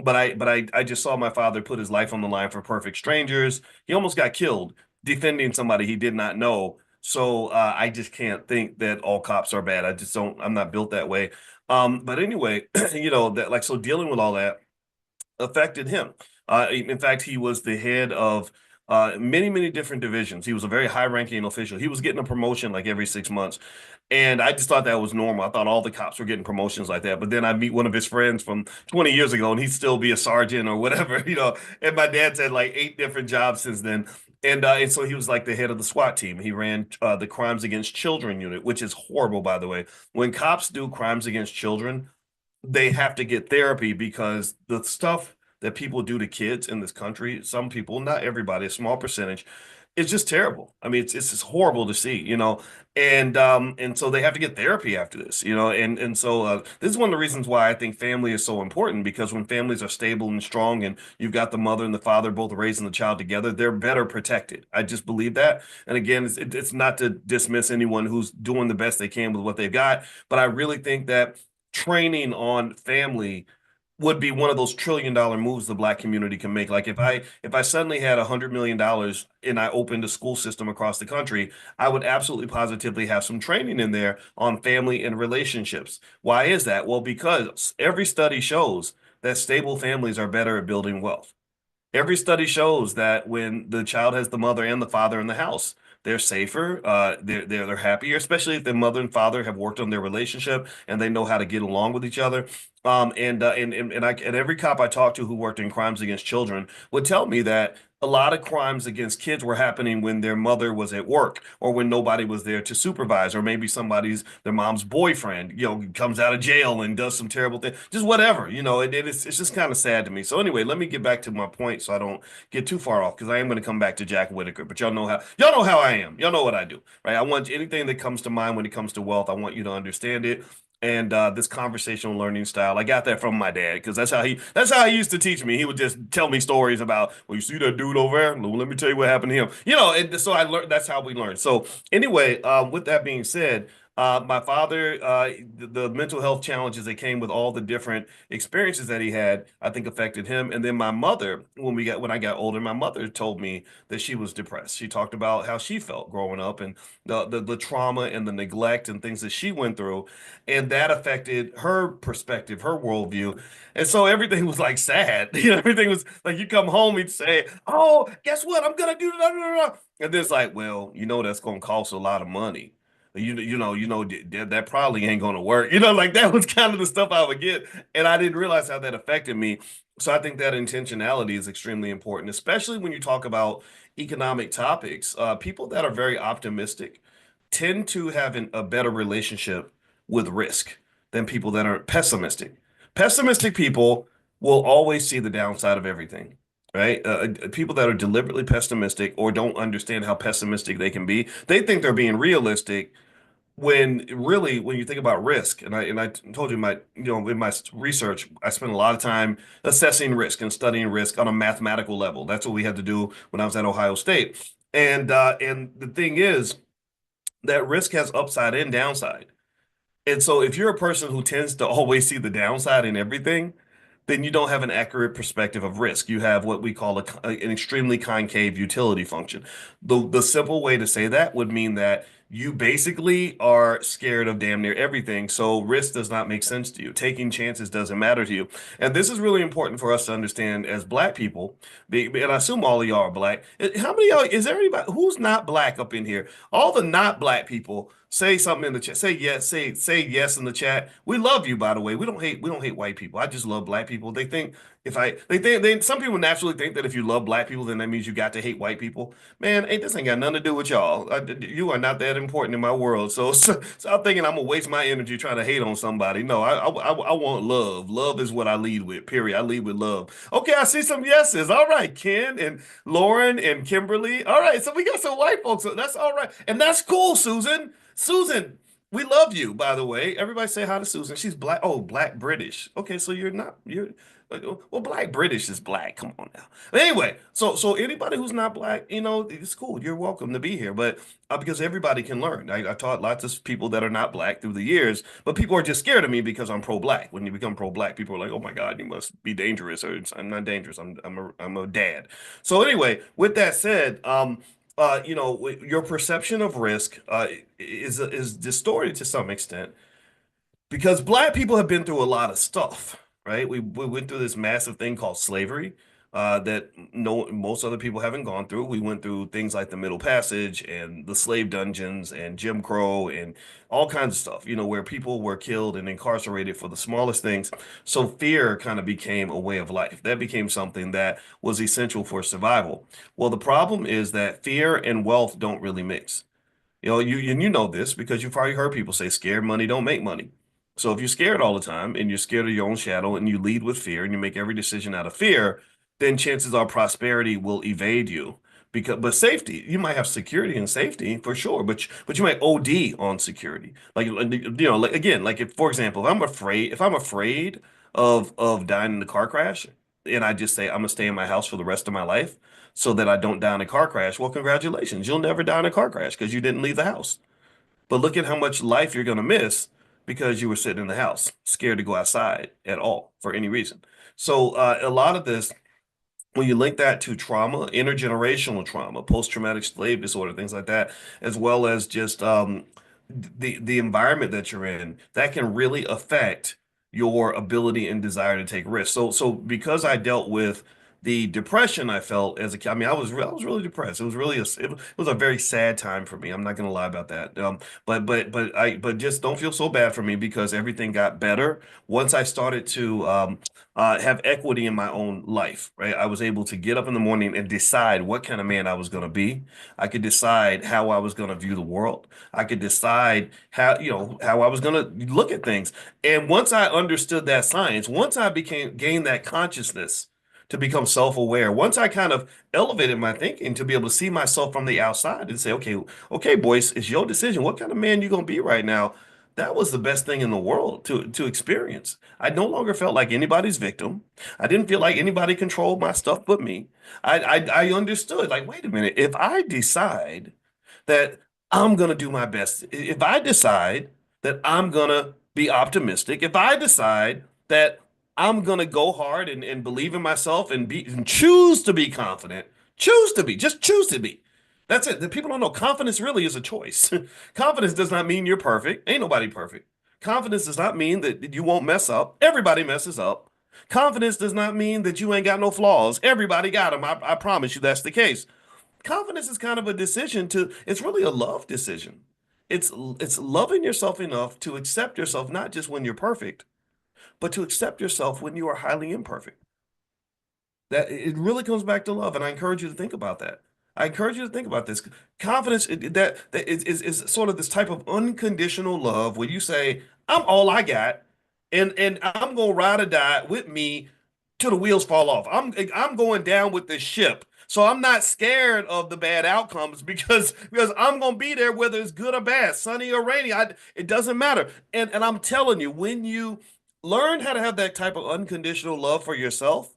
But I just saw my father put his life on the line for perfect strangers. He almost got killed defending somebody he did not know. So I just can't think that all cops are bad. I just don't. I'm not built that way. But anyway, that like so dealing with all that affected him. In fact, he was the head of many different divisions. He was a very high-ranking official. He was getting a promotion like every 6 months. And I just thought that was normal. I thought all the cops were getting promotions like that. But then I meet one of his friends from 20 years ago, and he'd still be a sergeant or whatever, you know. And my dad's had like 8 different jobs since then. And so he was like the head of the SWAT team. He ran the Crimes Against Children unit, which is horrible, by the way. When cops do crimes against children, they have to get therapy because the stuff that people do to kids in this country, some people, not everybody, a small percentage, it's just terrible. I mean, it's just horrible to see, you know. And so they have to get therapy after this, you know. And so this is one of the reasons why I think family is so important because when families are stable and strong and you've got the mother and the father both raising the child together, they're better protected. I just believe that. And again, it's not to dismiss anyone who's doing the best they can with what they've got, but I really think that training on family would be one of those $1 trillion moves the black community can make. Like if I suddenly had $100 million and I opened a school system across the country, I would absolutely positively have some training in there on family and relationships. Why is that? Well, because every study shows that stable families are better at building wealth. Every study shows that when the child has the mother and the father in the house, they're safer, they're happier, especially if the mother and father have worked on their relationship and they know how to get along with each other. And every cop I talked to who worked in crimes against children would tell me that a lot of crimes against kids were happening when their mother was at work or when nobody was there to supervise, or maybe their mom's boyfriend, comes out of jail and does some terrible thing, just whatever, it's just kind of sad to me. So anyway, let me get back to my point so I don't get too far off because I am going to come back to Jack Whitaker, but y'all know how I am. Y'all know what I do, right? I want anything that comes to mind when it comes to wealth. I want you to understand it. and this conversational learning style. I got that from my dad because that's how he used to teach me. He would just tell me stories about, well, you see that dude over there? Well, let me tell you what happened to him. And so I learned. That's how we learn. So anyway, with that being said. My father, the mental health challenges that came with all the different experiences that he had, I think affected him. And then my mother, when I got older, my mother told me that she was depressed. She talked about how she felt growing up and the trauma and the neglect and things that she went through, and that affected her perspective, her worldview. And so everything was like sad. Everything was like you come home, he'd say, "Oh, guess what? I'm gonna do that." And then it's like, well, that's gonna cost a lot of money. That probably ain't gonna work. Like that was kind of the stuff I would get, and I didn't realize how that affected me. So I think that intentionality is extremely important, especially when you talk about economic topics. People that are very optimistic tend to have a better relationship with risk than people that are pessimistic. Pessimistic people will always see the downside of everything, right? People that are deliberately pessimistic or don't understand how pessimistic they can be, they think they're being realistic when really, when you think about risk, and I told you in my research, I spent a lot of time assessing risk and studying risk on a mathematical level. That's what we had to do when I was at Ohio State. And the thing is that risk has upside and downside. And so if you're a person who tends to always see the downside in everything, then you don't have an accurate perspective of risk. You have what we call an extremely concave utility function. The simple way to say that would mean that you basically are scared of damn near everything. So risk does not make sense to you. Taking chances doesn't matter to you. And this is really important for us to understand as Black people. And I assume all of y'all are Black. How many of y'all, is there anybody who's not Black up in here? All the not Black people, say something in the chat. Say yes. Say yes in the chat. We love you, by the way. We don't hate white people. I just love Black people. They think if I they some people naturally think that if you love Black people, then that means you got to hate white people. Man, this ain't got nothing to do with y'all. You are not that important in my world. So stop thinking I'm gonna waste my energy trying to hate on somebody. No, I want love. Love is what I lead with. Period. I lead with love. Okay, I see some yeses. All right, Ken and Lauren and Kimberly. All right, so we got some white folks. So that's all right, and that's cool, Susan. Susan, we love you, by the way. Everybody say hi to Susan. She's Black. Oh, Black British. Okay, so you're well, Black British is Black. Come on now. But anyway, so anybody who's not Black, it's cool. You're welcome to be here. But because everybody can learn. I taught lots of people that are not Black through the years, but people are just scared of me because I'm pro-Black. When you become pro-Black, people are like, "Oh my God, you must be dangerous." Or I'm not dangerous. I'm a dad. So anyway, with that said, your perception of risk is distorted to some extent because Black people have been through a lot of stuff, right? We went through this massive thing called slavery that no most other people haven't gone through. We went through things like the Middle Passage and the slave dungeons and Jim Crow and all kinds of stuff, where people were killed and incarcerated for the smallest things. So fear kind of became a way of life. That became something that was essential for survival. Well, the problem is that fear and wealth don't really mix. You know this because you've probably heard people say scared money don't make money. So if you're scared all the time and you're scared of your own shadow and you lead with fear and you make every decision out of fear, then chances are prosperity will evade you. But safety, you might have security and safety for sure, but you might OD on security. Like again, like if for example, if I'm afraid of dying in a car crash, and I just say I'm gonna stay in my house for the rest of my life so that I don't die in a car crash, well, congratulations, you'll never die in a car crash because you didn't leave the house. But look at how much life you're going to miss because you were sitting in the house, scared to go outside at all for any reason. So a lot of this, when you link that to trauma, intergenerational trauma, post-traumatic slave disorder, things like that, as well as just the environment that you're in, that can really affect your ability and desire to take risks. So because I dealt with the depression I felt as a kid, I mean, I was really depressed. It was really it was a very sad time for me. I'm not gonna lie about that. But just don't feel so bad for me because everything got better once I started to have equity in my own life, right? I was able to get up in the morning and decide what kind of man I was going to be. I could decide how I was going to view the world. I could decide how I was going to look at things. And once I understood that science, once I gained that consciousness to become self-aware, once I kind of elevated my thinking to be able to see myself from the outside and say, okay, Boyce, it's your decision. What kind of man you going to be right now? that was the best thing in the world to experience. I no longer felt like anybody's victim. I didn't feel like anybody controlled my stuff but me. I understood, like, wait a minute, if I decide that I'm gonna do my best, if I decide that I'm gonna be optimistic, if I decide that I'm gonna go hard and believe in myself and be and choose to be confident, choose to be, just choose to be. That's it. The people don't know confidence really is a choice. Confidence does not mean you're perfect. Ain't nobody perfect. Confidence does not mean that you won't mess up. Everybody messes up. Confidence does not mean that you ain't got no flaws. Everybody got them. I promise you that's the case. Confidence is kind of a decision to, it's really a love decision. It's loving yourself enough to accept yourself not just when you're perfect, but to accept yourself when you are highly imperfect. That it really comes back to love, and I encourage you to think about that. I encourage you to think about this. Confidence that is sort of this type of unconditional love where you say, "I'm all I got, and I'm gonna ride or die with me till the wheels fall off. I'm going down with the ship." So I'm not scared of the bad outcomes because I'm gonna be there whether it's good or bad, sunny or rainy. It doesn't matter. And I'm telling you, when you learn how to have that type of unconditional love for yourself,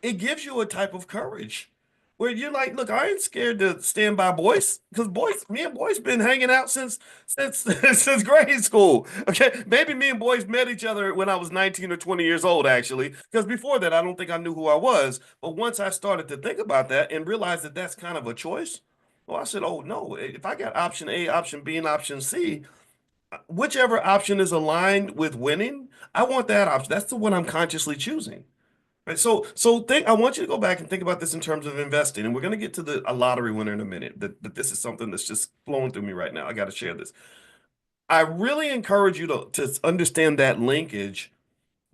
it gives you a type of courage where you're like, look, I ain't scared to stand by Boyce because Boyce, me and Boyce been hanging out since since grade school. Okay, maybe me and Boyce met each other when I was 19 or 20 years old, actually, because before that, I don't think I knew who I was. But once I started to think about that and realized that that's kind of a choice, well, I said, oh no, if I got option A, option B, and option C, whichever option is aligned with winning, I want that option. That's the one I'm consciously choosing. Right. So think I want you to go back and think about this in terms of investing. And we're going to get to a lottery winner in a minute. That this is something that's just flowing through me right now. I got to share this. I really encourage you to understand that linkage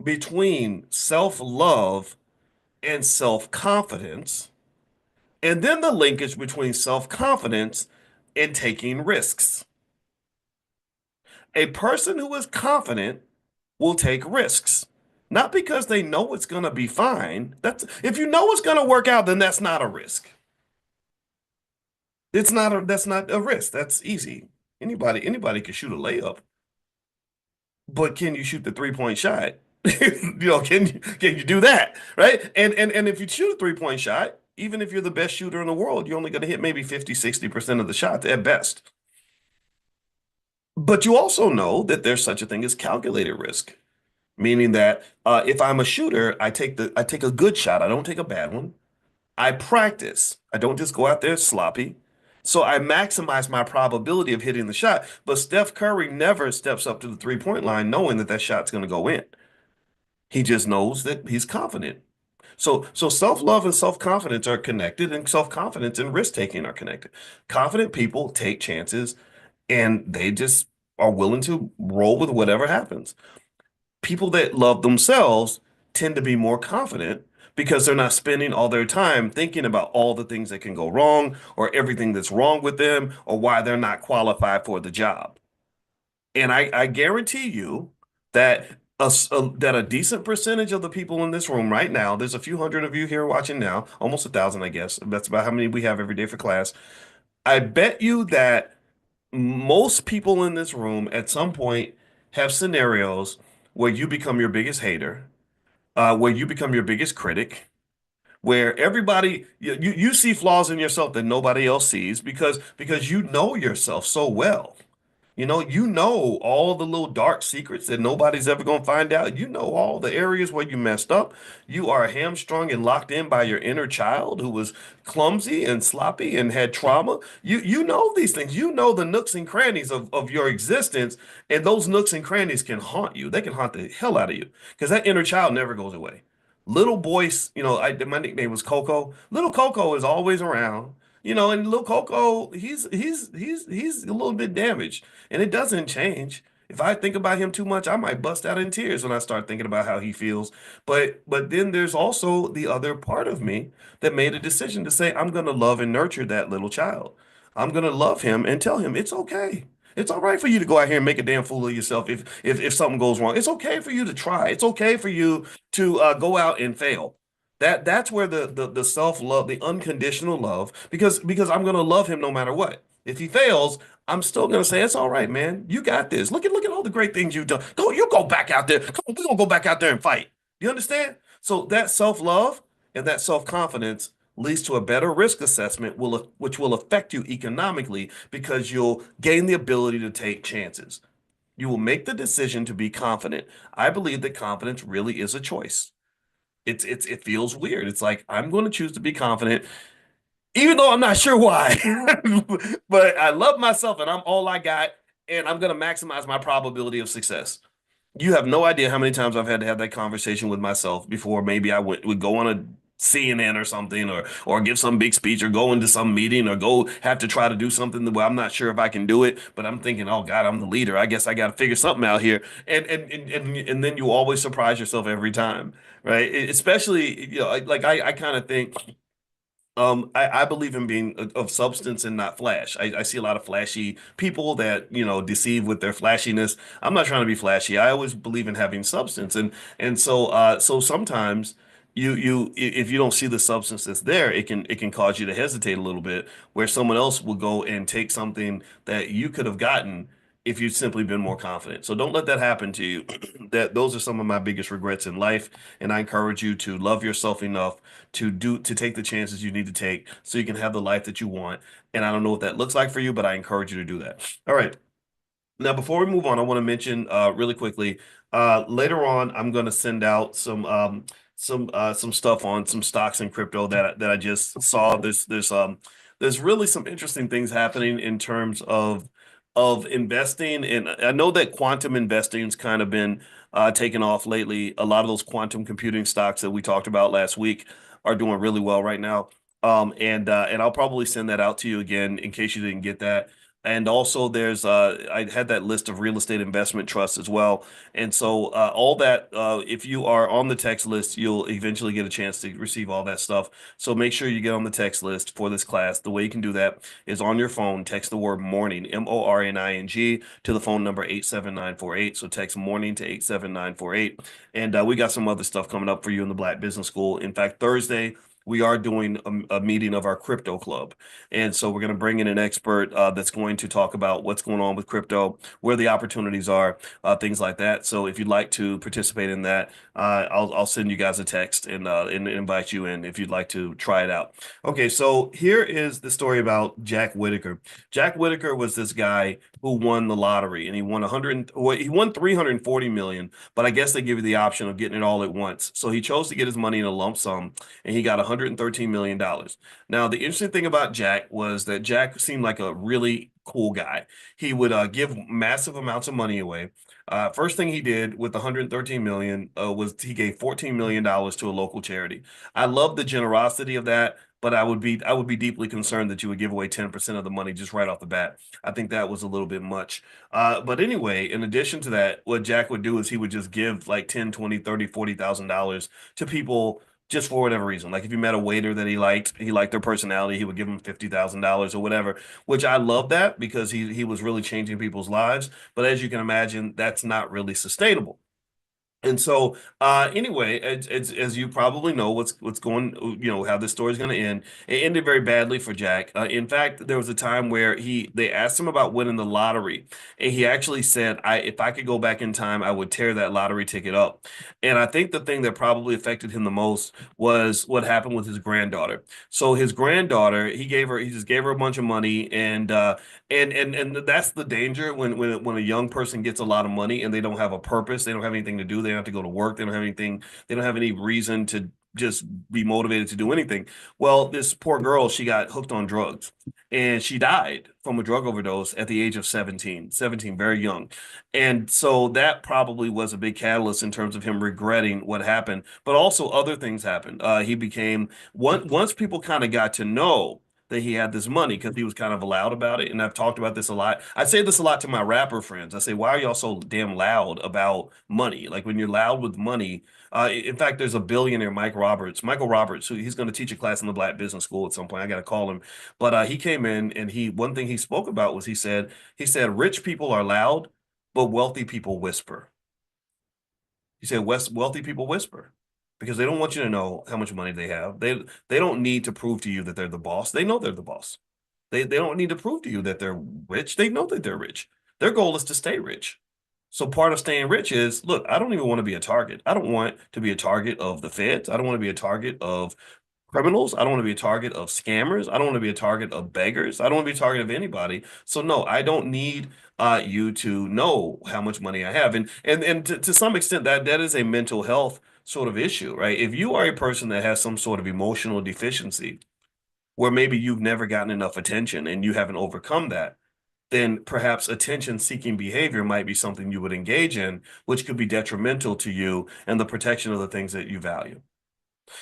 between self-love and self-confidence, and then the linkage between self-confidence and taking risks. A person who is confident will take risks. Not because they know it's going to be fine. That's if you know it's going to work out, then that's not a risk. That's not a risk. That's easy. Anybody can shoot a layup, but can you shoot the three-point shot? Can you do that? Right? And if you shoot a three-point shot, even if you're the best shooter in the world, you're only going to hit maybe 50, 60% of the shots at best. But you also know that there's such a thing as calculated risk, meaning that if I'm a shooter, I take a good shot. I don't take a bad one. I practice. I don't just go out there sloppy. So I maximize my probability of hitting the shot. But Steph Curry never steps up to the three-point line knowing that that shot's going to go in. He just knows that he's confident. So self-love and self-confidence are connected, and self-confidence and risk-taking are connected. Confident people take chances and they just are willing to roll with whatever happens. People that love themselves tend to be more confident because they're not spending all their time thinking about all the things that can go wrong or everything that's wrong with them or why they're not qualified for the job. And I guarantee you that that a decent percentage of the people in this room right now, there's a few hundred of you here watching now, almost 1,000, I guess. That's about how many we have every day for class. I bet you that most people in this room at some point have scenarios where you become your biggest hater, where you become your biggest critic, where everybody you see flaws in yourself that nobody else sees because you know yourself so well. You know all the little dark secrets that nobody's ever going to find out. You know all the areas where you messed up. You are hamstrung and locked in by your inner child who was clumsy and sloppy and had trauma. You know these things. You know the nooks and crannies of your existence, and those nooks and crannies can haunt you. They can haunt the hell out of you because that inner child never goes away. Little Boyce, my nickname was Coco. Little Coco is always around. And little Coco, he's a little bit damaged, and it doesn't change. If I think about him too much, I might bust out in tears when I start thinking about how he feels. But then there's also the other part of me that made a decision to say, I'm going to love and nurture that little child. I'm going to love him and tell him it's okay. It's all right for you to go out here and make a damn fool of yourself if something goes wrong. It's okay for you to try. It's okay for you to go out and fail. That's where the self-love, the unconditional love, because I'm gonna love him no matter what. If he fails, I'm still gonna say it's all right, man. You got this. Look at all the great things you've done. You go back out there. Come on, we're gonna go back out there and fight. You understand? So that self-love and that self-confidence leads to a better risk assessment, which will affect you economically because you'll gain the ability to take chances. You will make the decision to be confident. I believe that confidence really is a choice. It feels weird. It's like I'm going to choose to be confident even though I'm not sure why. But I love myself and I'm all I got, and I'm going to maximize my probability of success. You have no idea how many times I've had to have that conversation with myself before maybe would go on a CNN or something, or give some big speech, or go into some meeting, or go have to try to do something where I'm not sure if I can do it, but I'm thinking, oh God, I'm the leader. I guess I got to figure something out here. And then you always surprise yourself every time, right? Especially, like I kind of think I believe in being of substance and not flash. I see a lot of flashy people that, deceive with their flashiness. I'm not trying to be flashy. I always believe in having substance. And so sometimes if you don't see the substance that's there, it can cause you to hesitate a little bit, where someone else will go and take something that you could have gotten if you'd simply been more confident. So don't let that happen to you. That those are some of my biggest regrets in life, and I encourage you to love yourself enough to take the chances you need to take so you can have the life that you want. And I don't know what that looks like for you, but I encourage you to do that. All right. Now, before we move on, I want to mention really quickly. Later on, I'm going to send out some stuff on some stocks and crypto that I just saw. There's really some interesting things happening in terms of investing, and I know that quantum investing's kind of been taken off lately. A lot of those quantum computing stocks that we talked about last week are doing really well right now. And I'll probably send that out to you again in case you didn't get that. And also, I had that list of real estate investment trusts as well. And so, all that, if you are on the text list, you'll eventually get a chance to receive all that stuff. So make sure you get on the text list for this class. The way you can do that is on your phone, text the word morning, MORNING, to the phone number 87948. So text morning to 87948. And we got some other stuff coming up for you in the Black Business School. In fact, Thursday, we are doing a meeting of our crypto club. And so we're going to bring in an expert that's going to talk about what's going on with crypto, where the opportunities are, things like that. So if you'd like to participate in that, I'll send you guys a text and invite you in if you'd like to try it out. Okay, so here is the story about Jack Whitaker. Jack Whitaker was this guy who won the lottery, and he won 340 million, but I guess they give you the option of getting it all at once. So he chose to get his money in a lump sum, and he got $113 million. Now, the interesting thing about Jack was that Jack seemed like a really cool guy. He would give massive amounts of money away. First thing he did with 113 million was he gave $14 million to a local charity. I love the generosity of that, but I would be deeply concerned that you would give away 10% of the money just right off the bat. I think that was a little bit much. But anyway, in addition to that, what Jack would do is he would just give like 10, 20, 30, $40,000 to people just for whatever reason. Like if you met a waiter that he liked their personality, he would give them $50,000 or whatever, which I love that because he was really changing people's lives. But as you can imagine, that's not really sustainable. And so, anyway, as you probably know, what's going, how this story is going to end. It ended very badly for Jack. In fact, there was a time where they asked him about winning the lottery, and he actually said, if I could go back in time, I would tear that lottery ticket up." And I think the thing that probably affected him the most was what happened with his granddaughter. So his granddaughter, he just gave her a bunch of money, and that's the danger when a young person gets a lot of money and they don't have a purpose, they don't have anything to do, they don't have to go to work, they don't have anything, they don't have any reason to just be motivated to do anything. Well, this poor girl, she got hooked on drugs and she died from a drug overdose at the age of 17, very young. And so that probably was a big catalyst in terms of him regretting what happened, but also other things happened. He became once people kind of got to know that he had this money because he was kind of loud about it. And I've talked about this a lot. I say this a lot to my rapper friends. I say, why are y'all so damn loud about money? Like when you're loud with money, in fact, there's a billionaire, Michael Roberts, who he's going to teach a class in the Black Business School at some point. I got to call him. But he came in and one thing he spoke about was he said, rich people are loud, but wealthy people whisper. He said, wealthy people whisper because they don't want you to know how much money they have. They don't need to prove to you that they're the boss. They know they're the boss. They don't need to prove to you that they're rich. They know that they're rich. Their goal is to stay rich. So part of staying rich is, look, I don't even want to be a target. I don't want to be a target of the feds. I don't want to be a target of criminals. I don't want to be a target of scammers. I don't want to be a target of beggars. I don't want to be a target of anybody. So no, I don't need you to know how much money I have. And to some extent that is a mental health sort of issue, right? If you are a person that has some sort of emotional deficiency where maybe you've never gotten enough attention and you haven't overcome that, then perhaps attention seeking behavior might be something you would engage in, which could be detrimental to you and the protection of the things that you value.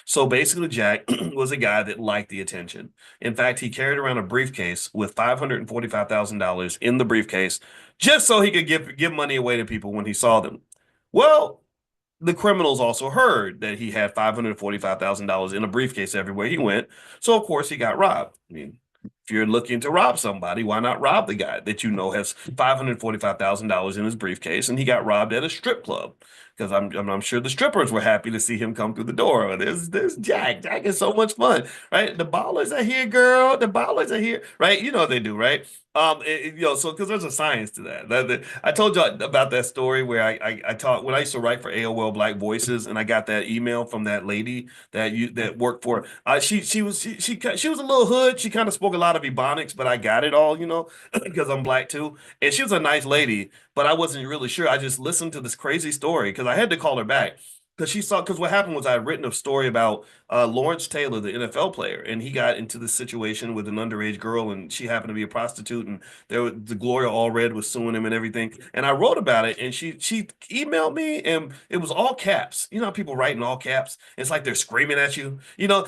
So basically, Jack was a guy that liked the attention. In fact, he carried around a briefcase with $545,000 in the briefcase just so he could give money away to people when he saw them. Well, the criminals also heard that he had $545,000 in a briefcase everywhere he went. So, of course, he got robbed. I mean, if you're looking to rob somebody, why not rob the guy that you know has $545,000 in his briefcase? And he got robbed at a strip club because I'm sure the strippers were happy to see him come through the door. There's Jack. Jack is so much fun, right? The ballers are here, girl. The ballers are here, right? You know what they do, right? So because there's a science to that. I told you about that story where I taught when I used to write for AOL Black Voices, and I got that email from that lady that worked for. She was a little hood. She kind of spoke a lot of Ebonics, but I got it all, because I'm black too. And she was a nice lady, but I wasn't really sure. I just listened to this crazy story because I had to call her back. Because what happened was I had written a story about Lawrence Taylor, the NFL player, and he got into this situation with an underage girl, and she happened to be a prostitute, and the Gloria Allred was suing him and everything. And I wrote about it, and she emailed me, and it was all caps. You know how people write in all caps? It's like they're screaming at you.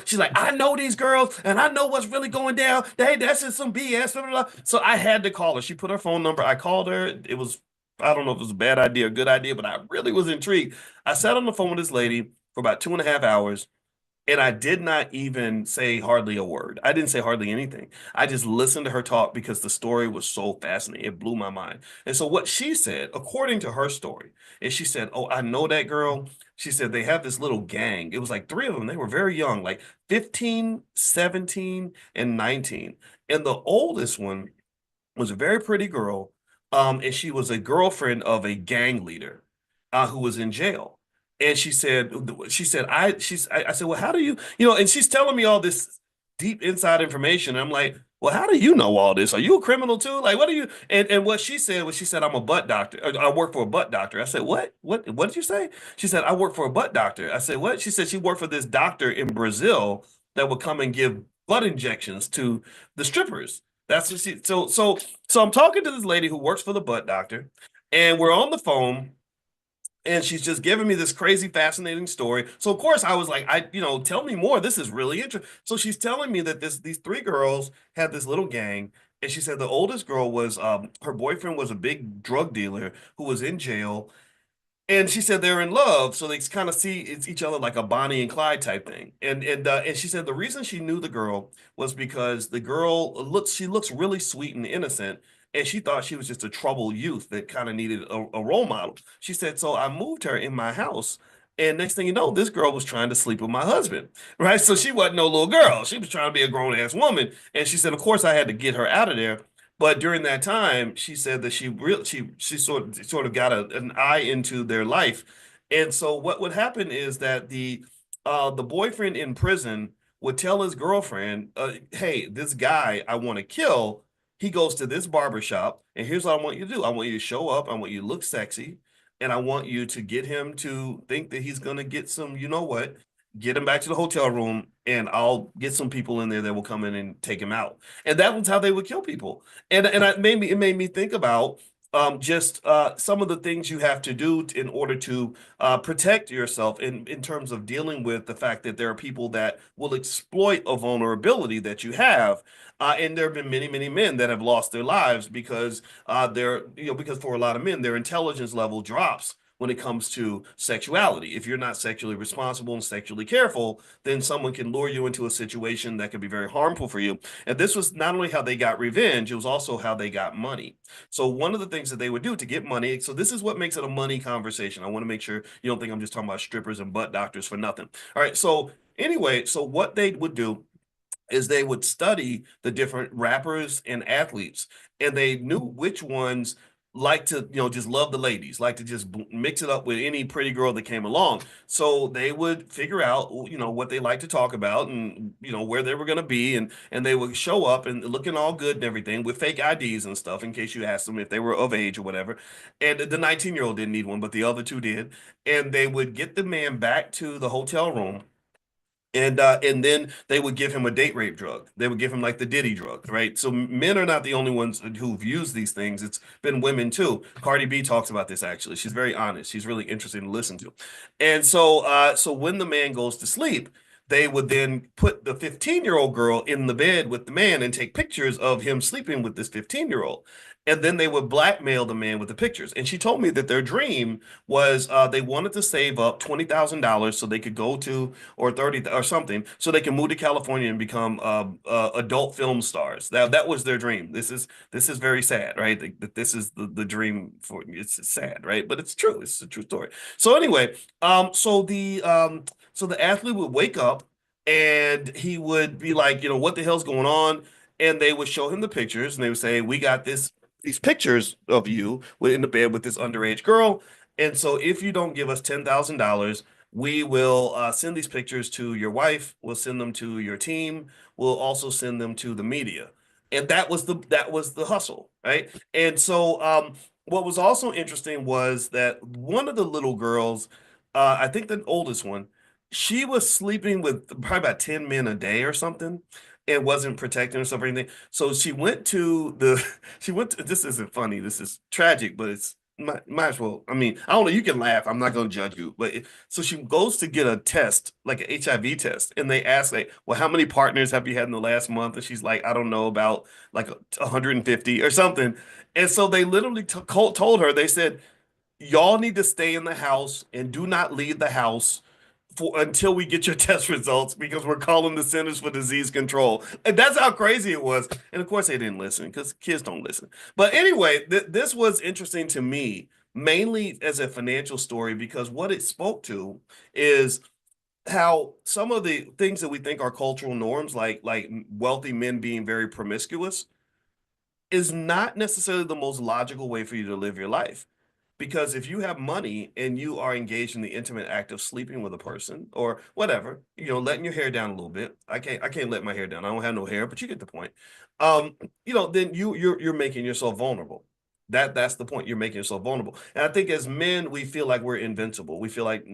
She's like, I know these girls, and I know what's really going down. Hey, that's just some BS. Blah, blah, blah. So I had to call her. She put her phone number. I called her. It was I don't know if it was a bad idea or a good idea, but I really was intrigued. I sat on the phone with this lady for about 2.5 hours, and I did not even say hardly a word. I didn't say hardly anything. I just listened to her talk because the story was so fascinating. It blew my mind. And so, what she said, according to her story, is she said, oh, I know that girl. She said they have this little gang. It was like three of them. They were very young, like 15, 17, and 19. And the oldest one was a very pretty girl, and she was a girlfriend of a gang leader, who was in jail. And I said, well, how do and she's telling me all this deep inside information. I'm like, well, how do you know all this? Are you a criminal too? Like, what are you? And what she said was, she said, I'm a butt doctor. I work for a butt doctor. I said, what? What did you say? She said, I work for a butt doctor. I said, what? She said she worked for this doctor in Brazil that would come and give butt injections to the strippers. That's what she. So I'm talking to this lady who works for the butt doctor, and we're on the phone, and she's just giving me this crazy, fascinating story. So of course I was like, tell me more. This is really interesting. So she's telling me that these three girls had this little gang, and she said the oldest girl was her boyfriend was a big drug dealer who was in jail, and she said they're in love, so they kind of see it's each other like a Bonnie and Clyde type thing. And she said the reason she knew the girl was because the girl looks really sweet and innocent, and she thought she was just a troubled youth that kind of needed a role model. She said, so I moved her in my house. And next thing you know, this girl was trying to sleep with my husband, right? So she wasn't no little girl. She was trying to be a grown ass woman. And she said, of course, I had to get her out of there. But during that time, she said that she sort of got an eye into their life. And so what would happen is that the boyfriend in prison would tell his girlfriend, hey, this guy I want to kill, he goes to this barber shop, and here's what I want you to do. I want you to show up, I want you to look sexy, and I want you to get him to think that he's gonna get some, you know what, get him back to the hotel room, and I'll get some people in there that will come in and take him out. And that was how they would kill people. And it made me think about just some of the things you have to do in order to protect yourself in terms of dealing with the fact that there are people that will exploit a vulnerability that you have. And there have been many, many men that have lost their lives because because for a lot of men, their intelligence level drops when it comes to sexuality. If you're not sexually responsible and sexually careful, then someone can lure you into a situation that could be very harmful for you. And this was not only how they got revenge, it was also how they got money. So one of the things that they would do to get money, so this is what makes it a money conversation. I want to make sure you don't think I'm just talking about strippers and butt doctors for nothing. All right. So anyway, so what they would do is they would study the different rappers and athletes, and they knew which ones like to, just love the ladies, like to just mix it up with any pretty girl that came along. So they would figure out, what they like to talk about, and where they were going to be, and they would show up and looking all good and everything with fake IDs and stuff in case you asked them if they were of age or whatever. And the 19-year-old didn't need one, but the other two did. And they would get the man back to the hotel room, and then they would give him a date rape drug. They would give him like the Diddy drug, right? So men are not the only ones who've used these things. It's been women too. Cardi B talks about this actually. She's very honest. She's really interesting to listen to. And so when the man goes to sleep, they would then put the 15-year-old girl in the bed with the man and take pictures of him sleeping with this 15-year-old. And then they would blackmail the man with the pictures. And she told me that their dream was they wanted to save up $20,000 so they could go to, or 30 or something, so they can move to California and become adult film stars. That was their dream. This is very sad, right? That this is the dream for, it's sad, right? But it's true. It's a true story. So anyway, so the athlete would wake up and he would be like, what the hell's going on? And they would show him the pictures and they would say, we got these pictures of you in the bed with this underage girl. And so if you don't give us $10,000, we will send these pictures to your wife. We'll send them to your team. We'll also send them to the media. And that was the hustle, right? And so what was also interesting was that one of the little girls, I think the oldest one, she was sleeping with probably about 10 men a day or something, and wasn't protecting herself or anything. So she went to, this isn't funny, this is tragic, but it's might as well. I mean, I don't know, you can laugh. I'm not going to judge you. So she goes to get a test, like an HIV test, and they ask like, well, how many partners have you had in the last month? And she's like, I don't know, about like 150 or something. And so they literally told her, they said, y'all need to stay in the house and do not leave the house for until we get your test results, because we're calling the Centers for Disease Control. And that's how crazy it was. And of course, they didn't listen because kids don't listen. But anyway, this was interesting to me, mainly as a financial story, because what it spoke to is how some of the things that we think are cultural norms, like wealthy men being very promiscuous, is not necessarily the most logical way for you to live your life. Because if you have money and you are engaged in the intimate act of sleeping with a person or whatever, letting your hair down a little bit. I can't let my hair down. I don't have no hair, but you get the point. Then you're making yourself vulnerable. That's the point. You're making yourself vulnerable. And I think as men, we feel like we're invincible. We feel like,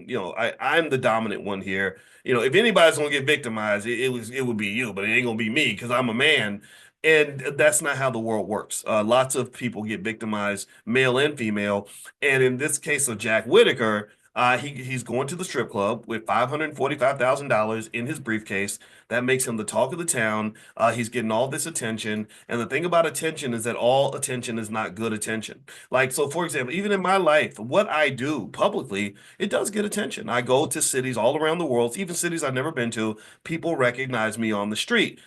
I'm the dominant one here. If anybody's gonna get victimized, it would be you, but it ain't gonna be me because I'm a man. And that's not how the world works. Lots of people get victimized, male and female. And in this case of Jack Whitaker, he's going to the strip club with $545,000 in his briefcase. That makes him the talk of the town. He's getting all this attention. And the thing about attention is that all attention is not good attention. Like, so for example, even in my life, what I do publicly, it does get attention. I go to cities all around the world, even cities I've never been to. People recognize me on the street.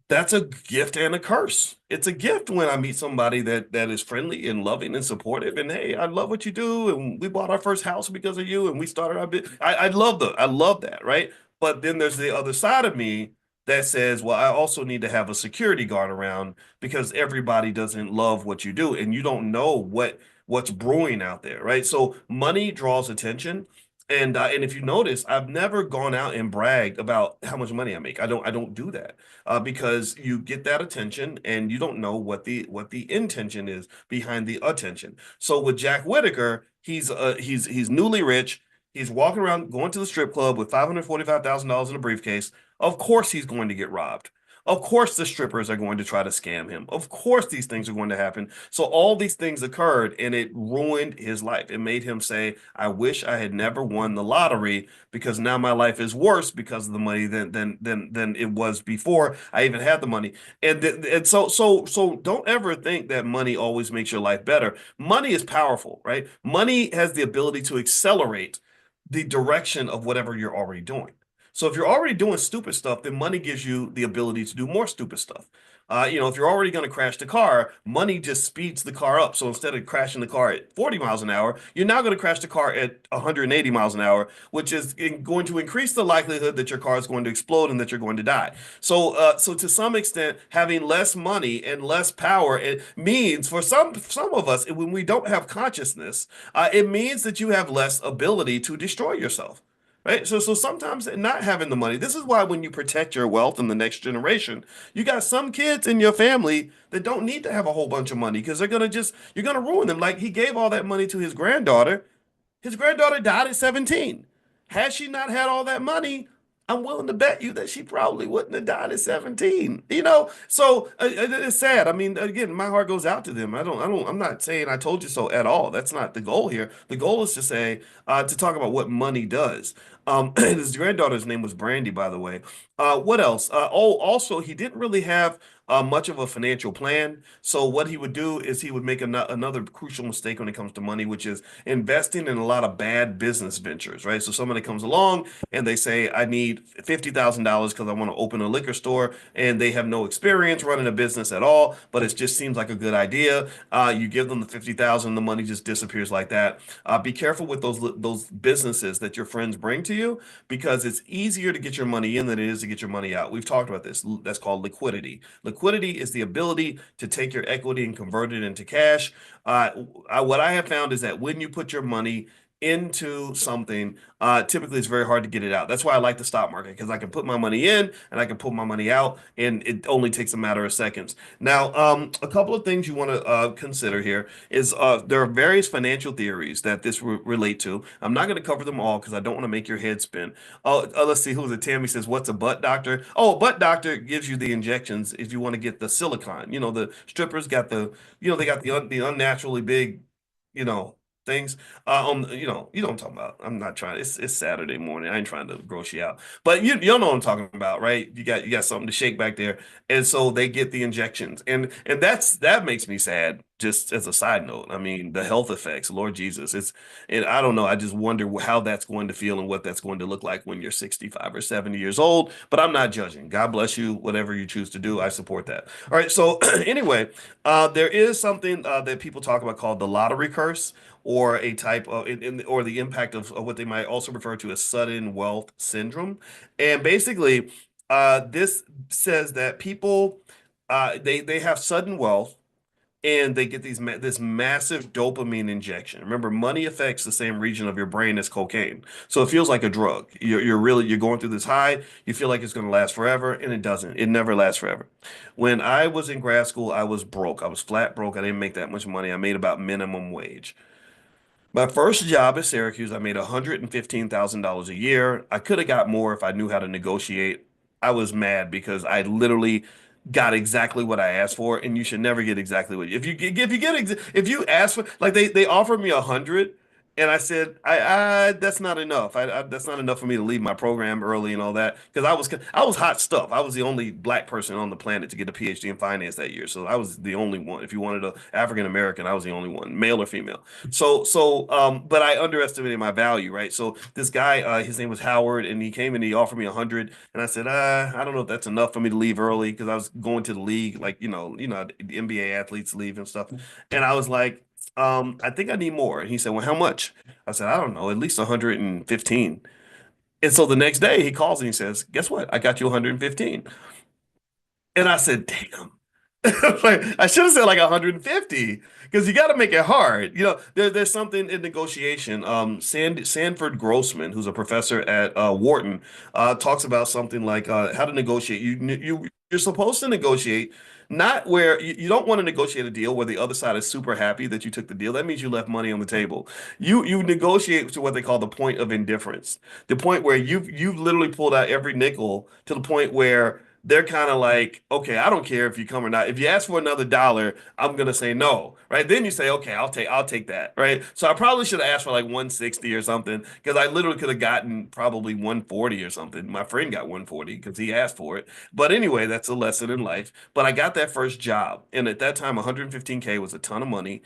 That's a gift and a curse. It's a gift when I meet somebody that is friendly and loving and supportive. And hey, I love what you do, and we bought our first house because of you, and we started our bit. I love that, right? But then there's the other side of me that says, well, I also need to have a security guard around because everybody doesn't love what you do, and you don't know what's brewing out there, right? So money draws attention. And if you notice, I've never gone out and bragged about how much money I make. I don't do that because you get that attention and you don't know what the intention is behind the attention. So with Jack Whitaker, he's newly rich. He's walking around going to the strip club with $545,000 in a briefcase. Of course, he's going to get robbed. Of course, the strippers are going to try to scam him. Of course, these things are going to happen. So all these things occurred, and it ruined his life. It made him say, "I wish I had never won the lottery because now my life is worse because of the money than it was before I even had the money." And don't ever think that money always makes your life better. Money is powerful, right? Money has the ability to accelerate the direction of whatever you're already doing. So if you're already doing stupid stuff, then money gives you the ability to do more stupid stuff. If you're already going to crash the car, money just speeds the car up. So instead of crashing the car at 40 miles an hour, you're now going to crash the car at 180 miles an hour, which is going to increase the likelihood that your car is going to explode and that you're going to die. So to some extent, having less money and less power, it means for some of us, when we don't have consciousness, it means that you have less ability to destroy yourself. Right. So sometimes not having the money. This is why when you protect your wealth in the next generation, you got some kids in your family that don't need to have a whole bunch of money because you're gonna ruin them. Like he gave all that money to his granddaughter died at 17. Had she not had all that money, I'm willing to bet you that she probably wouldn't have died at 17. So it's sad. I mean, again, my heart goes out to them. I'm not saying I told you so at all. That's not the goal here. The goal is to say, to talk about what money does. His granddaughter's name was Brandy, by the way. What else? Also, he didn't really have much of a financial plan. So what he would do is he would make another crucial mistake when it comes to money, which is investing in a lot of bad business ventures, right? So somebody comes along and they say, I need $50,000 because I want to open a liquor store, and they have no experience running a business at all, but it just seems like a good idea. You give them the 50,000, the money just disappears like that. Be careful with those businesses that your friends bring to you because it's easier to get your money in than it is to get your money out. We've talked about this. That's called liquidity. Liquidity is the ability to take your equity and convert it into cash. What I have found is that when you put your money into something, typically it's very hard to get it out. That's why I like the stock market because I can put my money in and I can pull my money out, and it only takes a matter of seconds. Now, a couple of things you want to consider here is there are various financial theories that this relate to. I'm not going to cover them all because I don't want to make your head spin. Let's see, who's it? Tammy says, "What's a butt doctor?" Oh, a butt doctor gives you the injections if you want to get the silicone. The strippers got they got the unnaturally big, you know, things. You know what I'm talking about. I'm not trying. It's Saturday morning. I ain't trying to gross you out, but you know what I'm talking about, right? You got something to shake back there, and so they get the injections, and that makes me sad. Just as a side note, I mean the health effects, Lord Jesus, and I don't know. I just wonder how that's going to feel and what that's going to look like when you're 65 or 70 years old. But I'm not judging. God bless you. Whatever you choose to do, I support that. All right. So anyway, there is something that people talk about called the lottery curse or a type of or the impact of what they might also refer to as sudden wealth syndrome. And basically, this says that people they have sudden wealth and they get this massive dopamine injection. Remember, money affects the same region of your brain as cocaine, so it feels like a drug. You're going through this high. You feel like it's going to last forever, and it doesn't. It never lasts forever. When I was in grad school, I was broke. I was flat broke. I didn't make that much money. I made about minimum wage. My first job at Syracuse, I made $115,000 a year. I could have got more if I knew how to negotiate. I was mad because I literally got exactly what I asked for, and you should never get exactly what if you ask for like they offered me 100, and I said I that's not enough. That's not enough for me to leave my program early and all that because I was hot stuff. I was the only black person on the planet to get a PhD in finance that year, so I was the only one. If you wanted a African American, I was the only one, male or female. But I underestimated my value, right? So this guy, his name was Howard, and he came and he offered me 100, and I said, I don't know if that's enough for me to leave early because I was going to the league, like the NBA athletes leave and stuff, and I was like, I think I need more, and he said, well, how much? I said, I don't know, at least 115. And so the next day he calls and he says, guess what? I got you 115. And I said, damn. Like, I should have said like 150 because you got to make it hard. There's something in negotiation. Sanford Grossman, who's a professor at Wharton, talks about something like how to negotiate. You're supposed to negotiate not where you don't want to negotiate a deal where the other side is super happy that you took the deal. That means you left money on the table. You negotiate to what they call the point of indifference, the point where you've literally pulled out every nickel to the point where they're kind of like, okay, I don't care if you come or not. If you ask for another dollar, I'm gonna say no, right? Then you say, okay, I'll take that, right? So I probably should have asked for like 160 or something because I literally could have gotten probably 140 or something. My friend got 140 because he asked for it. But anyway, that's a lesson in life. But I got that first job, and at that time, 115K was a ton of money.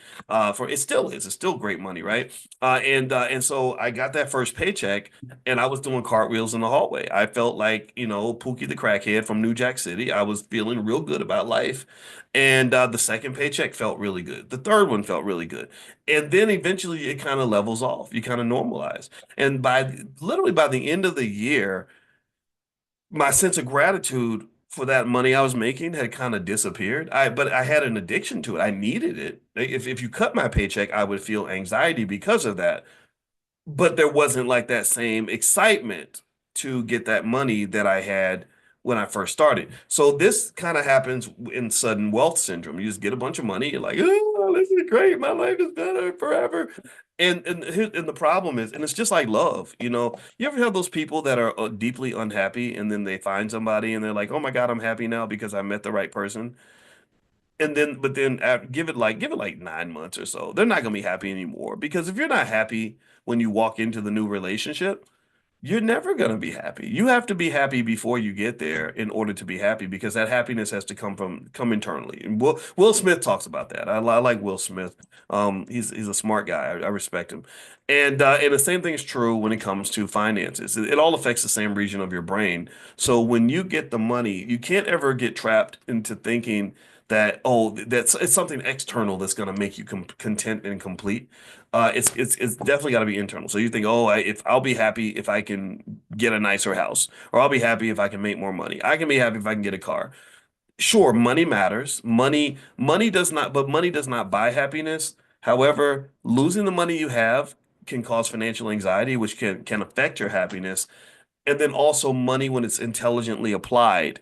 For it still is, it's still great money, right? And so I got that first paycheck, and I was doing cartwheels in the hallway. I felt like Pookie the crackhead from New New Jack City. I was feeling real good about life. And the second paycheck felt really good. The third one felt really good. And then eventually it kind of levels off. You kind of normalize. And literally by the end of the year, my sense of gratitude for that money I was making had kind of disappeared. But I had an addiction to it. I needed it. If you cut my paycheck, I would feel anxiety because of that, but there wasn't like that same excitement to get that money that I had when I first started. So this kind of happens in sudden wealth syndrome. You just get a bunch of money, you're like, oh, this is great. My life is better forever. And the problem is, and it's just like love, you ever have those people that are deeply unhappy and then they find somebody and they're like, oh my God, I'm happy now because I met the right person. And then, but then give it like 9 months or so. They're not gonna be happy anymore because if you're not happy when you walk into the new relationship, you're never going to be happy. You have to be happy before you get there in order to be happy because that happiness has to come internally. And Will Smith talks about that. I like Will Smith. He's a smart guy. I respect him. And the same thing is true when it comes to finances. It all affects the same region of your brain. So when you get the money, you can't ever get trapped into thinking that, oh, it's something external that's going to make you content and complete. It's definitely got to be internal. So you think, oh, if I'll be happy if I can get a nicer house, or I'll be happy if I can make more money. I can be happy if I can get a car. Sure, money matters. Money does not buy happiness. However, losing the money you have can cause financial anxiety, which can affect your happiness. And then also money when it's intelligently applied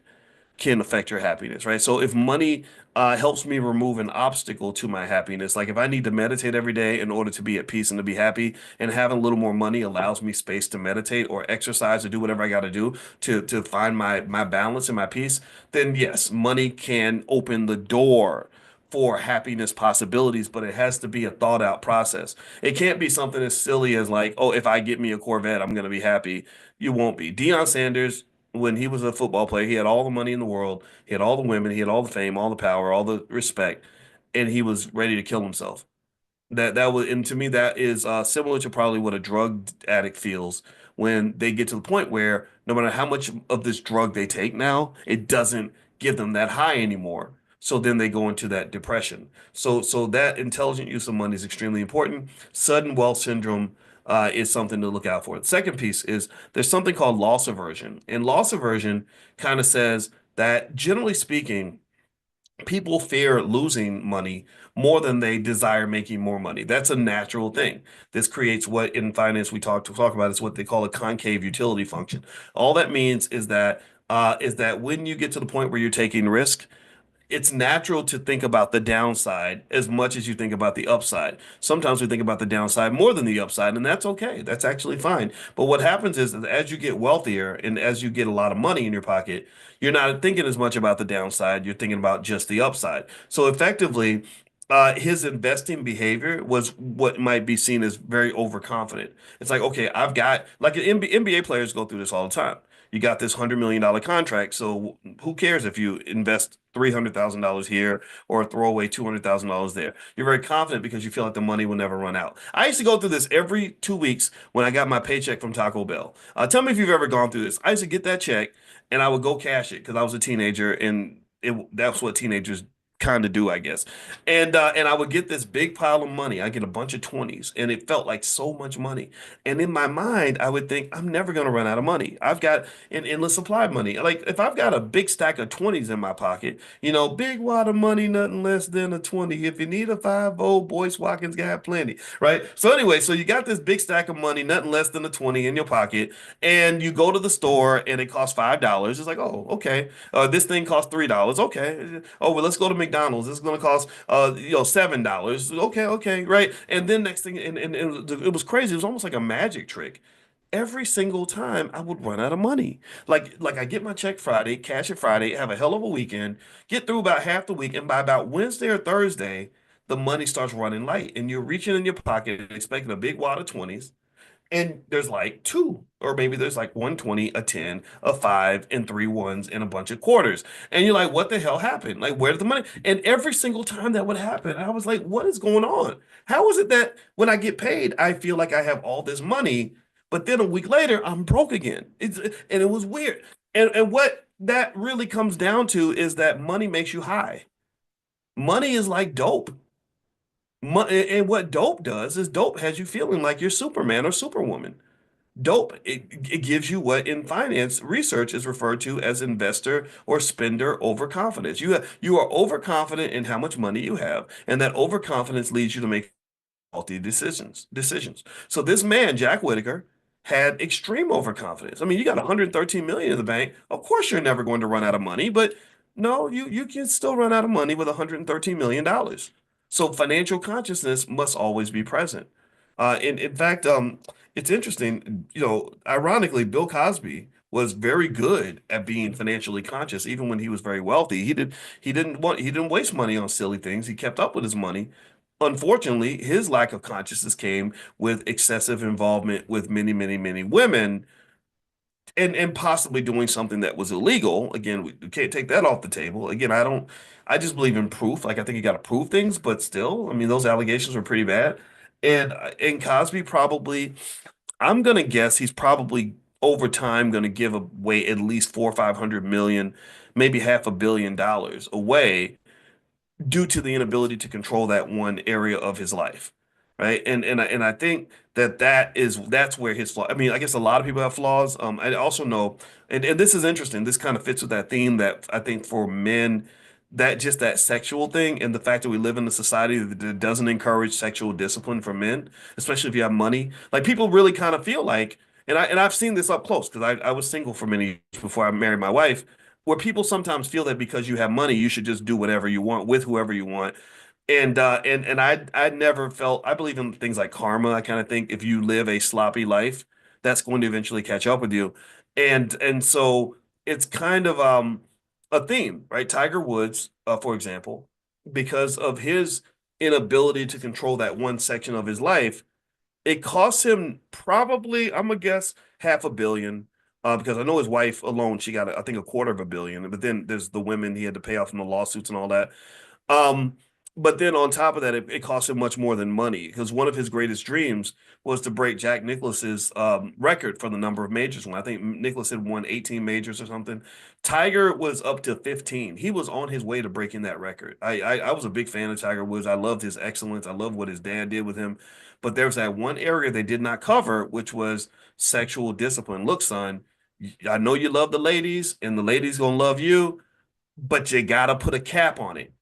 can affect your happiness, right? So if money helps me remove an obstacle to my happiness, like if I need to meditate every day in order to be at peace and to be happy, and having a little more money allows me space to meditate or exercise or do whatever I got to do to find my balance and my peace, then yes, money can open the door for happiness possibilities, but it has to be a thought out process. It can't be something as silly as like, oh, if I get me a Corvette, I'm going to be happy. You won't be. Deion Sanders, when he was a football player, he had all the money in the world, he had all the women, he had all the fame, all the power, all the respect, and he was ready to kill himself. That was, and to me, that is similar to probably what a drug addict feels when they get to the point where no matter how much of this drug they take now, it doesn't give them that high anymore. So then they go into that depression. So that intelligent use of money is extremely important. Sudden wealth syndrome is something to look out for. The second piece is there's something called loss aversion, and loss aversion kind of says that generally speaking people fear losing money more than they desire making more money. That's a natural thing. This creates what in finance we talk about is what they call a concave utility function. All that means is that when you get to the point where you're taking risk, it's natural to think about the downside as much as you think about the upside. Sometimes we think about the downside more than the upside, and that's okay. That's actually fine. But what happens is that as you get wealthier and as you get a lot of money in your pocket, you're not thinking as much about the downside. You're thinking about just the upside. So effectively, his investing behavior was what might be seen as very overconfident. It's like, okay, I've got like NBA players go through this all the time. You got this $100 million contract, so who cares if you invest $300,000 here or throw away $200,000 there? You're very confident because you feel like the money will never run out. I used to go through this every 2 weeks when I got my paycheck from Taco Bell. Tell me if you've ever gone through this. I used to get that check and I would go cash it because I was a teenager and that's what teenagers kind of do, I guess. And I would get this big pile of money. I get a bunch of 20s, and it felt like so much money. And in my mind, I would think, I'm never going to run out of money. I've got an endless supply of money. Like if I've got a big stack of 20s in my pocket, big wad of money, nothing less than a 20. If you need a 5-0, Boyce Watkins got plenty, right? So anyway, so you got this big stack of money, nothing less than a 20 in your pocket, and you go to the store and it costs $5. It's like, oh, okay. This thing costs $3. Okay. Oh, well, let's go to McDonald's. This is going to cost, $7. Okay, okay, right. And then next thing, and it was crazy. It was almost like a magic trick. Every single time I would run out of money. Like I get my check Friday, cash it Friday, have a hell of a weekend, get through about half the week, and by about Wednesday or Thursday, the money starts running light, and you're reaching in your pocket expecting a big wad of 20s, and there's like two, or maybe there's like 120, a 10, a five, and three ones, and a bunch of quarters. And you're like, what the hell happened? Like, where did the money? And every single time that would happen, I was like, what is going on? How is it that when I get paid, I feel like I have all this money, but then a week later, I'm broke again? And it was weird. And what that really comes down to is that money makes you high. Money is like dope. And what dope does is dope has you feeling like you're Superman or Superwoman. Dope, it gives you what in finance research is referred to as investor or spender overconfidence. You are overconfident in how much money you have, and that overconfidence leads you to make faulty decisions. So this man, Jack Whitaker, had extreme overconfidence. I mean, you got 113 million in the bank. Of course, you're never going to run out of money, but no, you can still run out of money with 113 million dollars. So financial consciousness must always be present. In fact, it's interesting. Ironically, Bill Cosby was very good at being financially conscious, even when he was very wealthy. He didn't waste money on silly things. He kept up with his money. Unfortunately, his lack of consciousness came with excessive involvement with many, many, many women and possibly doing something that was illegal. Again, we can't take that off the table. Again, I just believe in proof. Like I think you got to prove things, but still, I mean, those allegations were pretty bad. And Cosby probably, I'm gonna guess he's probably over time gonna give away at least 400 or 500 million, maybe $500 million away due to the inability to control that one area of his life, right? And I think that's where his flaw. I mean, I guess a lot of people have flaws. I also know, and this is interesting. This kind of fits with that theme that I think for men, that just that sexual thing and the fact that we live in a society that doesn't encourage sexual discipline for men, especially if you have money. Like people really kind of feel like, and I've seen this up close because I was single for many years before I married my wife where people sometimes feel that because you have money, you should just do whatever you want with whoever you want. And I never felt I believe in things like karma. I kind of think if you live a sloppy life, that's going to eventually catch up with you. And so it's kind of a theme, right? Tiger Woods, for example, because of his inability to control that one section of his life, it cost him probably, I'm gonna guess, 500 million. Because I know his wife alone, she got, I think, 250 million. But then there's the women he had to pay off from the lawsuits and all that. Um, but then on top of that, it cost him much more than money because one of his greatest dreams was to break Jack Nicklaus's record for the number of majors. When I think Nicklaus had won 18 majors or something, Tiger was up to 15. He was on his way to breaking that record. I was a big fan of Tiger Woods. I loved his excellence. I love what his dad did with him. But there's that one area they did not cover, which was sexual discipline. Look, son, I know you love the ladies, and the ladies gonna love you, but you gotta put a cap on it.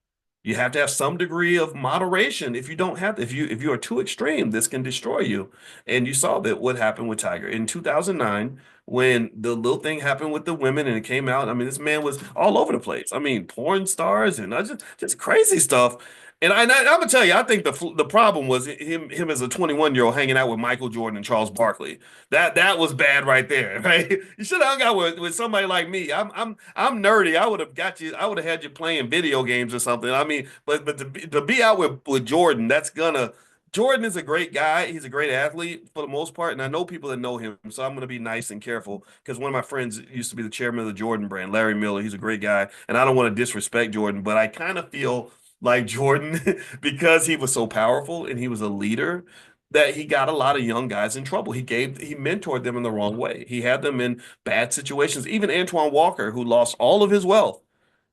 You have to have some degree of moderation. If you don't have, if you are too extreme, this can destroy you. And you saw that what happened with Tiger in 2009 when the little thing happened with the women and it came out. I mean, this man was all over the place. I mean, porn stars and just crazy stuff. I'm gonna tell you, I think the problem was him as a 21-year-old hanging out with Michael Jordan and Charles Barkley. That was bad right there, right? You should have hung out with somebody like me. I'm nerdy. I would have got you. I would have had you playing video games or something. I mean, but to be out with Jordan, that's gonna. Jordan is a great guy. He's a great athlete for the most part, and I know people that know him, so I'm going to be nice and careful because one of my friends used to be the chairman of the Jordan brand, Larry Miller. He's a great guy, and I don't want to disrespect Jordan, but I kind of feel like Jordan because he was so powerful and he was a leader that he got a lot of young guys in trouble. He mentored them in the wrong way. He had them in bad situations. Even Antoine Walker, who lost all of his wealth,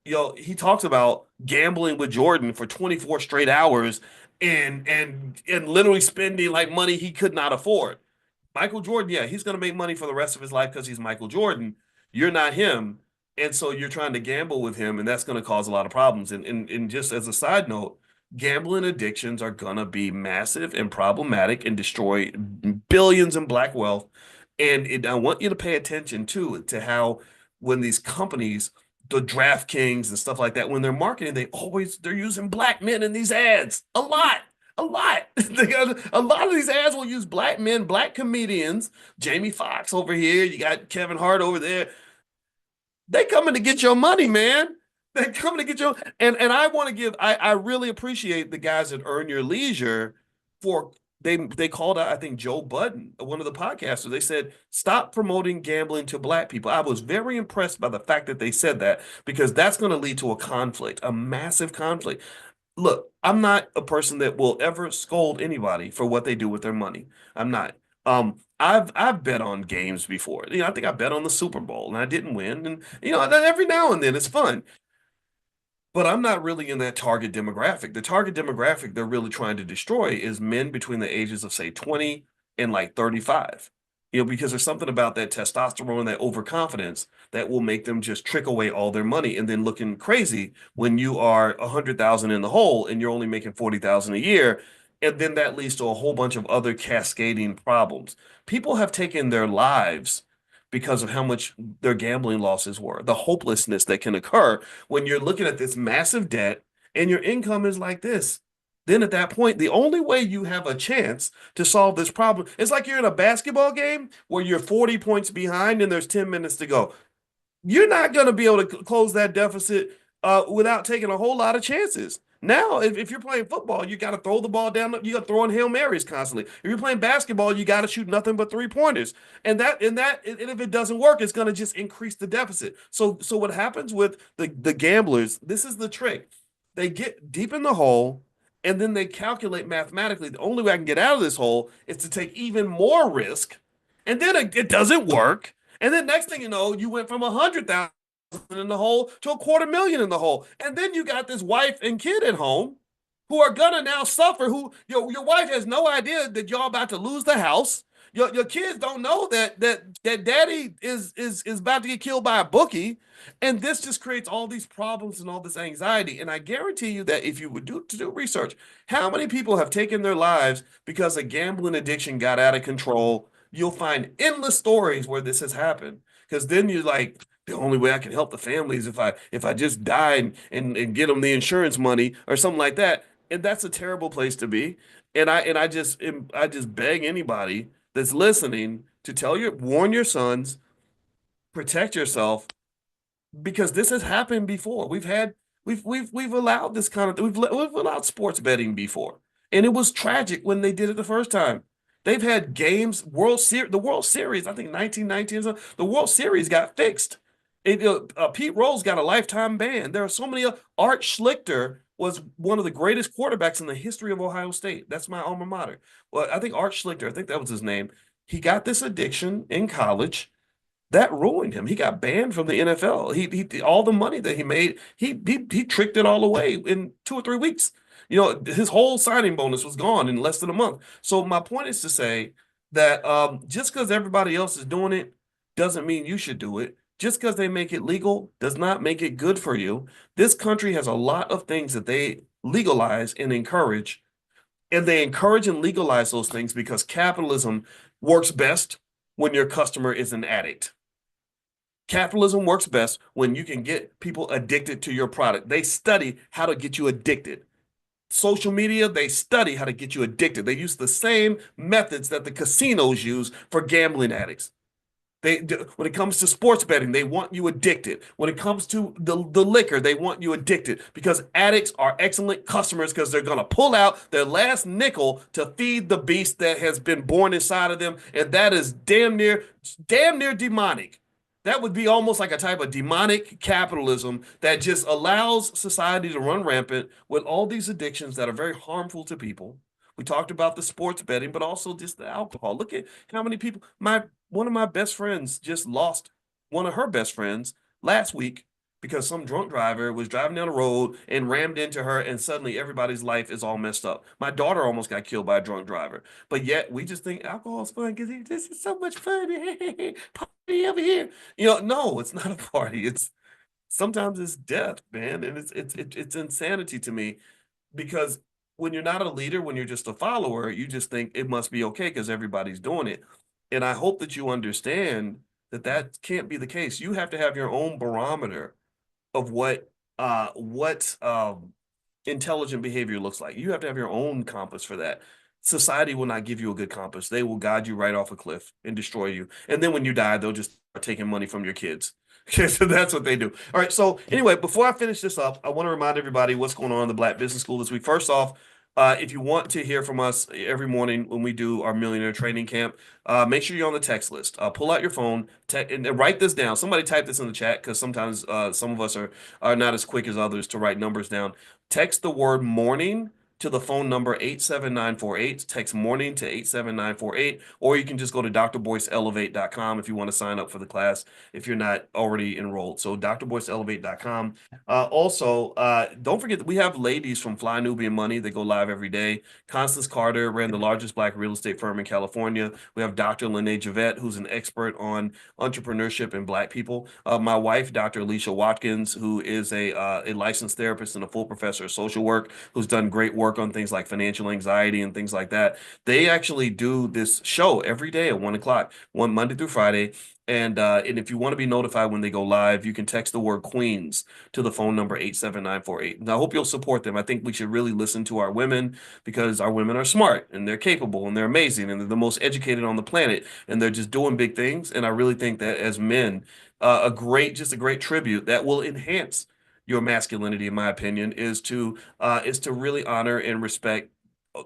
he talks about gambling with Jordan for 24 straight hours and literally spending like money he could not afford. Michael Jordan, yeah, he's going to make money for the rest of his life because he's Michael Jordan. You're not him. And so you're trying to gamble with him, and that's going to cause a lot of problems. And just as a side note, gambling addictions are going to be massive and problematic and destroy billions in black wealth. I want you to pay attention to how when these companies, the DraftKings and stuff like that, when they're marketing, they're using black men in these ads a lot. A lot. A lot of these ads will use black men, black comedians. Jamie Foxx over here. You got Kevin Hart over there. They coming to get your money, man. They coming to get your and I want to give I really appreciate the guys at Earn Your Leisure for they called out, I think Joe Budden, one of the podcasters. They said, stop promoting gambling to black people. I was very impressed by the fact that they said that because that's going to lead to a conflict, a massive conflict. Look, I'm not a person that will ever scold anybody for what they do with their money. I'm not. I've bet on games before. I think I bet on the Super Bowl and I didn't win. And then every now and then it's fun. But I'm not really in that target demographic. The target demographic they're really trying to destroy is men between the ages of say 20 and like 35. Because there's something about that testosterone, that overconfidence that will make them just trick away all their money and then looking crazy when you are 100,000 in the hole and you're only making 40,000 a year. And then that leads to a whole bunch of other cascading problems. People have taken their lives because of how much their gambling losses were, the hopelessness that can occur when you're looking at this massive debt and your income is like this. Then at that point, the only way you have a chance to solve this problem, it's like you're in a basketball game where you're 40 points behind and there's 10 minutes to go. You're not going to be able to close that deficit without taking a whole lot of chances. Now, if you're playing football, you got to throw the ball down. You got to throw in Hail Marys constantly. If you're playing basketball, you got to shoot nothing but 3 pointers. And if it doesn't work, it's going to just increase the deficit. So what happens with the gamblers? This is the trick. They get deep in the hole, and then they calculate mathematically the only way I can get out of this hole is to take even more risk, and then it doesn't work. And then next thing you know, you went from 100,000 in the hole to 250,000 in the hole. And then you got this wife and kid at home who are gonna now suffer. Who your wife has no idea that y'all about to lose the house. Your kids don't know that daddy is about to get killed by a bookie. And this just creates all these problems and all this anxiety. And I guarantee you that if you would do research, how many people have taken their lives because a gambling addiction got out of control? You'll find endless stories where this has happened. Because then you're like, the only way I can help the family is if I just die and get them the insurance money or something like that. And that's a terrible place to be. And I just beg anybody that's listening to warn your sons, protect yourself, because this has happened before. We've allowed this kind of we've allowed sports betting before, and it was tragic when they did it the first time. They've had games, the World Series, I think 1919, the World Series got fixed. Pete Rose got a lifetime ban. There are so many. Art Schlichter was one of the greatest quarterbacks in the history of Ohio State. That's my alma mater. Well, I think Art Schlichter, I think that was his name. He got this addiction in college that ruined him. He got banned from the NFL. He all the money that he made, he tricked it all away in 2 or 3 weeks. His whole signing bonus was gone in less than a month. So my point is to say that just because everybody else is doing it doesn't mean you should do it. Just because they make it legal does not make it good for you. This country has a lot of things that they legalize and encourage, and they encourage and legalize those things because capitalism works best when your customer is an addict. Capitalism works best when you can get people addicted to your product. They study how to get you addicted. Social media, they study how to get you addicted. They use the same methods that the casinos use for gambling addicts. When it comes to sports betting, they want you addicted. When it comes to the liquor, they want you addicted because addicts are excellent customers because they're going to pull out their last nickel to feed the beast that has been born inside of them, and that is damn near demonic. That would be almost like a type of demonic capitalism that just allows society to run rampant with all these addictions that are very harmful to people. We talked about the sports betting, but also just the alcohol. Look at how many people. My One of my best friends just lost one of her best friends last week because some drunk driver was driving down the road and rammed into her, and suddenly everybody's life is all messed up. My daughter almost got killed by a drunk driver, but yet we just think alcohol is fun because this is so much fun. Party over here. No, it's not a party. It's sometimes it's death, man, and it's insanity to me because when you're not a leader, when you're just a follower, you just think it must be okay because everybody's doing it. And I hope that you understand that that can't be the case. You have to have your own barometer of what intelligent behavior looks like. You have to have your own compass for that. Society will not give you a good compass. They will guide you right off a cliff and destroy you. And then when you die, they'll just start taking money from your kids. Okay, so that's what they do. All right. So anyway, before I finish this up, I want to remind everybody what's going on in the Black Business School this week. First off, if you want to hear from us every morning when we do our Millionaire Training Camp, make sure you're on the text list. Pull out your phone and write this down. Somebody type this in the chat because sometimes some of us are not as quick as others to write numbers down. Text the word morning to the phone number 87948. Text morning to 87948, or you can just go to drboyceelevate.com if you want to sign up for the class if you're not already enrolled. So drboyceelevate.com. Don't forget that we have ladies from Fly Nubian Money that go live every day. Constance Carter ran the largest Black real estate firm in California. We have Dr. Lene Javette, who's an expert on entrepreneurship and Black people. My wife, Dr. Alicia Watkins, who is a licensed therapist and a full professor of social work, who's done great work on things like financial anxiety and things like that. They actually do this show every day at 1 o'clock, one Monday through Friday. And if you want to be notified when they go live, you can text the word Queens to the phone number 87948. And I hope you'll support them. I think we should really listen to our women because our women are smart and they're capable and they're amazing and they're the most educated on the planet and they're just doing big things. And I really think that as men, just a great tribute that will enhance your masculinity, in my opinion, is to really honor and respect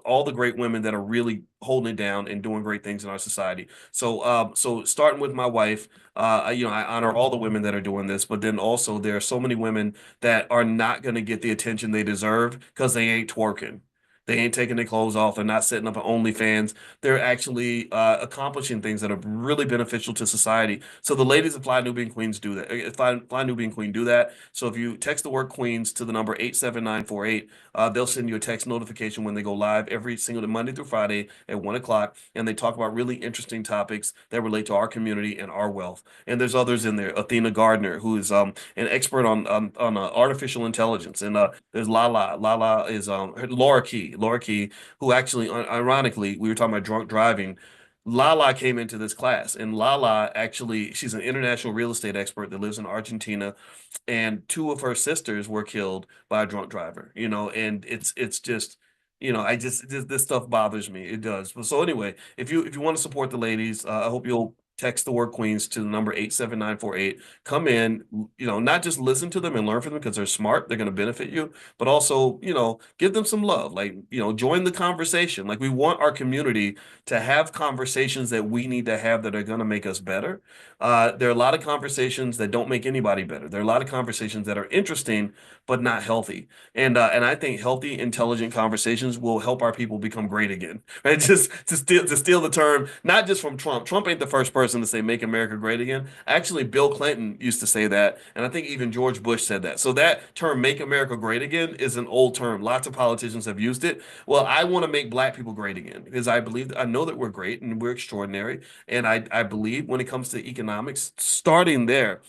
all the great women that are really holding it down and doing great things in our society. So starting with my wife, I honor all the women that are doing this, but then also there are so many women that are not going to get the attention they deserve because they ain't twerking. They ain't taking their clothes off. They're not setting up an OnlyFans. They're actually accomplishing things that are really beneficial to society. So the ladies of Fly Nubian Queens do that. Fly Nubian Queen do that. So if you text the word Queens to the number 87948, they'll send you a text notification when they go live every single Monday through Friday at 1 o'clock. And they talk about really interesting topics that relate to our community and our wealth. And there's others in there. Athena Gardner, who is an expert on artificial intelligence. And there's Lala. Lala is Laura Key. Laura Key, who actually, ironically, we were talking about drunk driving. Lala came into this class, and Lala actually, she's an international real estate expert that lives in Argentina, and two of her sisters were killed by a drunk driver. And it's just, this stuff bothers me. It does. So anyway, if you want to support the ladies, I hope you'll text the word Queens to the number 87948. Come in, not just listen to them and learn from them because they're smart, they're going to benefit you, but also, give them some love. Like, join the conversation. Like we want our community to have conversations that we need to have that are going to make us better. There are a lot of conversations that don't make anybody better. There are a lot of conversations that are interesting but not healthy. And I think healthy, intelligent conversations will help our people become great again. Right? Just to steal the term, not just from Trump. Trump ain't the first person to say "Make America Great Again." Actually, Bill Clinton used to say that, and I think even George Bush said that. So that term "Make America Great Again" is an old term. Lots of politicians have used it. Well, I want to make Black people great again because I know that we're great and we're extraordinary, and I believe when it comes to economics, starting there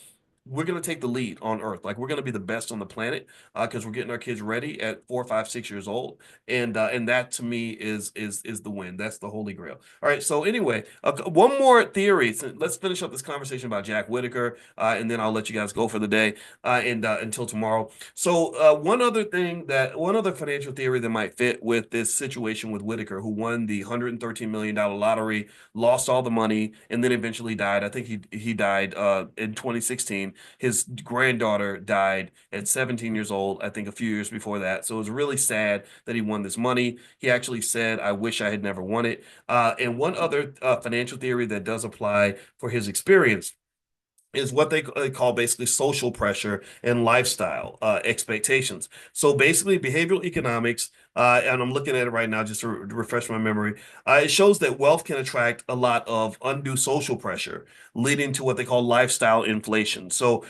we're going to take the lead on Earth. Like we're going to be the best on the planet because we're getting our kids ready at 4, 5, 6 years old, and that to me is the win. That's the holy grail. All right. So anyway, one more theory. So let's finish up this conversation about Jack Whitaker, and then I'll let you guys go for the day and until tomorrow. So one other financial theory that might fit with this situation with Whitaker, who won the $113 million lottery, lost all the money, and then eventually died. I think he died in 2016. His granddaughter died at 17 years old, I think a few years before that. So it was really sad that he won this money. He actually said, "I wish I had never won it." And one other financial theory that does apply for his experience is what they call basically social pressure and lifestyle expectations. So basically, behavioral economics, and I'm looking at it right now just to refresh my memory. It shows that wealth can attract a lot of undue social pressure, leading to what they call lifestyle inflation. So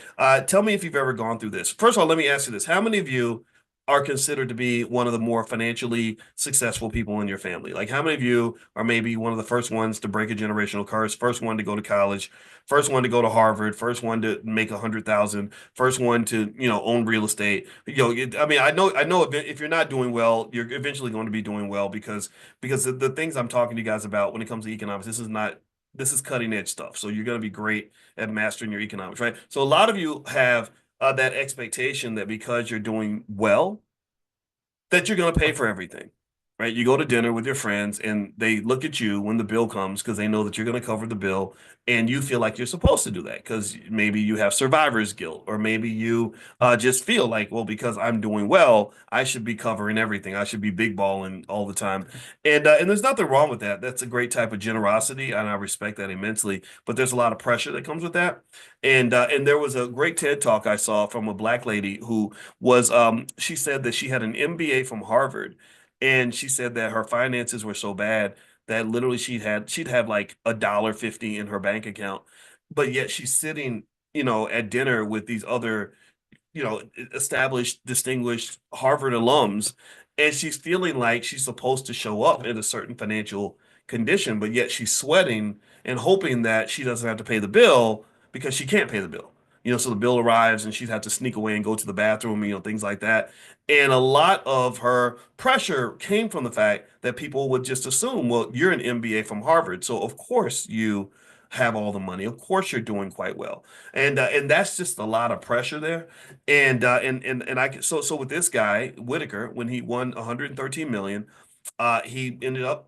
tell me if you've ever gone through this. First of all, let me ask you this: how many of you are considered to be one of the more financially successful people in your family? Like, how many of you are maybe one of the first ones to break a generational curse, first one to go to college, first one to go to Harvard, first one to make 100,000, first one to own real estate? I mean, I know if you're not doing well, you're eventually going to be doing well because the things I'm talking to you guys about when it comes to economics, this is cutting edge stuff. So you're going to be great at mastering your economics, right? So a lot of you have that expectation that because you're doing well, that you're going to pay for everything, right? You go to dinner with your friends and they look at you when the bill comes because they know that you're going to cover the bill, and you feel like you're supposed to do that because maybe you have survivor's guilt, or maybe you just feel like, well, because I'm doing well, I should be covering everything. I should be big balling all the time. And there's nothing wrong with that. That's a great type of generosity, and I respect that immensely. But there's a lot of pressure that comes with that. And there was a great TED talk I saw from a Black lady who was she said that she had an MBA from Harvard, And she said that her finances were so bad that literally she'd have like $1.50 in her bank account, but yet she's sitting, at dinner with these other, established, distinguished Harvard alums, and she's feeling like she's supposed to show up in a certain financial condition, but yet she's sweating and hoping that she doesn't have to pay the bill because she can't pay the bill. So the bill arrives and she'd have to sneak away and go to the bathroom, things like that. And a lot of her pressure came from the fact that people would just assume, well, you're an MBA from Harvard, so of course you have all the money. Of course you're doing quite well. And that's just a lot of pressure there. And so with this guy Whitaker, when he won 113 million, he ended up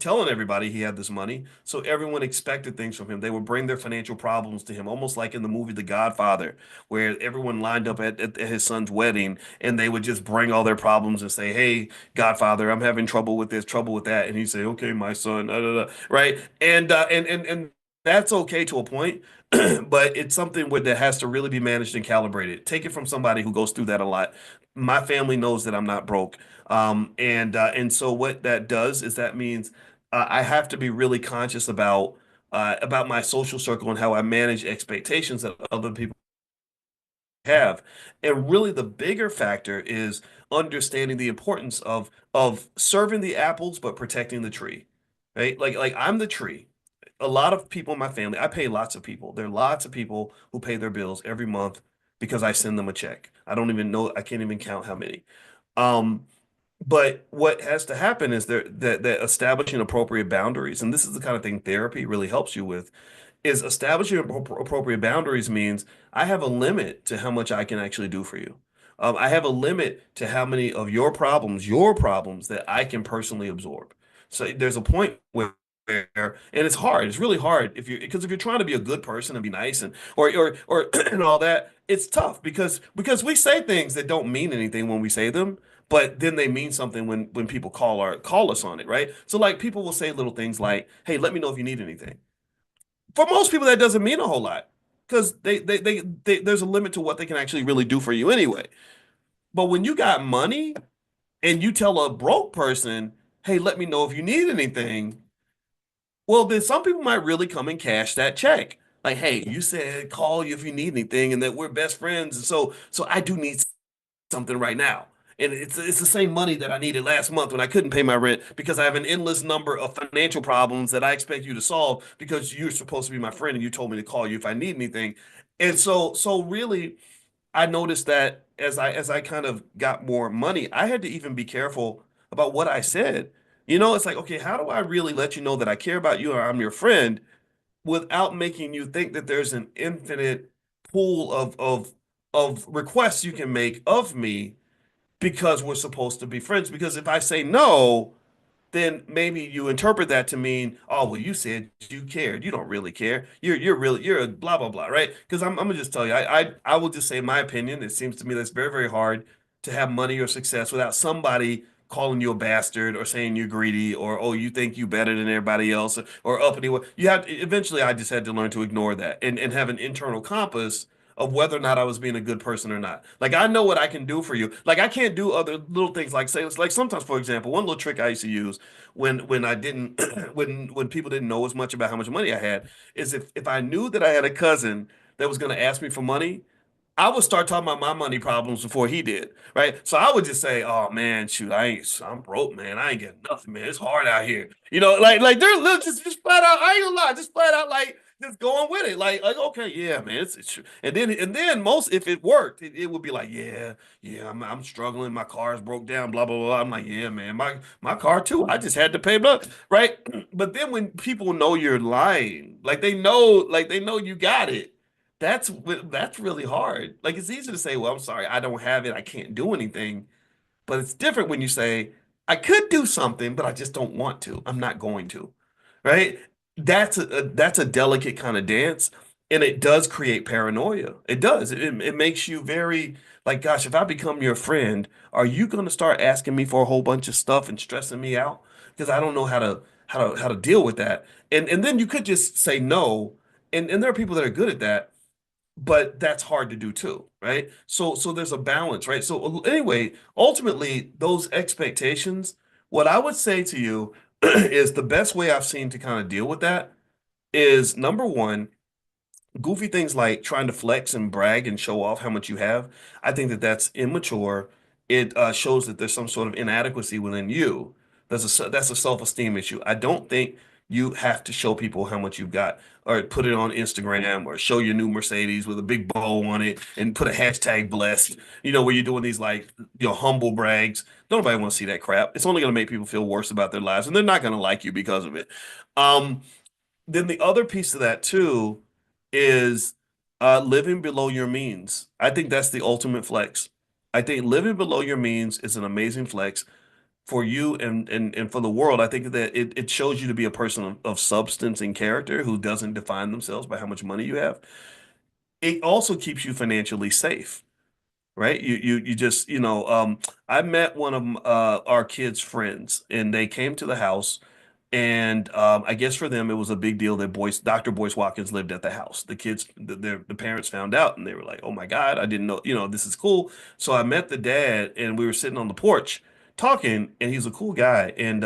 telling everybody he had this money. So everyone expected things from him. They would bring their financial problems to him, almost like in the movie The Godfather, where everyone lined up at his son's wedding and they would just bring all their problems and say, "Hey, Godfather, I'm having trouble with this, trouble with that," and he'd say, "Okay, my son," right? And that's okay to a point, but it's something that has to really be managed and calibrated. Take it from somebody who goes through that a lot. My family knows that I'm not broke. And so what that does is that means I have to be really conscious about my social circle and how I manage expectations that other people have. And really the bigger factor is understanding the importance of serving the apples but protecting the tree. Right? Like I'm the tree. A lot of people in my family, I pay lots of people. There are lots of people who pay their bills every month because I send them a check. I don't even know, I can't even count how many. Um, but what has to happen is that establishing appropriate boundaries, and this is the kind of thing therapy really helps you with, is establishing appropriate boundaries means I have a limit to how much I can actually do for you. I have a limit to how many of your problems that I can personally absorb. So there's a point where, and it's hard. It's really hard if you're trying to be a good person and be nice and or and all that. It's tough because we say things that don't mean anything when we say them, but then they mean something when people call us on it, right? So like people will say little things like, "Hey, let me know if you need anything." For most people, that doesn't mean a whole lot because there's a limit to what they can actually really do for you anyway. But when you got money and you tell a broke person, "Hey, let me know if you need anything," well, then some people might really come and cash that check. Like, "Hey, you said call you if you need anything, and that we're best friends, and so I do need something right now." And it's the same money that I needed last month when I couldn't pay my rent because I have an endless number of financial problems that I expect you to solve because you're supposed to be my friend and you told me to call you if I need anything. And so really I noticed that as I kind of got more money, I had to even be careful about what I said. It's like, okay, how do I really let you know that I care about you or I'm your friend without making you think that there's an infinite pool of requests you can make of me because we're supposed to be friends. Because if I say no, then maybe you interpret that to mean, oh, well, you said you cared. You don't really care. You're a blah blah blah, right? Because I'm gonna just tell you, I will just say my opinion. It seems to me that's very, very hard to have money or success without somebody calling you a bastard or saying you're greedy or oh you think you better than everybody else or uppity. You have eventually I just had to learn to ignore that and have an internal compass of whether or not I was being a good person or not. Like I know what I can do for you. Like I can't do other little things like say it's like sometimes, for example, one little trick I used to use when I didn't when people didn't know as much about how much money I had is if I knew that I had a cousin that was going to ask me for money, I would start talking about my money problems before he did, right? So I would just say, "Oh man, shoot, I'm broke, man. I ain't getting nothing, man. It's hard out here." Like they're just flat out. I ain't gonna lie, just flat out like just going with it. Like okay, yeah, man. It's true. And then most if it worked, it would be like, yeah, yeah, I'm struggling. My car's broke down. Blah blah blah. I'm like, yeah, man. My car too. I just had to pay, blah, right? But then when people know you're lying, like they know you got it, that's really hard. Like it's easy to say, "Well, I'm sorry, I don't have it. I can't do anything." But it's different when you say, "I could do something, but I just don't want to. I'm not going to." Right? That's a delicate kind of dance, and it does create paranoia. It does. It makes you very like, gosh, if I become your friend, are you going to start asking me for a whole bunch of stuff and stressing me out because I don't know how to deal with that. And then you could just say no. And there are people that are good at that, but that's hard to do too, right? So there's a balance, right? So anyway, ultimately, those expectations What I would say to you is the best way I've seen to kind of deal with that is number one, goofy things like trying to flex and brag and show off how much you have. I think that that's immature. It shows that there's some sort of inadequacy within you. That's a self-esteem issue. I don't think you have to show people how much you've got or put it on Instagram or show your new Mercedes with a big bow on it and put a hashtag blessed, where you're doing these like humble brags. Nobody want to see that crap. It's only going to make people feel worse about their lives and they're not going to like you because of it. Um, then the other piece of that too is living below your means. I think that's the ultimate flex. I think living below your means is an amazing flex for you and for the world. I think that it shows you to be a person of substance and character who doesn't define themselves by how much money you have. It also keeps you financially safe, right? You just, I met one of our kids' friends and they came to the house and I guess for them, it was a big deal that Dr. Boyce Watkins lived at the house. The kids, the parents found out and they were like, "Oh my God, I didn't know, this is cool." So I met the dad and we were sitting on the porch talking and he's a cool guy. And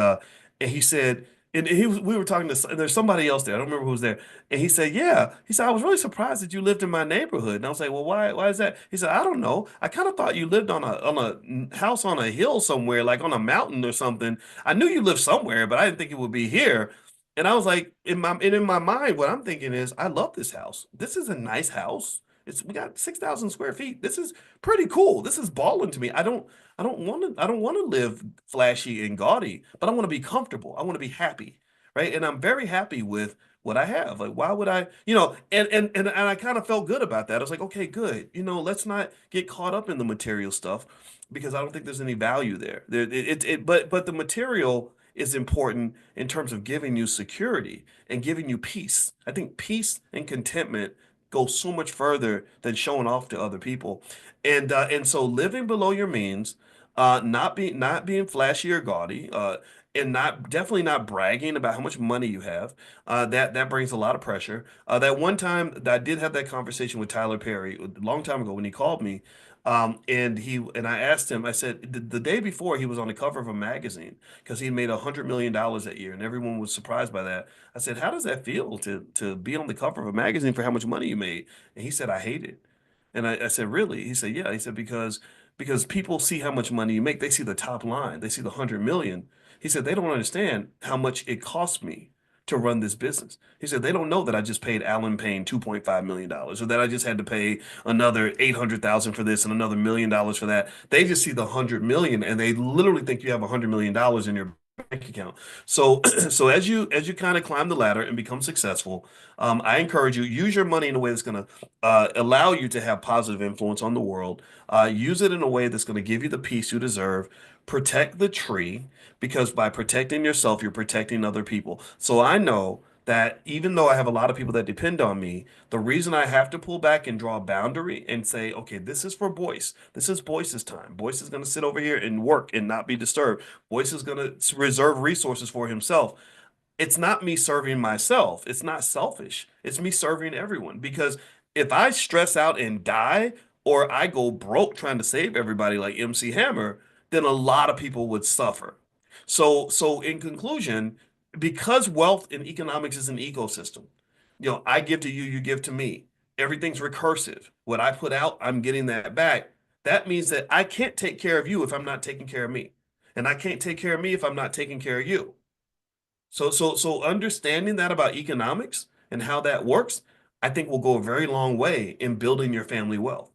he said, and we were talking to, there's somebody else there. I don't remember who was there. And he said, "Yeah." He said, "I was really surprised that you lived in my neighborhood." And I was like, "Well, why is that?" He said, "I don't know. I kind of thought you lived on a house on a hill somewhere, like on a mountain or something. I knew you lived somewhere, but I didn't think it would be here." And I was like, in my mind, what I'm thinking is, I love this house. This is a nice house. We got 6,000 square feet. This is pretty cool. This is balling to me. I don't want to live flashy and gaudy, but I want to be comfortable. I want to be happy, right? And I'm very happy with what I have. Like, why would I, and I kind of felt good about that. I was like, okay, good. Let's not get caught up in the material stuff because I don't think there's any value there. But the material is important in terms of giving you security and giving you peace. I think peace and contentment go so much further than showing off to other people. And so living below your means, not being flashy or gaudy, and not definitely not bragging about how much money you have. That brings a lot of pressure. That one time that I did have that conversation with Tyler Perry a long time ago when he called me, and I asked him. I said the day before he was on the cover of a magazine because he made $100 million that year, and everyone was surprised by that. I said, "How does that feel to be on the cover of a magazine for how much money you made?" And he said, "I hate it." And I said, "Really?" He said, "Yeah." He said, because people see how much money you make. They see the top line. They see the 100 million. He said, they don't understand how much it cost me to run this business. He said, they don't know that I just paid Alan Payne $2.5 million dollars or that I just had to pay another 800,000 for this and another $1 million for that. They just see the 100 million and they literally think you have $100 million in your bank account. So, so as you kind of climb the ladder and become successful, I encourage you use your money in a way that's going to allow you to have positive influence on the world. Use it in a way that's going to give you the peace you deserve. Protect the tree because by protecting yourself, you're protecting other people. So I know that even though I have a lot of people that depend on me, the reason I have to pull back and draw a boundary and say, okay, this is for Boyce. This is Boyce's time. Boyce is going to sit over here and work and not be disturbed. Boyce is going to reserve resources for himself. It's not me serving myself. It's not selfish. It's me serving everyone. Because if I stress out and die, or I go broke trying to save everybody like MC Hammer, then a lot of people would suffer. So in conclusion, because wealth in economics is an ecosystem, I give to you, you give to me. Everything's recursive. What I put out, I'm getting that back. That means that I can't take care of you if I'm not taking care of me. And I can't take care of me if I'm not taking care of you. So understanding that about economics and how that works, I think will go a very long way in building your family wealth.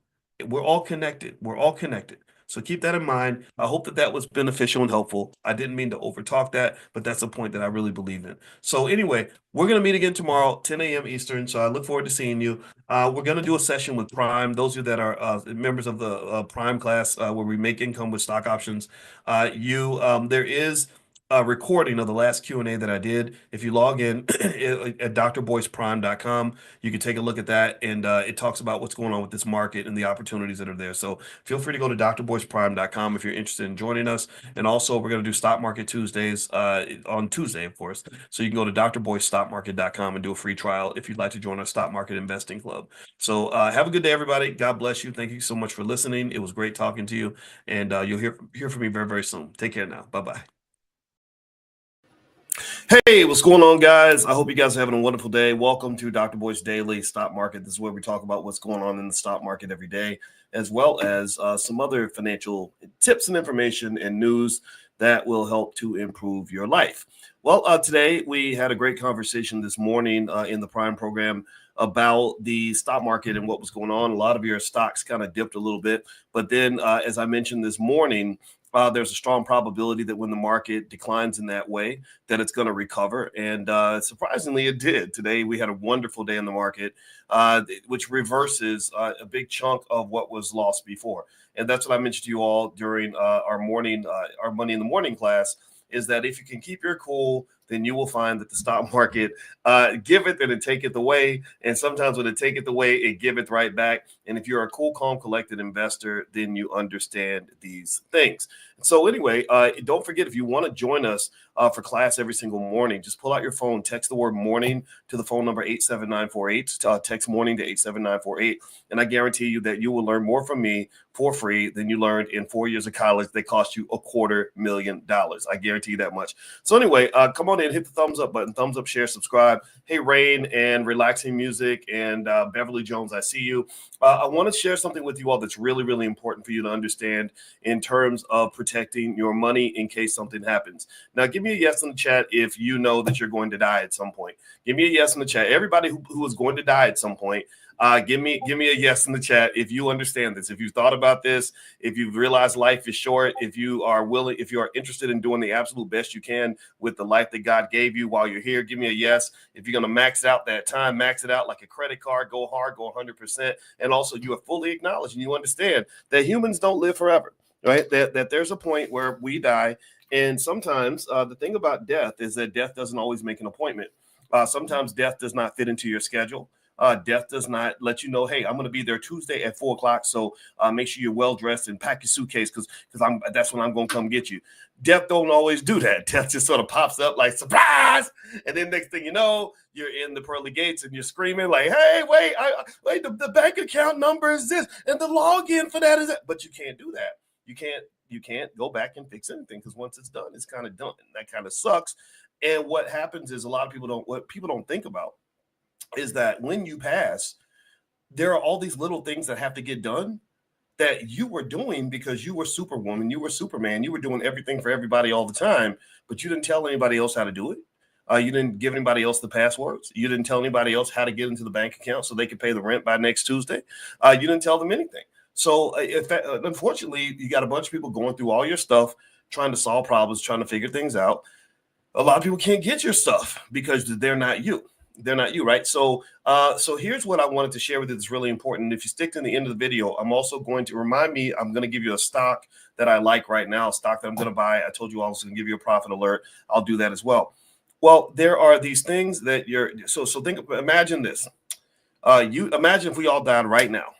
We're all connected. We're all connected. So keep that in mind. I hope that that was beneficial and helpful. I didn't mean to overtalk that, but that's a point that I really believe in. So anyway, we're going to meet again tomorrow, 10 a.m. Eastern. So I look forward to seeing you. We're going to do a session with Prime. Those of you that are members of the Prime class, where we make income with stock options, there is a recording of the last Q&A that I did. If you log in at drboyceprime.com, you can take a look at that, and it talks about what's going on with this market and the opportunities that are there. So feel free to go to drboyceprime.com if you're interested in joining us. And also, we're going to do Stock Market Tuesdays on Tuesday, of course. So you can go to drboycestockmarket.com and do a free trial if you'd like to join our stock market investing club. So have a good day, everybody. God bless you. Thank you so much for listening. It was great talking to you, and you'll hear from me very, very soon. Take care now. Bye-bye. Hey, what's going on, guys? I hope you guys are having a wonderful day. Welcome to Dr. Boyce Daily Stock Market. This is where we talk about what's going on in the stock market every day, as well as some other financial tips and information and news that will help to improve your life. Well, today we had a great conversation this morning in the Prime program about the stock market and what was going on. A lot of your stocks kind of dipped a little bit, but then, as I mentioned this morning, there's a strong probability that when the market declines in that way, that it's going to recover. And surprisingly, it did. Today, we had a wonderful day in the market, which reverses a big chunk of what was lost before. And that's what I mentioned to you all during our Money in the Morning class, is that if you can keep your cool, then you will find that the stock market giveth and it taketh away. And sometimes when it taketh away, it giveth right back. And if you're a cool, calm, collected investor, then you understand these things. So anyway, don't forget, if you want to join us for class every single morning, just pull out your phone, text the word morning to the phone number 87948, text morning to 87948. And I guarantee you that you will learn more from me for free than you learned in 4 years of college that cost you $250,000. I guarantee you that much. So anyway, come on in, hit the thumbs up button, thumbs up, share, subscribe. Hey, Rain and Relaxing Music and Beverly Jones, I see you. I want to share something with you all that's really, really important for you to understand in terms of protecting your money in case something happens. Now, give me a yes in the chat if you know that you're going to die at some point. Give me a yes in the chat. Everybody who is going to die at some point, give me a yes in the chat if you understand this, if you've thought about this, if you've realized life is short, if you are willing, if you are interested in doing the absolute best you can with the life that God gave you while you're here. Give me a yes. If you're going to max out that time, max it out like a credit card, go hard, go 100%. And also you are fully acknowledged and you understand that humans don't live forever, right? That there's a point where we die. And sometimes the thing about death is that death doesn't always make an appointment. Sometimes death does not fit into your schedule. Death does not let you know, hey, I'm going to be there Tuesday at 4 o'clock. So make sure you're well dressed and pack your suitcase because that's when I'm going to come get you. Death don't always do that. Death just sort of pops up like surprise, and then next thing you know, you're in the pearly gates and you're screaming like, "Hey, wait, the bank account number is this, and the login for that is that." But you can't do that. You can't go back and fix anything because once it's done, it's kind of done. That kind of sucks. And what happens is what people don't think about is that when you pass, there are all these little things that have to get done that you were doing because you were Superwoman, you were Superman, you were doing everything for everybody all the time, but you didn't tell anybody else how to do it. You didn't give anybody else the passwords. You didn't tell anybody else how to get into the bank account so they could pay the rent by next Tuesday. You didn't tell them anything. So unfortunately, you got a bunch of people going through all your stuff, trying to solve problems, trying to figure things out. A lot of people can't get your stuff because they're not you. They're not you, right? So here's what I wanted to share with you that's really important. If you stick to the end of the video, I'm also going to I'm going to give you a stock that I like right now, a stock that I'm going to buy. I told you I was going to give you a profit alert. I'll do that as well. Well, there are these things that imagine this. You imagine if we all died right now.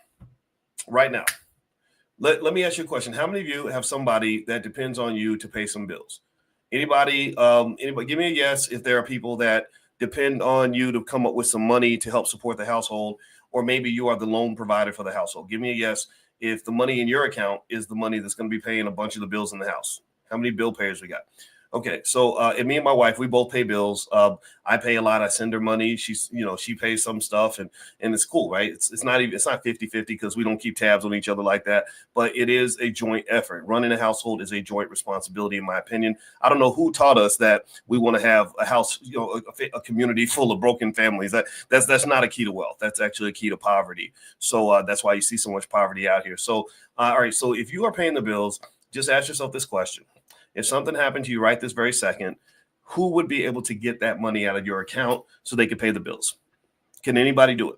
Let me ask you a question. How many of you have somebody that depends on you to pay some bills? Anybody, give me a yes if there are people that depend on you to come up with some money to help support the household, or maybe you are the loan provider for the household. Give me a yes if the money in your account is the money that's going to be paying a bunch of the bills in the house. How many bill payers we got? Okay, so and me and my wife, we both pay bills. I pay a lot. I send her money. She pays some stuff, and it's cool, right? It's not 50-50 because we don't keep tabs on each other like that. But it is a joint effort. Running a household is a joint responsibility, in my opinion. I don't know who taught us that we want to have a house, a community full of broken families. That's not a key to wealth. That's actually a key to poverty. So that's why you see so much poverty out here. So all right, so if you are paying the bills, just ask yourself this question. If something happened to you right this very second, who would be able to get that money out of your account so they could pay the bills? Can anybody do it?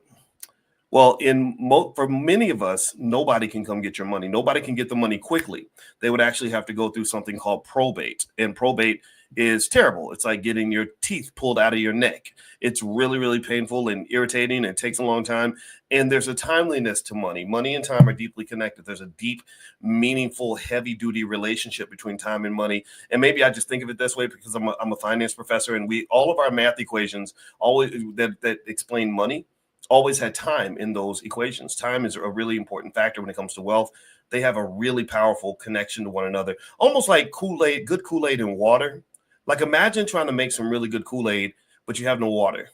Well, for many of us, nobody can come get your money. Nobody can get the money quickly. They would actually have to go through something called probate. And probate is terrible. It's like getting your teeth pulled out of your neck. It's really, really painful and irritating. And it takes a long time. And there's a timeliness to money. Money and time are deeply connected. There's a deep, meaningful, heavy-duty relationship between time and money. And maybe I just think of it this way because I'm a finance professor, and all of our math equations always that explain money always had time in those equations. Time is a really important factor when it comes to wealth. They have a really powerful connection to one another, almost like Kool-Aid, good Kool-Aid and water. Like imagine trying to make some really good Kool-Aid, but you have no water.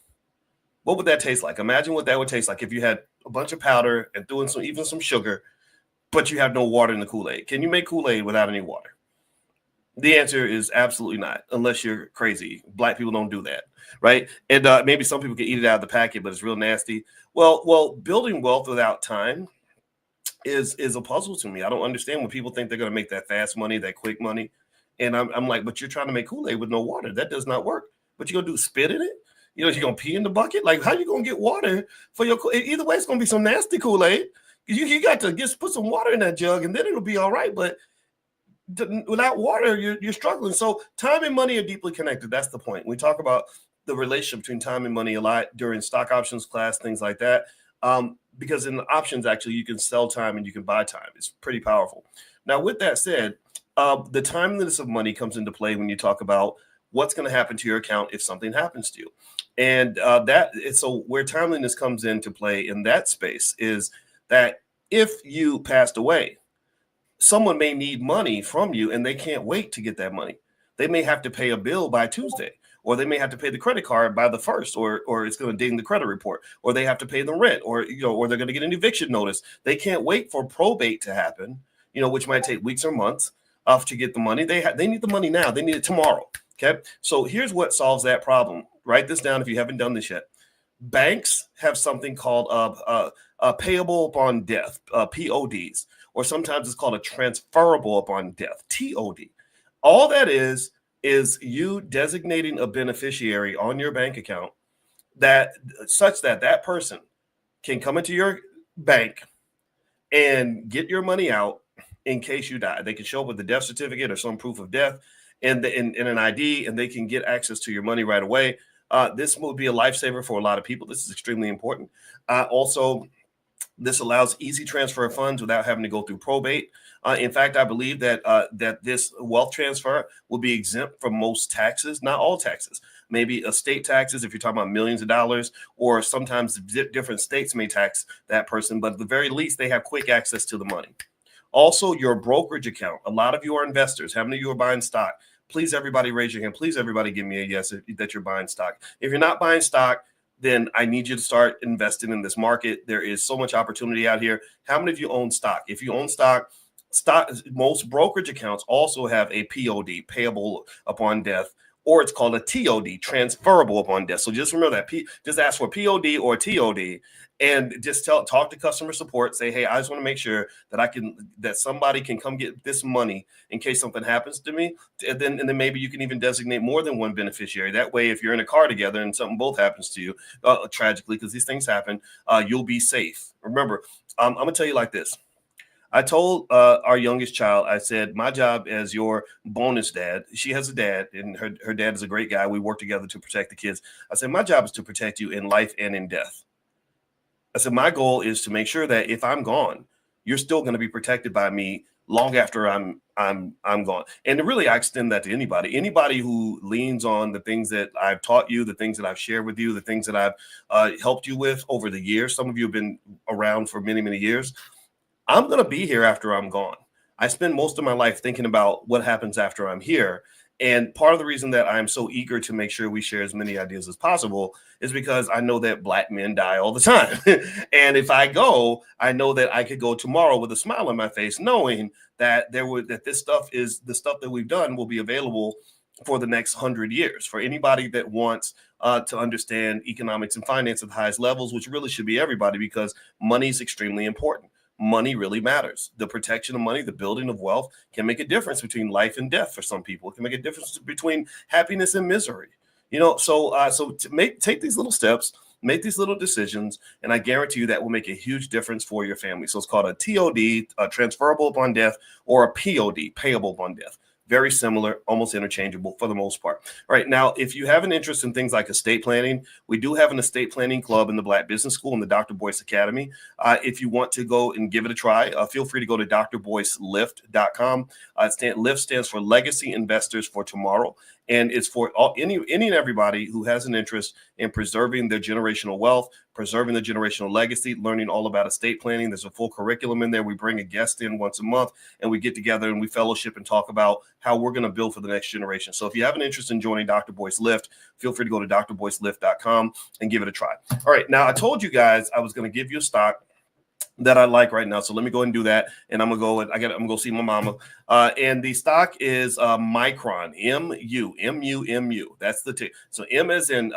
What would that taste like? Imagine what that would taste like if you had a bunch of powder and threw in even some sugar, but you have no water in the Kool-Aid. Can you make Kool-Aid without any water? The answer is absolutely not, unless you're crazy. Black people don't do that, right? And maybe some people can eat it out of the packet, but it's real nasty. Well, building wealth without time is a puzzle to me. I don't understand when people think they're going to make that fast money, that quick money, and I'm like, but you're trying to make Kool-Aid with no water. That does not work. What you gonna do? Spit in it? You're gonna pee in the bucket? Like, how you gonna get water for your? Either way, it's gonna be some nasty Kool-Aid. You got to just put some water in that jug, and then it'll be all right. But without water, you're struggling. So time and money are deeply connected. That's the point. We talk about the relationship between time and money a lot during stock options class, things like that. Because in the options, actually, you can sell time and you can buy time. It's pretty powerful. Now, with that said, the timeliness of money comes into play when you talk about what's going to happen to your account if something happens to you. And so where timeliness comes into play in that space is that if you passed away, someone may need money from you and they can't wait to get that money. They may have to pay a bill by Tuesday, or they may have to pay the credit card by the 1st, or it's going to ding the credit report, or they have to pay the rent, or they're going to get an eviction notice. They can't wait for probate to happen, which might take weeks or months to get the money. They need the money now. They need it tomorrow. Okay. So here's what solves that problem. Write this down if you haven't done this yet. Banks have something called payable upon death, PODs, or sometimes it's called a transferable upon death, TOD. All that is you designating a beneficiary on your bank account such that person can come into your bank and get your money out in case you die. They can show up with a death certificate or some proof of death and an ID, and they can get access to your money right away. This would be a lifesaver for a lot of people. This is extremely important. Also, this allows easy transfer of funds without having to go through probate. In fact, I believe that this wealth transfer will be exempt from most taxes, not all taxes. Maybe estate taxes, if you're talking about millions of dollars, or sometimes different states may tax that person, but at the very least, they have quick access to the money. Also, your brokerage account. A lot of you are investors. How many of you are buying stock? Please, everybody, raise your hand. Please, everybody, give me a yes that you're buying stock. If you're not buying stock, then I need you to start investing in this market. There is so much opportunity out here. How many of you own stock? If you own stock, most brokerage accounts also have a POD, payable upon death, or it's called a TOD, transferable upon death. So just remember that. Just ask for POD or TOD, and just talk to customer support. Say, hey, I just want to make sure that somebody can come get this money in case something happens to me. And then maybe you can even designate more than one beneficiary. That way, if you're in a car together and something both happens to you, tragically, because these things happen, you'll be safe. Remember, I'm gonna tell you like this. I told our youngest child, I said, my job as your bonus dad, she has a dad, and her dad is a great guy. We work together to protect the kids. I said, my job is to protect you in life and in death. I said, my goal is to make sure that if I'm gone, you're still going to be protected by me long after I'm gone. And really, I extend that to anybody who leans on the things that I've taught you, the things that I've shared with you, the things that I've helped you with over the years. Some of you have been around for many, many years. I'm going to be here after I'm gone. I spend most of my life thinking about what happens after I'm here. And part of the reason that I'm so eager to make sure we share as many ideas as possible is because I know that Black men die all the time. And if I go, I know that I could go tomorrow with a smile on my face, knowing that this stuff is the stuff that we've done will be available for the next 100 years for anybody that wants to understand economics and finance at the highest levels, which really should be everybody, because money is extremely important. Money really matters. The protection of money, the building of wealth can make a difference between life and death for some people. It can make a difference between happiness and misery. So take these little steps, make these little decisions, and I guarantee you that will make a huge difference for your family. So it's called a TOD, transferable upon death, or a POD, payable upon death. Very similar, almost interchangeable for the most part. All right. Now, if you have an interest in things like estate planning, we do have an estate planning club in the Black Business School in the Dr. Boyce Academy. If you want to go and give it a try, feel free to go to drboycelift.com. LIFT stands for Legacy Investors for Tomorrow. and it's for any and everybody who has an interest in preserving their generational wealth, preserving the generational legacy, learning all about estate planning. There's a full curriculum in there. We bring a guest in once a month, and we get together and we fellowship and talk about how we're going to build for the next generation. So if you have an interest in joining Dr. Boyce Lift, feel free to go to drboycelift.com and give it a try. All right, now I told you guys I was going to give you a stock that I like right now. So let me go ahead and do that. And I'm gonna go see my mama. And the stock is Micron, M-U. That's the tick. So M as in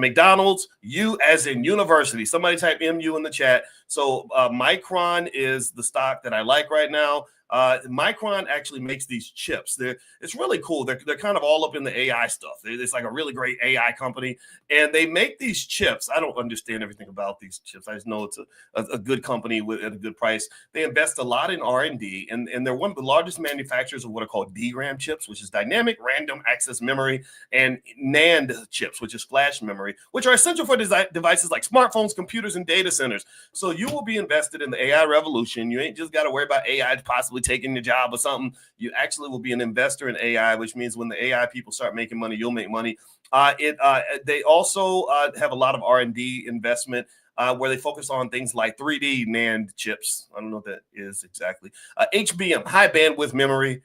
McDonald's, U as in university. Somebody type MU in the chat. So Micron is the stock that I like right now. Micron actually makes these chips. It's really cool. They're kind of all up in the AI stuff. It's like a really great AI company, and they make these chips. I don't understand everything about these chips. I just know it's a good company at a good price. They invest a lot in R&D, and they're one of the largest manufacturers of what are called DRAM chips, which is dynamic random access memory, and NAND chips, which is flash memory, which are essential for devices like smartphones, computers, and data centers. So you will be invested in the AI revolution. You ain't just got to worry about AI possibly taking your job or something. You actually will be an investor in AI, which means when the AI people start making money, you'll make money. They also have a lot of R&D investment where they focus on things like 3D NAND chips. I don't know what that is exactly. HBM, high bandwidth memory.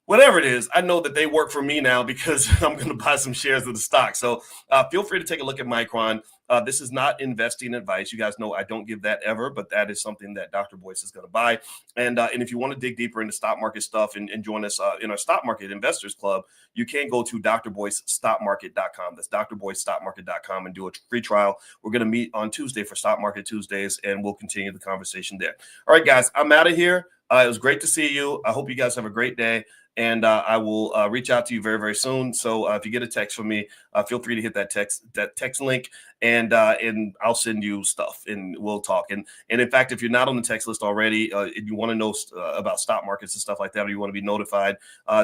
Whatever it is, I know that they work for me now because I'm going to buy some shares of the stock. So feel free to take a look at Micron. This is not investing advice. You guys know I don't give that ever, but that is something that Dr. Boyce is going to buy. And if you want to dig deeper into stock market stuff and join us in our stock market investors club, you can go to drboycestockmarket.com. That's drboycestockmarket.com and do a free trial. We're going to meet on Tuesday for Stock Market Tuesdays, and we'll continue the conversation there. All right, guys, I'm out of here. It was great to see you. I hope you guys have a great day. And I will reach out to you very, very soon. So if you get a text from me, feel free to hit that text link, and I'll send you stuff, and we'll talk. And in fact, if you're not on the text list already, and you want to know about stock markets and stuff like that, or you want to be notified,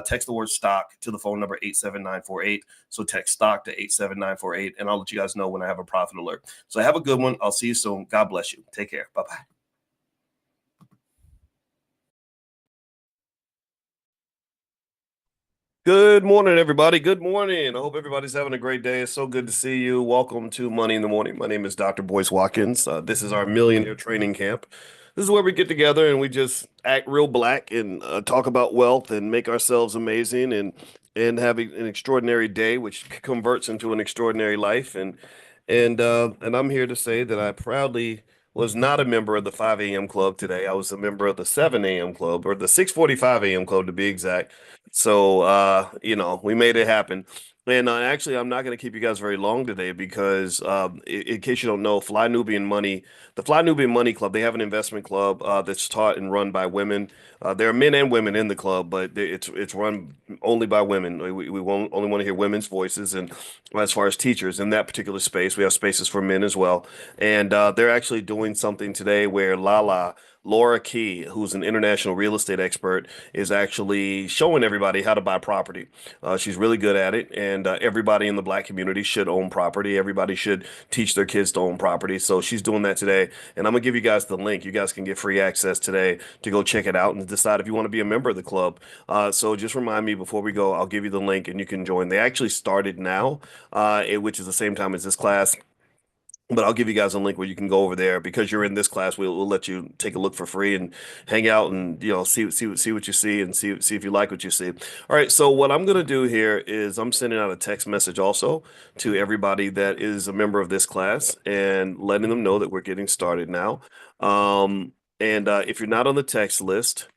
text the word stock to the phone number 87948. So text stock to 87948, and I'll let you guys know when I have a profit alert. So have a good one. I'll see you soon. God bless you. Take care. Bye-bye. Good morning, everybody. Good morning. I hope everybody's having a great day. It's so good to see you. Welcome to Money in the Morning. My name is Dr. Boyce Watkins. This is our millionaire training camp. This is where we get together and we just act real black and talk about wealth and make ourselves amazing and have an extraordinary day, which converts into an extraordinary life. And I'm here to say that I proudly was not a member of the 5 a.m. club today. I was a member of the 7 a.m. club, or the 6:45 a.m. club to be exact. So, we made it happen. And actually, I'm not going to keep you guys very long today because, in case you don't know, the Fly Nubian Money Club, they have an investment club that's taught and run by women. There are men and women in the club, but it's run only by women. We won't only want to hear women's voices. And as far as teachers in that particular space, we have spaces for men as well. And they're actually doing something today where Laura Key, who's an international real estate expert, is actually showing everybody how to buy property. She's really good at it, and everybody in the black community should own property. Everybody should teach their kids to own property. So she's doing that today, and I'm gonna give you guys the link. You guys can get free access today to go check it out and decide if you want to be a member of the club. So just remind me before we go, I'll give you the link and you can join. They actually started now, which is the same time as this class. But I'll give you guys a link where you can go over there because you're in this class. We'll let you take a look for free and hang out and see what you see and see if you like what you see. All right. So what I'm gonna do here is I'm sending out a text message also to everybody that is a member of this class and letting them know that we're getting started now. And if you're not on the text list,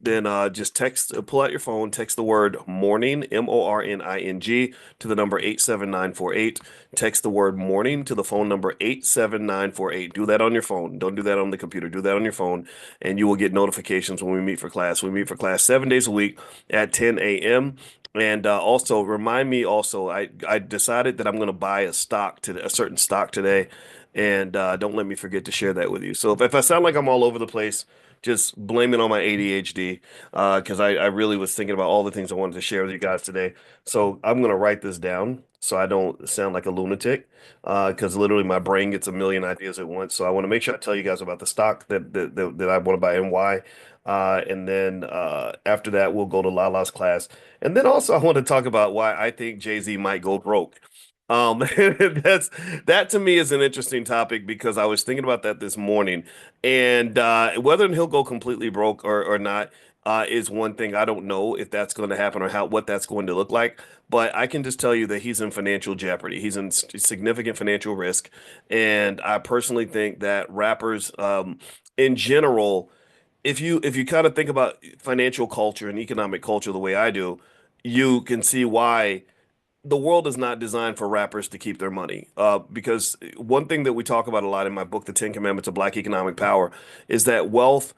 then just pull out your phone, text the word morning, MORNING, to the number 87948. Text the word morning to the phone number 87948. Do that on your phone. Don't do that on the computer. Do that on your phone, and you will get notifications when we meet for class. We meet for class 7 days a week at 10 a.m. And also remind me also, I decided that I'm going to buy a certain stock today, and don't let me forget to share that with you. So if I sound like I'm all over the place, just blame it on my ADHD because I really was thinking about all the things I wanted to share with you guys today. So I'm gonna write this down so I don't sound like a lunatic because literally my brain gets a million ideas at once. So I want to make sure I tell you guys about the stock that I want to buy and why. And then after that, we'll go to Lala's class. And then also I want to talk about why I think Jay-Z might go broke. That's that to me is an interesting topic because I was thinking about that this morning, and whether he'll go completely broke or not is one thing. I don't know if that's going to happen or how what that's going to look like, but I can just tell you that he's in financial jeopardy. He's in significant financial risk, and I personally think that rappers, in general, if you kind of think about financial culture and economic culture the way I do, you can see why the world is not designed for rappers to keep their money. Because one thing that we talk about a lot in my book, The Ten Commandments of Black Economic Power, is that wealth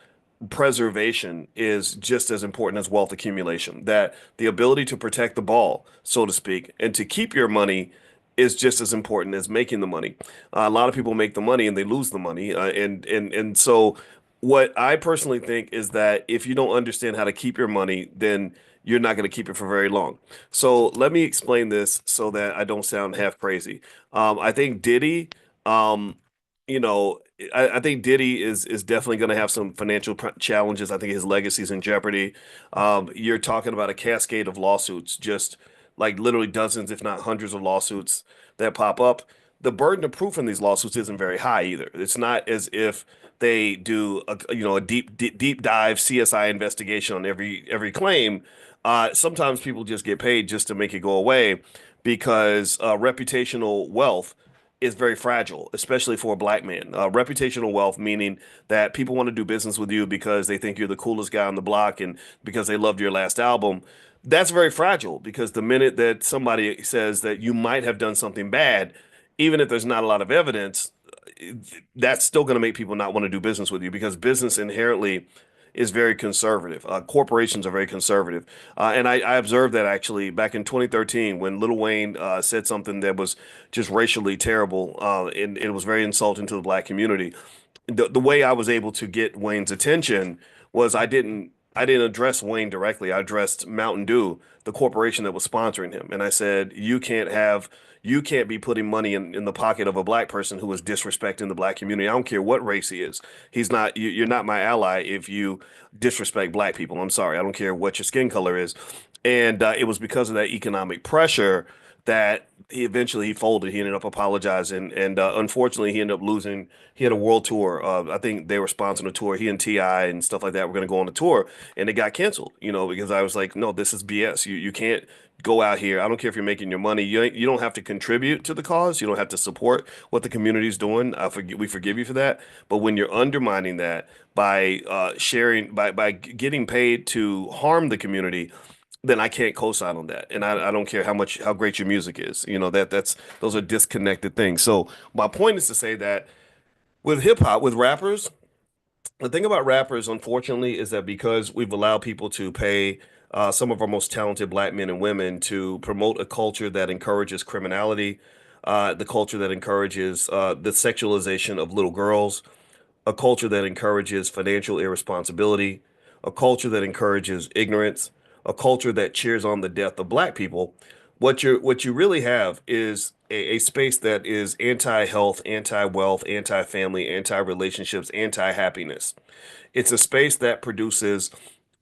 preservation is just as important as wealth accumulation. That the ability to protect the ball, so to speak, and to keep your money is just as important as making the money. A lot of people make the money and they lose the money, and so what I personally think is that if you don't understand how to keep your money, then you're not going to keep it for very long. So let me explain this so that I don't sound half crazy. I think Diddy, um, you know, I think Diddy is definitely going to have some financial challenges. I think his legacy's in jeopardy. You're talking about a cascade of lawsuits, just like literally dozens, if not hundreds of lawsuits that pop up. The burden of proof in these lawsuits isn't very high either. It's not as if they do a deep dive CSI investigation on every claim. Sometimes people just get paid just to make it go away because reputational wealth is very fragile, especially for a black man. Reputational wealth, meaning that people want to do business with you because they think you're the coolest guy on the block and because they loved your last album. That's very fragile because the minute that somebody says that you might have done something bad, even if there's not a lot of evidence, that's still going to make people not want to do business with you because business inherently is very conservative. Corporations are very conservative. And I observed that actually back in 2013 when Lil Wayne said something that was just racially terrible and it was very insulting to the black community. The way I was able to get Wayne's attention was I didn't address Wayne directly. I addressed Mountain Dew, the corporation that was sponsoring him. And I said, you can't be putting money in the pocket of a black person who is disrespecting the black community. I don't care what race he is. You're not my ally if you disrespect black people. I'm sorry. I don't care what your skin color is. And it was because of that economic pressure that he folded. He ended up apologizing, and unfortunately, he ended up losing. He had a world tour. I think they were sponsoring a tour. He and Ti and stuff like that were going to go on a tour, and it got canceled. Because I was like, no, this is BS. You can't go out here. I don't care if you're making your money. You don't have to contribute to the cause. You don't have to support what the community's doing. We forgive you for that. But when you're undermining that by sharing by getting paid to harm the community, then I can't co-sign on that. And I don't care how great your music is. That's those are disconnected things. So my point is to say that with hip hop, with rappers, the thing about rappers, unfortunately, is that because we've allowed people to pay some of our most talented black men and women to promote a culture that encourages criminality, the culture that encourages the sexualization of little girls, a culture that encourages financial irresponsibility, a culture that encourages ignorance, a culture that cheers on the death of black people. What you really have is a space that is anti-health, anti-wealth, anti-family, anti-relationships, anti-happiness. It's a space that produces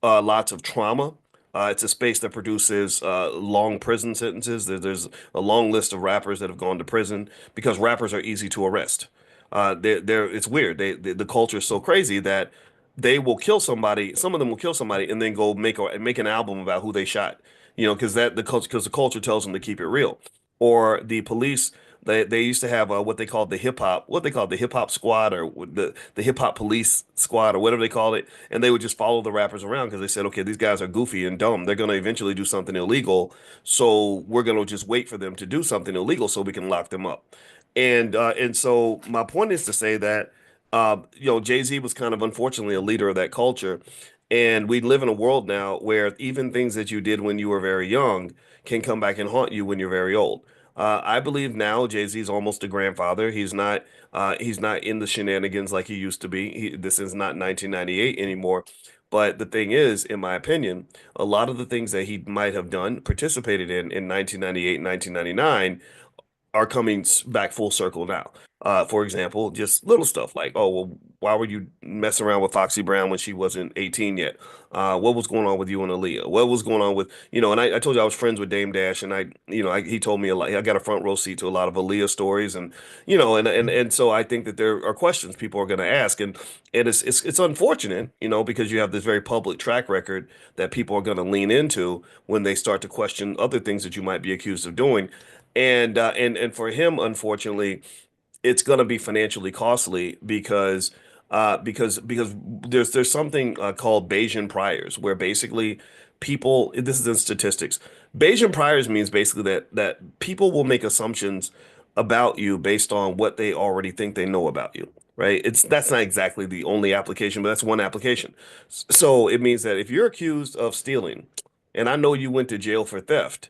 lots of trauma. It's a space that produces long prison sentences. There's a long list of rappers that have gone to prison because rappers are easy to arrest. It's weird. The culture is so crazy that they will kill somebody. Some of them will kill somebody and then go make an album about who they shot. Because the culture tells them to keep it real. Or the police, they used to have what they called the hip hop squad or the hip hop police squad or whatever they called it, and they would just follow the rappers around because they said, okay, these guys are goofy and dumb. They're going to eventually do something illegal, so we're going to just wait for them to do something illegal so we can lock them up. And so my point is to say that Jay-Z was kind of unfortunately a leader of that culture. And we live in a world now where even things that you did when you were very young can come back and haunt you when you're very old. I believe now Jay-Z's almost a grandfather. He's not in the shenanigans like he used to be. This is not 1998 anymore. But the thing is, in my opinion, a lot of the things that he might have done, participated in 1998, 1999 are coming back full circle now. For example, just little stuff like, oh, well, why were you messing around with Foxy Brown when she wasn't 18 yet? What was going on with you and Aaliyah? What was going on with, and I told you I was friends with Dame Dash, and he told me a lot. I got a front row seat to a lot of Aaliyah stories, and and so I think that there are questions people are going to ask, and it's unfortunate, because you have this very public track record that people are going to lean into when they start to question other things that you might be accused of doing. And for him, unfortunately, it's going to be financially costly because there's something called Bayesian priors, where basically people, this is in statistics. Bayesian priors means basically that people will make assumptions about you based on what they already think they know about you. Right? That's not exactly the only application, but that's one application. So it means that if you're accused of stealing, and I know you went to jail for theft,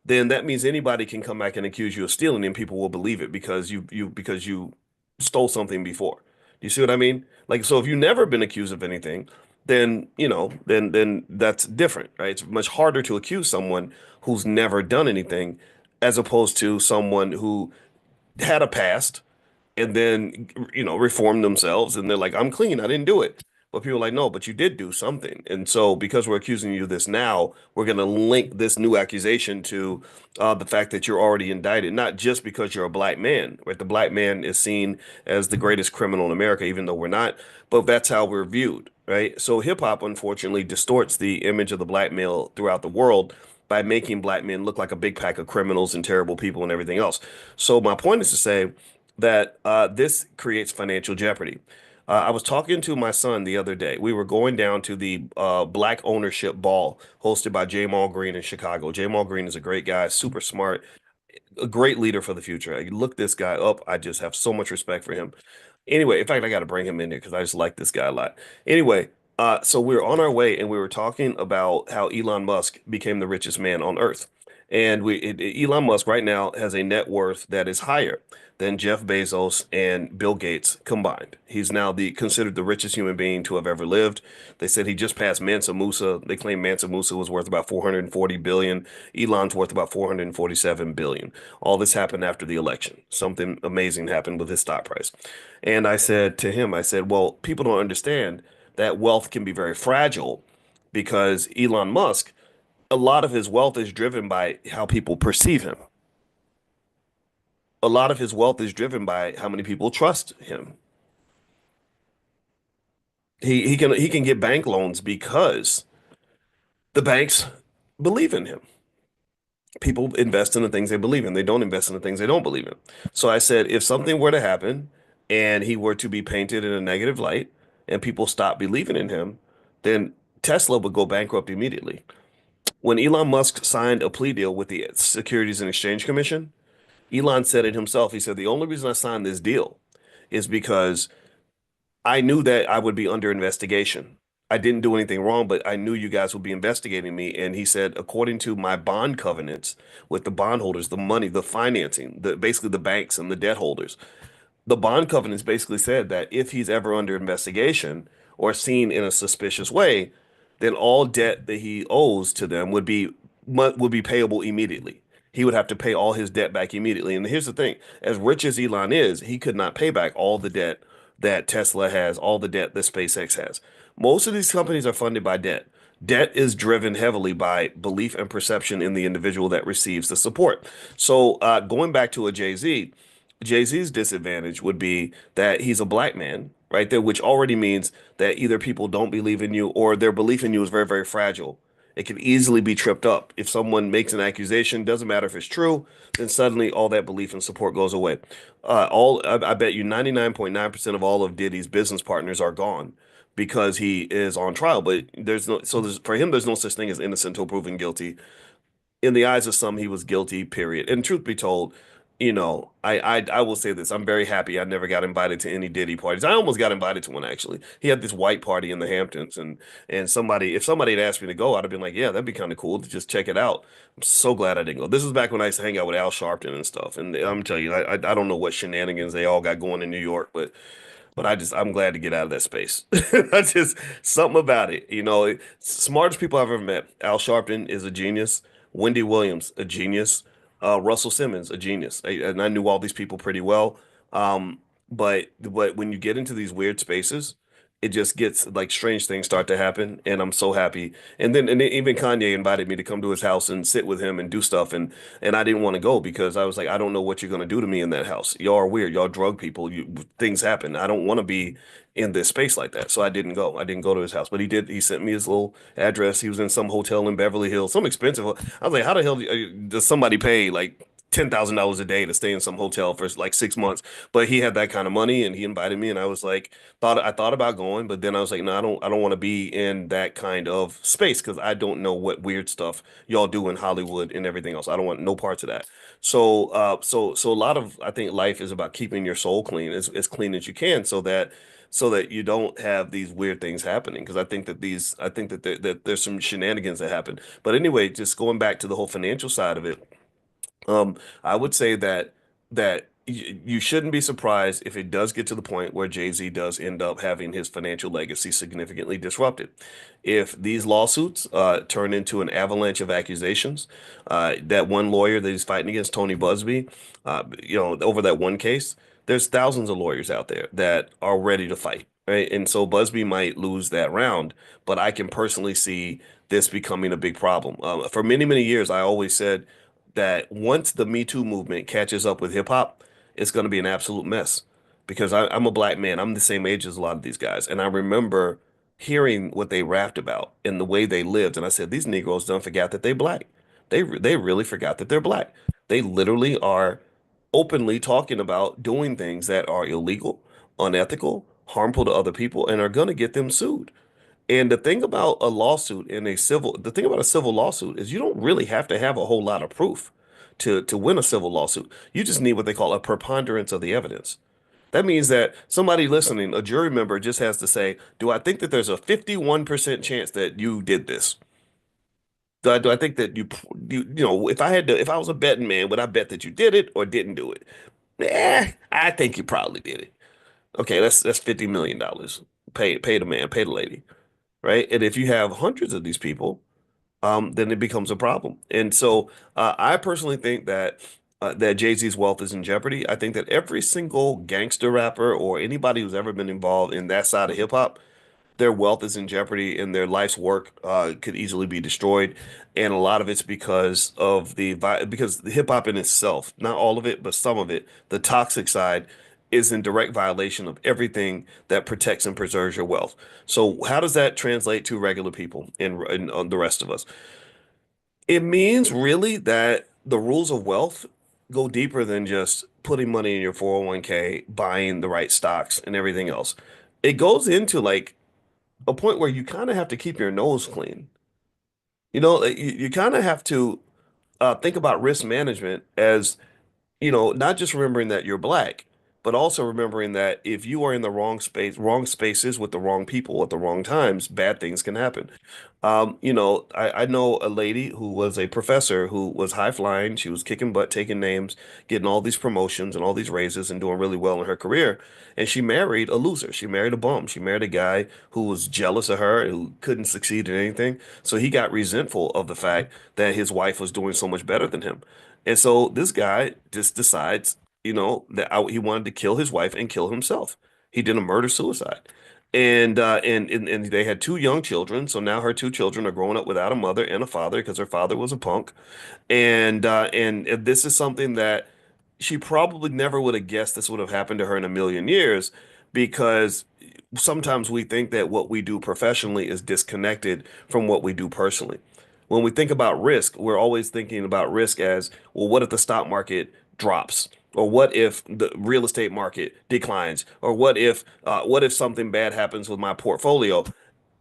then that means anybody can come back and accuse you of stealing, and people will believe it because you stole something before. You see what I mean? Like, so if you've never been accused of anything, then then that's different, right? It's much harder to accuse someone who's never done anything as opposed to someone who had a past and then reform themselves, and they're like, I'm clean, I didn't do it. But people are like, no, but you did do something. And so because we're accusing you of this now, we're going to link this new accusation to the fact that you're already indicted, not just because you're a black man, right? The black man is seen as the greatest criminal in America, even though we're not, but that's how we're viewed, right? So hip hop unfortunately distorts the image of the black male throughout the world by making black men look like a big pack of criminals and terrible people and everything else. So my point is to say that this creates financial jeopardy. I was talking to my son the other day. We were going down to the Black Ownership Ball hosted by Jamal Green in Chicago. Jamal Green is a great guy, super smart, a great leader for the future. I look this guy up. I just have so much respect for him. Anyway, in fact, I got to bring him in there because I just like this guy a lot. Anyway, so we were on our way and we were talking about how Elon Musk became the richest man on Earth. And Elon Musk right now has a net worth that is higher than Jeff Bezos and Bill Gates combined. He's now considered the richest human being to have ever lived. They said he just passed Mansa Musa. They claim Mansa Musa was worth about 440 billion. Elon's worth about 447 billion. All this happened after the election. Something amazing happened with his stock price. And I said to him, I said, well, people don't understand that wealth can be very fragile because Elon Musk, a lot of his wealth is driven by how people perceive him. A lot of his wealth is driven by how many people trust him. He can get bank loans because the banks believe in him. People invest in the things they believe in. They don't invest in the things they don't believe in. So I said, if something were to happen and he were to be painted in a negative light and people stop believing in him, then Tesla would go bankrupt immediately. When Elon Musk signed a plea deal with the Securities and Exchange Commission, Elon said it himself. He said, the only reason I signed this deal is because I knew that I would be under investigation. I didn't do anything wrong, but I knew you guys would be investigating me. And he said, according to my bond covenants with the bondholders, the money, the financing, basically the banks and the debt holders, the bond covenants basically said that if he's ever under investigation or seen in a suspicious way, then all debt that he owes to them would be payable immediately. He would have to pay all his debt back immediately. And here's the thing, as rich as Elon is, he could not pay back all the debt that Tesla has, all the debt that SpaceX has. Most of these companies are funded by debt. Debt is driven heavily by belief and perception in the individual that receives the support. So going back to a Jay-Z, Jay-Z's disadvantage would be that he's a black man, right there, which already means that either people don't believe in you or their belief in you is very, very fragile. It can easily be tripped up. If someone makes an accusation, doesn't matter if it's true, then suddenly all that belief and support goes away. I bet you 99.9% of all of Diddy's business partners are gone because he is on trial. But for him, there's no such thing as innocent until proven guilty. In the eyes of some, he was guilty, period. And truth be told, I will say this. I'm very happy I never got invited to any Diddy parties. I almost got invited to one actually. He had this white party in the Hamptons, and if somebody had asked me to go, I'd have been like, yeah, that'd be kind of cool to just check it out. I'm so glad I didn't go. This was back when I used to hang out with Al Sharpton and stuff. And I'm telling you, I don't know what shenanigans they all got going in New York, but I'm glad to get out of that space. I just something about it, smartest people I've ever met. Al Sharpton is a genius. Wendy Williams, a genius. Russell Simmons, a genius. And I knew all these people pretty well. But when you get into these weird spaces, it just gets like strange things start to happen, and I'm so happy. And then even Kanye invited me to come to his house and sit with him and do stuff, and I didn't want to go because I was like, I don't know what you're gonna do to me in that house. Y'all are weird. Y'all drug people. Things happen. I don't want to be in this space like that. So I didn't go. I didn't go to his house, but he did. He sent me his little address. He was in some hotel in Beverly Hills, some expensive. I was like, how the hell does somebody pay like $10,000 a day to stay in some hotel for like 6 months? But he had that kind of money, and he invited me, and I was like, I thought about going, but then I was like, no, I don't want to be in that kind of space because I don't know what weird stuff y'all do in Hollywood and everything else. I don't want no parts of that. So a lot of I think life is about keeping your soul clean, as clean as you can, so that you don't have these weird things happening. Because I think that there's some shenanigans that happen. But anyway, just going back to the whole financial side of it, I would say that you shouldn't be surprised if it does get to the point where Jay-Z does end up having his financial legacy significantly disrupted. If these lawsuits turn into an avalanche of accusations, that one lawyer that he's fighting against, Tony Busby, over that one case, there's thousands of lawyers out there that are ready to fight, right? And so Busby might lose that round, but I can personally see this becoming a big problem. For many, many years, I always said that once the Me Too movement catches up with hip hop, it's going to be an absolute mess. Because I'm a black man. I'm the same age as a lot of these guys. And I remember hearing what they rapped about and the way they lived. And I said, these Negroes don't forget that they black. They really forgot that they're black. They literally are openly talking about doing things that are illegal, unethical, harmful to other people, and are going to get them sued. And the thing about a civil lawsuit is you don't really have to have a whole lot of proof to win a civil lawsuit. You just need what they call a preponderance of the evidence. That means that somebody listening, a jury member, just has to say, do I think that there's a 51% chance that you did this? Do I think that if I was a betting man, would I bet that you did it or didn't do it? I think you probably did it. Okay, that's $50 million. Pay the man, pay the lady, right? And if you have hundreds of these people, then it becomes a problem. And so I personally think that Jay-Z's wealth is in jeopardy. I think that every single gangster rapper or anybody who's ever been involved in that side of hip hop, their wealth is in jeopardy and their life's work could easily be destroyed. And a lot of it's because the hip hop in itself, not all of it, but some of it, the toxic side is in direct violation of everything that protects and preserves your wealth. So how does that translate to regular people and on the rest of us? It means really that the rules of wealth go deeper than just putting money in your 401k, buying the right stocks and everything else. It goes into like a point where you kind of have to keep your nose clean. You kind of have to think about risk management as not just remembering that you're black, but also remembering that if you are in the wrong spaces with the wrong people at the wrong times, bad things can happen. I know a lady who was a professor who was high flying. She was kicking butt, taking names, getting all these promotions and all these raises and doing really well in her career. And she married a loser. She married a bum. She married a guy who was jealous of her, who couldn't succeed in anything. So he got resentful of the fact that his wife was doing so much better than him. And so this guy just decides, he wanted to kill his wife and kill himself. He did a murder suicide. And they had two young children. So now her two children are growing up without a mother and a father because her father was a punk. And this is something that she probably never would have guessed this would have happened to her in a million years because sometimes we think that what we do professionally is disconnected from what we do personally. When we think about risk, we're always thinking about risk as, well, what if the stock market drops? Or what if the real estate market declines? Or what if something bad happens with my portfolio?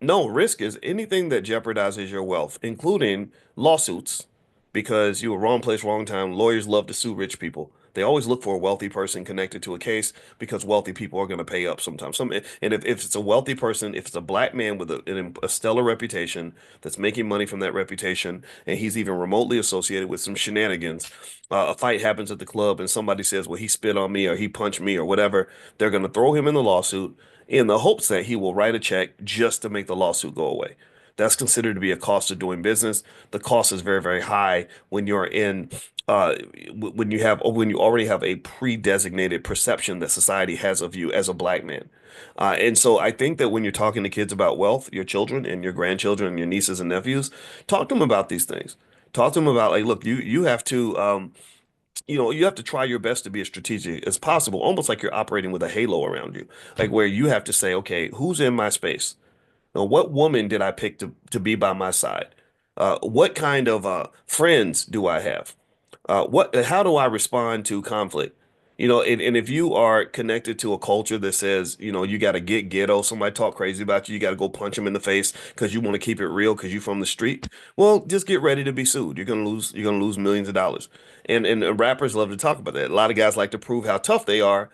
No, risk is anything that jeopardizes your wealth, including lawsuits, because you were wrong place, wrong time. Lawyers love to sue rich people. They always look for a wealthy person connected to a case because wealthy people are going to pay up sometimes. And if it's a wealthy person, if it's a black man with a stellar reputation that's making money from that reputation, and he's even remotely associated with some shenanigans, a fight happens at the club and somebody says, well, he spit on me or he punched me or whatever, they're going to throw him in the lawsuit in the hopes that he will write a check just to make the lawsuit go away. That's considered to be a cost of doing business. The cost is very, very high when you're in when you already have a pre-designated perception that society has of you as a black man. And so I think that when you're talking to kids about wealth, your children and your grandchildren and your nieces and nephews, talk to them about these things. Talk to them about like, look, you have to you have to try your best to be as strategic as possible, almost like you're operating with a halo around you, like where you have to say, okay, who's in my space? Now, what woman did I pick to be by my side? What kind of friends do I have? How do I respond to conflict? And if you are connected to a culture that says, you got to get ghetto, somebody talk crazy about you, you got to go punch them in the face because you want to keep it real because you're from the street. Well, just get ready to be sued. You're gonna lose millions of dollars. And rappers love to talk about that. A lot of guys like to prove how tough they are.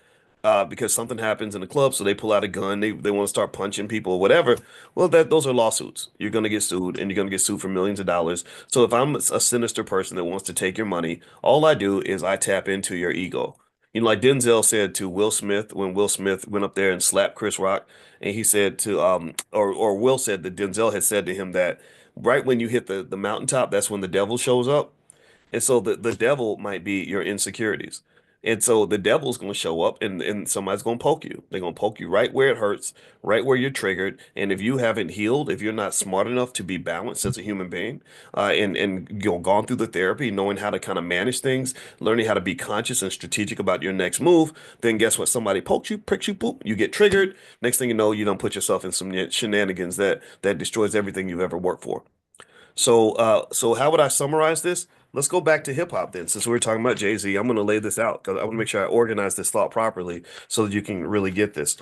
Because something happens in the club, so they pull out a gun, they want to start punching people or whatever. Well, those are lawsuits. You're going to get sued, and you're going to get sued for millions of dollars. So if I'm a sinister person that wants to take your money, all I do is I tap into your ego. Like Denzel said to Will Smith when Will Smith went up there and slapped Chris Rock, and he said to or Will said that Denzel had said to him that right when you hit the mountaintop, that's when the devil shows up. And so the devil might be your insecurities. And so the devil's going to show up and somebody's going to poke you. They're going to poke you right where it hurts, right where you're triggered. And if you haven't healed, if you're not smart enough to be balanced as a human being, and gone through the therapy, knowing how to kind of manage things, learning how to be conscious and strategic about your next move, then guess what? Somebody pokes you, pricks you, poop, you get triggered. Next thing you know, you don't put yourself in some shenanigans that destroys everything you've ever worked for. So how would I summarize this? Let's go back to hip hop then, since we were talking about Jay-Z. I'm going to lay this out because I want to make sure I organize this thought properly so that you can really get this.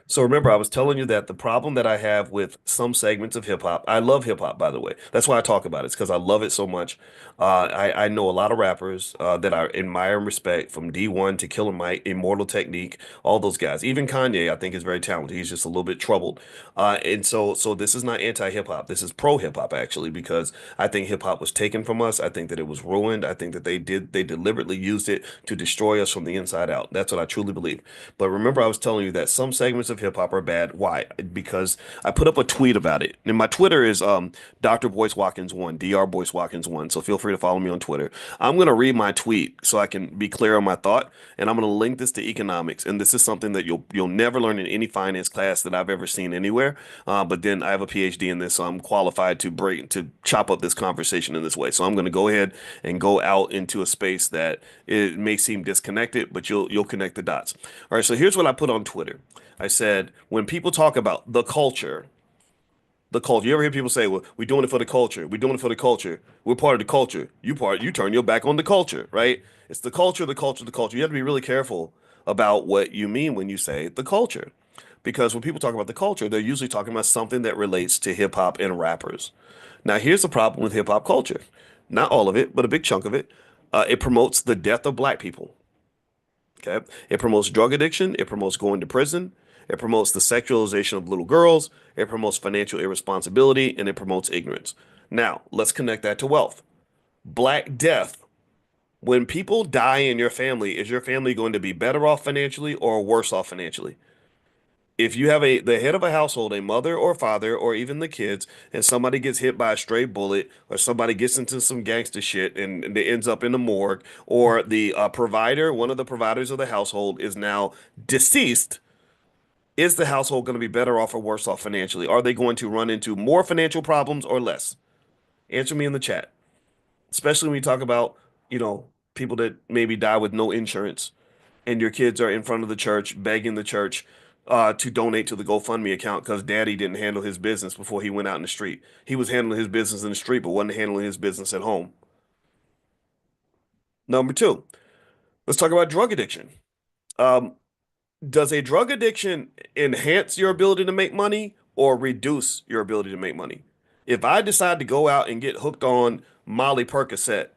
So remember, I was telling you that the problem that I have with some segments of hip hop, I love hip hop, by the way. That's why I talk about it. It's because I love it so much. I know a lot of rappers that I admire and respect, from D1 to Killer Mike, Immortal Technique, all those guys. Even Kanye, I think, is very talented. He's just a little bit troubled. And so this is not anti-hip hop. This is pro hip hop, actually, because I think hip hop was taken from us. I think that it was ruined. I think that they deliberately used it to destroy us from the inside out. That's what I truly believe. But remember, I was telling you that some segments of hip hop are bad. Why? Because I put up a tweet about it. And my Twitter is Dr. Boyce Watkins 1, Dr. Boyce Watkins 1. So feel free to follow me on Twitter. I'm gonna read my tweet so I can be clear on my thought, and I'm gonna link this to economics. And this is something that you'll never learn in any finance class that I've ever seen anywhere. But then I have a PhD in this, so I'm qualified to chop up this conversation in this way. So I'm gonna go ahead and go out into a space that it may seem disconnected, but you'll connect the dots. All right, so here's what I put on Twitter. I said, when people talk about the culture, you ever hear people say, well, we're doing it for the culture. We're doing it for the culture. We're part of the culture. You turn your back on the culture, right? It's the culture, the culture, the culture. You have to be really careful about what you mean when you say the culture. Because when people talk about the culture, they're usually talking about something that relates to hip hop and rappers. Now, here's the problem with hip hop culture. Not all of it, but a big chunk of it. It promotes the death of black people. Okay. It promotes drug addiction. It promotes going to prison. It promotes the sexualization of little girls. It promotes financial irresponsibility, and it promotes ignorance. Now, let's connect that to wealth. Black death. When people die in your family, is your family going to be better off financially or worse off financially? If you have the head of a household, a mother or father, or even the kids, and somebody gets hit by a stray bullet, or somebody gets into some gangster shit and it ends up in the morgue, or the provider, one of the providers of the household, is now deceased, is the household going to be better off or worse off financially? Are they going to run into more financial problems or less? Answer me in the chat, especially when you talk about, people that maybe die with no insurance and your kids are in front of the church begging the church to donate to the GoFundMe account because daddy didn't handle his business before he went out in the street. He was handling his business in the street, but wasn't handling his business at home. Number two, let's talk about drug addiction. Um, does a drug addiction enhance your ability to make money or reduce your ability to make money? If I decide to go out and get hooked on Molly Percocet.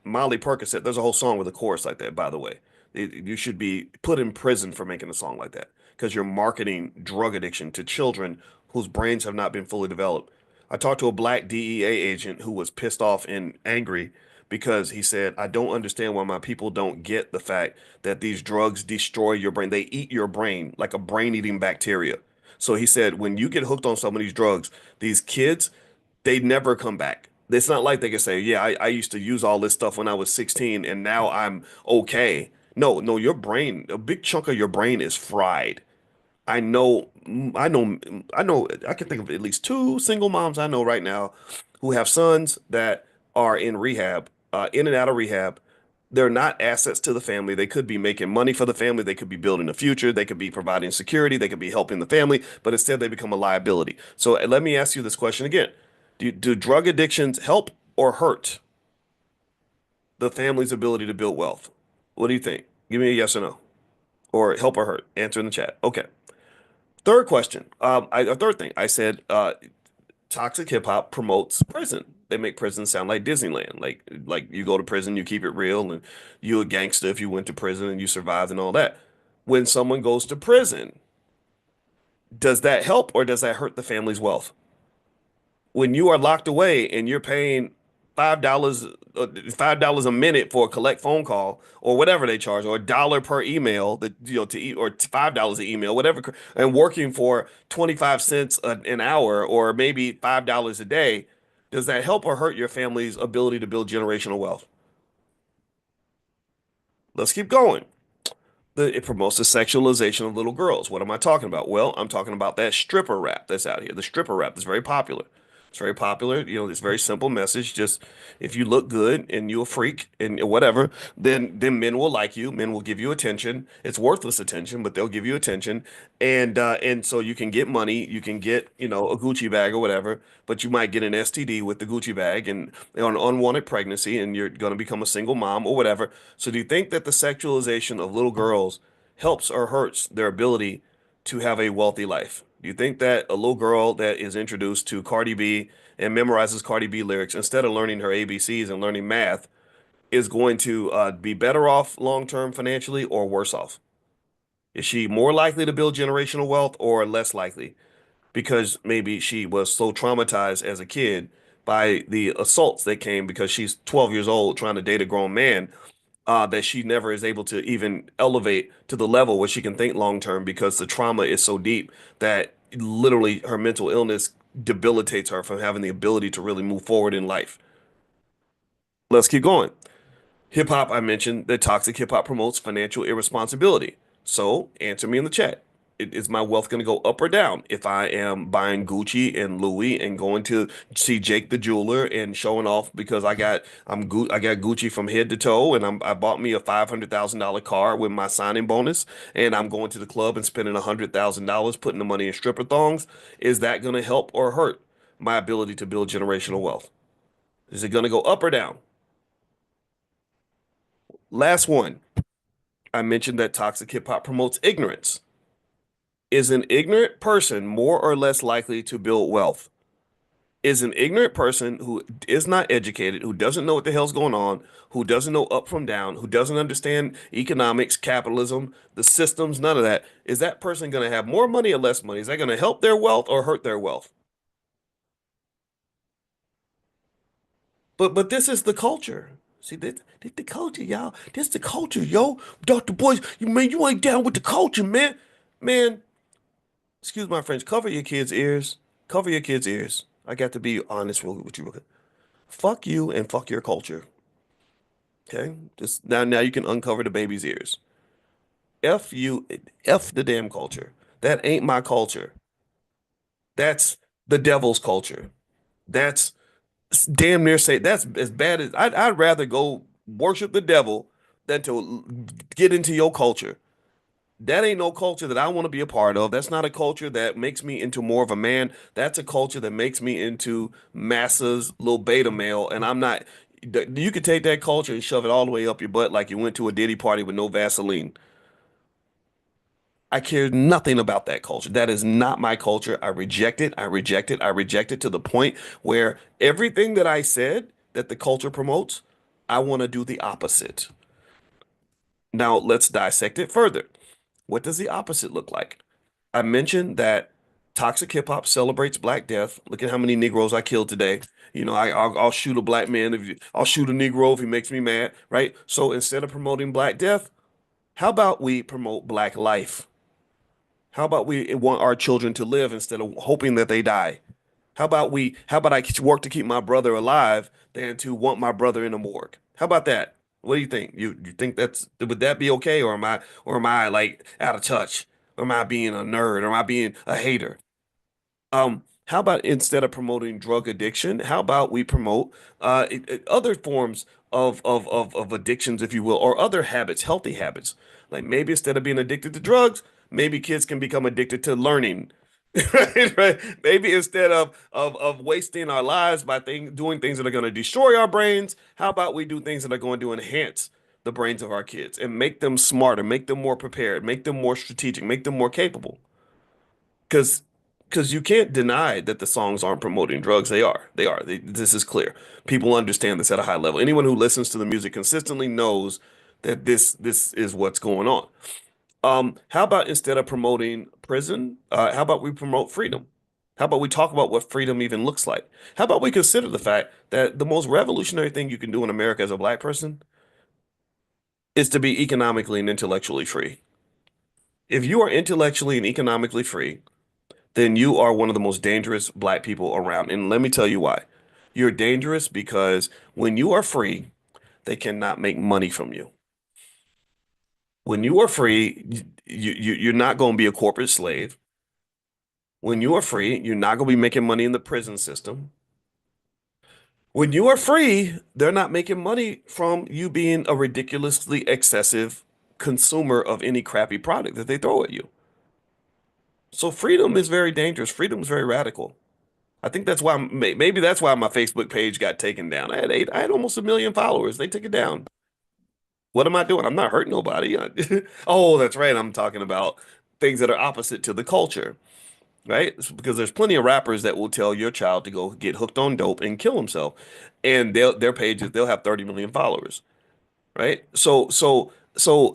There's a whole song with a chorus like that, by the way. You should be put in prison for making a song like that because you're marketing drug addiction to children whose brains have not been fully developed. I talked to a black DEA agent who was pissed off and angry because he said, I don't understand why my people don't get the fact that these drugs destroy your brain. They eat your brain like a brain-eating bacteria. So he said, when you get hooked on some of these drugs, these kids, they never come back. It's not like they can say, yeah, I used to use all this stuff when I was 16 and now I'm okay. No, no, your brain, a big chunk of your brain is fried. I know, I can think of at least two single moms I know right now who have sons that are in rehab, in and out of rehab. They're not assets to the family. They could be making money for the family. They could be building a future. They could be providing security. They could be helping the family, but instead they become a liability. So let me ask you this question again. Do drug addictions help or hurt the family's ability to build wealth? What do you think? Give me a yes or no, or help or hurt. Answer in the chat. Okay. Third question. A third thing. I said toxic hip hop promotes prison. They make prison sound like Disneyland. Like you go to prison, you keep it real, and you a gangster if you went to prison and you survived and all that. When someone goes to prison, does that help or does that hurt the family's wealth? When you are locked away and you're paying $5 $5 a minute for a collect phone call or whatever they charge, or a dollar per email that to eat, or $5 an email, whatever, and working for 25 cents an hour or maybe $5 a day, does that help or hurt your family's ability to build generational wealth? Let's keep going. It promotes the sexualization of little girls. What am I talking about? Well, I'm talking about that stripper rap that's out here. The stripper rap is very popular. It's very popular. It's a very simple message. Just if you look good and you're a freak and whatever, then men will like you. Men will give you attention. It's worthless attention, but they'll give you attention. And so you can get money, you can get, a Gucci bag or whatever, but you might get an STD with the Gucci bag and an unwanted pregnancy, and you're going to become a single mom or whatever. So do you think that the sexualization of little girls helps or hurts their ability to have a wealthy life? Do you think that a little girl that is introduced to Cardi B and memorizes Cardi B lyrics instead of learning her ABCs and learning math is going to be better off long term financially or worse off? Is she more likely to build generational wealth or less likely? Because maybe she was so traumatized as a kid by the assaults that came because she's 12 years old trying to date a grown man, that she never is able to even elevate to the level where she can think long term because the trauma is so deep that literally her mental illness debilitates her from having the ability to really move forward in life. Let's keep going. Hip hop, I mentioned that toxic hip hop promotes financial irresponsibility. So answer me in the chat. Is my wealth going to go up or down if I am buying Gucci and Louis and going to see Jake the jeweler and showing off because I got Gucci from head to toe, and I bought me a $500,000 car with my signing bonus, and I'm going to the club and spending $100,000 putting the money in stripper thongs? Is that going to help or hurt my ability to build generational wealth? Is it going to go up or down? Last one. I mentioned that toxic hip hop promotes ignorance. Is an ignorant person more or less likely to build wealth? Is an ignorant person who is not educated, who doesn't know what the hell's going on, who doesn't know up from down, who doesn't understand economics, capitalism, the systems, none of that, is that person going to have more money or less money? Is that going to help their wealth or hurt their wealth? But this is the culture. See, this the culture, y'all. This the culture, yo. Dr. Boyce, you ain't down with the culture, man. Man, excuse my French. Cover your kids' ears. Cover your kids' ears. I got to be honest with you real quick. Fuck you and fuck your culture. Okay? Just now you can uncover the baby's ears. F you, F the damn culture. That ain't my culture. That's the devil's culture. That's damn near say that's as bad as I'd rather go worship the devil than to get into your culture. That ain't no culture that I want to be a part of. That's not a culture that makes me into more of a man. That's a culture that makes me into masses, little beta male. And I'm not, you could take that culture and shove it all the way up your butt like you went to a Diddy party with no Vaseline. I care nothing about that culture. That is not my culture. I reject it. I reject it. I reject it to the point where everything that I said that the culture promotes, I want to do the opposite. Now, let's dissect it further. What does the opposite look like? I mentioned that toxic hip hop celebrates Black death. Look at how many Negroes I killed today. I'll shoot a black man I'll shoot a Negro if he makes me mad, right? So instead of promoting Black death, how about we promote Black life? How about we want our children to live instead of hoping that they die? How about I work to keep my brother alive than to want my brother in a morgue? How about that? What do you think? You think would that be okay, or am I like out of touch? Or am I being a nerd? Or am I being a hater? How about instead of promoting drug addiction, how about we promote other forms of addictions, if you will, or other habits, healthy habits? Like maybe instead of being addicted to drugs, maybe kids can become addicted to learning. Right, right. Maybe instead of wasting our lives by doing things that are going to destroy our brains, how about we do things that are going to enhance the brains of our kids and make them smarter, make them more prepared, make them more strategic, make them more capable? Because you can't deny that the songs aren't promoting drugs. They are. They are. This is clear. People understand this at a high level. Anyone who listens to the music consistently knows that this is what's going on. How about instead of promoting prison, how about we promote freedom? How about we talk about what freedom even looks like? How about we consider the fact that the most revolutionary thing you can do in America as a black person is to be economically and intellectually free. If you are intellectually and economically free, then you are one of the most dangerous black people around. And let me tell you why. You're dangerous because when you are free, they cannot make money from you. When you are free, you're not going to be a corporate slave. When you are free, you're not going to be making money in the prison system. When you are free, they're not making money from you being a ridiculously excessive consumer of any crappy product that they throw at you. So freedom is very dangerous. Freedom is very radical. I think that's why maybe that's why my Facebook page got taken down. I had almost 1 million followers. They took it down. What am I doing? I'm not hurting nobody. Oh, that's right. I'm talking about things that are opposite to the culture, right? Because there's plenty of rappers that will tell your child to go get hooked on dope and kill himself, and their pages they'll have 30 million followers, right? So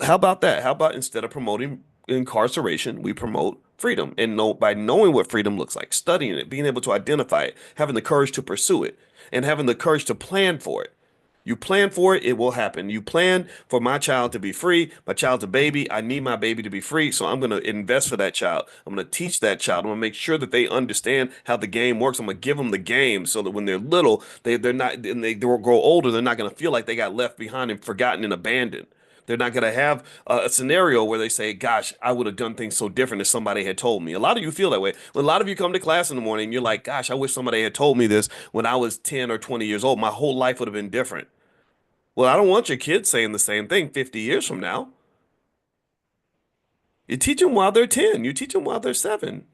how about that? How about instead of promoting incarceration, we promote freedom and know by knowing what freedom looks like, studying it, being able to identify it, having the courage to pursue it, and having the courage to plan for it. You plan for it, it will happen. You plan for my child to be free. My child's a baby. I need my baby to be free. So I'm going to invest for that child. I'm going to teach that child. I'm going to make sure that they understand how the game works. I'm going to give them the game so that when they're little, they're not, and they grow older, they're not going to feel like they got left behind and forgotten and abandoned. They're not going to have a scenario where they say, gosh, I would have done things so different if somebody had told me. A lot of you feel that way. When a lot of you come to class in the morning, and you're like, gosh, I wish somebody had told me this when I was 10 or 20 years old. My whole life would have been different. Well, I don't want your kids saying the same thing 50 years from now. You teach them while they're 10. You teach them while they're 7.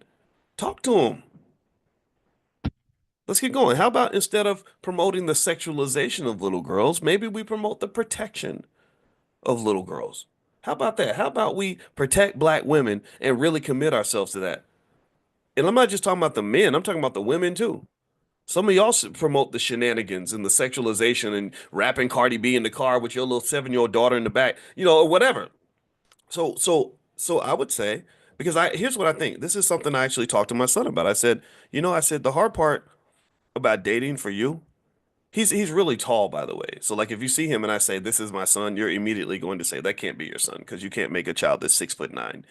Talk to them. Let's get going. How about instead of promoting the sexualization of little girls, maybe we promote the protection of little girls? How about that? How about we protect black women and really commit ourselves to that? And I'm not just talking about the men, I'm talking about the women too. Some of y'all should promote the shenanigans and the sexualization and rapping Cardi B in the car with your little 7-year-old daughter in the back, or whatever. So I would say, because here's what I think. This is something I actually talked to my son about. I said the hard part about dating for you, he's really tall, by the way. So like if you see him and I say this is my son, you're immediately going to say that can't be your son because you can't make a child that's 6'9".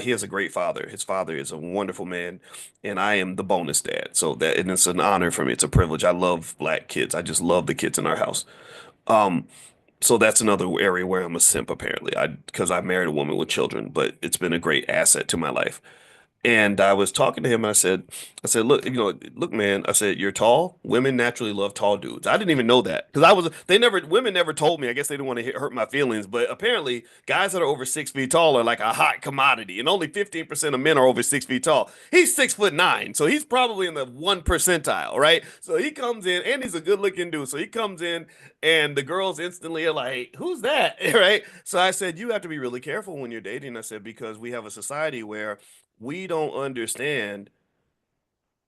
He has a great father. His father is a wonderful man, and I am the bonus dad. So that and it's an honor for me. It's a privilege. I love black kids. I just love the kids in our house. Um, so that's another area where I'm a simp, apparently. Because I married a woman with children, but it's been a great asset to my life. And I was talking to him. I said, look, look, man. I said, you're tall. Women naturally love tall dudes. I didn't even know that because women never told me. I guess they didn't want to hurt my feelings. But apparently, guys that are over 6 feet tall are like a hot commodity, and only 15% of men are over 6 feet tall. He's 6'9", so he's probably in the 1 percentile, right? So he comes in, and he's a good looking dude. So he comes in, and the girls instantly are like, "Who's that?" Right? So I said, you have to be really careful when you're dating. I said because we have a society where we don't understand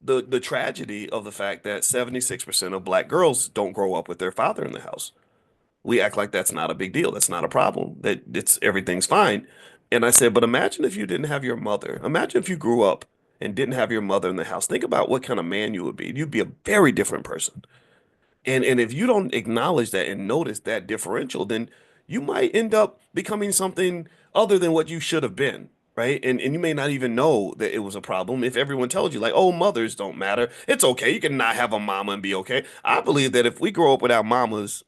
the tragedy of the fact that 76% of black girls don't grow up with their father in the house. We act like that's not a big deal. That's not a problem. That it's everything's fine. And I said, but imagine if you didn't have your mother. Imagine if you grew up and didn't have your mother in the house. Think about what kind of man you would be. You'd be a very different person. And if you don't acknowledge that and notice that differential, then you might end up becoming something other than what you should have been, right? And you may not even know that it was a problem if everyone tells you like, oh, mothers don't matter. It's okay. You can not have a mama and be okay. I believe that if we grow up without mamas,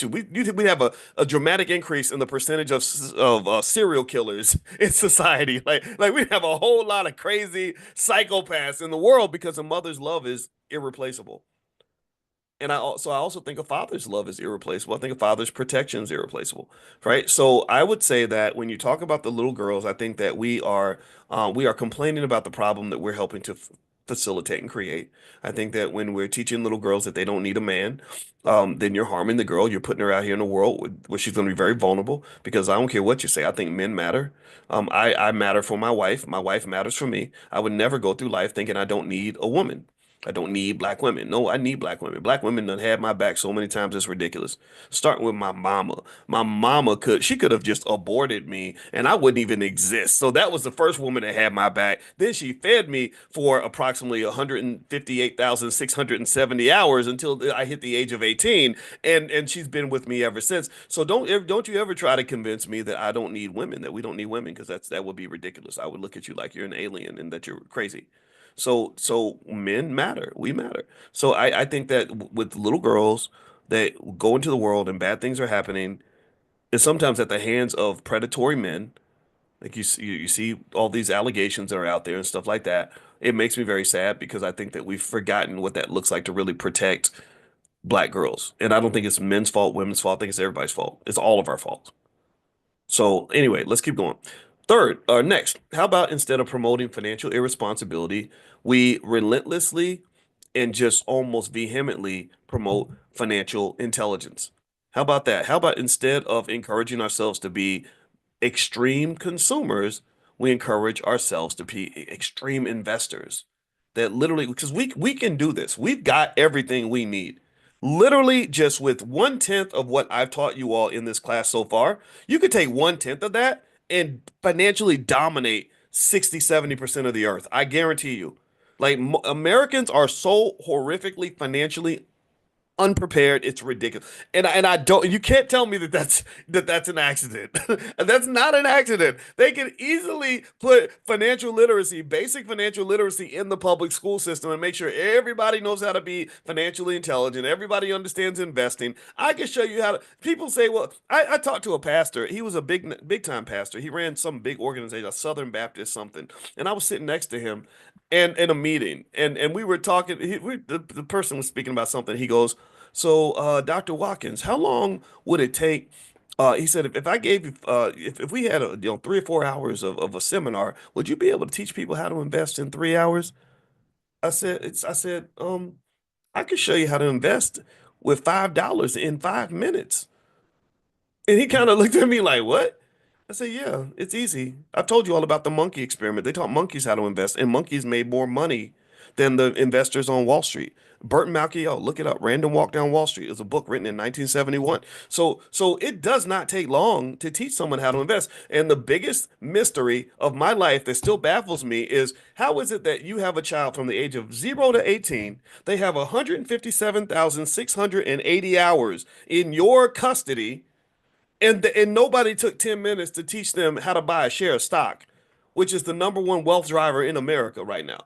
we have a dramatic increase in the percentage of serial killers in society. Like we have a whole lot of crazy psychopaths in the world because a mother's love is irreplaceable. And I also think a father's love is irreplaceable. I think a father's protection is irreplaceable, right? So I would say that when you talk about the little girls, I think that we are complaining about the problem that we're helping to facilitate and create. I think that when we're teaching little girls that they don't need a man, then you're harming the girl. You're putting her out here in a world where she's going to be very vulnerable. Because I don't care what you say, I think men matter. I matter for my wife. My wife matters for me. I would never go through life thinking I don't need a woman. I don't need black women. No, I need black women. Black women done had my back so many times it's ridiculous. Starting with my mama. My mama she could have just aborted me and I wouldn't even exist. So that was the first woman that had my back. Then she fed me for approximately 158,670 hours until I hit the age of 18. And she's been with me ever since. So don't you ever try to convince me that I don't need women, that we don't need women, because that would be ridiculous. I would look at you like you're an alien and that you're crazy. So men matter. We matter. So I think that with little girls that go into the world and bad things are happening, and sometimes at the hands of predatory men, like you see all these allegations that are out there and stuff like that. It makes me very sad because I think that we've forgotten what that looks like to really protect black girls. And I don't think it's men's fault, women's fault. I think it's everybody's fault. It's all of our fault. So anyway, let's keep going. Next, how about instead of promoting financial irresponsibility, we relentlessly and just almost vehemently promote financial intelligence? How about that? How about instead of encouraging ourselves to be extreme consumers, we encourage ourselves to be extreme investors. That literally, because we can do this. We've got everything we need. Literally, just with 1/10 of what I've taught you all in this class so far, you could take 1/10 of that and financially dominate 60, 70% of the earth. I guarantee you. Like Americans are so horrifically financially unprepared. It's ridiculous. And I don't, you can't tell me that that's an accident. That's not an accident. They can easily put financial literacy, basic financial literacy in the public school system and make sure everybody knows how to be financially intelligent. Everybody understands investing. I can show you how to, people say, well, I talked to a pastor. He was a big time pastor. He ran some big organization, a Southern Baptist something. And I was sitting next to him and in a meeting and we were talking, the person was speaking about something. He goes, so, Dr. Watkins, how long would it take? He said, if I gave you, if we had 3 or 4 hours of a seminar, would you be able to teach people how to invest in 3 hours? I said, I could show you how to invest with $5 in 5 minutes. And he kind of looked at me like, what? I said, yeah, it's easy. I've told you all about the monkey experiment. They taught monkeys how to invest, and monkeys made more money than the investors on Wall Street. Burton Malkiel, look it up. Random Walk Down Wall Street is a book written in 1971. So it does not take long to teach someone how to invest. And the biggest mystery of my life that still baffles me is how is it that you have a child from the age of 0 to 18, they have 157,680 hours in your custody, and nobody took 10 minutes to teach them how to buy a share of stock, which is the number one wealth driver in America right now.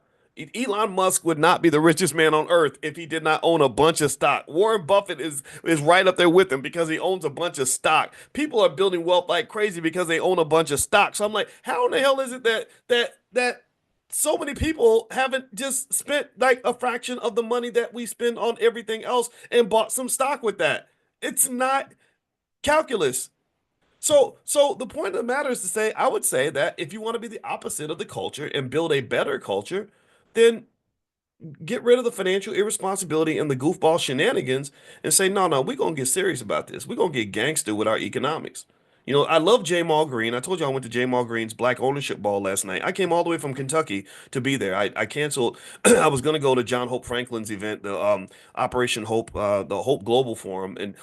Elon Musk would not be the richest man on earth if he did not own a bunch of stock. Warren Buffett is right up there with him because he owns a bunch of stock. People are building wealth like crazy because they own a bunch of stock. So I'm like, how in the hell is it that so many people haven't just spent like a fraction of the money that we spend on everything else and bought some stock with that? It's not calculus. So the point of the matter is to say, I would say that if you want to be the opposite of the culture and build a better culture, then get rid of the financial irresponsibility and the goofball shenanigans and say, no, we're gonna get serious about this. We're gonna get gangster with our economics. You know, I love Jamal Green. I told you I went to Jamal Green's Black Ownership Ball last night. I came all the way from Kentucky to be there. I canceled. I was going to go to John Hope Franklin's event, the Operation Hope, the Hope Global Forum, and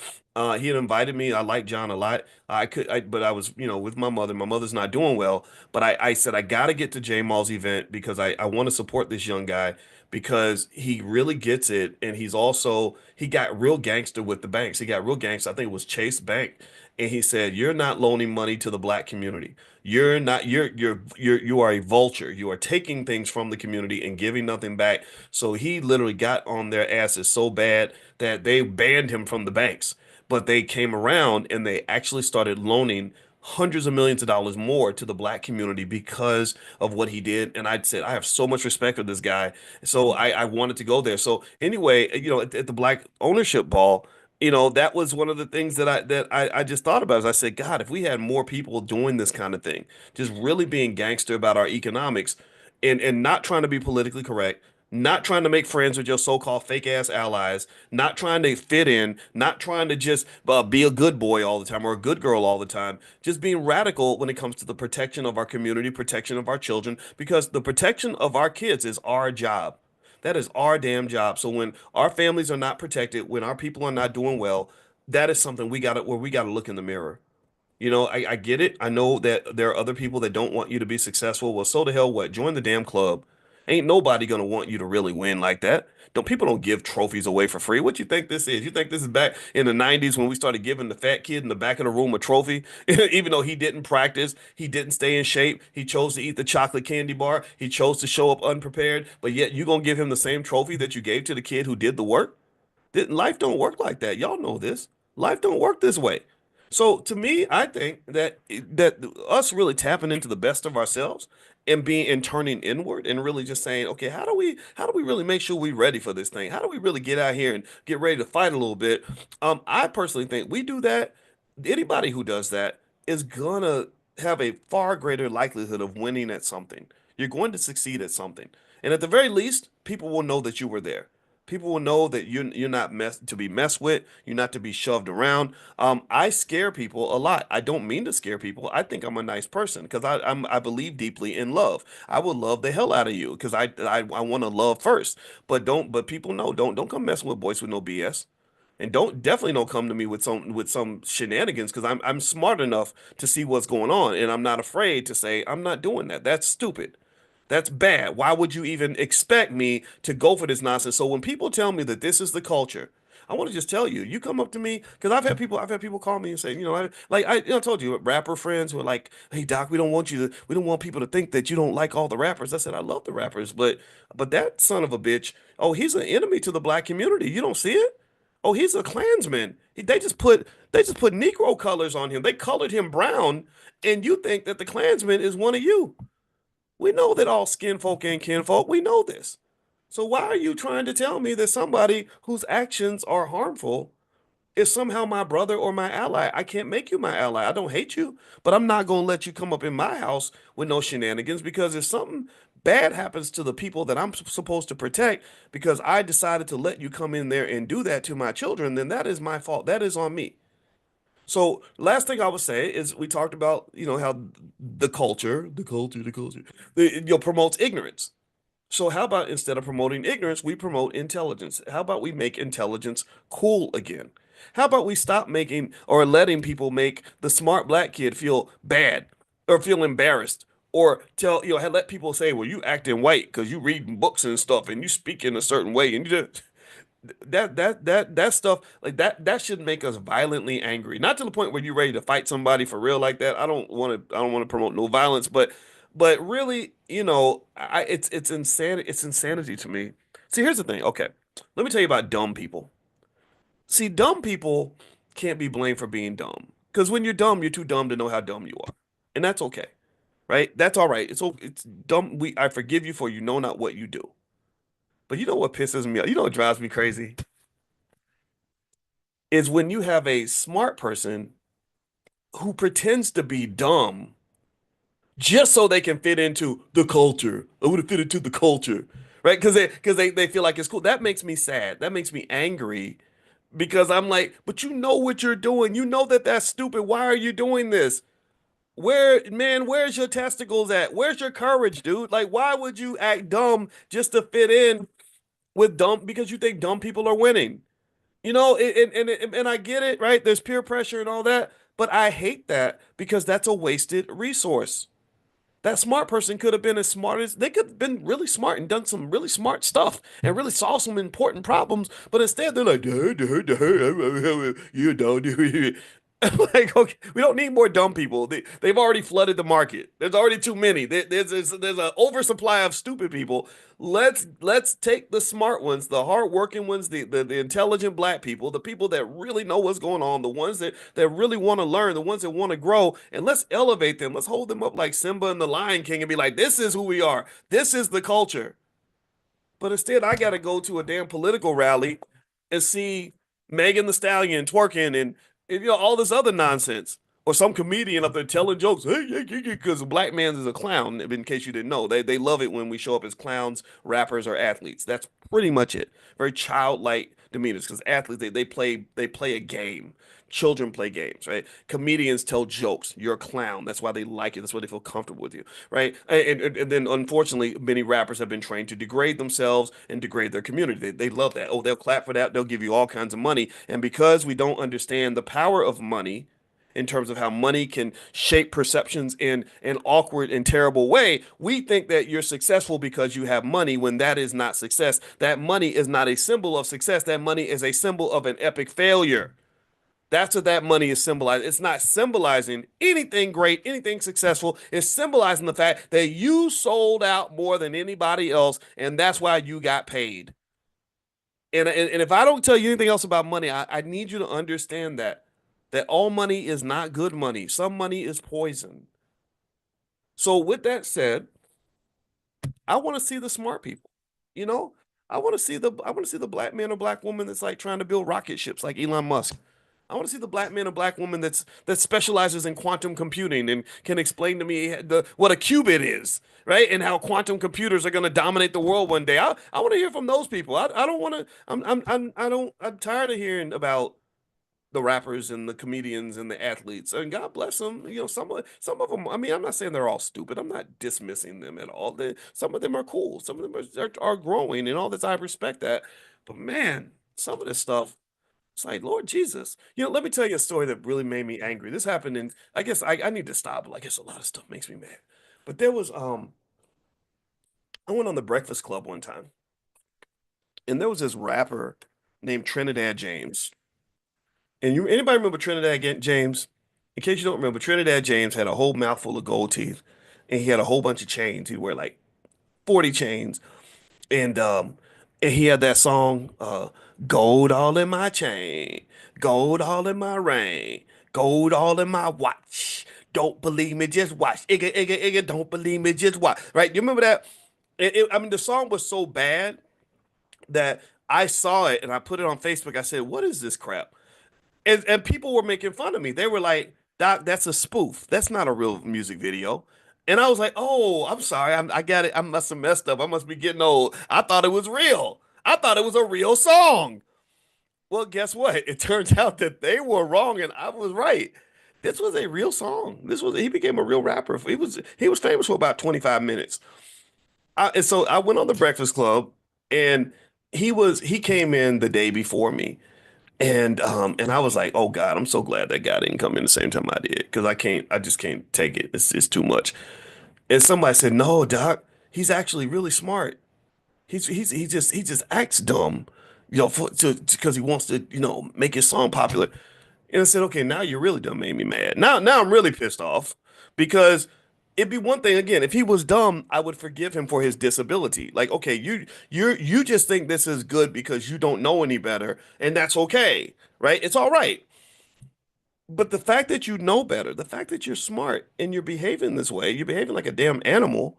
he had invited me. I like John a lot. But I was, with my mother. My mother's not doing well, but I said I got to get to Jamal's event because I want to support this young guy because he really gets it, and he got real gangster with the banks. He got real gangster. I think it was Chase Bank, and he said, "You're not loaning money to the black community. You're not. You are a vulture. You are taking things from the community and giving nothing back." So he literally got on their asses so bad that they banned him from the banks. But they came around and they actually started loaning hundreds of millions of dollars more to the black community because of what he did. And I said, I have so much respect for this guy. So I wanted to go there. So anyway, at the Black Ownership Ball, that was one of the things that I just thought about. Is I said, God, if we had more people doing this kind of thing, just really being gangster about our economics, and not trying to be politically correct, not trying to make friends with your so-called fake ass allies, not trying to fit in, not trying to just be a good boy all the time or a good girl all the time, just being radical when it comes to the protection of our community, protection of our children, because the protection of our kids is our job. That is our damn job. So when our families are not protected, when our people are not doing well, that is something we gotta look in the mirror. I get it. I know that there are other people that don't want you to be successful. Well, so the hell what? Join the damn club. Ain't nobody gonna want you to really win like that. People don't give trophies away for free. What you think this is? You think this is back in the 90s when we started giving the fat kid in the back of the room a trophy? Even though he didn't practice, he didn't stay in shape, he chose to eat the chocolate candy bar, he chose to show up unprepared, but yet you gonna give him the same trophy that you gave to the kid who did the work? Life don't work like that. Y'all know this. Life don't work this way. So to me, I think that us really tapping into the best of ourselves and turning inward and really just saying, okay, how do we really make sure we're ready for this thing? How do we really get out here and get ready to fight a little bit? I personally think we do that. Anybody who does that is gonna have a far greater likelihood of winning at something. You're going to succeed at something. And at the very least, people will know that you were there. People will know that you're not to be messed with. You're not to be shoved around. I scare people a lot. I don't mean to scare people. I think I'm a nice person because I believe deeply in love. I will love the hell out of you because I want to love first. But people know don't come messing with Boyce with no BS. And definitely don't come to me with some shenanigans because I'm smart enough to see what's going on and I'm not afraid to say I'm not doing that. That's stupid. That's bad. Why would you even expect me to go for this nonsense? So when people tell me that this is the culture, I want to just tell you, you come up to me because I've had people call me and say, I told you, rapper friends who are like, "Hey Doc, we don't want people to think that you don't like all the rappers." I said, I love the rappers, but that son of a bitch, oh, he's an enemy to the black community. You don't see it? Oh, he's a Klansman. They just put Negro colors on him. They colored him brown, and you think that the Klansman is one of you. We know that all skin folk ain't kinfolk. We know this. So why are you trying to tell me that somebody whose actions are harmful is somehow my brother or my ally? I can't make you my ally. I don't hate you, but I'm not going to let you come up in my house with no shenanigans because if something bad happens to the people that I'm supposed to protect because I decided to let you come in there and do that to my children, then that is my fault. That is on me. So last thing I would say is we talked about, how the culture, promotes ignorance. So how about instead of promoting ignorance, we promote intelligence? How about we make intelligence cool again? How about we stop making or letting people make the smart black kid feel bad or feel embarrassed or let people say, well, you acting white because you reading books and stuff and you speak in a certain way and you just that stuff like that should make us violently angry. Not to the point where you're ready to fight somebody for real like that. I don't want to promote no violence, but really, it's insanity. It's insanity to me. See, here's the thing. Okay, let me tell you about dumb people. See, dumb people can't be blamed for being dumb because when you're dumb, you're too dumb to know how dumb you are, and that's okay, right? That's all right. It's dumb. I forgive you for you know not what you do. But you know what pisses me off? You know what drives me crazy? Is when you have a smart person who pretends to be dumb just so they can fit into the culture. I would have fit into the culture, right? Because they feel like it's cool. That makes me sad. That makes me angry because I'm like, but you know what you're doing. You know that that's stupid. Why are you doing this? Man, where's your testicles at? Where's your courage, dude? Like, why would you act dumb just to fit in with dumb because you think dumb people are winning? And I get it, right? There's peer pressure and all that, but I hate that because that's a wasted resource. That smart person could have been as smart as they could have been really smart and done some really smart stuff and really solved some important problems. But instead, they're like, duh, duh, duh, you don't do it. Like, okay, we don't need more dumb people. They've already flooded the market. There's already too many. There's an oversupply of stupid people. Let's take the smart ones, the hardworking ones, the intelligent black people, the people that really know what's going on, the ones that really want to learn, the ones that want to grow, and let's elevate them. Let's hold them up like Simba and the Lion King and be like, this is who we are. This is the culture. But instead, I got to go to a damn political rally and see Megan the Stallion twerking and all this other nonsense. Or some comedian up there telling jokes, hey, because a black man is a clown. In case you didn't know, they love it when we show up as clowns, rappers, or athletes. That's pretty much it. Very childlike demeanors. Because athletes they play a game. Children play games, right? Comedians tell jokes. You're a clown. That's why they like you. That's why they feel comfortable with you, right? And then unfortunately, many rappers have been trained to degrade themselves and degrade their community. They love that. Oh, they'll clap for that. They'll give you all kinds of money. And because we don't understand the power of money in terms of how money can shape perceptions in an awkward and terrible way, we think that you're successful because you have money when that is not success. That money is not a symbol of success. That money is a symbol of an epic failure. That's what that money is symbolizing. It's not symbolizing anything great, anything successful. It's symbolizing the fact that you sold out more than anybody else, and that's why you got paid. And if I don't tell you anything else about money, I need you to understand that all money is not good money. Some money is poison. So with that said, I want to see the smart people. You know, I want to see the black man or black woman that's like trying to build rocket ships like Elon Musk. I want to see the black man or black woman that specializes in quantum computing and can explain to me what a qubit is, right? And how quantum computers are going to dominate the world one day. I want to hear from those people. I don't want to. I don't. I'm tired of hearing about the rappers and the comedians and the athletes. And God bless them. Some of them. I mean, I'm not saying they're all stupid. I'm not dismissing them at all. Some of them are cool. Some of them are growing and all this. I respect that. But man, some of this stuff. It's like, Lord Jesus. Let me tell you a story that really made me angry. This happened in, I guess I need to stop. I guess a lot of stuff makes me mad. But I went on the Breakfast Club one time, and there was this rapper named Trinidad James. And anybody remember Trinidad James? In case you don't remember, Trinidad James had a whole mouthful of gold teeth, and he had a whole bunch of chains. He'd wear like 40 chains, and he had that song, "Gold all in my chain, gold all in my ring, gold all in my watch. Don't believe me, just watch. Igga, igga, igga, don't believe me, just watch." Right? You remember that? I mean, the song was so bad that I saw it and I put it on Facebook. I said, "What is this crap?" And people were making fun of me. They were like, "Doc, that's a spoof. That's not a real music video." And I was like, "Oh, I'm sorry. I got it. I must have messed up. I must be getting old. I thought it was real. I thought it was a real song." Well, guess what? It turns out that they were wrong and I was right. This was a real song. He became a real rapper. He was famous for about 25 minutes. And so I went on the Breakfast Club and he came in the day before me. And I was like, oh God, I'm so glad that guy didn't come in the same time I did because I just can't take it. It's too much. And somebody said, no, Doc, he's actually really smart. He just acts dumb, because he wants to, make his song popular. And I said, okay, now you're really done made me mad. Now I'm really pissed off because it'd be one thing again if he was dumb, I would forgive him for his disability. Like, okay, you just think this is good because you don't know any better, and that's okay, right? It's all right. But the fact that you know better, the fact that you're smart and you're behaving this way, you're behaving like a damn animal,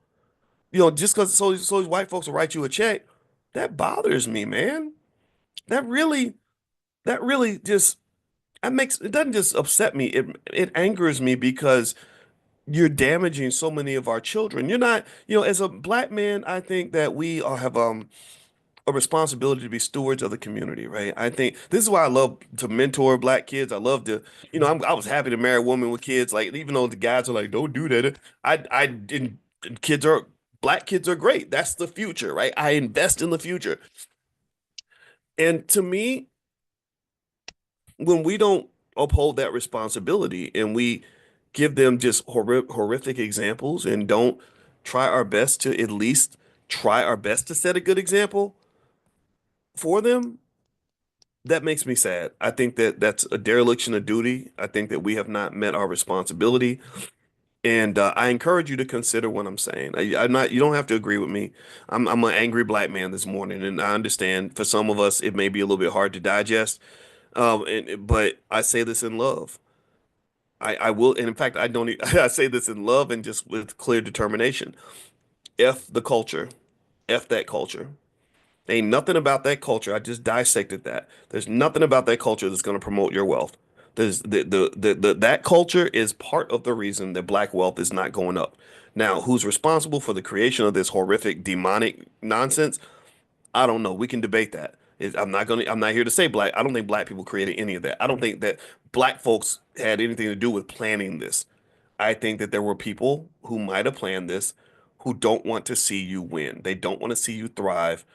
just because so these white folks will write you a check, that bothers me, man. That really, that really just it doesn't just upset me. It angers me because you're damaging so many of our children. You're not, as a black man, I think that we all have a responsibility to be stewards of the community, right? I think this is why I love to mentor black kids. I love to, I was happy to marry a woman with kids. Like, even though the guys are like, don't do that. I didn't, kids are, black kids are great. That's the future, right? I invest in the future. And to me, when we don't uphold that responsibility and we give them just horrific examples and don't try our best to at least try our best to set a good example for them, that makes me sad. I think that that's a dereliction of duty. I think that we have not met our responsibility. And I encourage you to consider what I'm saying. I'm not, you don't have to agree with me. I'm an angry black man this morning, and I understand for some of us it may be a little bit hard to digest. But I say this in love. I will, and in fact, I don't. I say this in love and just with clear determination. F the culture. F that culture. Ain't nothing about that culture. I just dissected that. There's nothing about that culture that's going to promote your wealth. There's that culture is part of the reason that black wealth is not going up. Now, who's responsible for the creation of this horrific demonic nonsense? I don't know. We can debate that. I'm not here to say black. I don't think black people created any of that. I don't think that black folks had anything to do with planning this. I think that there were people who might have planned this who don't want to see you win. They don't want to see you thrive.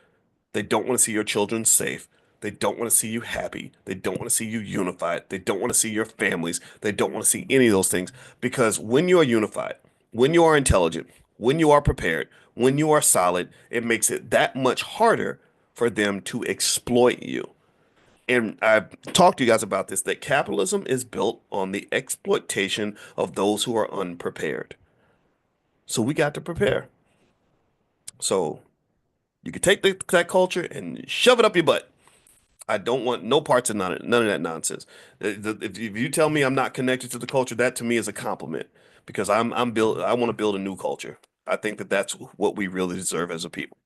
They don't want to see your children safe. They don't want to see you happy. They don't want to see you unified. They don't want to see your families. They don't want to see any of those things because when you are unified, when you are intelligent, when you are prepared, when you are solid, it makes it that much harder for them to exploit you. And I've talked to you guys about this, that capitalism is built on the exploitation of those who are unprepared. So we got to prepare. So you can take that culture and shove it up your butt. I don't want no parts of none of that nonsense. If you tell me I'm not connected to the culture, that to me is a compliment because I'm build I want to build a new culture. I think that that's what we really deserve as a people.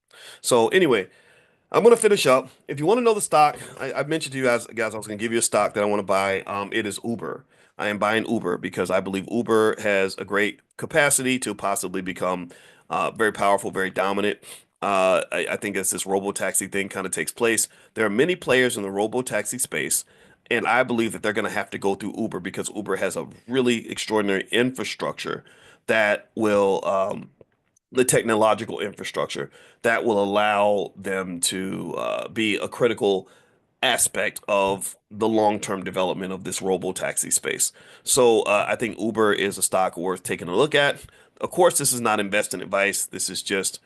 So anyway, I'm gonna finish up. If you want to know the stock, I mentioned to you guys, I was gonna give you a stock that I want to buy. It is Uber. I am buying Uber because I believe Uber has a great capacity to possibly become very powerful, very dominant. I think as this robo-taxi thing kind of takes place, there are many players in the robo-taxi space, and I believe that they're going to have to go through Uber because Uber has a really extraordinary infrastructure that will the technological infrastructure that will allow them to be a critical aspect of the long-term development of this robo-taxi space. So I think Uber is a stock worth taking a look at. Of course, this is not investing advice. This is just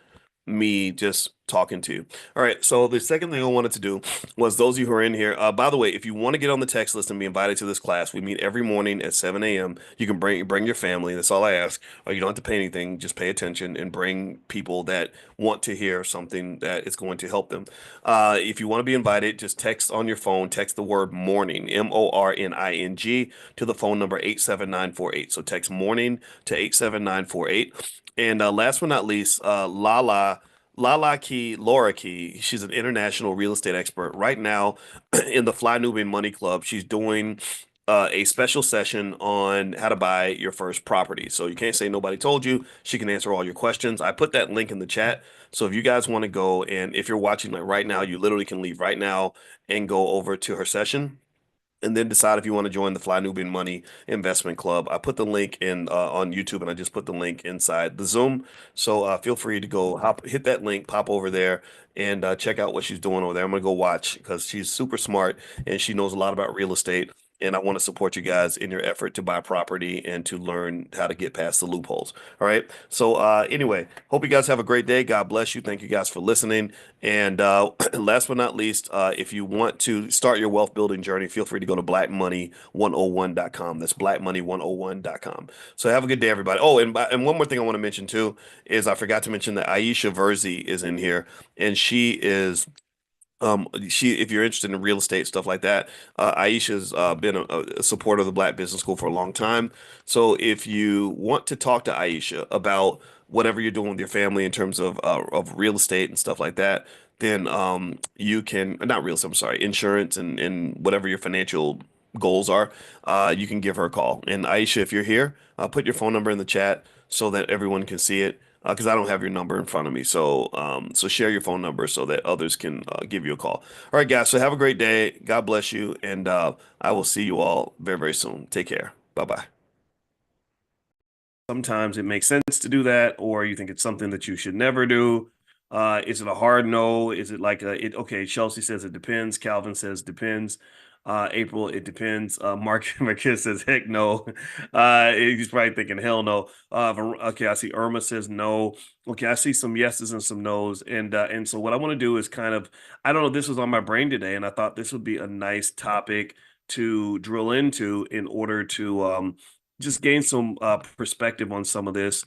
me just talking to you. All right. So the second thing I wanted to do was those of you who are in here. By the way, if you want to get on the text list and be invited to this class, we meet every morning at 7 a.m. You can bring your family. That's all I ask. You don't have to pay anything. Just pay attention and bring people that want to hear something that is going to help them. If you want to be invited, just text on your phone. Text the word morning, MORNING, to the phone number 87948. So text morning to 87948. And last but not least, Laura Key, she's an international real estate expert. Right now, in the Fly Nubian Money Club, she's doing a special session on how to buy your first property. So you can't say nobody told you. She can answer all your questions. I put that link in the chat. So if you guys want to go, and if you're watching like right now, you literally can leave right now and go over to her session and then decide if you want to join the Fly Nubian Money Investment Club. I put the link in on YouTube, and I just put the link inside the Zoom. So feel free to go hit that link, pop over there, and check out what she's doing over there. I'm gonna go watch because she's super smart and she knows a lot about real estate. And I want to support you guys in your effort to buy property and to learn how to get past the loopholes. All right. So anyway, hope you guys have a great day. God bless you. Thank you guys for listening. And last but not least, if you want to start your wealth building journey, feel free to go to blackmoney101.com. That's blackmoney101.com. So have a good day, everybody. Oh, and one more thing I want to mention too is I forgot to mention that Aisha Verzi is in here, and if you're interested in real estate stuff like that, Aisha's been a supporter of the Black Business School for a long time. So if you want to talk to Aisha about whatever you're doing with your family in terms of real estate and stuff like that, then you can not real estate, I'm sorry, insurance and whatever your financial goals are, you can give her a call. And Aisha, if you're here, put your phone number in the chat so that everyone can see it. because I don't have your number in front of me. So share your phone number so that others can give you a call. All right, guys. So have a great day. God bless you, and I will see you all very, very soon. Take care. Bye bye. Sometimes it makes sense to do that, or you think it's something that you should never do. Is it a hard no? Is it like okay, Chelsea says it depends. Calvin says depends. April, it depends. Mark Marquez says heck no. He's probably thinking hell no. Okay, I see Irma says no. Okay, I see some yeses and some nos. And so what I want to do is kind of, I don't know, this was on my brain today, and I thought this would be a nice topic to drill into in order to just gain some perspective on some of this.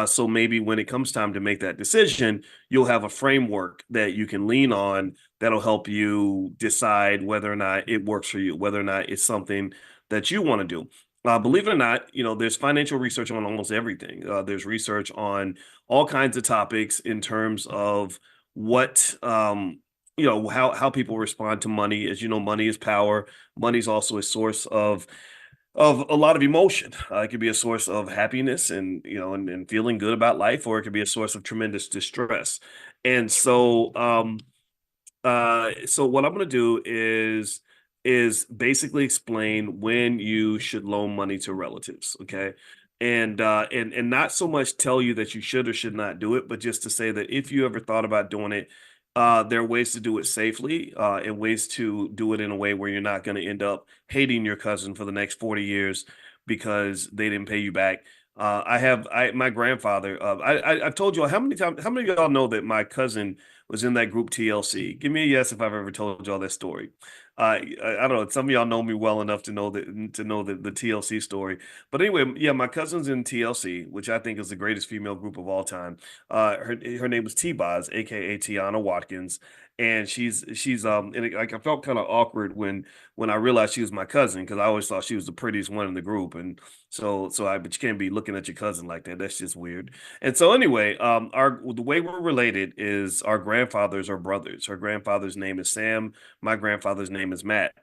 So maybe when it comes time to make that decision, you'll have a framework that you can lean on that'll help you decide whether or not it works for you, whether or not it's something that you want to do. Believe it or not, there's financial research on almost everything. There's research on all kinds of topics in terms of what how people respond to money. As you know, money is power. Money is also a source of a lot of emotion. It could be a source of happiness and and feeling good about life, or it could be a source of tremendous distress. And so what I'm going to do is basically explain when you should loan money to relatives, okay? And not so much tell you that you should or should not do it, but just to say that if you ever thought about doing it, there are ways to do it safely, and ways to do it in a way where you're not going to end up hating your cousin for the next 40 years because they didn't pay you back. My grandfather. I've told you all how many times. How many of y'all know that my cousin was in that group TLC? Give me a yes if I've ever told y'all that story. I don't know. Some of y'all know me well enough to know the TLC story. But anyway, yeah, my cousin's in TLC, which I think is the greatest female group of all time. Her name was T-Boz, aka Tiana Watkins, and like I felt kind of awkward when I realized she was my cousin because I always thought she was the prettiest one in the group, and but you can't be looking at your cousin like that. That's just weird. And so anyway, the way we're related is our grandfathers are brothers. Her grandfather's name is Sam. My grandfather's name is Matt.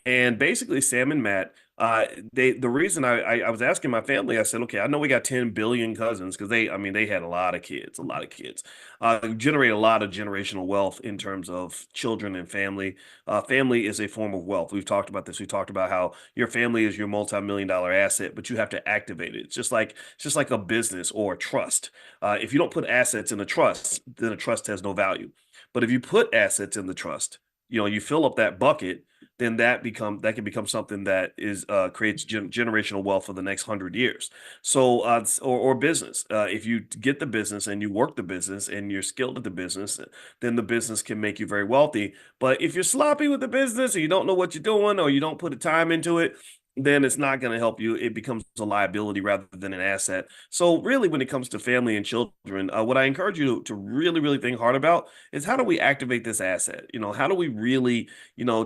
And basically, Sam and Matt, the reason I was asking my family, I said, okay, I know we got 10 billion cousins because I mean, they had a lot of kids, generate a lot of generational wealth in terms of children and family. Family is a form of wealth. We've talked about this. We talked about how your family is your multi-million dollar asset, but you have to activate it. It's just like a business or a trust. If you don't put assets in a trust, then a trust has no value. But if you put assets in the trust, you fill up that bucket, then that can become something that is creates generational wealth for the next 100 years. So or business. If you get the business and you work the business and you're skilled at the business, then the business can make you very wealthy. But if you're sloppy with the business or you don't know what you're doing or you don't put the time into it, then it's not going to help you. It becomes a liability rather than an asset. So really, when it comes to family and children, what I encourage you to really, really think hard about is how do we activate this asset? How do we really,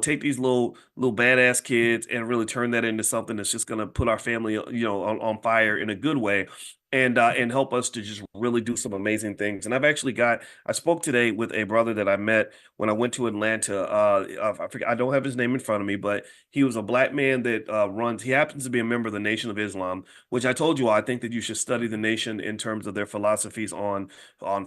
take these little badass kids and really turn that into something that's just going to put our family, on fire in a good way. And help us to just really do some amazing things. And I spoke today with a brother that I met when I went to Atlanta. I forget, I don't have his name in front of me, but he was a black man that he happens to be a member of the Nation of Islam, which I told you all, I think that you should study the nation in terms of their philosophies on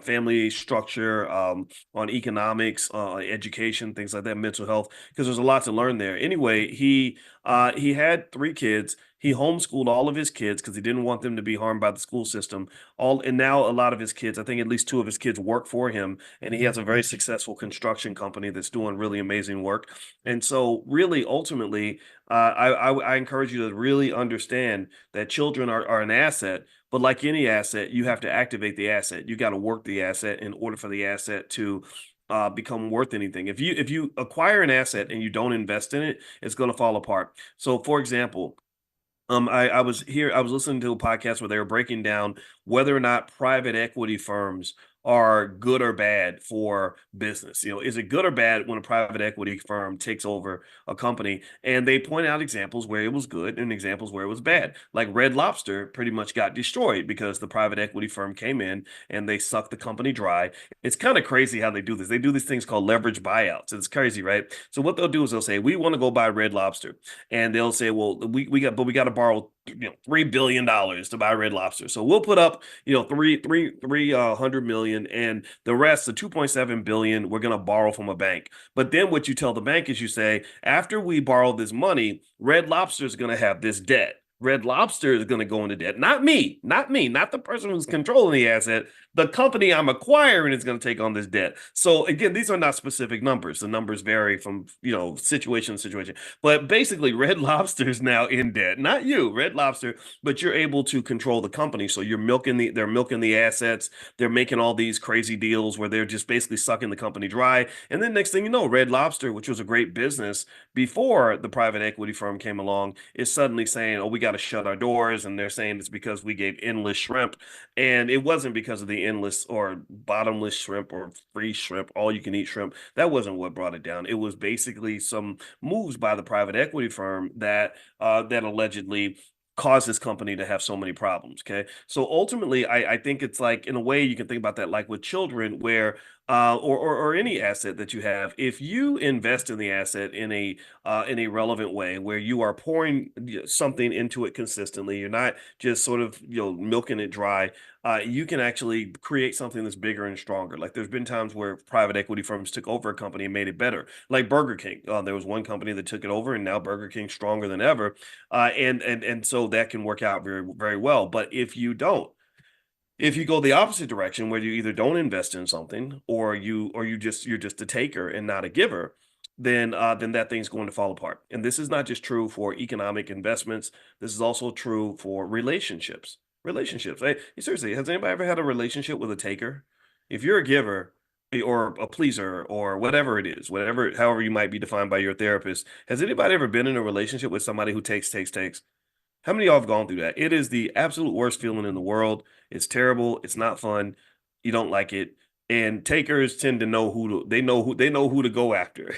family structure, on economics, education, things like that, mental health, because there's a lot to learn there. Anyway, he had 3 kids. He homeschooled all of his kids because he didn't want them to be harmed by the school system. And now a lot of his kids, I think at least 2 of his kids work for him, and he has a very successful construction company that's doing really amazing work. And so, really, ultimately, I encourage you to really understand that children are an asset, but like any asset, you have to activate the asset. You got to work the asset in order for the asset to become worth anything. If you acquire an asset and you don't invest in it, it's going to fall apart. So, for example, I was listening to a podcast where they were breaking down whether or not private equity firms are good or bad for business. Is it good or bad when a private equity firm takes over a company? And they point out examples where it was good and examples where it was bad. Like Red Lobster pretty much got destroyed because the private equity firm came in and they sucked the company dry. It's kind of crazy how they do this. They do these things called leverage buyouts. It's crazy, right? So what they'll do is they'll say, "We want to go buy Red Lobster." And they'll say, well, we got to borrow $3 billion to buy Red Lobster. So we'll put up, three hundred million, and the rest, the 2.7 billion, we're gonna borrow from a bank. But then what you tell the bank is you say, after we borrow this money, Red Lobster is gonna have this debt. Red Lobster is going to go into debt. Not the person who's controlling the asset. The company I'm acquiring is going to take on this debt. So again, these are not specific numbers. The numbers vary from, situation to situation. But basically, Red Lobster is now in debt. Not you, Red Lobster, but you're able to control the company. So they're milking the assets. They're making all these crazy deals where they're just basically sucking the company dry. And then next thing you know, Red Lobster, which was a great business before the private equity firm came along, is suddenly saying, "Oh, we got to shut our doors," and they're saying it's because we gave endless shrimp, and it wasn't because of the endless or bottomless shrimp or free shrimp, all you can eat shrimp. That wasn't what brought it down. It was basically some moves by the private equity firm that allegedly caused this company to have so many problems. Okay. So ultimately, I think it's like, in a way, you can think about that like with children, where or any asset that you have, if you invest in the asset in a relevant way, where you are pouring something into it consistently, you're not just sort of milking it dry. You can actually create something that's bigger and stronger. Like, there's been times where private equity firms took over a company and made it better, like Burger King. There was one company that took it over, and now Burger King's stronger than ever. And so that can work out very, very well. But if you go the opposite direction, where you either don't invest in something, or you're just a taker and not a giver, then that thing's going to fall apart. And this is not just true for economic investments. This is also true for relationships. Relationships. Hey, seriously, has anybody ever had a relationship with a taker? If you're a giver, or a pleaser, or whatever it is, however you might be defined by your therapist, has anybody ever been in a relationship with somebody who takes? How many of y'all have gone through that? It is the absolute worst feeling in the world. It's terrible. It's not fun. You don't like it. And takers tend to know they know who to go after.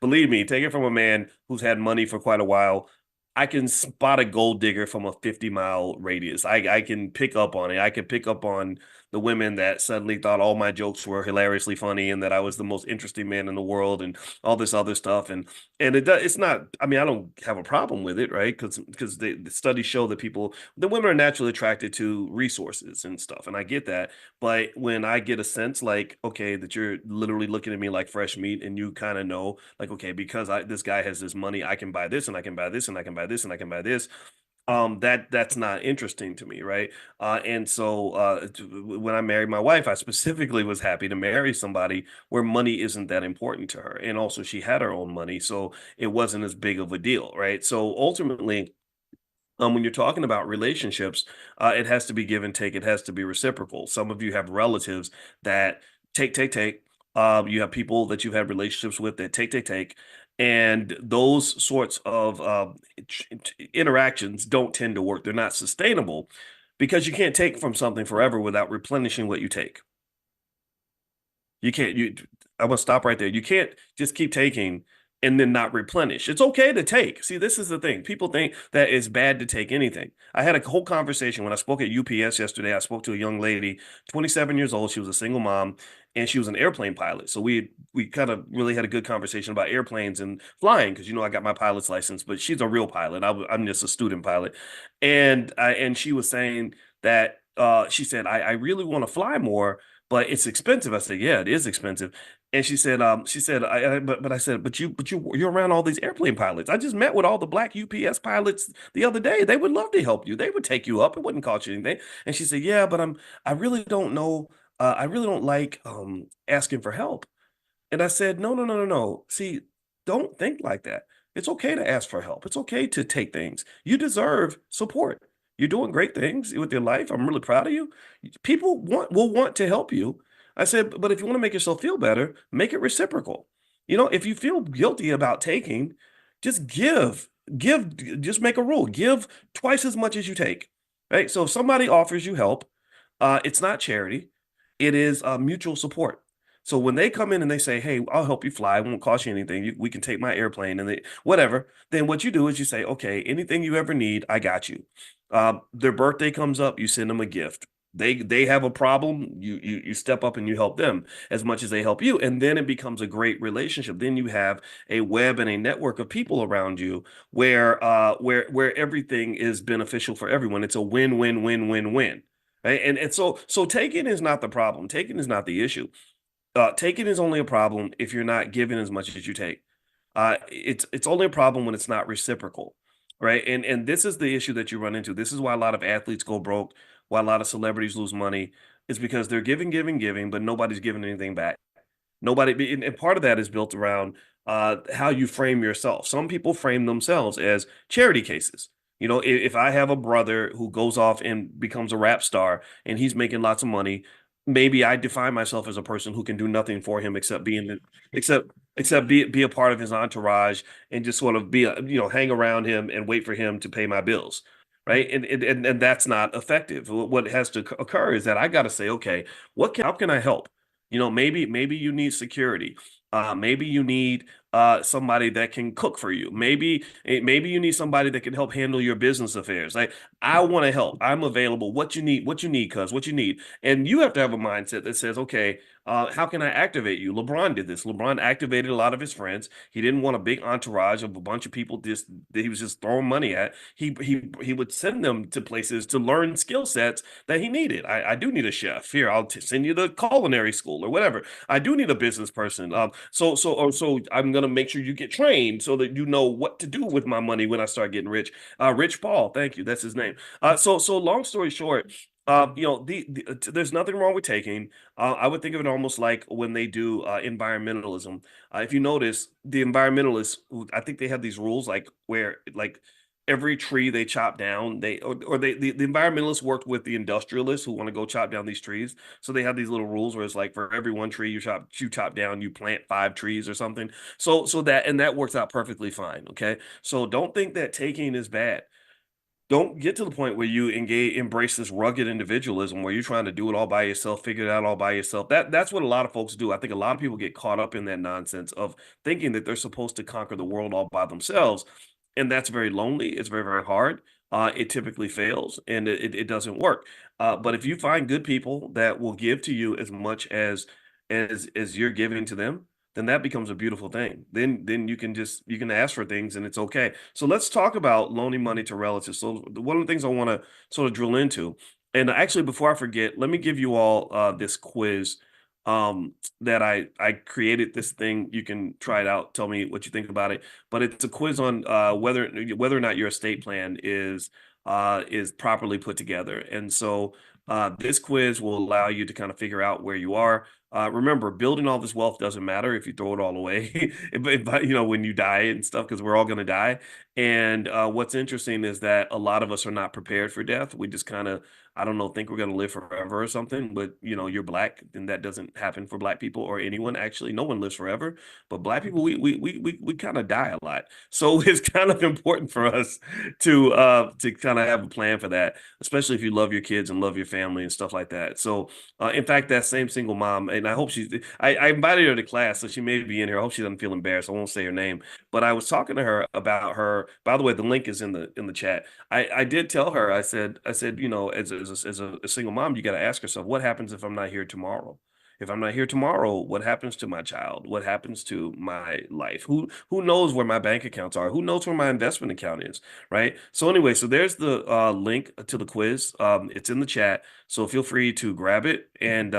Believe me, take it from a man who's had money for quite a while. I can spot a gold digger from a 50-mile radius. I can pick up on it. I can pick up on the women that suddenly thought all my jokes were hilariously funny, and that I was the most interesting man in the world, and all this other stuff. And it's not, I mean, I don't have a problem with it, right? Because the studies show that the women are naturally attracted to resources and stuff. And I get that. But when I get a sense like, okay, that you're literally looking at me like fresh meat, and you kind of know, like, okay, because this guy has this money, I can buy this, and I can buy this, and I can buy this, and I can buy this. That's not interesting to me, right? And so when I married my wife, I specifically was happy to marry somebody where money isn't that important to her, and also she had her own money, so it wasn't as big of a deal, right? So ultimately, when you're talking about relationships, it has to be give and take. It has to be reciprocal. Some of you have relatives that take. You have people that you've had relationships with that take. And those sorts of interactions don't tend to work. They're not sustainable, because you can't take from something forever without replenishing what you take. You can't, you, I'm gonna stop right there. You can't just keep taking and then not replenish. It's okay to take. See, this is the thing. People think that it's bad to take anything. I had a whole conversation when I spoke at UPS yesterday. I spoke to a young lady, 27 years old. She was a single mom, and she was an airplane pilot. So we kind of really had a good conversation about airplanes and flying, because I got my pilot's license, but she's a real pilot. I'm just a student pilot. And she was saying that she said, I really want to fly more, but it's expensive. I said, yeah, it is expensive. And she said, but I said, you're around all these airplane pilots. I just met with all the black UPS pilots the other day. They would love to help you. They would take you up. It wouldn't cost you anything. And she said, yeah, but I really don't know. I really don't like asking for help. And I said, no, no, no, no, no. See, don't think like that. It's okay to ask for help. It's okay to take things. You deserve support. You're doing great things with your life. I'm really proud of you. People will want to help you. I said, but if you want to make yourself feel better, make it reciprocal. If you feel guilty about taking, just give. Just make a rule. Give twice as much as you take. Right? So if somebody offers you help, it's not charity. It is mutual support. So when they come in and they say, "Hey, I'll help you fly. It won't cost you anything. We can take my airplane and whatever," then what you do is you say, "Okay, anything you ever need, I got you." Their birthday comes up, you send them a gift. They have a problem, you step up and you help them as much as they help you, and then it becomes a great relationship. Then you have a web and a network of people around you where everything is beneficial for everyone. It's a win-win-win-win-win. Right? And so taking is not the problem. Taking is not the issue. Taking is only a problem if you're not giving as much as you take. It's only a problem when it's not reciprocal, right? And this is the issue that you run into. This is why a lot of athletes go broke, why a lot of celebrities lose money, is because they're giving, giving, giving, but nobody's giving anything back. Nobody, and part of that is built around how you frame yourself. Some people frame themselves as charity cases. If I have a brother who goes off and becomes a rap star and he's making lots of money, maybe I define myself as a person who can do nothing for him except be a part of his entourage and just sort of hang around him and wait for him to pay my bills. Right. And that's not effective. What has to occur is that I got to say, okay, how can I help? Maybe you need security. Maybe you need somebody that can cook for you. Maybe you need somebody that can help handle your business affairs. Like, I want to help. I'm available. What you need, cuz what you need. And you have to have a mindset that says, okay, how can I activate you? LeBron did this. LeBron activated a lot of his friends. He didn't want a big entourage of a bunch of people just that he was just throwing money at. He would send them to places to learn skill sets that he needed. I do need a chef. Here, I'll send you to culinary school or whatever. I do need a business person. So I'm gonna make sure you get trained so that you know what to do with my money when I start getting rich. Rich Paul, thank you. That's his name. So long story short, there's nothing wrong with taking. I would think of it almost like when they do environmentalism. If you notice, the environmentalists, I think they have these rules like where like every tree they chop down, the environmentalists worked with the industrialists who want to go chop down these trees. So they have these little rules where it's like for every one tree you chop down, you plant five trees or something. So that works out perfectly fine. Okay. So don't think that taking is bad. Don't get to the point where you embrace this rugged individualism where you're trying to do it all by yourself, figure it out all by yourself. That's what a lot of folks do. I think a lot of people get caught up in that nonsense of thinking that they're supposed to conquer the world all by themselves, and that's very lonely. It's very, very hard. It typically fails, and it doesn't work. But if you find good people that will give to you as much as you're giving to them, then that becomes a beautiful thing. Then you can ask for things and it's okay. So let's talk about loaning money to relatives. So one of the things I want to sort of drill into, and actually before I forget, let me give you all this quiz that I created this thing. You can try it out. Tell me what you think about it. But it's a quiz on whether or not your estate plan is properly put together. And so this quiz will allow you to kind of figure out where you are. Remember, building all this wealth doesn't matter if you throw it all away, when you die and stuff, because we're all going to die. And what's interesting is that a lot of us are not prepared for death. We just kind of, I don't know, think we're going to live forever or something. But you're black, and that doesn't happen for black people or anyone. Actually, no one lives forever. But black people, we kind of die a lot. So it's kind of important for us to kind of have a plan for that, especially if you love your kids and love your family and stuff like that. So in fact, that same single mom, and I hope I invited her to class, so she may be in here. I hope she doesn't feel embarrassed. I won't say her name, but I was talking to her about her. By the way, the link is in the chat. I did tell her, I said, as a single mom, you got to ask yourself, what happens if I'm not here tomorrow? If I'm not here tomorrow, what happens to my child? What happens to my life? Who knows where my bank accounts are? Who knows where my investment account is? Right. So anyway, so there's the link to the quiz. It's in the chat. So feel free to grab it and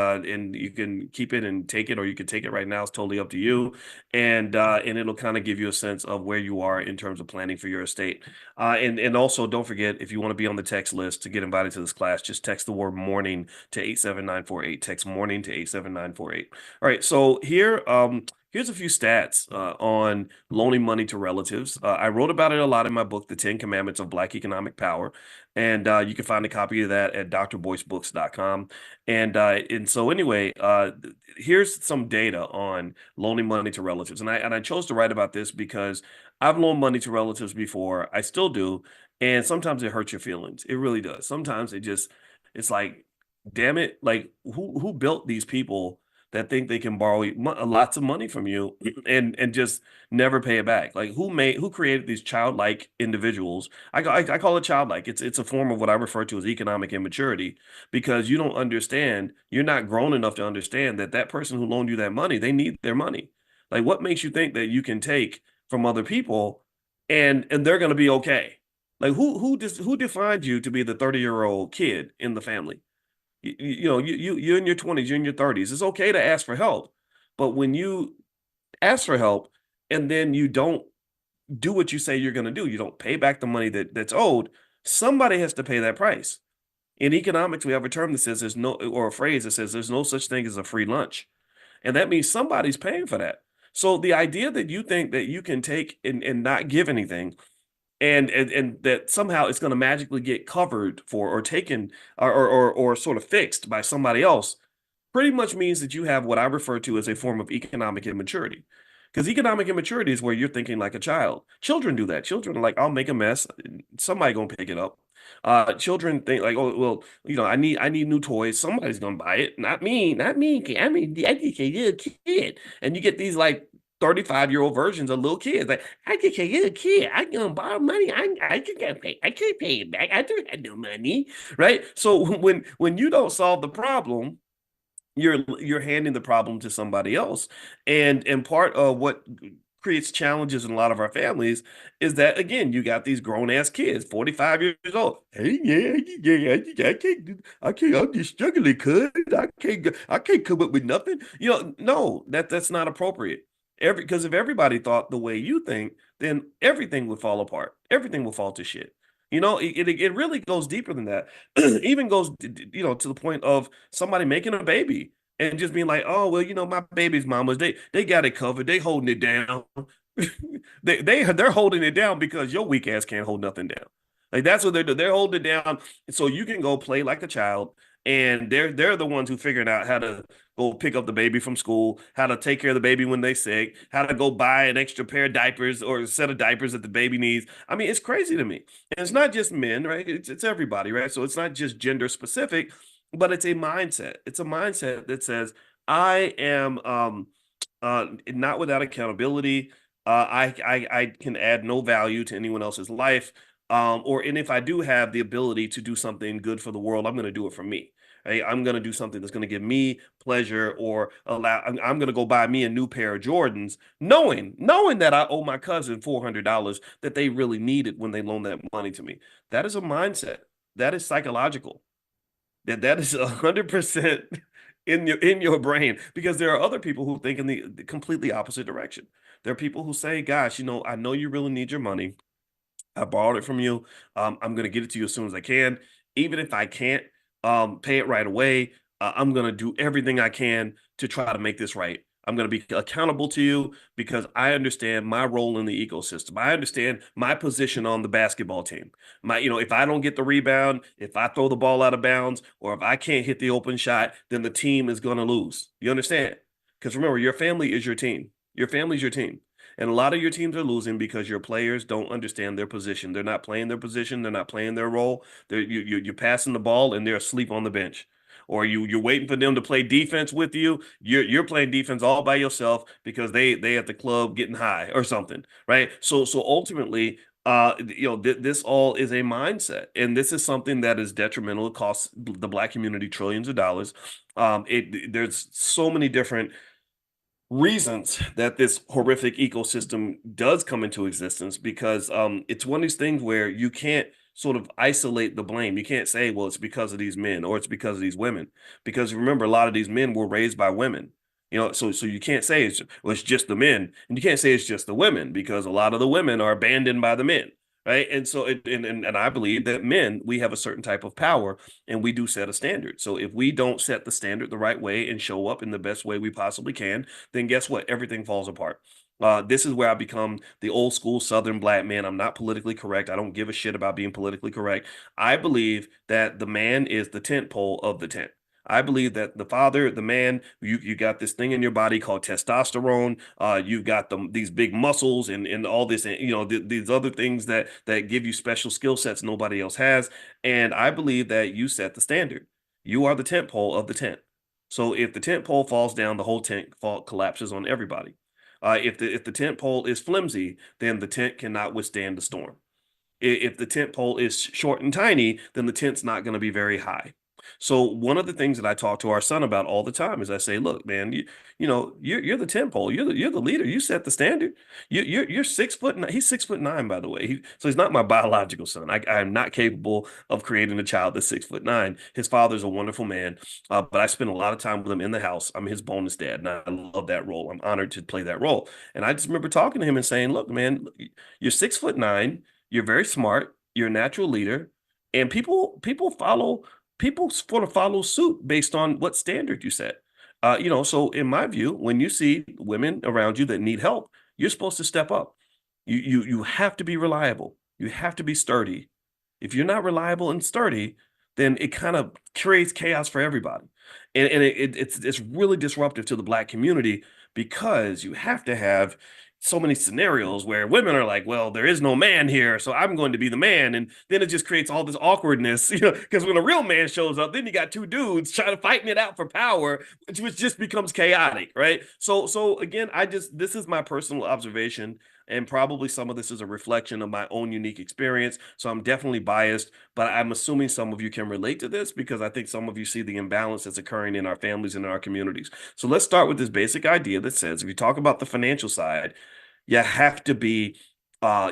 you can keep it and take it, or you can take it right now. It's totally up to you. And it'll kind of give you a sense of where you are in terms of planning for your estate. And also don't forget, if you want to be on the text list to get invited to this class, just text the word morning to 87948. Text morning to 87948. All right. So here's a few stats on loaning money to relatives. I wrote about it a lot in my book, The 10 Commandments of Black Economic Power. And you can find a copy of that at drboycebooks.com. And so anyway, here's some data on loaning money to relatives. And I chose to write about this because I've loaned money to relatives before. I still do. And sometimes it hurts your feelings. It really does. Sometimes it's like, damn it, like who built these people that think they can borrow lots of money from you and just never pay it back. Like who created these childlike individuals? I call it childlike. It's a form of what I refer to as economic immaturity because you don't understand. You're not grown enough to understand that that person who loaned you that money, they need their money. Like what makes you think that you can take from other people and they're going to be okay? Like who defined you to be the 30-year-old kid in the family? You're in your 20s, you're in your 30s. It's okay to ask for help. But when you ask for help and then you don't do what you say you're going to do, you don't pay back the money that's owed, somebody has to pay that price. In economics, we have a term that says there's no, or a phrase that says there's no such thing as a free lunch. And that means somebody's paying for that. So the idea that you think that you can take and not give anything and that somehow it's going to magically get covered for or taken or sort of fixed by somebody else pretty much means that you have what I refer to as a form of economic immaturity. Because economic immaturity is where you're thinking like a child. Children do that. Children are like, I'll make a mess. Somebody gonna pick it up. Children think like, oh well, I need new toys. Somebody's gonna buy it. Not me. Not me. I mean, I just a little kid. And you get these like 35-year-old versions of little kids. Like, I just a little kid. I gonna borrow money. I just gotta pay. I can't pay it back. I don't have no money. Right. So when you don't solve the problem, you're handing the problem to somebody else, and part of what creates challenges in a lot of our families is that again you got these grown ass kids 45 years old. Hey, yeah, I can't, I'm just struggling, cuz I can't come up with nothing. No, that's not appropriate. Because if everybody thought the way you think, then everything would fall apart, everything will fall to shit. It really goes deeper than that. Even goes to the point of somebody making a baby and just being like, oh well, my baby's mamas, they got it covered, they holding it down. They're holding it down because your weak ass can't hold nothing down. Like that's what they're doing. They're holding it down so you can go play like a child, and they're the ones who figuring out how to go pick up the baby from school, how to take care of the baby when they sick, how to go buy an extra pair of diapers or a set of diapers that the baby needs. I mean, it's crazy to me. And it's not just men, right? It's everybody, right? So it's not just gender specific, but it's a mindset. It's a mindset that says, I am not without accountability. I can add no value to anyone else's life. And if I do have the ability to do something good for the world, I'm going to do it for me. Right? I'm going to do something that's going to give me pleasure or I'm going to go buy me a new pair of Jordans, knowing that I owe my cousin $400 that they really needed when they loaned that money to me. That is a mindset. That is psychological. That is 100% in your brain because there are other people who think in the completely opposite direction. There are people who say, "Gosh, I know you really need your money. I borrowed it from you. I'm going to get it to you as soon as I can. Even if I can't pay it right away, I'm going to do everything I can to try to make this right. I'm going to be accountable to you because I understand my role in the ecosystem. I understand my position on the basketball team. If I don't get the rebound, if I throw the ball out of bounds, or if I can't hit the open shot, then the team is going to lose. You understand? Because remember, your family is your team. Your family's your team. And a lot of your teams are losing because your players don't understand their position. They're not playing their position. They're not playing their role. You're passing the ball and they're asleep on the bench. Or you're waiting for them to play defense with you. You're playing defense all by yourself because they at the club getting high or something, right? So ultimately, this all is a mindset, and this is something that is detrimental. It costs the Black community trillions of dollars. There's so many different reasons that this horrific ecosystem does come into existence because it's one of these things where you can't sort of isolate the blame. You can't say, well, it's because of these men or it's because of these women. Because remember, a lot of these men were raised by women. So you can't say it's just the men, and you can't say it's just the women because a lot of the women are abandoned by the men, right? And so and I believe that men, we have a certain type of power and we do set a standard. So if we don't set the standard the right way and show up in the best way we possibly can, then guess what? Everything falls apart. This is where I become the old school Southern black man. I'm not politically correct. I don't give a shit about being politically correct. I believe that the man is the tent pole of the tent. I believe that the father, the man, you got this thing in your body called testosterone. You've got these big muscles and all this, and these other things that give you special skill sets nobody else has. And I believe that you set the standard. You are the tent pole of the tent. So if the tent pole falls down, the whole collapses on everybody. If the tent pole is flimsy, then the tent cannot withstand the storm. If the tent pole is short and tiny, then the tent's not going to be very high. So one of the things that I talk to our son about all the time is I say, look, man, you're the tent pole. You're the leader. You set the standard. You're 6 foot. He's 6'9", by the way. So he's not my biological son. I'm not capable of creating a child that's 6'9". His father's a wonderful man, but I spend a lot of time with him in the house. I'm his bonus dad, and I love that role. I'm honored to play that role. And I just remember talking to him and saying, look, man, you're 6'9". You're very smart. You're a natural leader, and people sort of follow suit based on what standard you set. So in my view, when you see women around you that need help, you're supposed to step up. You have to be reliable. You have to be sturdy. If you're not reliable and sturdy, then it kind of creates chaos for everybody, and it's really disruptive to the Black community because you have to have so many scenarios where women are like, well, there is no man here, so I'm going to be the man. And then it just creates all this awkwardness, because when a real man shows up, then you got two dudes trying to fighting it out for power, which just becomes chaotic, right? So again, this is my personal observation. And probably some of this is a reflection of my own unique experience. So I'm definitely biased, but I'm assuming some of you can relate to this because I think some of you see the imbalance that's occurring in our families and in our communities. So let's start with this basic idea that says if you talk about the financial side, you have to be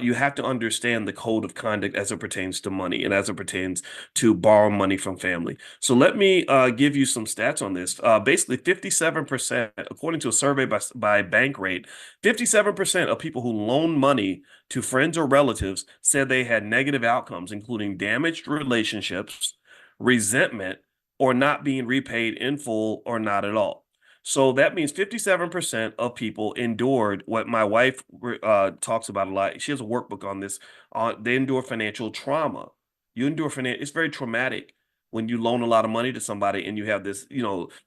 you have to understand the code of conduct as it pertains to money and as it pertains to borrow money from family. So let me give you some stats on this. Basically, 57%, according to a survey by Bankrate, 57% of people who loan money to friends or relatives said they had negative outcomes, including damaged relationships, resentment, or not being repaid in full or not at all. So that means 57% of people endured what my wife talks about a lot. She has a workbook on this. They endure financial trauma. You endure financial, it's very traumatic when you loan a lot of money to somebody and you have this,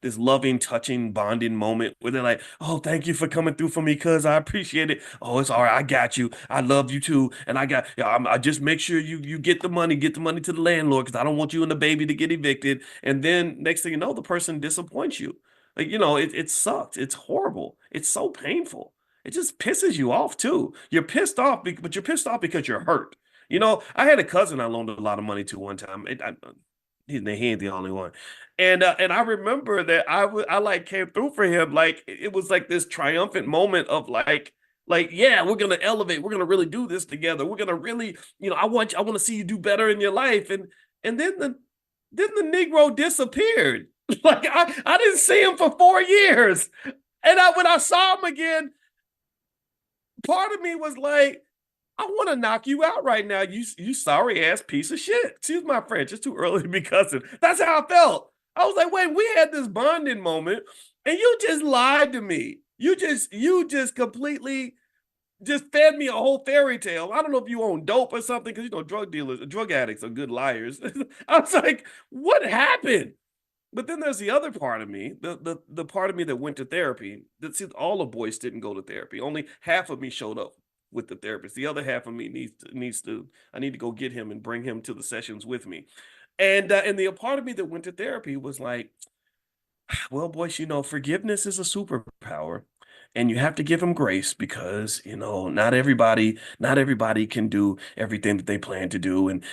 this loving, touching, bonding moment where they're like, oh, thank you for coming through for me, cuz I appreciate it. Oh, it's all right. I got you. I love you too. And I just make sure you get the money to the landlord because I don't want you and the baby to get evicted. And then next thing you know, the person disappoints you. Like, it sucks. It's horrible. It's so painful. It just pisses you off too. You're pissed off, but you're pissed off because you're hurt. I had a cousin I loaned a lot of money to one time. He ain't the only one. And I remember that I like came through for him. Like it was like this triumphant moment of like, yeah, we're gonna elevate. We're gonna really do this together. We're gonna really, I want to see you do better in your life. And then the Negro disappeared. Like I didn't see him for 4 years. And when I saw him again, part of me was like, I want to knock you out right now. You sorry ass piece of shit. Excuse my French. It's too early to be cussing. That's how I felt. I was like, wait, we had this bonding moment, and you just lied to me. You just completely just fed me a whole fairy tale. I don't know if you own dope or something, because drug addicts are good liars. I was like, what happened? But then there's the other part of me, the part of me that went to therapy. That see, all of Boyce didn't go to therapy. Only half of me showed up with the therapist. The other half of me needs to. I need to go get him and bring him to the sessions with me. And the part of me that went to therapy was like, well, Boyce, forgiveness is a superpower, and you have to give them grace because not everybody can do everything that they plan to do, and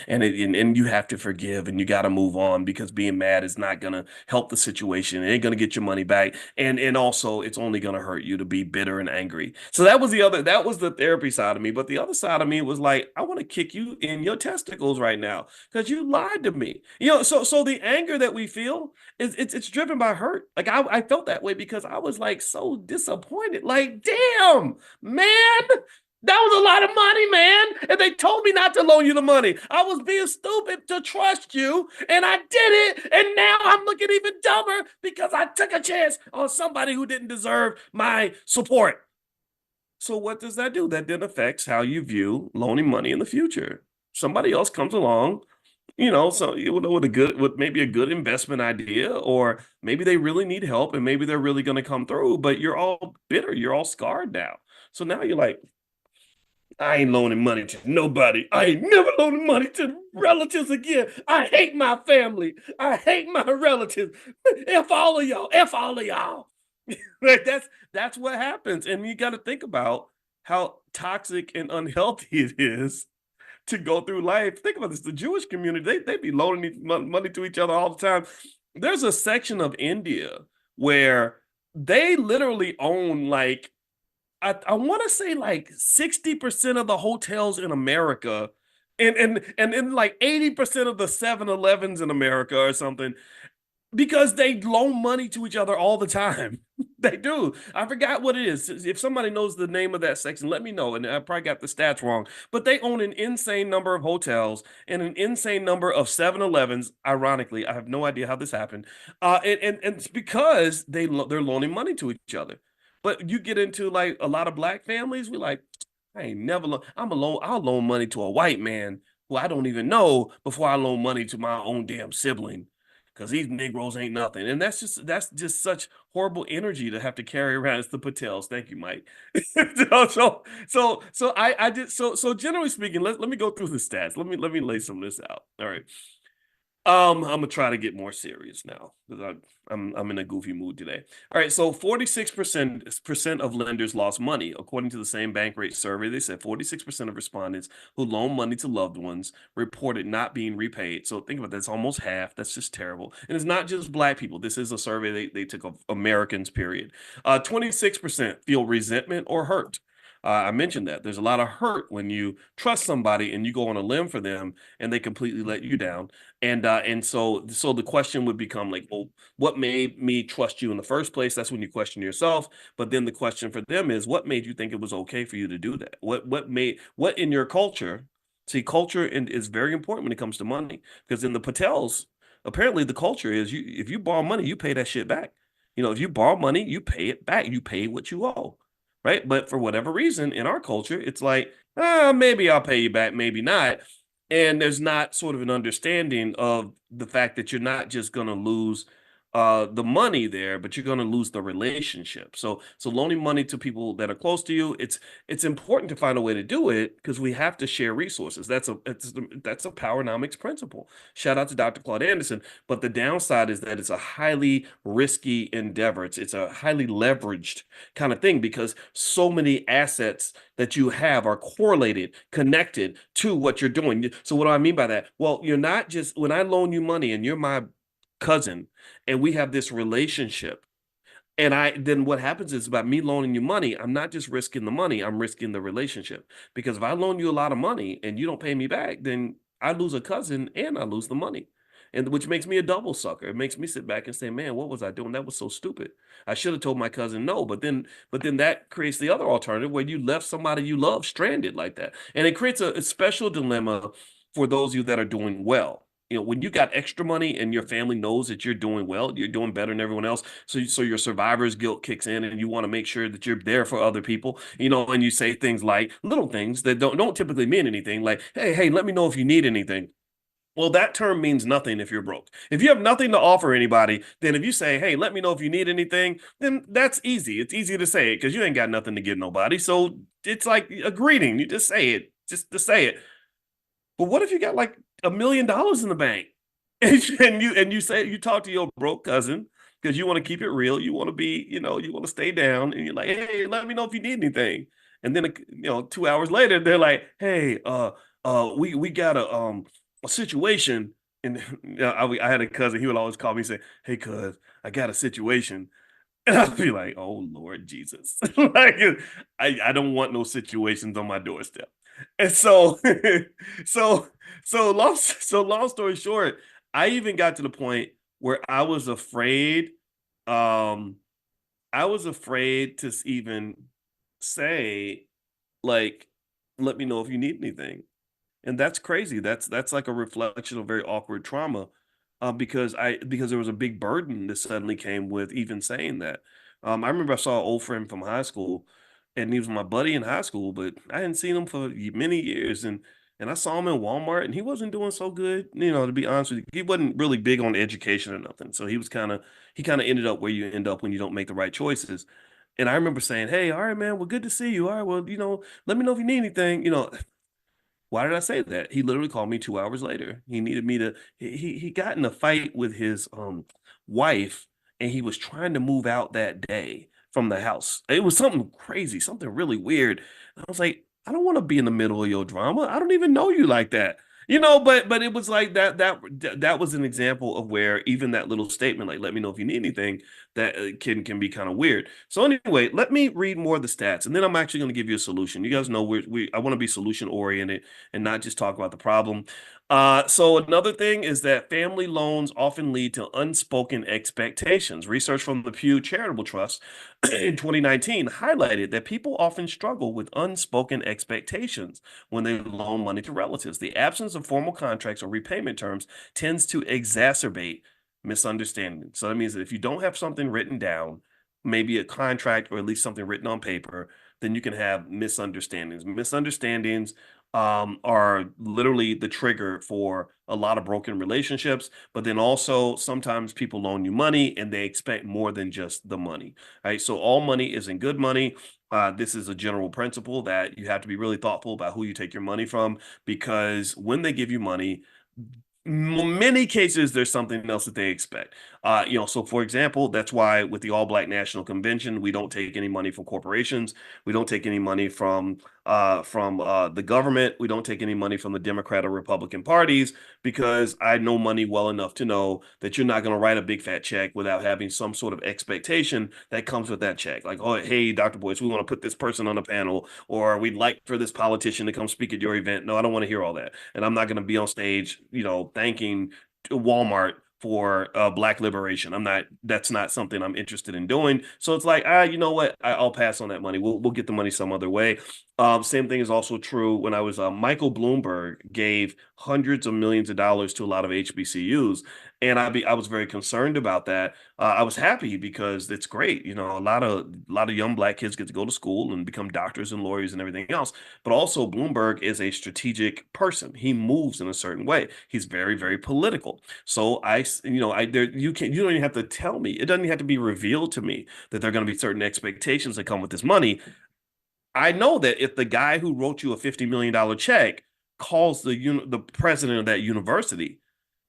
you have to forgive, and you got to move on because being mad is not gonna help the situation. It ain't gonna get your money back, and also it's only gonna hurt you to be bitter and angry. So that was the therapy side of me, but the other side of me was like, I want to kick you in your testicles right now because you lied to me. So the anger that we feel it's driven by hurt. Like I felt that way because I was like so disappointed. Like, damn, man, that was a lot of money, man. And they told me not to loan you the money. I was being stupid to trust you, and I did it. And now I'm looking even dumber because I took a chance on somebody who didn't deserve my support. So what does that do? That then affects how you view loaning money in the future. Somebody else comes along, so with maybe a good investment idea, or maybe they really need help and maybe they're really going to come through, but you're all bitter, you're all scarred now. So now you're like, I ain't loaning money to nobody. I ain't never loaning money to relatives again. I hate my family. I hate my relatives. F all of y'all. F all of y'all. Like that's what happens. And you got to think about how toxic and unhealthy it is to go through life. Think about this. The Jewish community, they be loaning money to each other all the time. There's a section of India where they literally own like I want to say like 60% of the hotels in America and in like 80% of the 7-Elevens in America or something because they loan money to each other all the time. They do. I forgot what it is. If somebody knows the name of that section, let me know. And I probably got the stats wrong. But they own an insane number of hotels and an insane number of 7-Elevens. Ironically, I have no idea how this happened. And it's because they're loaning money to each other. But you get into like a lot of black families, we like, I ain't never loan. I'll loan money to a white man who I don't even know before I loan money to my own damn sibling because these Negroes ain't nothing. And that's just such horrible energy to have to carry around. It's the Patels. Thank you, Mike. I did so generally speaking, let me go through the stats. Let me lay some of this out. All right. I'm gonna try to get more serious now because I'm in a goofy mood today. All right, so 46% of lenders lost money, according to the same bank rate survey. They said 46% of respondents who loan money to loved ones reported not being repaid. So think about that; it's almost half. That's just terrible. And it's not just black people. This is a survey they took of Americans. Period. 26% feel resentment or hurt. I mentioned that there's a lot of hurt when you trust somebody and you go on a limb for them and they completely let you down. And so the question would become like, well, what made me trust you in the first place? That's when you question yourself. But then the question for them is, what made you think it was okay for you to do that? What in your culture? See, culture is very important when it comes to money because in the Patels, apparently the culture is you if you borrow money, you pay that shit back. If you borrow money, you pay it back. You pay what you owe, right? But for whatever reason, in our culture, it's like, maybe I'll pay you back, maybe not. And there's not sort of an understanding of the fact that you're not just going to lose the money there, but you're going to lose the relationship. So loaning money to people that are close to you, it's important to find a way to do it because we have to share resources. That's a powernomics principle. Shout out to Dr. Claude Anderson. But the downside is that it's a highly risky endeavor. It's a highly leveraged kind of thing because so many assets that you have are correlated, connected to what you're doing. So what do I mean by that? Well, you're not just when I loan you money and you're my cousin and we have this relationship and then what happens is by me loaning you money, I'm not just risking the money, I'm risking the relationship. Because if I loan you a lot of money and you don't pay me back, then I lose a cousin and I lose the money. And which makes me a double sucker. It makes me sit back and say, man, what was I doing? That was so stupid. I should have told my cousin no. But then that creates the other alternative where you left somebody you love stranded like that. And it creates a special dilemma for those of you that are doing well. When you got extra money and your family knows that you're doing well, you're doing better than everyone else. So your survivor's guilt kicks in and you want to make sure that you're there for other people, and you say things like little things that don't typically mean anything like, hey, let me know if you need anything. Well, that term means nothing if you're broke. If you have nothing to offer anybody, then if you say, hey, let me know if you need anything, then that's easy. It's easy to say it because you ain't got nothing to give nobody. So it's like a greeting. You just say it, just to say it. But what if you got like $1 million in the bank and you say you talk to your broke cousin because you want to keep it real, you want to be, you want to stay down, and you're like, hey, let me know if you need anything. And then 2 hours later, they're like, hey, we got a situation, and I had a cousin. He would always call me and say, hey, cuz, I got a situation. And I'd be like, oh Lord Jesus. Like I don't want no situations on my doorstep. And so so long story short, I even got to the point where um I was afraid to even say like let me know if you need anything. And that's crazy. That's like a reflection of very awkward trauma, because there was a big burden that suddenly came with even saying that. I remember I saw an old friend from high school, and he was my buddy in high school, but I hadn't seen him for many years, and I saw him in Walmart, and he wasn't doing so good. To be honest with you, he wasn't really big on education or nothing. So he kind of ended up where you end up when you don't make the right choices. And I remember saying, "Hey, all right, man, well, good to see you. All right, well, let me know if you need anything." Why did I say that? He literally called me 2 hours later. He needed me to. He got in a fight with his wife, and he was trying to move out that day from the house. It was something crazy, something really weird. I was like, I don't want to be in the middle of your drama. I don't even know you like that. But it was like that was an example of where even that little statement, like, let me know if you need anything, that can be kind of weird. So anyway, let me read more of the stats, and then I'm actually going to give you a solution. You guys know we I want to be solution oriented and not just talk about the problem. So another thing is that family loans often lead to unspoken expectations. Research from the Pew Charitable Trust in 2019 highlighted that people often struggle with unspoken expectations when they loan money to relatives. The absence of formal contracts or repayment terms tends to exacerbate misunderstanding. So that means that if you don't have something written down, maybe a contract or at least something written on paper, then you can have misunderstandings. Misunderstandings are literally the trigger for a lot of broken relationships. But then also sometimes people loan you money and they expect more than just the money. Right. So all money isn't good money. This is a general principle that you have to be really thoughtful about who you take your money from, because when they give you money, many cases there's something else that they expect. So for example, that's why with the All Black National Convention, we don't take any money from corporations. We don't take any money from the government. We don't take any money from the Democrat or Republican parties, because I know money well enough to know that you're not going to write a big fat check without having some sort of expectation that comes with that check. Like, oh, hey, Dr. Boyce, we want to put this person on a panel, or we'd like for this politician to come speak at your event. No, I don't want to hear all that. And I'm not going to be on stage, thanking Walmart for black liberation. That's not something I'm interested in doing. So it's like, you know what? I'll pass on that money. We'll get the money some other way. Same thing is also true when I was Michael Bloomberg gave hundreds of millions of dollars to a lot of HBCUs, and I was very concerned about that. I was happy because it's great. A lot of young black kids get to go to school and become doctors and lawyers and everything else. But also Bloomberg is a strategic person. He moves in a certain way. He's very, very political. So you don't even have to tell me. It doesn't have to be revealed to me that there are going to be certain expectations that come with this money. I know that if the guy who wrote you a $50 million check calls the president of that university,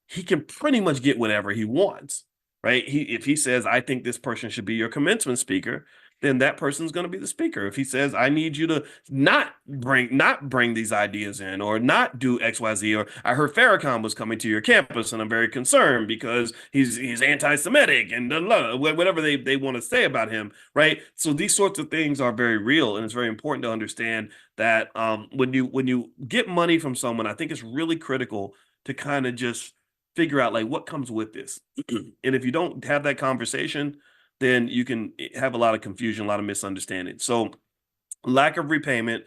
he can pretty much get whatever he wants, right? If he says, I think this person should be your commencement speaker, then that person's going to be the speaker. If he says, I need you to not bring these ideas in, or not do XYZ, or I heard Farrakhan was coming to your campus and I'm very concerned because he's anti-Semitic and whatever they want to say about him, right? So these sorts of things are very real, and it's very important to understand that when you get money from someone, I think it's really critical to kind of just figure out like what comes with this. And if you don't have that conversation, then you can have a lot of confusion, a lot of misunderstanding. So lack of repayment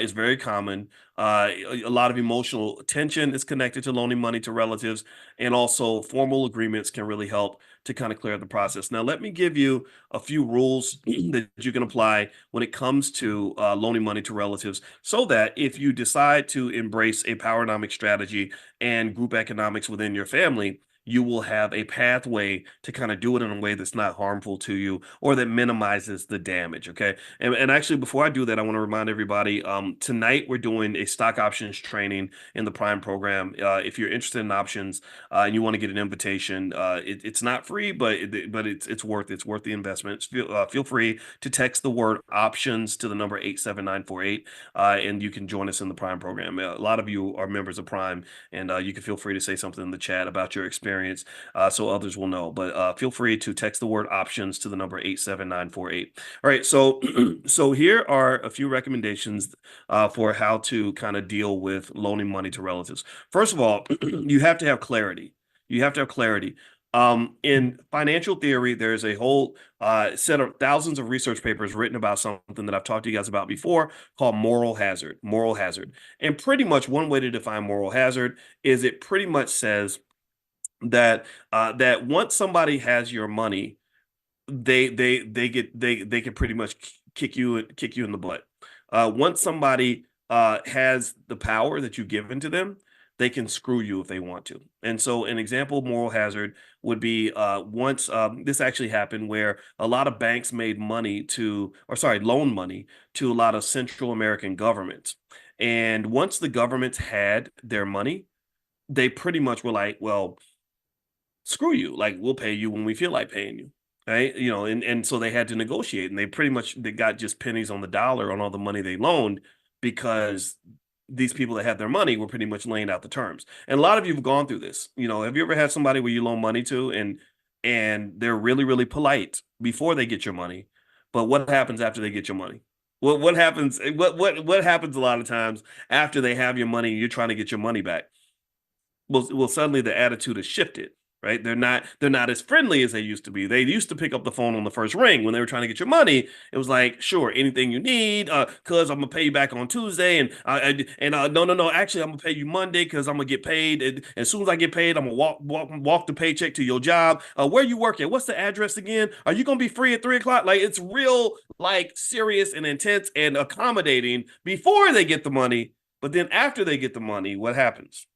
is very common. A lot of emotional tension is connected to loaning money to relatives, and also formal agreements can really help to kind of clear the process. Now, let me give you a few rules that you can apply when it comes to loaning money to relatives, so that if you decide to embrace a power strategy and group economics within your family, you will have a pathway to kind of do it in a way that's not harmful to you or that minimizes the damage. Okay. And actually, before I do that, I want to remind everybody tonight we're doing a stock options training in the Prime program. If you're interested in options and you want to get an invitation, it's not free, but it's worth the investment. Feel free to text the word options to the number 87948, and you can join us in the Prime program. A lot of you are members of Prime, and you can feel free to say something in the chat about your experience, so others will know. But feel free to text the word options to the number 87948. All right, so so here are a few recommendations for how to kind of deal with loaning money to relatives. First of all, you have to have clarity. You have to have clarity. In financial theory, there's a whole set of thousands of research papers written about something that I've talked to you guys about before, called moral hazard. Moral hazard. And pretty much one way to define moral hazard is it pretty much says that once somebody has your money, they can pretty much kick you in the butt. Once somebody has the power that you've given to them, they can screw you if they want to. And so, an example of moral hazard would be once this actually happened where a lot of banks made money to, or sorry, loan money to a lot of Central American governments. And once the governments had their money, they pretty much were like, well, screw you. Like, we'll pay you when we feel like paying you. Right. And so they had to negotiate, and they got just pennies on the dollar on all the money they loaned because these people that had their money were pretty much laying out the terms. And a lot of you have gone through this. Have you ever had somebody where you loan money to and they're really, really polite before they get your money, but what happens after they get your money? What happens? What happens a lot of times after they have your money and you're trying to get your money back? Well, suddenly the attitude has shifted, right? They're not as friendly as they used to be. They used to pick up the phone on the first ring when they were trying to get your money. It was like, sure, anything you need, cuz I'm gonna pay you back on Tuesday, and no, no, no, actually I'm gonna pay you Monday because I'm gonna get paid. And as soon as I get paid, I'm gonna walk the paycheck to your job. Where you working? What's the address again? Are you gonna be free at 3 o'clock? Like, it's real, like, serious and intense and accommodating before they get the money. But then after they get the money, what happens?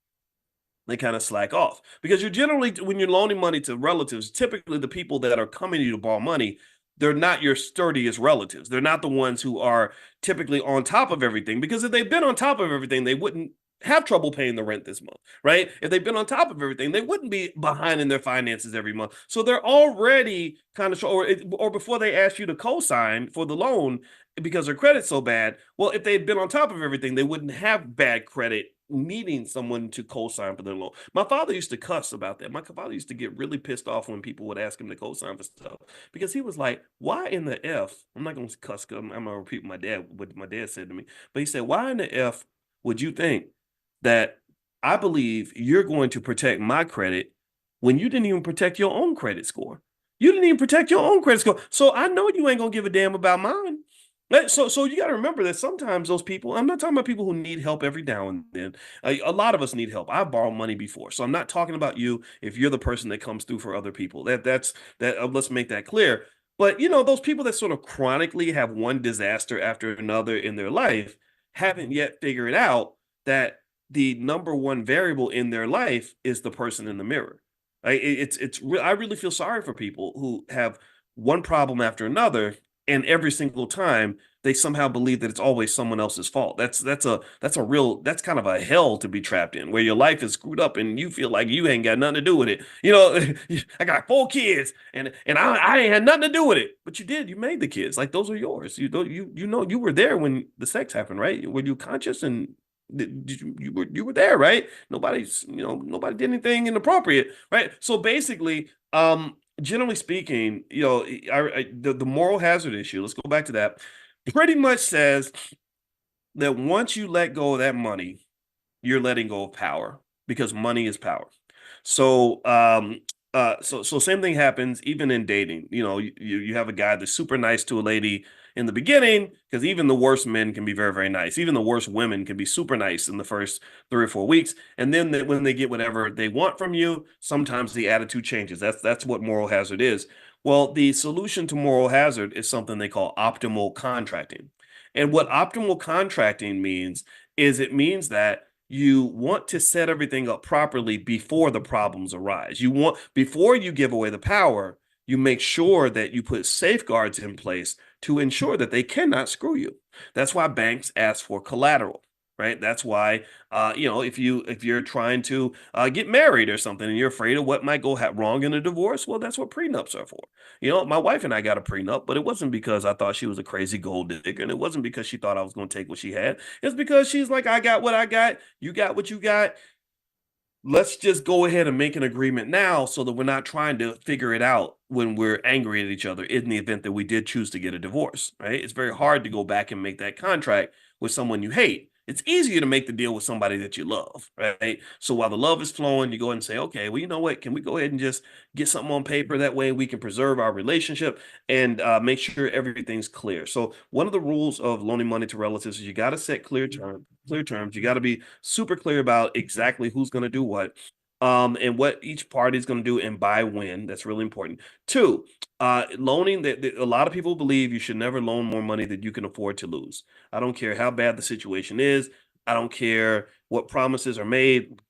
They kind of slack off because you're generally, when you're loaning money to relatives, typically the people that are coming to you to borrow money, they're not your sturdiest relatives. They're not the ones who are typically on top of everything, because if they've been on top of everything, they wouldn't have trouble paying the rent this month, right? If they've been on top of everything, they wouldn't be behind in their finances every month. So they're already kind of, or before they ask you to co-sign for the loan because their credit's so bad. Well, if they'd been on top of everything, they wouldn't have bad credit needing someone to co-sign for their loan. My father used to cuss about that. My father used to get really pissed off when people would ask him to co-sign for stuff, because he was like, "Why in the f?" I'm not going to cuss. I'm going to repeat what my dad said to me, but he said, "Why in the f would you think that I believe you're going to protect my credit when you didn't even protect your own credit score? You didn't even protect your own credit score. So I know you ain't gonna give a damn about mine." So you got to remember that sometimes those people, I'm not talking about people who need help every now and then. A lot of us need help. I've borrowed money before, so I'm not talking about you if you're the person that comes through for other people. That's that. Let's make that clear. But those people that sort of chronically have one disaster after another in their life haven't yet figured out that the number one variable in their life is the person in the mirror. I really feel sorry for people who have one problem after another, and every single time they somehow believe that it's always someone else's fault. That's kind of a hell to be trapped in, where your life is screwed up and you feel like you ain't got nothing to do with it. I got 4 kids and I ain't had nothing to do with it, but you did. You made the kids. Like, those are yours. You were there when the sex happened, right? Were you conscious and you were there, right? Nobody did anything inappropriate, right? So basically, generally speaking, the moral hazard issue, let's go back to that, pretty much says that once you let go of that money, you're letting go of power, because money is power. So same thing happens even in dating. You have a guy that's super nice to a lady in the beginning, because even the worst men can be very, very nice. Even the worst women can be super nice in the first 3 or 4 weeks, and then when they get whatever they want from you, sometimes the attitude changes. That's what moral hazard is. Well, the solution to moral hazard is something they call optimal contracting. And what optimal contracting means is, it means that you want to set everything up properly before the problems arise. Before you give away the power, you make sure that you put safeguards in place to ensure that they cannot screw you. That's why banks ask for collateral, right? That's why, if you're trying to get married or something and you're afraid of what might go wrong in a divorce, well, that's what prenups are for. My wife and I got a prenup, but it wasn't because I thought she was a crazy gold digger, and it wasn't because she thought I was going to take what she had. It's because she's like, I got what I got, you got what you got. Let's just go ahead and make an agreement now, so that we're not trying to figure it out when we're angry at each other in the event that we did choose to get a divorce, right? It's very hard to go back and make that contract with someone you hate. It's easier to make the deal with somebody that you love, right? So while the love is flowing, you go ahead and say, okay, well, you know what? Can we go ahead and just get something on paper? That way we can preserve our relationship and make sure everything's clear. So one of the rules of loaning money to relatives is you got to set clear terms. You got to be super clear about exactly who's going to do what, and what each party is going to do and by when. That's really important. Two, loaning, that a lot of people believe you should never loan more money than you can afford to lose. I don't care how bad the situation is. I don't care what promises are made.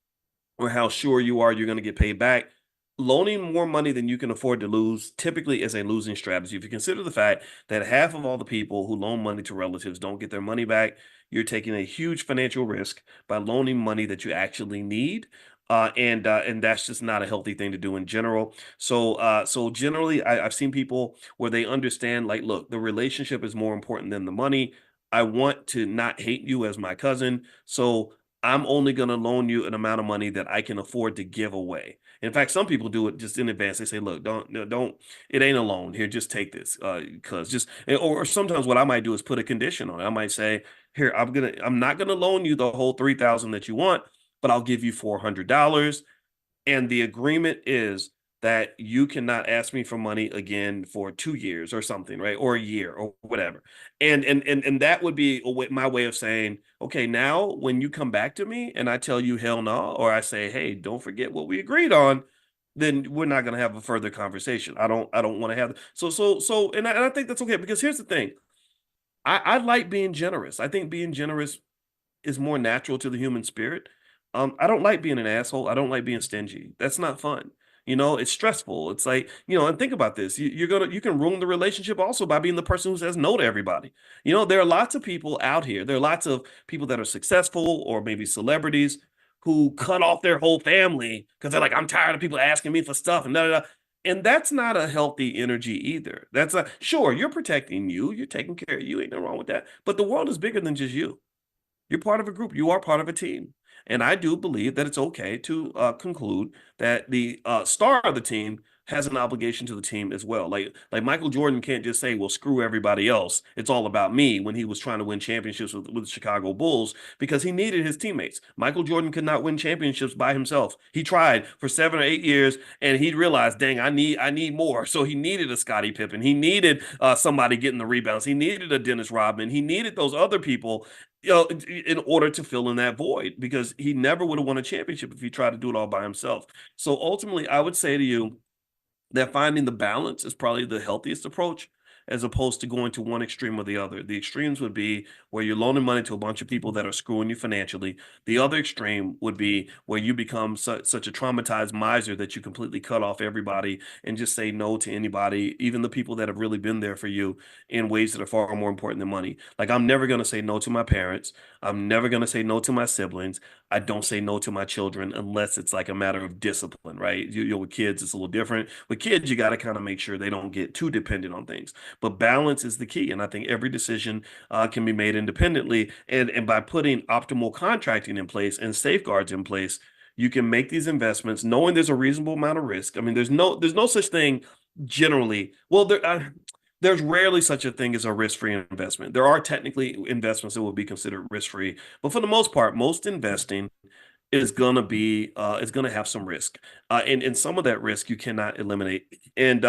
or how sure you are you're going to get paid back. Loaning more money than you can afford to lose typically is a losing strategy. If you consider the fact that half of all the people who loan money to relatives don't get their money back, you're taking a huge financial risk by loaning money that you actually need. And that's just not a healthy thing to do in general. So generally, I've seen people where they understand, like, look, the relationship is more important than the money. I want to not hate you as my cousin, so I'm only going to loan you an amount of money that I can afford to give away. In fact, some people do it just in advance. They say, "Look, don't, no, don't. It ain't a loan. Here, just take this, because just." Or sometimes what I might do is put a condition on it. I might say, "Here, I'm not gonna loan you the whole 3,000 that you want, but I'll give you $400, and the agreement is that you cannot ask me for money again for 2 years or something, right? Or a year or whatever." And that would be my way of saying, okay, now when you come back to me and I tell you hell no, or I say, hey, don't forget what we agreed on, then we're not going to have a further conversation. I don't want to have and I think that's okay, because here's the thing. I like being generous. I think being generous is more natural to the human spirit. I don't like being an asshole. I don't like being stingy. That's not fun. It's stressful. It's like, and think about this. You can ruin the relationship also by being the person who says no to everybody. There are lots of people out here. There are lots of people that are successful or maybe celebrities who cut off their whole family because they're like, I'm tired of people asking me for stuff and da da da. And that's not a healthy energy either. That's a sure, you're protecting you, you're taking care of you, ain't nothing wrong with that. But the world is bigger than just you. You're part of a group. You are part of a team. And I do believe that it's okay to conclude that the star of the team has an obligation to the team as well. Like Michael Jordan can't just say, "Well, screw everybody else. It's all about me," when he was trying to win championships with the Chicago Bulls, because he needed his teammates. Michael Jordan could not win championships by himself. He tried for 7 or 8 years, and he realized, "Dang, I need more." So he needed a Scottie Pippen. He needed somebody getting the rebounds. He needed a Dennis Rodman. He needed those other people, in order to fill in that void, because he never would have won a championship if he tried to do it all by himself. So ultimately, I would say to you that finding the balance is probably the healthiest approach, as opposed to going to one extreme or the other. The extremes would be where you're loaning money to a bunch of people that are screwing you financially. The other extreme would be where you become such a traumatized miser that you completely cut off everybody and just say no to anybody, even the people that have really been there for you, in ways that are far more important than money. Like, I'm never going to say no to my parents. I'm never going to say no to my siblings. I don't say no to my children unless it's like a matter of discipline, right? With kids, it's a little different. With kids, you got to kind of make sure they don't get too dependent on things. But balance is the key. And I think every decision can be made independently. And by putting optimal contracting in place and safeguards in place, you can make these investments knowing there's a reasonable amount of risk. I mean, there's no such thing generally. Well, there's rarely such a thing as a risk-free investment. There are technically investments that will be considered risk-free, but for the most part, most investing is gonna have some risk, and some of that risk you cannot eliminate. And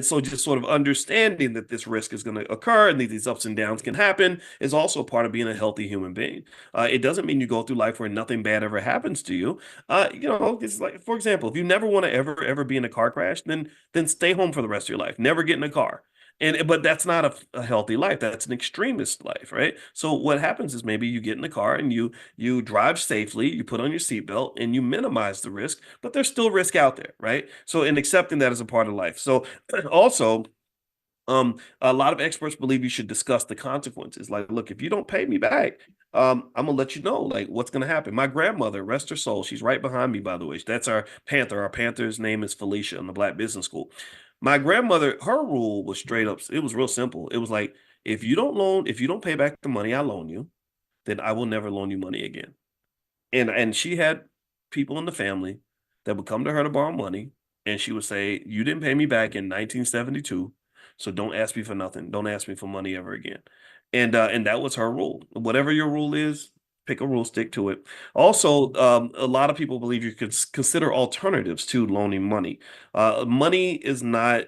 so just sort of understanding that this risk is going to occur and these ups and downs can happen is also part of being a healthy human being. It doesn't mean you go through life where nothing bad ever happens to you. It's like, for example, if you never want to ever be in a car crash, then stay home for the rest of your life. Never get in a car. But that's not a healthy life. That's an extremist life, right? So what happens is maybe you get in the car and you drive safely, you put on your seatbelt, and you minimize the risk, but there's still risk out there, right? So in accepting that as a part of life. So also, a lot of experts believe you should discuss the consequences. Like, look, if you don't pay me back, I'm gonna let you know like what's gonna happen. My grandmother, rest her soul, she's right behind me, by the way. That's our Panther. Our Panther's name is Felicia in the Black Business School. My grandmother, her rule was straight up. It was real simple. It was like, if you don't pay back the money I loan you, then I will never loan you money again. And she had people in the family that would come to her to borrow money, and she would say, "You didn't pay me back in 1972, so don't ask me for nothing. Don't ask me for money ever again." And that was her rule. Whatever your rule is, pick a rule, stick to it. Also, a lot of people believe you could consider alternatives to loaning money. Money is not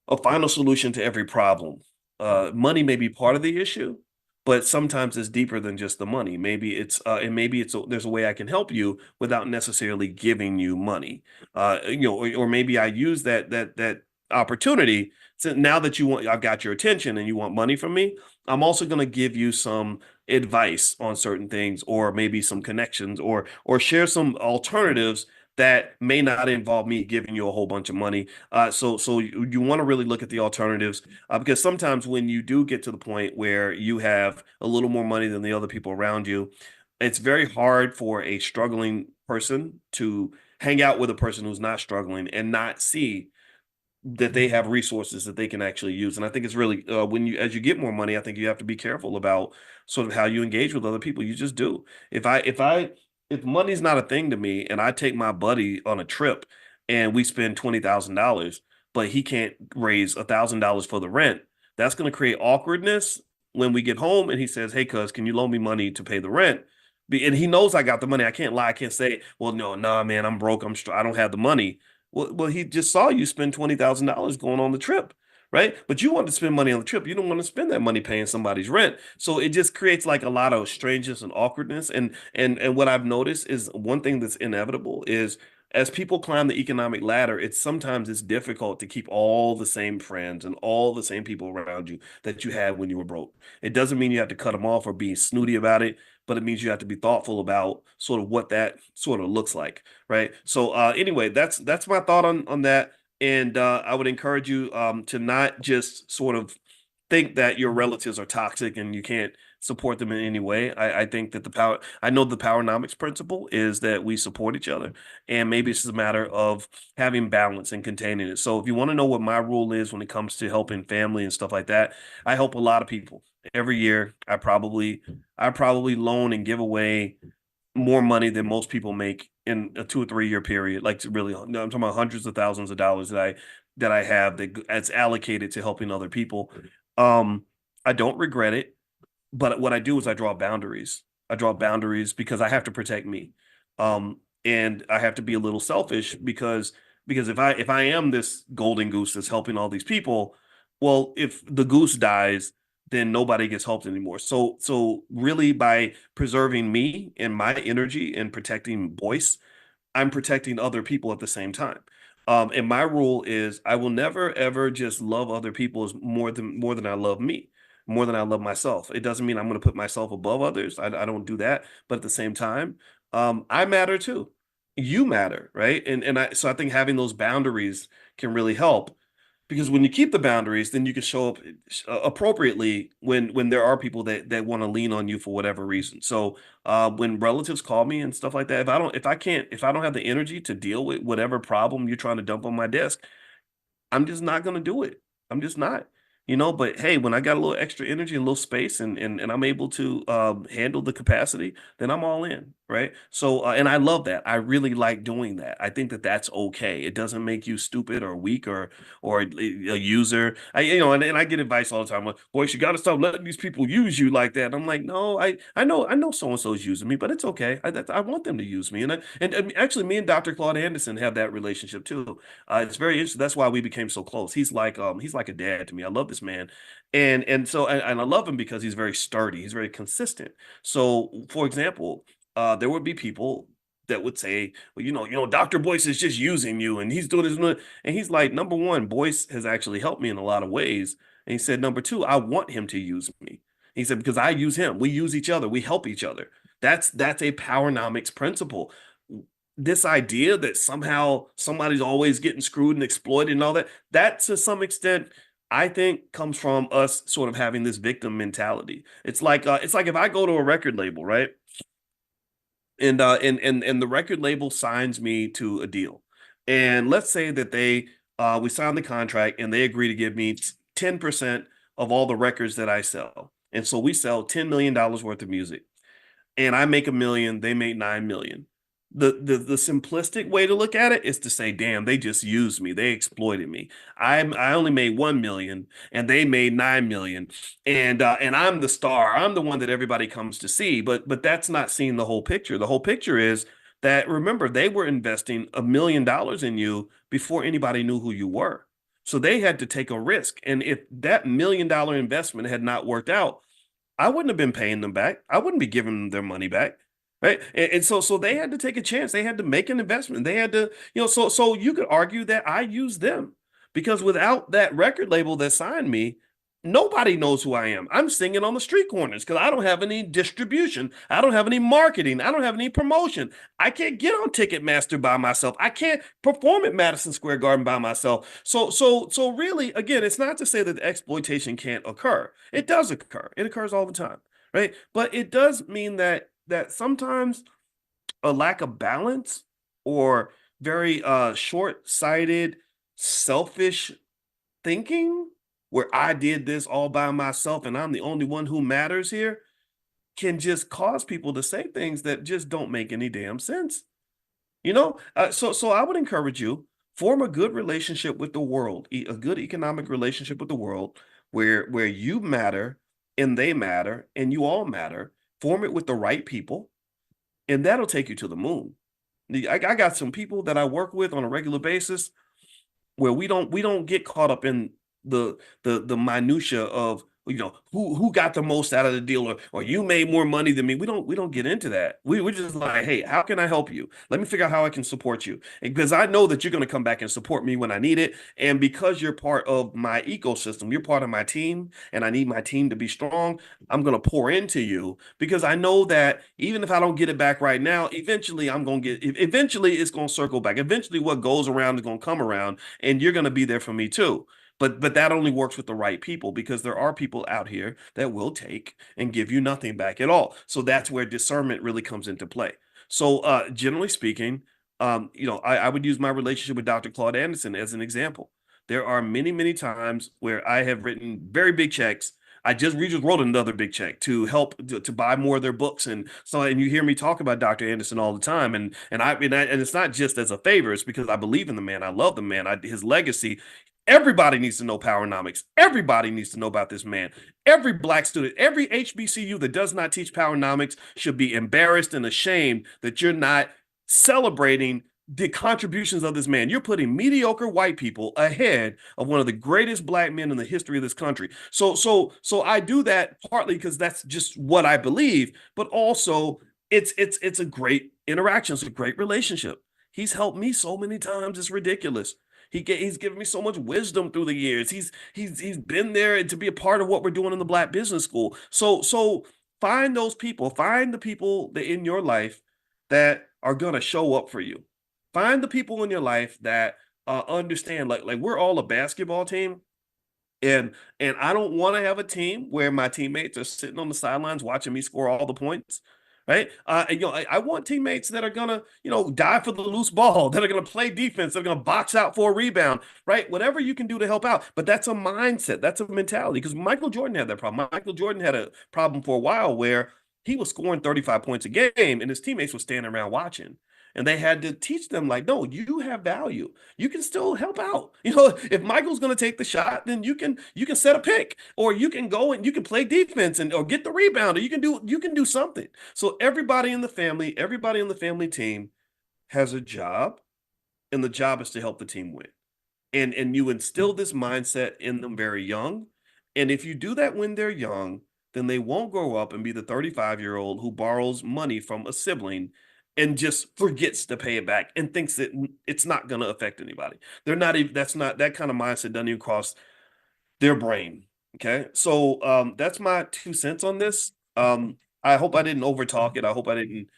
a final solution to every problem. Money may be part of the issue, but sometimes it's deeper than just the money. There's a way I can help you without necessarily giving you money. Or maybe I use that opportunity, so now that I've got your attention and you want money from me, I'm also going to give you some advice on certain things, or maybe some connections, or share some alternatives that may not involve me giving you a whole bunch of money. So you want to really look at the alternatives, because sometimes when you do get to the point where you have a little more money than the other people around you, it's very hard for a struggling person to hang out with a person who's not struggling and not see that they have resources that they can actually use. And I think it's really, when you, as you get more money, I think you have to be careful about sort of how you engage with other people. You just do. If money's not a thing to me, and I take my buddy on a trip and we spend $20,000, but he can't raise $1,000 for the rent, that's going to create awkwardness when we get home and he says, "Hey, cuz, can you loan me money to pay the rent?" And he knows I got the money. I can't lie. I can't say, "Well, no, nah, man, I'm broke. I don't have the money." Well, he just saw you spend $20,000 going on the trip, right? But you want to spend money on the trip. You don't want to spend that money paying somebody's rent. So it just creates like a lot of strangeness and awkwardness. And what I've noticed is one thing that's inevitable is, as people climb the economic ladder, it's difficult to keep all the same friends and all the same people around you that you had when you were broke. It doesn't mean you have to cut them off or be snooty about it, but it means you have to be thoughtful about sort of what that sort of looks like, right? So anyway, that's my thought on that. And I would encourage you to not just sort of think that your relatives are toxic and you can't support them in any way. I think that I know the powernomics principle is that we support each other, and maybe it's just a matter of having balance and containing it. So if you want to know what my rule is when it comes to helping family and stuff like that, I help a lot of people every year. I probably loan and give away more money than most people make in a 2 or 3 year period. Like, to really, no, I'm talking about hundreds of thousands of dollars that I have that's allocated to helping other people. Um, I don't regret it, but what I do is I draw boundaries. I draw boundaries because I have to protect me. And I have to be a little selfish, because if I am this golden goose that's helping all these people, well, if the goose dies, then nobody gets helped anymore. So really, by preserving me and my energy and protecting Boyce, I'm protecting other people at the same time. And my rule is I will never ever just love other people as more than I love me, more than I love myself. It doesn't mean I'm going to put myself above others. I don't do that. But at the same time, I matter too. You matter, right? And I think having those boundaries can really help, because when you keep the boundaries, then you can show up appropriately when there are people that want to lean on you for whatever reason. So when relatives call me and stuff like that, if I don't have the energy to deal with whatever problem you're trying to dump on my desk, I'm just not gonna do it. I'm just not. But hey, when I got a little extra energy and a little space, and I'm able to handle the capacity, then I'm all in, right? So and I love that. I really like doing that. I think that that's okay. It doesn't make you stupid or weak, or a user. And I get advice all the time. Like, boy, you got to stop letting these people use you like that. And I'm like, no, I know so and so is using me, but it's okay. I want them to use me, and actually, me and Dr. Claude Anderson have that relationship too. It's very interesting. That's why we became so close. He's like a dad to me. I love this man, and I love him because he's very sturdy. He's very consistent. So, for example, there would be people that would say, well, Dr. Boyce is just using you, and he's doing this, and he's like, number one, Boyce has actually helped me in a lot of ways, and he said, number two, I want him to use me. He said, because I use him, we use each other, we help each other. That's a powernomics principle. This idea that somehow somebody's always getting screwed and exploited and all that to some extent, I think, comes from us sort of having this victim mentality. It's like if I go to a record label, right? And the record label signs me to a deal. And let's say that we sign the contract and they agree to give me 10% of all the records that I sell. And so we sell $10 million worth of music, and I make 1 million, they make 9 million. The simplistic way to look at it is to say, damn, they just used me, they exploited me. I only made 1 million and they made 9 million, and I'm the star. I'm the one that everybody comes to see. But that's not seeing the whole picture. The whole picture is that, remember, they were investing $1 million in you before anybody knew who you were. So they had to take a risk. And if that $1 million investment had not worked out, I wouldn't have been paying them back. I wouldn't be giving them their money back. Right. And so they had to take a chance. They had to make an investment. They had to, so you could argue that I used them. because without that record label that signed me, nobody knows who I am. I'm singing on the street corners because I don't have any distribution. I don't have any marketing. I don't have any promotion. I can't get on Ticketmaster by myself. I can't perform at Madison Square Garden by myself. So really, again, it's not to say that the exploitation can't occur. It does occur. It occurs all the time, right? But it does mean that sometimes a lack of balance or very short-sighted, selfish thinking where I did this all by myself and I'm the only one who matters here can just cause people to say things that just don't make any damn sense. So I would encourage you form a good relationship with the world, a good economic relationship with the world where you matter and they matter and you all matter. Form it with the right people, and that'll take you to the moon. I got some people that I work with on a regular basis where we don't get caught up in the minutia of who got the most out of the deal, or you made more money than me. We don't get into that. We're just like, hey, how can I help you? Let me figure out how I can support you, because I know that you're going to come back and support me when I need it, and because you're part of my ecosystem, you're part of my team, and I need my team to be strong. I'm going to pour into you because I know that even if I don't get it back right now, eventually eventually it's going to circle back. Eventually what goes around is going to come around, and you're going to be there for me too. But that only works with the right people, because there are people out here that will take and give you nothing back at all. So that's where discernment really comes into play. So generally speaking, I would use my relationship with Dr. Claude Anderson as an example. There are many, many times where I have written very big checks. We just wrote another big check to help to buy more of their books, and you hear me talk about Dr. Anderson all the time, and it's not just as a favor. It's because I believe in the man. I love the man. His legacy. Everybody needs to know Powernomics. Everybody needs to know about this man. Every black student, every HBCU that does not teach Powernomics should be embarrassed and ashamed that you're not celebrating the contributions of this man. You're putting mediocre white people ahead of one of the greatest black men in the history of this country. So I do that partly because that's just what I believe, but also it's a great interaction. It's a great relationship. He's helped me so many times. It's ridiculous. He's given me so much wisdom through the years. He's been there to be a part of what we're doing in the Black Business School. So find those people. Find the people that in your life that are gonna show up for you. Find the people in your life that understand. Like we're all a basketball team, and I don't want to have a team where my teammates are sitting on the sidelines watching me score all the points. Right. I want teammates that are gonna, die for the loose ball, that are gonna play defense, that are gonna box out for a rebound, right? Whatever you can do to help out. But that's a mindset, that's a mentality. Because Michael Jordan had that problem. Michael Jordan had a problem for a while where he was scoring 35 points a game and his teammates were standing around watching. And they had to teach them, like, no, you have value. You can still help out. If Michael's going to take the shot, then you can set a pick, or you can go and you can play defense or get the rebound, or you can do something. So everybody in the family team has a job, and the job is to help the team win. And you instill this mindset in them very young. And if you do that when they're young, then they won't grow up and be the 35-year-old who borrows money from a sibling and just forgets to pay it back and thinks that it's not going to affect anybody. They're not even That's not, that kind of mindset doesn't even cross their brain. Okay. So that's my 2 cents on this. I hope I didn't overtalk it. I hope I didn't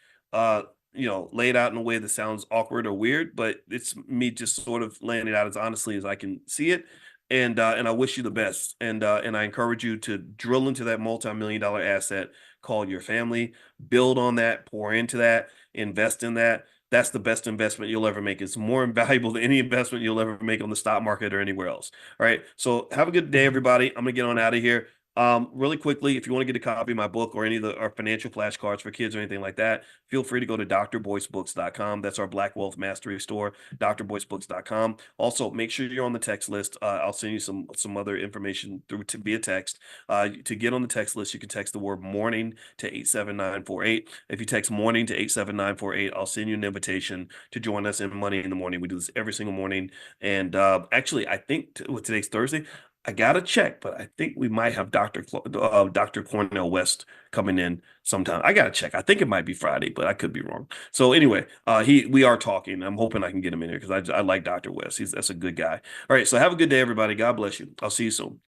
lay it out in a way that sounds awkward or weird, but it's me just sort of laying it out as honestly as I can see it. And I wish you the best. And I encourage you to drill into that multi-million-dollar asset called your family, build on that, pour into that, invest in that. That's the best investment you'll ever make. It's more valuable than any investment you'll ever make on the stock market or anywhere else. All right. So have a good day, everybody. I'm gonna get on out of here. Really quickly, if you want to get a copy of my book or any of our financial flashcards for kids or anything like that, feel free to go to drboycebooks.com. That's our Black Wealth Mastery store, drboycebooks.com. Also, make sure you're on the text list. I'll send you some other information through to via text. To get on the text list, you can text the word morning to 87948. If you text morning to 87948, I'll send you an invitation to join us in Money in the Morning. We do this every single morning. And actually, I think today's Thursday. I gotta check, but I think we might have Dr. Cornell West coming in sometime. I gotta check. I think it might be Friday, but I could be wrong. So anyway, we are talking. I'm hoping I can get him in here because I like Dr. West. That's a good guy. All right, so have a good day, everybody. God bless you. I'll see you soon.